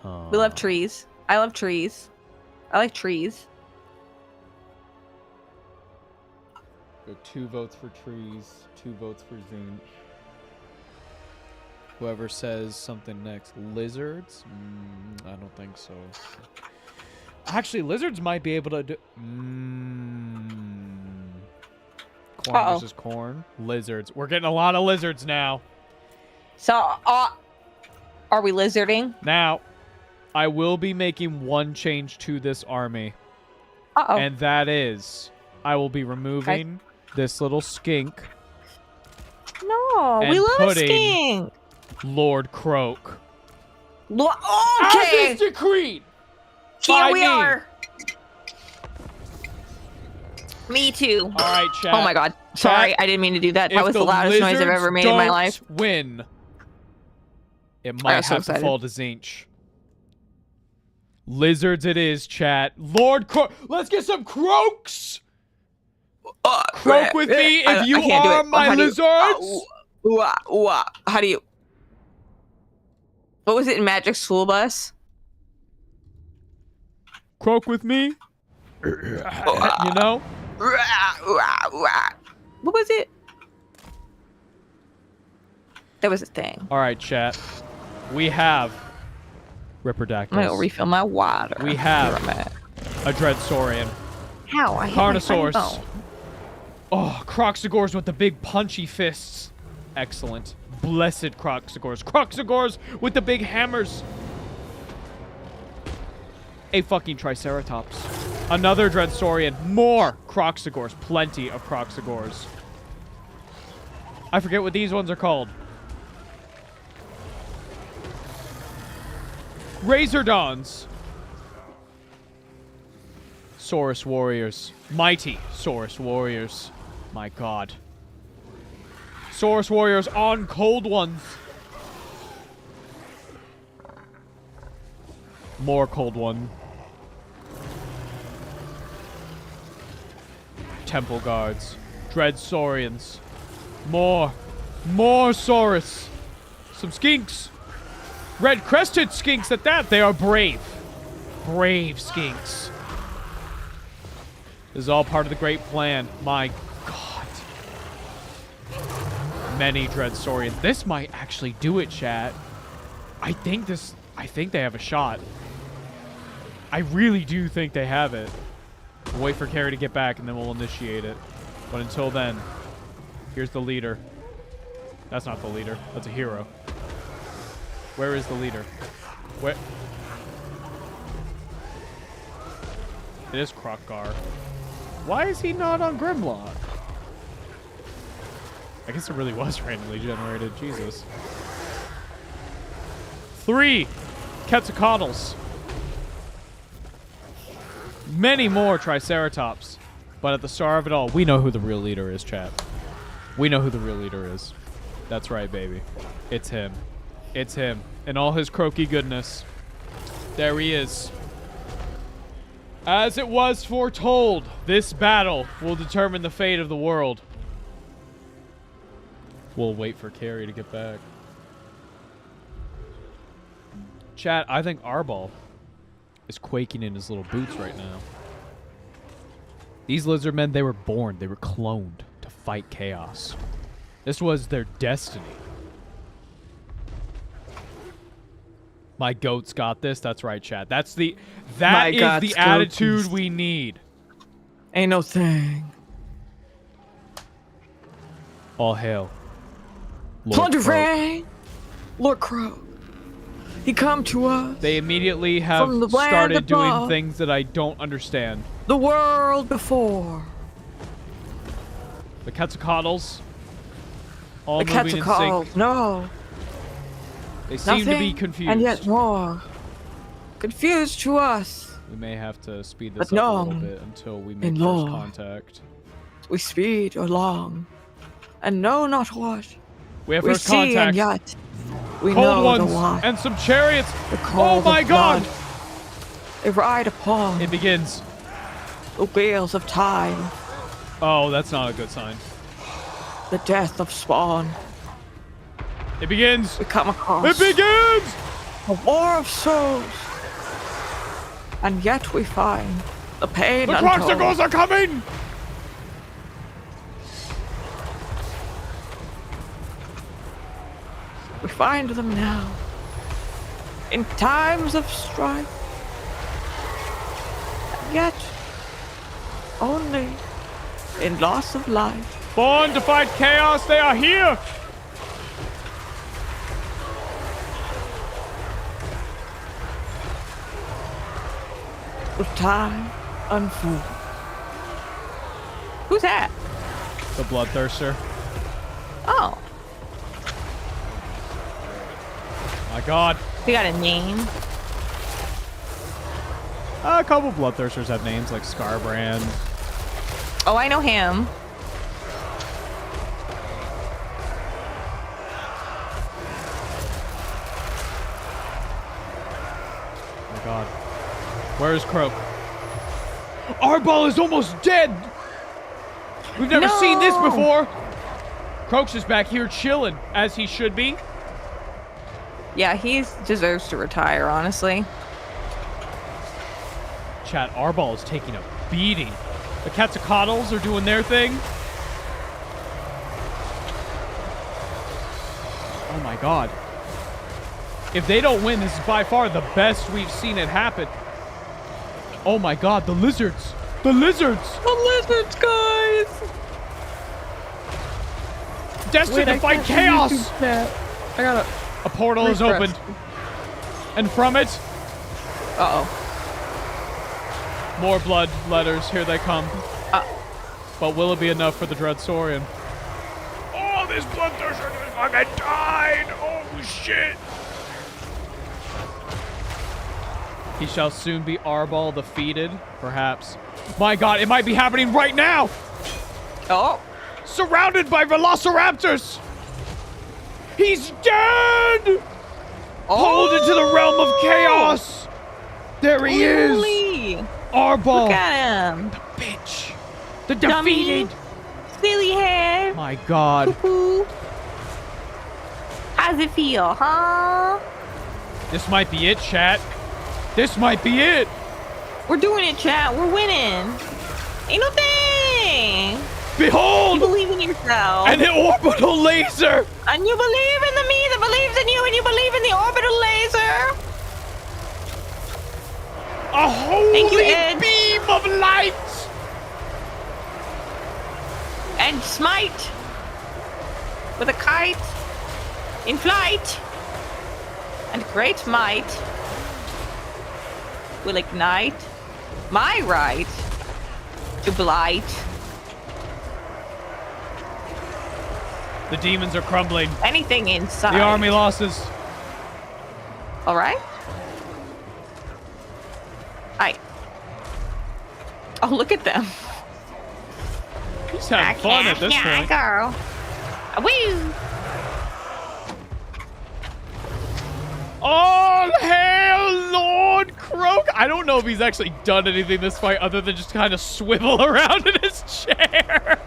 Speaker 2: Huh.
Speaker 3: We love trees. I love trees. I like trees.
Speaker 2: Go 2 votes for Trees, 2 votes for Zinch. Whoever says something next. Lizards? I don't think so. Actually, lizards might be able to do... Corn versus corn. Lizards. We're getting a lot of lizards now.
Speaker 3: So, are we lizarding?
Speaker 2: Now, I will be making one change to this army.
Speaker 3: Uh-oh.
Speaker 2: And that is, I will be removing this little skink.
Speaker 3: No,
Speaker 2: and
Speaker 3: we love a
Speaker 2: putting
Speaker 3: skink.
Speaker 2: Lord Croak.
Speaker 3: Okay.
Speaker 2: As is decreed.
Speaker 3: Here we are. Me too.
Speaker 2: All right, chat.
Speaker 3: Oh my god. Sorry, I didn't mean to do that. That was the loudest noise I've ever made in my life.
Speaker 2: Win. It might have to fall to Zinch. Lizards it is, chat. Lord Croak. Let's get some croaks. Croak with me if you are my lizards.
Speaker 3: How do you... What was it in Magic School Bus?
Speaker 2: Croak with me. You know?
Speaker 3: What was it? There was a thing.
Speaker 2: All right, chat. We have Ripperdactyls.
Speaker 3: I'm gonna refill my water.
Speaker 2: We have a Dreadsaurian.
Speaker 3: How? I hit my
Speaker 2: Carnosaurs.
Speaker 3: phone.
Speaker 2: Oh, Croxagores with the big punchy fists. Excellent. Blessed Croxagores. Croxagores with the big hammers. A fucking Triceratops. Another Dreadsaurian. More Croxagores. Plenty of Croxagores. I forget what these ones are called. Razordons. Saurus Warriors. Mighty Saurus Warriors. My god. Saurus Warriors on cold ones. More cold one. Temple Guards. Dreadsaurians. More Saurus. Some skinks. Red-crested skinks at that. They are brave. Brave skinks. This is all part of the great plan. My god. Many Dreadsaurians. This might actually do it, chat. I think they have a shot. I really do think they have it. We'll wait for Carrie to get back and then we'll initiate it. But until then, here's the leader. That's not the leader. That's a hero. Where is the leader? Where? It is Krokgar. Why is he not on Grimlock? I guess it really was randomly generated. Jesus. 3 Quetzalcoatls. Many more Triceratops. But at the start of it all, we know who the real leader is, chat. We know who the real leader is. That's right, baby. It's him. It's him. In all his croaky goodness. There he is. As it was foretold, this battle will determine the fate of the world. We'll wait for Carrie to get back. Chat, I think Arbol is quaking in his little boots right now. These lizard men, they were born, they were cloned to fight chaos. This was their destiny. My goats got this. That's right, chat. That is the attitude we need.
Speaker 3: Ain't no thing.
Speaker 2: All hail. Lord
Speaker 3: Plunder
Speaker 2: Croak.
Speaker 3: Rain! Lord Crow. He come to us.
Speaker 2: They immediately have
Speaker 3: From the land
Speaker 2: started doing
Speaker 3: above.
Speaker 2: things that I don't understand.
Speaker 3: The world before.
Speaker 2: The Quetzalcoatls. All
Speaker 3: The
Speaker 2: moving in
Speaker 3: Quetzalcoatls.
Speaker 2: sync.
Speaker 3: No.
Speaker 2: They seem to be
Speaker 3: Nothing,
Speaker 2: confused.
Speaker 3: and yet more. Confused to us.
Speaker 2: We may have to speed this
Speaker 3: But
Speaker 2: up a little
Speaker 3: no.
Speaker 2: bit until we make
Speaker 3: And
Speaker 2: first
Speaker 3: Lord.
Speaker 2: contact.
Speaker 3: We speed along. And know not what.
Speaker 2: We have
Speaker 3: We
Speaker 2: first
Speaker 3: see
Speaker 2: contact.
Speaker 3: and yet. We
Speaker 2: Cold
Speaker 3: know
Speaker 2: ones
Speaker 3: the what.
Speaker 2: and some chariots.
Speaker 3: The
Speaker 2: Oh
Speaker 3: cold
Speaker 2: my
Speaker 3: of
Speaker 2: god!
Speaker 3: blood. They ride upon
Speaker 2: It begins.
Speaker 3: the wheels of time.
Speaker 2: Oh, that's not a good sign.
Speaker 3: The death of spawn.
Speaker 2: It begins.
Speaker 3: We come across
Speaker 2: It begins!
Speaker 3: a war of souls. And yet we find the pain
Speaker 2: The
Speaker 3: untold.
Speaker 2: Croxicles are coming!
Speaker 3: We find them now. In times of strife. And yet, only in loss of life.
Speaker 2: Born to fight chaos, they are here!
Speaker 3: With time unfold. Who's that?
Speaker 2: The Bloodthirster.
Speaker 3: Oh,
Speaker 2: My god.
Speaker 3: he got a name.
Speaker 2: A couple Bloodthirsters have names like Scarbrand.
Speaker 3: Oh, I know him.
Speaker 2: Oh my god. Where is Croak? Arbol is almost dead! We've never seen this
Speaker 3: No!
Speaker 2: before! Croak's just back here chilling, as he should be.
Speaker 3: Yeah, he deserves to retire, honestly.
Speaker 2: Chat, Arbol is taking a beating. The Quetzalcoatls are doing their thing. Oh my god. If they don't win, this is by far the best we've seen it happen. Oh my god, the lizards! The lizards!
Speaker 3: The lizards, guys!
Speaker 2: Destined to fight chaos!
Speaker 3: I gotta.
Speaker 2: A portal is
Speaker 3: refresh.
Speaker 2: opened. And from it,
Speaker 3: Uh-oh.
Speaker 2: more blood letters. Here they come. But will it be enough for the Dread Saurian? Oh, this Bloodthirster just fucking died! Oh, shit! He shall soon be Arbol defeated, perhaps. My god, it might be happening right now!
Speaker 3: Oh.
Speaker 2: Surrounded by Velociraptors! He's dead! Pulled into the realm of chaos! There he is!
Speaker 3: Holy.
Speaker 2: Arbol!
Speaker 3: Look at him.
Speaker 2: Bitch! The
Speaker 3: Dummy.
Speaker 2: defeated!
Speaker 3: Silly head.
Speaker 2: My god.
Speaker 3: Cuckoo. How's it feel, huh?
Speaker 2: This might be it, chat. This might be it!
Speaker 3: We're doing it, chat. We're winning. Ain't no thing.
Speaker 2: Behold!
Speaker 3: You believe in yourself.
Speaker 2: An orbital laser!
Speaker 3: And you believe in the me that believes in you, and you believe in the orbital laser.
Speaker 2: A
Speaker 3: Thank you,
Speaker 2: holy
Speaker 3: Ed.
Speaker 2: beam of light!
Speaker 3: And smite with a kite in flight. And great might will ignite my right to blight.
Speaker 2: The demons are crumbling.
Speaker 3: Anything inside.
Speaker 2: The army losses.
Speaker 3: All right. Oh, look at them.
Speaker 2: He's having fun at this point.
Speaker 3: Girl. Woo!
Speaker 2: All hail Lord Croak! I don't know if he's actually done anything this fight other than just kind of swivel around in his chair.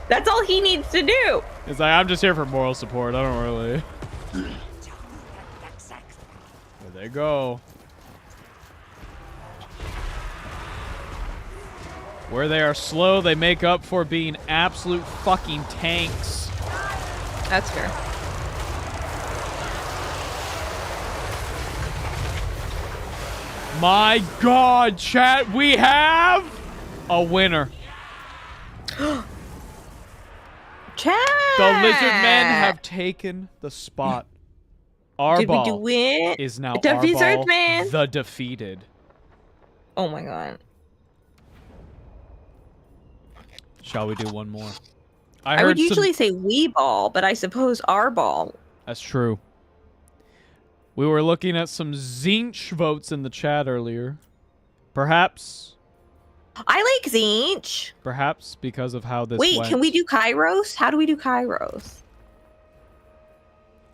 Speaker 3: That's all he needs to do.
Speaker 2: He's like, I'm just here for moral support. I don't really. There they go. Where they are slow, they make up for being absolute fucking tanks.
Speaker 3: That's fair.
Speaker 2: My God, chat, we have a winner.
Speaker 3: Chat.
Speaker 2: The lizard men have taken the spot. Our
Speaker 3: Did we
Speaker 2: ball
Speaker 3: do it?
Speaker 2: is now
Speaker 3: The
Speaker 2: our
Speaker 3: lizard
Speaker 2: ball,
Speaker 3: man.
Speaker 2: the defeated.
Speaker 3: Oh my God.
Speaker 2: Shall we do one more?
Speaker 3: I would usually say we ball, but I suppose our ball.
Speaker 2: That's true. We were looking at some Zinch votes in the chat earlier. Perhaps
Speaker 3: I like Zinch.
Speaker 2: Perhaps because of how this
Speaker 3: Wait,
Speaker 2: went.
Speaker 3: can we do Kairos? How do we do Kairos?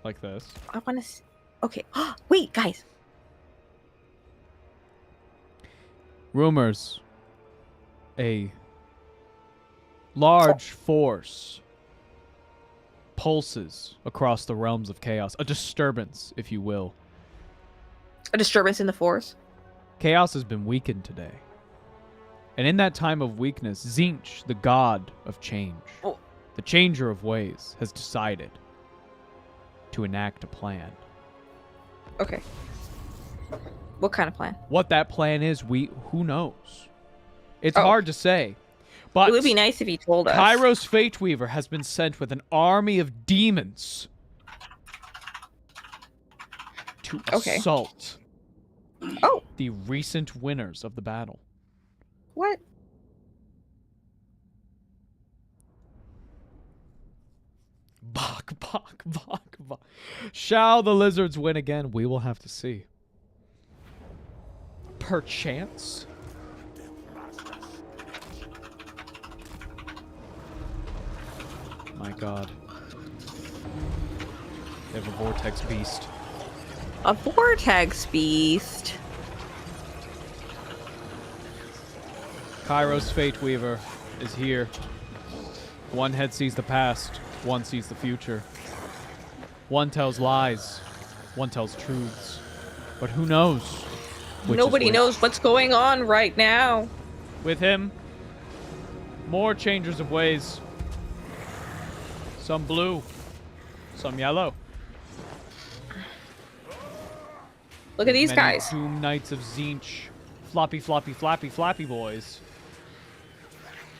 Speaker 2: Like this.
Speaker 3: I want to. Okay. Wait, guys.
Speaker 2: Rumors. A large force pulses across the realms of chaos. A disturbance, if you will.
Speaker 3: A disturbance in the force?
Speaker 2: Chaos has been weakened today. And in that time of weakness, Zinch, the god of change, the changer of ways, has decided to enact a plan.
Speaker 3: Okay. What kind of plan?
Speaker 2: What that plan is, who knows? It's hard to say. But
Speaker 3: it would be nice if he told us.
Speaker 2: Kairos Fateweaver has been sent with an army of demons to assault the recent winners of the battle.
Speaker 3: What?
Speaker 2: Bok, bok, bok, bok. Shall the lizards win again? We will have to see. Perchance. My God. They have a vortex beast.
Speaker 3: A vortex beast.
Speaker 2: Kairos Fateweaver is here. One head sees the past, one sees the future. One tells lies, one tells truths. But who knows?
Speaker 3: Nobody knows what's going on right now.
Speaker 2: With him, more changers of ways. Some blue, some yellow.
Speaker 3: Look at these
Speaker 2: Many
Speaker 3: guys.
Speaker 2: Doom Knights of Zinch. Floppy, floppy, flappy, flappy boys.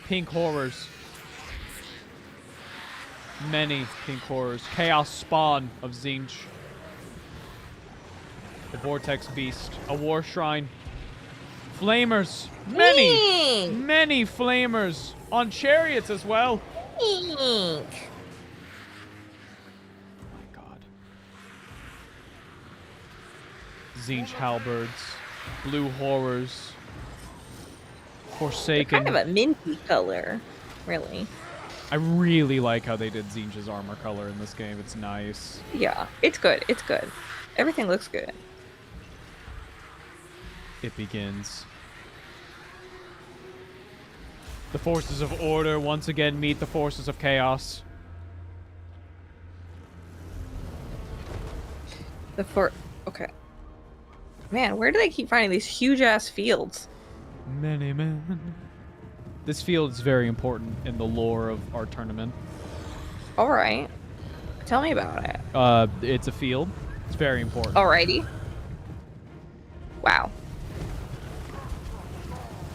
Speaker 2: Pink horrors. Many pink horrors. Chaos spawn of Zinch. The Vortex Beast. A War Shrine. Flamers. Many, many flamers. On chariots as well. My God. Zinch halberds. Blue horrors. Forsaken.
Speaker 3: Kind of a minty color, really.
Speaker 2: I really like how they did Zinch's armor color in this game. It's nice.
Speaker 3: Yeah, it's good. It's good. Everything looks good.
Speaker 2: It begins. The forces of order once again meet the forces of chaos.
Speaker 3: Okay. Man, where do they keep finding these huge-ass fields?
Speaker 2: Many men. This field is very important in the lore of our tournament.
Speaker 3: All right. Tell me about it.
Speaker 2: It's a field. It's very important.
Speaker 3: Alrighty. Wow.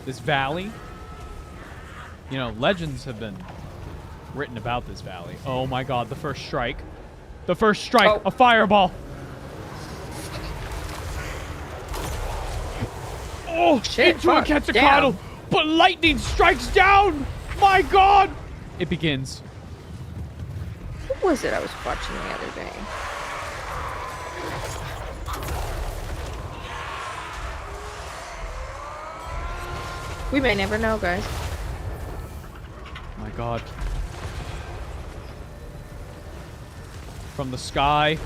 Speaker 2: This valley. You know, legends have been written about this valley. Oh my God, the first strike. The first strike, a fireball. Oh,
Speaker 3: shit,
Speaker 2: into a Quetzalcoatl, but lightning strikes down. My God. It begins.
Speaker 3: What was it I was watching the other day? We may never know, guys.
Speaker 2: My God. From the sky.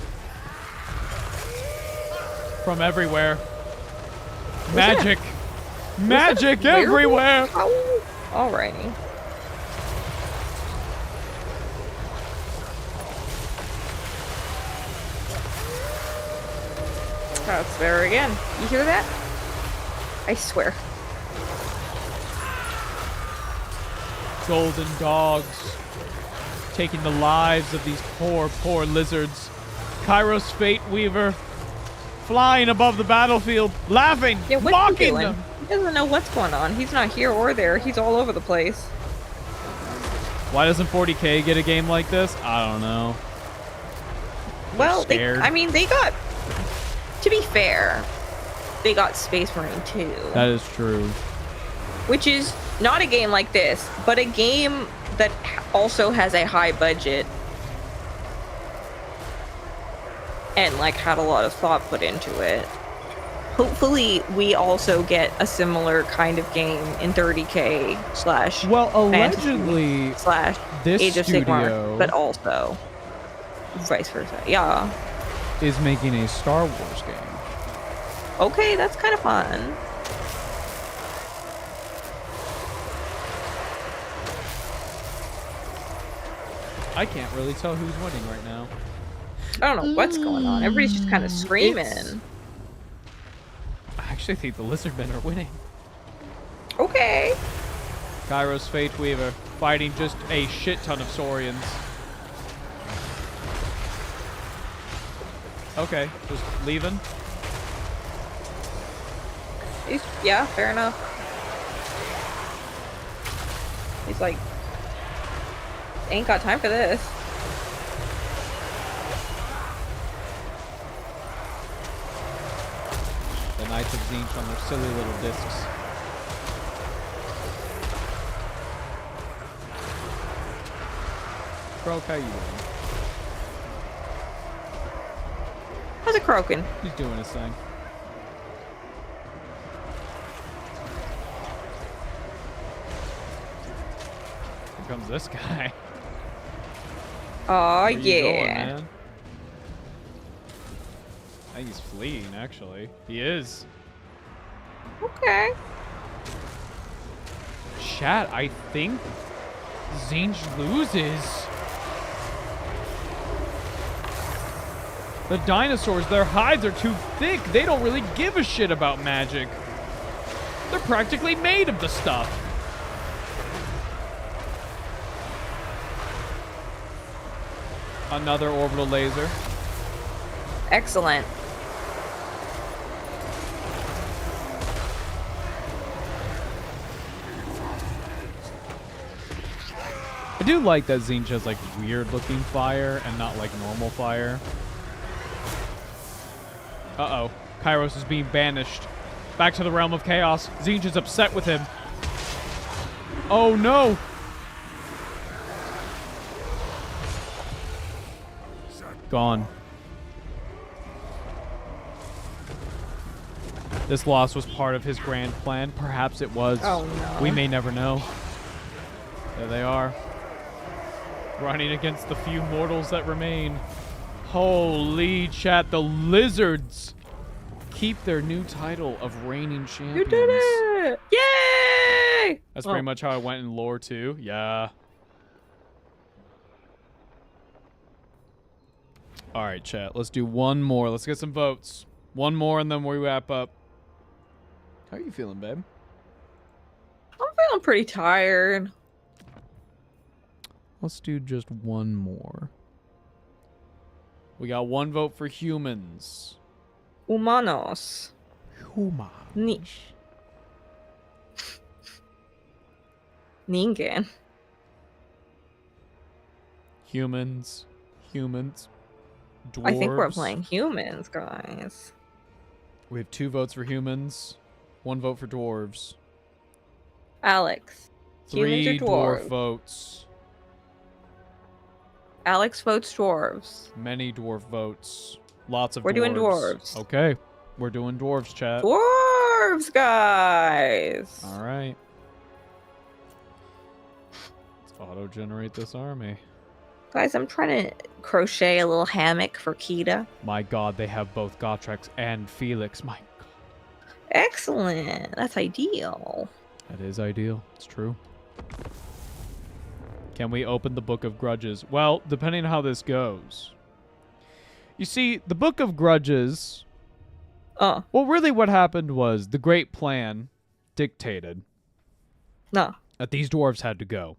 Speaker 2: From everywhere. Magic. Magic everywhere.
Speaker 3: Alrighty. That's there again. You hear that? I swear.
Speaker 2: Golden dogs. Taking the lives of these poor, poor lizards. Kairos Fateweaver flying above the battlefield, laughing,
Speaker 3: Yeah, what's he
Speaker 2: mocking
Speaker 3: doing?
Speaker 2: them.
Speaker 3: He doesn't know what's going on. He's not here or there. He's all over the place.
Speaker 2: Why doesn't 40K get a game like this? I don't know.
Speaker 3: Well, they
Speaker 2: scared.
Speaker 3: got, to be fair, they got Space Marine 2.
Speaker 2: That is true.
Speaker 3: Which is not a game like this, but a game that also has a high budget. And, like, had a lot of thought put into it. Hopefully, we also get a similar kind of game in 30K /
Speaker 2: Well, allegedly,
Speaker 3: /
Speaker 2: this
Speaker 3: Age of
Speaker 2: studio
Speaker 3: Sigmar, but also vice versa. Yeah.
Speaker 2: is making a Star Wars game.
Speaker 3: Okay, that's kind of fun.
Speaker 2: I can't really tell who's winning right now.
Speaker 3: I don't know what's going on. Everybody's just kind of screaming.
Speaker 2: I actually think the Lizardmen are winning.
Speaker 3: Okay.
Speaker 2: Kairos Fate Weaver fighting just a shit ton of Saurians. Okay, just leaving.
Speaker 3: Yeah, fair enough. He's like, ain't got time for this.
Speaker 2: The Knights of Zinch on their silly little discs. Croak, how you doing?
Speaker 3: How's it croaking?
Speaker 2: He's doing his thing. Here comes this guy.
Speaker 3: Oh,
Speaker 2: Where you going,
Speaker 3: yeah.
Speaker 2: man? I think he's fleeing, actually. He is.
Speaker 3: Okay.
Speaker 2: Chat, I think Zinch loses. The dinosaurs, their hides are too thick. They don't really give a shit about magic. They're practically made of the stuff. Another orbital laser.
Speaker 3: Excellent.
Speaker 2: I do like that Zinch has like weird looking fire and not like normal fire. Uh-oh. Kairos is being banished. Back to the realm of chaos. Zinch is upset with him. Oh no! Gone. This loss was part of his grand plan. Perhaps it was.
Speaker 3: Oh no.
Speaker 2: We may never know. There they are. Running against the few mortals that remain. Holy chat, the Lizards keep their new title of reigning champions.
Speaker 3: You did it! Yay!
Speaker 2: That's pretty much how I went in lore too. Yeah. All right, chat. Let's do one more. Let's get some votes. One more and then we wrap up. How are you feeling, babe?
Speaker 3: I'm feeling pretty tired.
Speaker 2: Let's do just one more. We got one vote for humans.
Speaker 3: Humanos.
Speaker 2: Humans.
Speaker 3: Ningen.
Speaker 2: Humans. Humans. Dwarves.
Speaker 3: I think we're playing humans, guys.
Speaker 2: We have 2 votes for humans. 1 vote for dwarves.
Speaker 3: Alex.
Speaker 2: 3
Speaker 3: humans or
Speaker 2: dwarf
Speaker 3: dwarves?
Speaker 2: votes.
Speaker 3: Alex votes dwarves.
Speaker 2: Many dwarf votes. Lots of
Speaker 3: We're
Speaker 2: dwarves.
Speaker 3: doing dwarves.
Speaker 2: Okay. We're doing dwarves, chat.
Speaker 3: Dwarves, guys.
Speaker 2: All right. Let's auto-generate this army.
Speaker 3: Guys, I'm trying to crochet a little hammock for Kita.
Speaker 2: My god, they have both Gotrek and Felix. My god.
Speaker 3: Excellent. That's ideal.
Speaker 2: That is ideal. It's true. Can we open the Book of Grudges? Well, depending on how this goes. You see, the Book of Grudges... Well, really what happened was the Great Plan dictated
Speaker 3: that
Speaker 2: these dwarves had to go.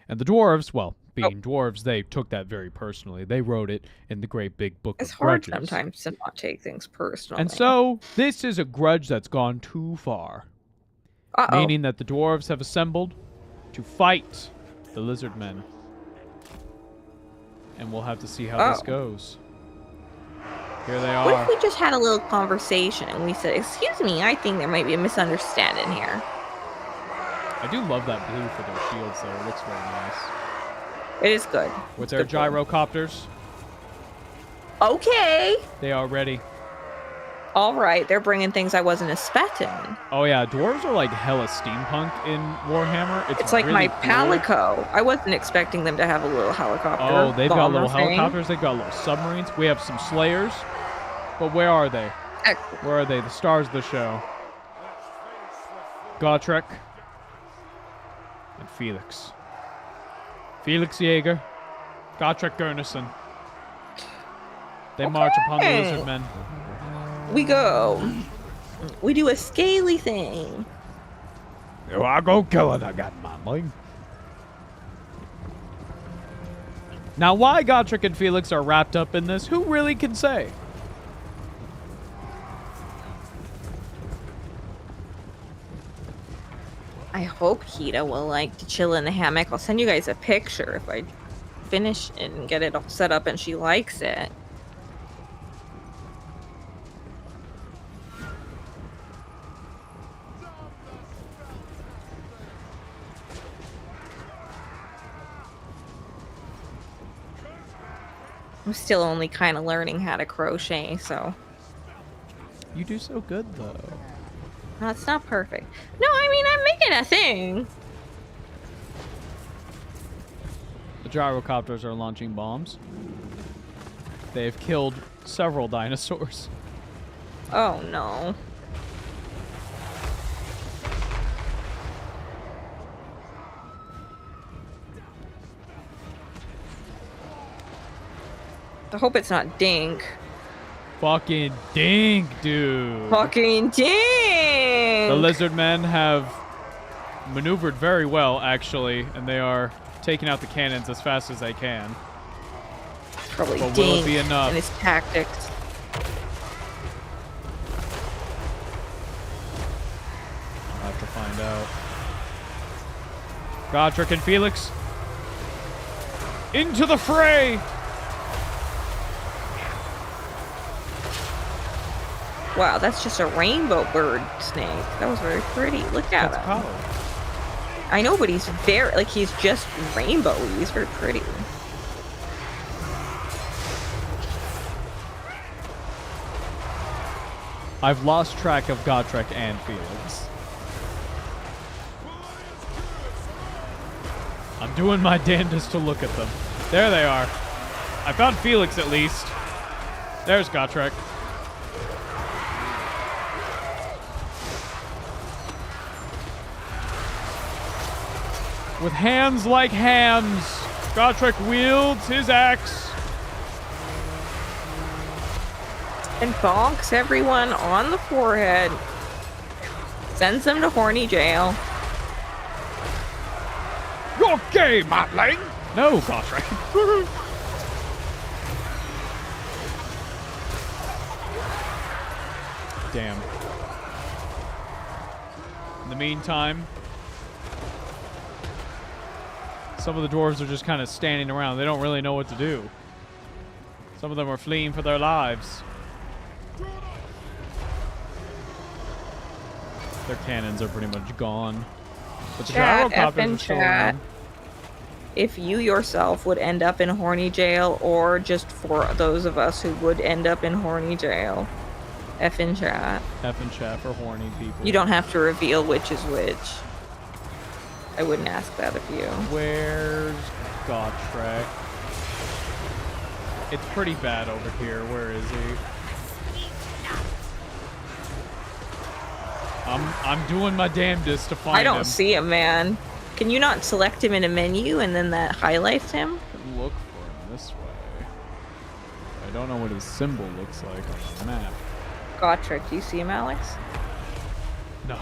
Speaker 2: And the dwarves, well, being dwarves, they took that very personally. They wrote it in the great big book
Speaker 3: It's
Speaker 2: of
Speaker 3: hard
Speaker 2: grudges.
Speaker 3: sometimes to not take things personally.
Speaker 2: And so, this is a grudge that's gone too far.
Speaker 3: Uh-oh.
Speaker 2: Meaning that the dwarves have assembled to fight the lizard men. And we'll have to see how this goes. Here they
Speaker 3: What
Speaker 2: are.
Speaker 3: if we just had a little conversation and we said, excuse me, I think there might be a misunderstanding here.
Speaker 2: I do love that blue for their shields, though. It looks very nice.
Speaker 3: It is good.
Speaker 2: With
Speaker 3: It's
Speaker 2: their
Speaker 3: good blue.
Speaker 2: gyrocopters,
Speaker 3: Okay.
Speaker 2: they are ready.
Speaker 3: All right. They're bringing things I wasn't expecting.
Speaker 2: Oh yeah, dwarves are like hella steampunk in Warhammer.
Speaker 3: It's like
Speaker 2: really
Speaker 3: my
Speaker 2: cool.
Speaker 3: Palico. I wasn't expecting them to have a little helicopter.
Speaker 2: Oh, they've got
Speaker 3: bomber
Speaker 2: little
Speaker 3: thing.
Speaker 2: helicopters. They've got little submarines. We have some slayers. But where are they?
Speaker 3: Excellent.
Speaker 2: Where are they? The stars of the show. Gotrek. And Felix. Felix Jaeger. Gotrek Gurnison. They march upon the
Speaker 3: Okay.
Speaker 2: lizard men.
Speaker 3: We go. We do a scaly thing.
Speaker 2: Here I go killing again, my boy. Now, why Gotrek and Felix are wrapped up in this, who really can say?
Speaker 3: I hope Kita will like to chill in the hammock. I'll send you guys a picture if I finish and get it all set up and she likes it. I'm still only kind of learning how to crochet, so
Speaker 2: You do so good, though.
Speaker 3: that's not perfect. No, I mean, I'm making a thing.
Speaker 2: The gyrocopters are launching bombs. They've killed several dinosaurs.
Speaker 3: Oh no. I hope it's not Dink.
Speaker 2: Fucking dink, dude.
Speaker 3: Fucking Dink!
Speaker 2: The lizard men have maneuvered very well, actually, and they are taking out the cannons as fast as they can.
Speaker 3: Probably
Speaker 2: But will it
Speaker 3: Dink
Speaker 2: be enough?
Speaker 3: and his tactics.
Speaker 2: I'll have to find out. Gotrek and Felix. Into the fray!
Speaker 3: Wow, that's just a rainbow bird snake. That was very pretty. Look at
Speaker 2: That's
Speaker 3: him.
Speaker 2: power.
Speaker 3: I know, but he's very, like, he's just rainbowy. He's very pretty.
Speaker 2: I've lost track of Gotrek and Felix. I'm doing my damnedest to look at them. There they are. I found Felix at least. There's Gotrek. With hands like hams, Gotrek wields his axe.
Speaker 3: And bonks everyone on the forehead. Sends them to horny jail.
Speaker 2: You're gay, Matling! No, Gotrek. Damn. In the meantime, some of the dwarves are just kind of standing around. They don't really know what to do. Some of them are fleeing for their lives. Their cannons are pretty much gone. But the
Speaker 3: Chat,
Speaker 2: gyrocopters
Speaker 3: effing
Speaker 2: are still
Speaker 3: chat.
Speaker 2: around.
Speaker 3: If you yourself would end up in horny jail, or just for those of us who would end up in horny jail, effing chat.
Speaker 2: F and chat for horny people.
Speaker 3: You don't have to reveal which is which. I wouldn't ask that of you.
Speaker 2: Where's Gotrek? It's pretty bad over here. Where is he? I'm doing my damnedest to find him.
Speaker 3: I don't see him, man. Can you not select him in a menu and then that highlights him?
Speaker 2: Look for him this way. I don't know what his symbol looks like on the map.
Speaker 3: Gotrek, do you see him, Alex?
Speaker 2: No.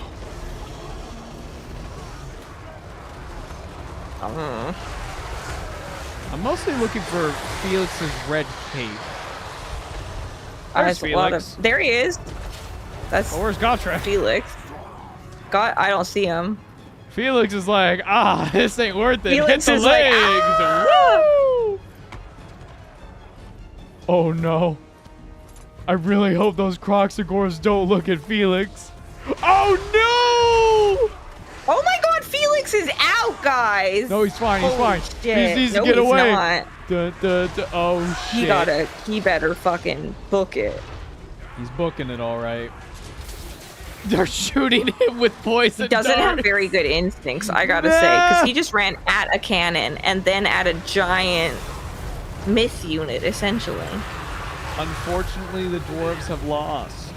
Speaker 2: I'm mostly looking for Felix's red cape.
Speaker 3: There's a lot
Speaker 2: Felix.
Speaker 3: of. There he is. That's
Speaker 2: Oh, where's Gotrek?
Speaker 3: Felix. God, I don't see him.
Speaker 2: Felix is like, this ain't worth it.
Speaker 3: Felix
Speaker 2: Hit the
Speaker 3: is like,
Speaker 2: legs. Woo! Oh no. I really hope those Croxagores don't look at Felix. Oh no!
Speaker 3: Oh my God, Felix is out, guys.
Speaker 2: No, he's fine. He's
Speaker 3: Holy
Speaker 2: fine.
Speaker 3: shit.
Speaker 2: He needs
Speaker 3: No,
Speaker 2: to get
Speaker 3: he's
Speaker 2: away.
Speaker 3: not.
Speaker 2: Oh shit.
Speaker 3: He better fucking book it.
Speaker 2: He's booking it all right. They're shooting him with poison.
Speaker 3: He doesn't have
Speaker 2: darts.
Speaker 3: very good instincts, I gotta say, because he just ran at a cannon and then at a giant myth unit, essentially.
Speaker 2: Unfortunately, the dwarves have lost.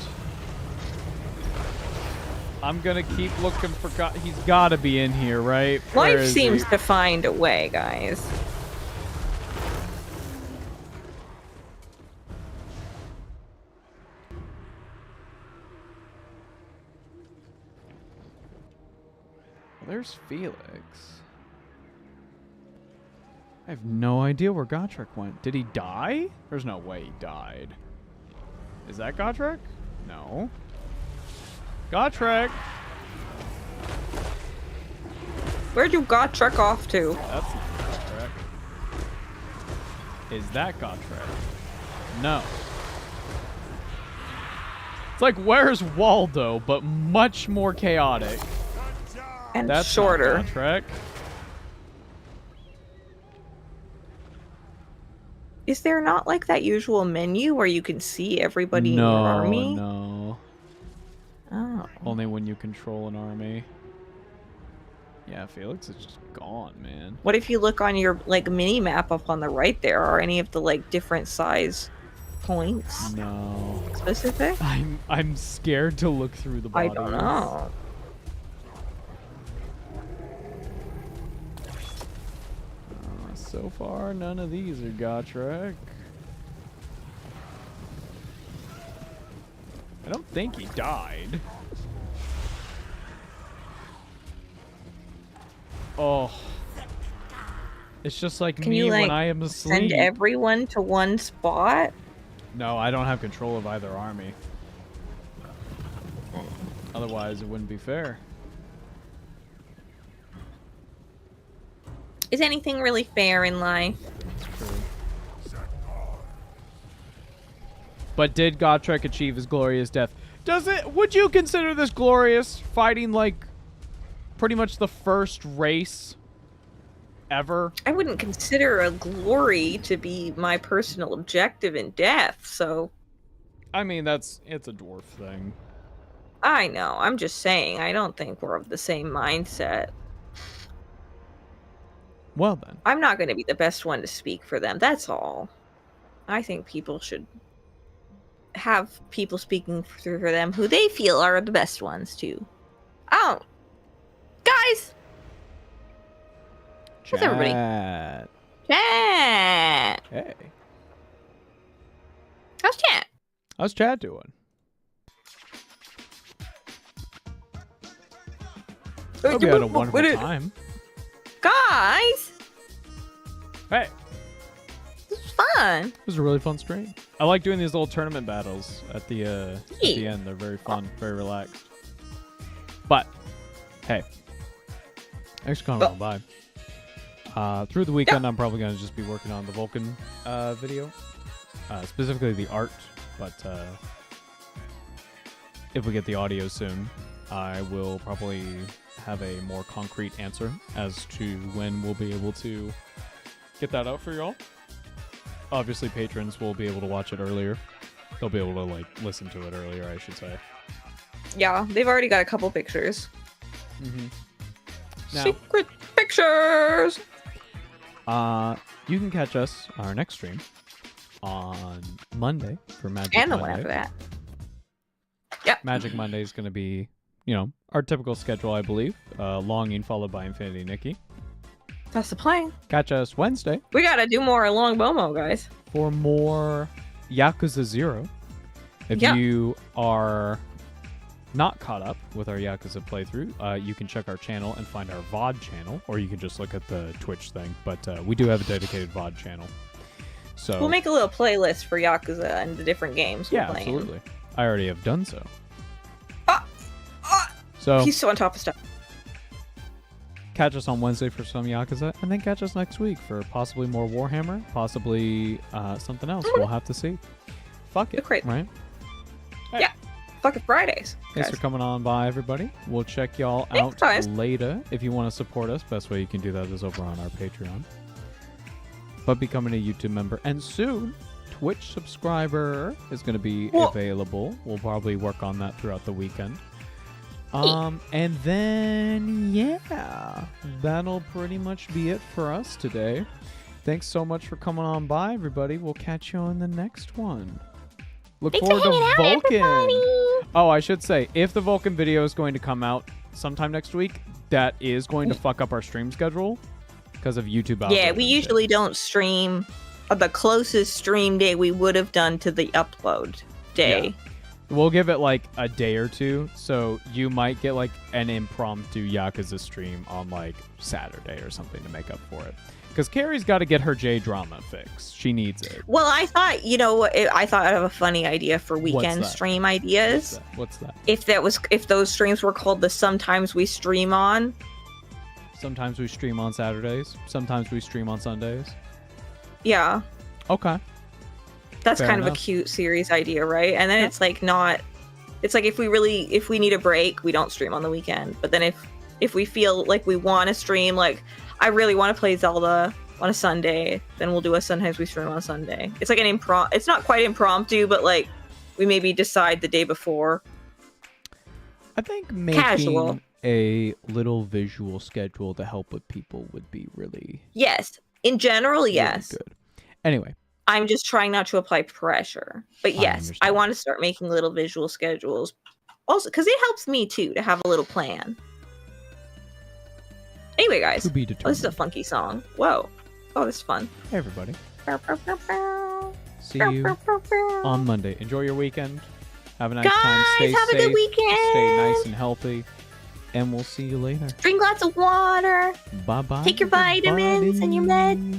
Speaker 2: I'm gonna keep looking for God. He's gotta be in here, right? Where
Speaker 3: Life
Speaker 2: is
Speaker 3: seems
Speaker 2: he?
Speaker 3: to find a way, guys.
Speaker 2: There's Felix. I have no idea where Gotrek went. Did he die? There's no way he died. Is that Gotrek? No. Gotrek!
Speaker 3: Where'd you got truck off to?
Speaker 2: That's not Gotrek. Is that Gotrek? No. It's like, where's Waldo, but much more chaotic.
Speaker 3: And
Speaker 2: That's
Speaker 3: shorter.
Speaker 2: not Gotrek.
Speaker 3: Is there not like that usual menu where you can see everybody in your army?
Speaker 2: No.
Speaker 3: Oh.
Speaker 2: Only when you control an army. Yeah, Felix is just gone, man.
Speaker 3: What if you look on your like mini map up on the right there? Are any of the like different size points
Speaker 2: No.
Speaker 3: specific?
Speaker 2: I'm scared to look through the
Speaker 3: I
Speaker 2: bodies.
Speaker 3: don't know.
Speaker 2: So far, none of these are Gotrek. I don't think he died. Oh. It's just like
Speaker 3: Can
Speaker 2: me
Speaker 3: you like
Speaker 2: when I am asleep.
Speaker 3: send everyone to one spot?
Speaker 2: No, I don't have control of either army. Otherwise, it wouldn't be fair.
Speaker 3: Is anything really fair in life?
Speaker 2: True. But did Gotrek achieve his glorious death? Would you consider this glorious, fighting like pretty much the first race ever?
Speaker 3: I wouldn't consider a glory to be my personal objective in death, so
Speaker 2: I mean, it's a dwarf thing.
Speaker 3: I know. I'm just saying, I don't think we're of the same mindset.
Speaker 2: Well then.
Speaker 3: I'm not going to be the best one to speak for them, that's all. I think people should have people speaking for them who they feel are the best ones, too. Oh, guys! Where's everybody? Chat!
Speaker 2: Hey.
Speaker 3: How's chat?
Speaker 2: How's Chad doing? Hope you had a wonderful time.
Speaker 3: Guys!
Speaker 2: Hey.
Speaker 3: This is fun.
Speaker 2: It was a really fun stream. I like doing these little tournament battles at the end. They're very fun, very relaxed. But, hey. Thanks for coming on by. Through the weekend, I'm probably going to just be working on the Vulcan video. Specifically the art. But if we get the audio soon, I will probably have a more concrete answer as to when we'll be able to get that out for y'all. Obviously, patrons will be able to watch it earlier. They'll be able to, like, listen to it earlier, I should say.
Speaker 3: Yeah, they've already got a couple pictures.
Speaker 2: Mm-hmm. Now,
Speaker 3: Secret pictures!
Speaker 2: you can catch us on our next stream on Monday for Magic
Speaker 3: And the
Speaker 2: Monday.
Speaker 3: one after that. Yep.
Speaker 2: Magic Monday is going to be, our typical schedule, I believe. Longing followed by Infinity Nikki.
Speaker 3: That's the plan.
Speaker 2: Catch us Wednesday
Speaker 3: We gotta do more Long Bomo, guys.
Speaker 2: for more Yakuza 0. If
Speaker 3: Yeah.
Speaker 2: you are not caught up with our Yakuza playthrough, you can check our channel and find our VOD channel, or you can just look at the Twitch thing. But we do have a dedicated VOD channel. So
Speaker 3: We'll make a little playlist for Yakuza and the different games we're playing.
Speaker 2: Absolutely. I already have done so.
Speaker 3: So he's so on top of stuff.
Speaker 2: Catch us on Wednesday for some Yakuza, and then catch us next week for possibly more Warhammer, possibly something else. We'll have to see. Fuck it,
Speaker 3: Great.
Speaker 2: right? Hey.
Speaker 3: Yeah. Fuck it, Fridays.
Speaker 2: Thanks
Speaker 3: guys.
Speaker 2: for coming on by, everybody. We'll check y'all
Speaker 3: Thanks,
Speaker 2: out
Speaker 3: guys.
Speaker 2: later. If you want to support us, best way you can do that is over on our Patreon. But becoming a YouTube member, and soon, Twitch subscriber is going to be available. We'll probably work on that throughout the weekend. And then, yeah, that'll pretty much be it for us today. Thanks so much for coming on by, everybody. We'll catch you on the next one. Look forward to Vulcan. Oh, I should say, if the Vulcan video is going to come out sometime next week, that is going to fuck up our stream schedule because of YouTube.
Speaker 3: Yeah, we usually don't stream the closest stream day we would have done to the upload day.
Speaker 2: Yeah. We'll give it like a day or two, so you might get like an impromptu Yakuza stream on like Saturday or something to make up for it. Because Carrie's got to get her J-drama fix. She needs it.
Speaker 3: Well, I thought, I thought of a funny idea for weekend stream ideas.
Speaker 2: What's that?
Speaker 3: If those streams were called the Sometimes We Stream On.
Speaker 2: Sometimes we stream on Saturdays. Sometimes we stream on Sundays.
Speaker 3: Yeah.
Speaker 2: Okay.
Speaker 3: That's
Speaker 2: Fair
Speaker 3: kind
Speaker 2: enough.
Speaker 3: of a cute series idea, right? And then it's like not. It's like if we need a break, we don't stream on the weekend. But then if we feel like we want to stream, like I really want to play Zelda on a Sunday, then we'll do a Sometimes We Stream on Sunday. It's like it's not quite impromptu, but like we maybe decide the day before.
Speaker 2: I think making
Speaker 3: Casual.
Speaker 2: a little visual schedule to help with people would be really
Speaker 3: Yes. In general, yes.
Speaker 2: good. Anyway.
Speaker 3: I'm just trying not to apply pressure. But yes, I want to start making little visual schedules. Also, because it helps me too to have a little plan. Anyway, guys,
Speaker 2: To be
Speaker 3: this is a
Speaker 2: determined.
Speaker 3: funky song. Whoa. Oh, this is fun.
Speaker 2: Hey, everybody. See you on Monday. Enjoy your weekend. Have a nice time. Stay
Speaker 3: have a
Speaker 2: safe.
Speaker 3: good weekend.
Speaker 2: Stay nice and healthy. And we'll see you later.
Speaker 3: Drink lots of water.
Speaker 2: Bye-bye.
Speaker 3: Take your vitamins and your meds.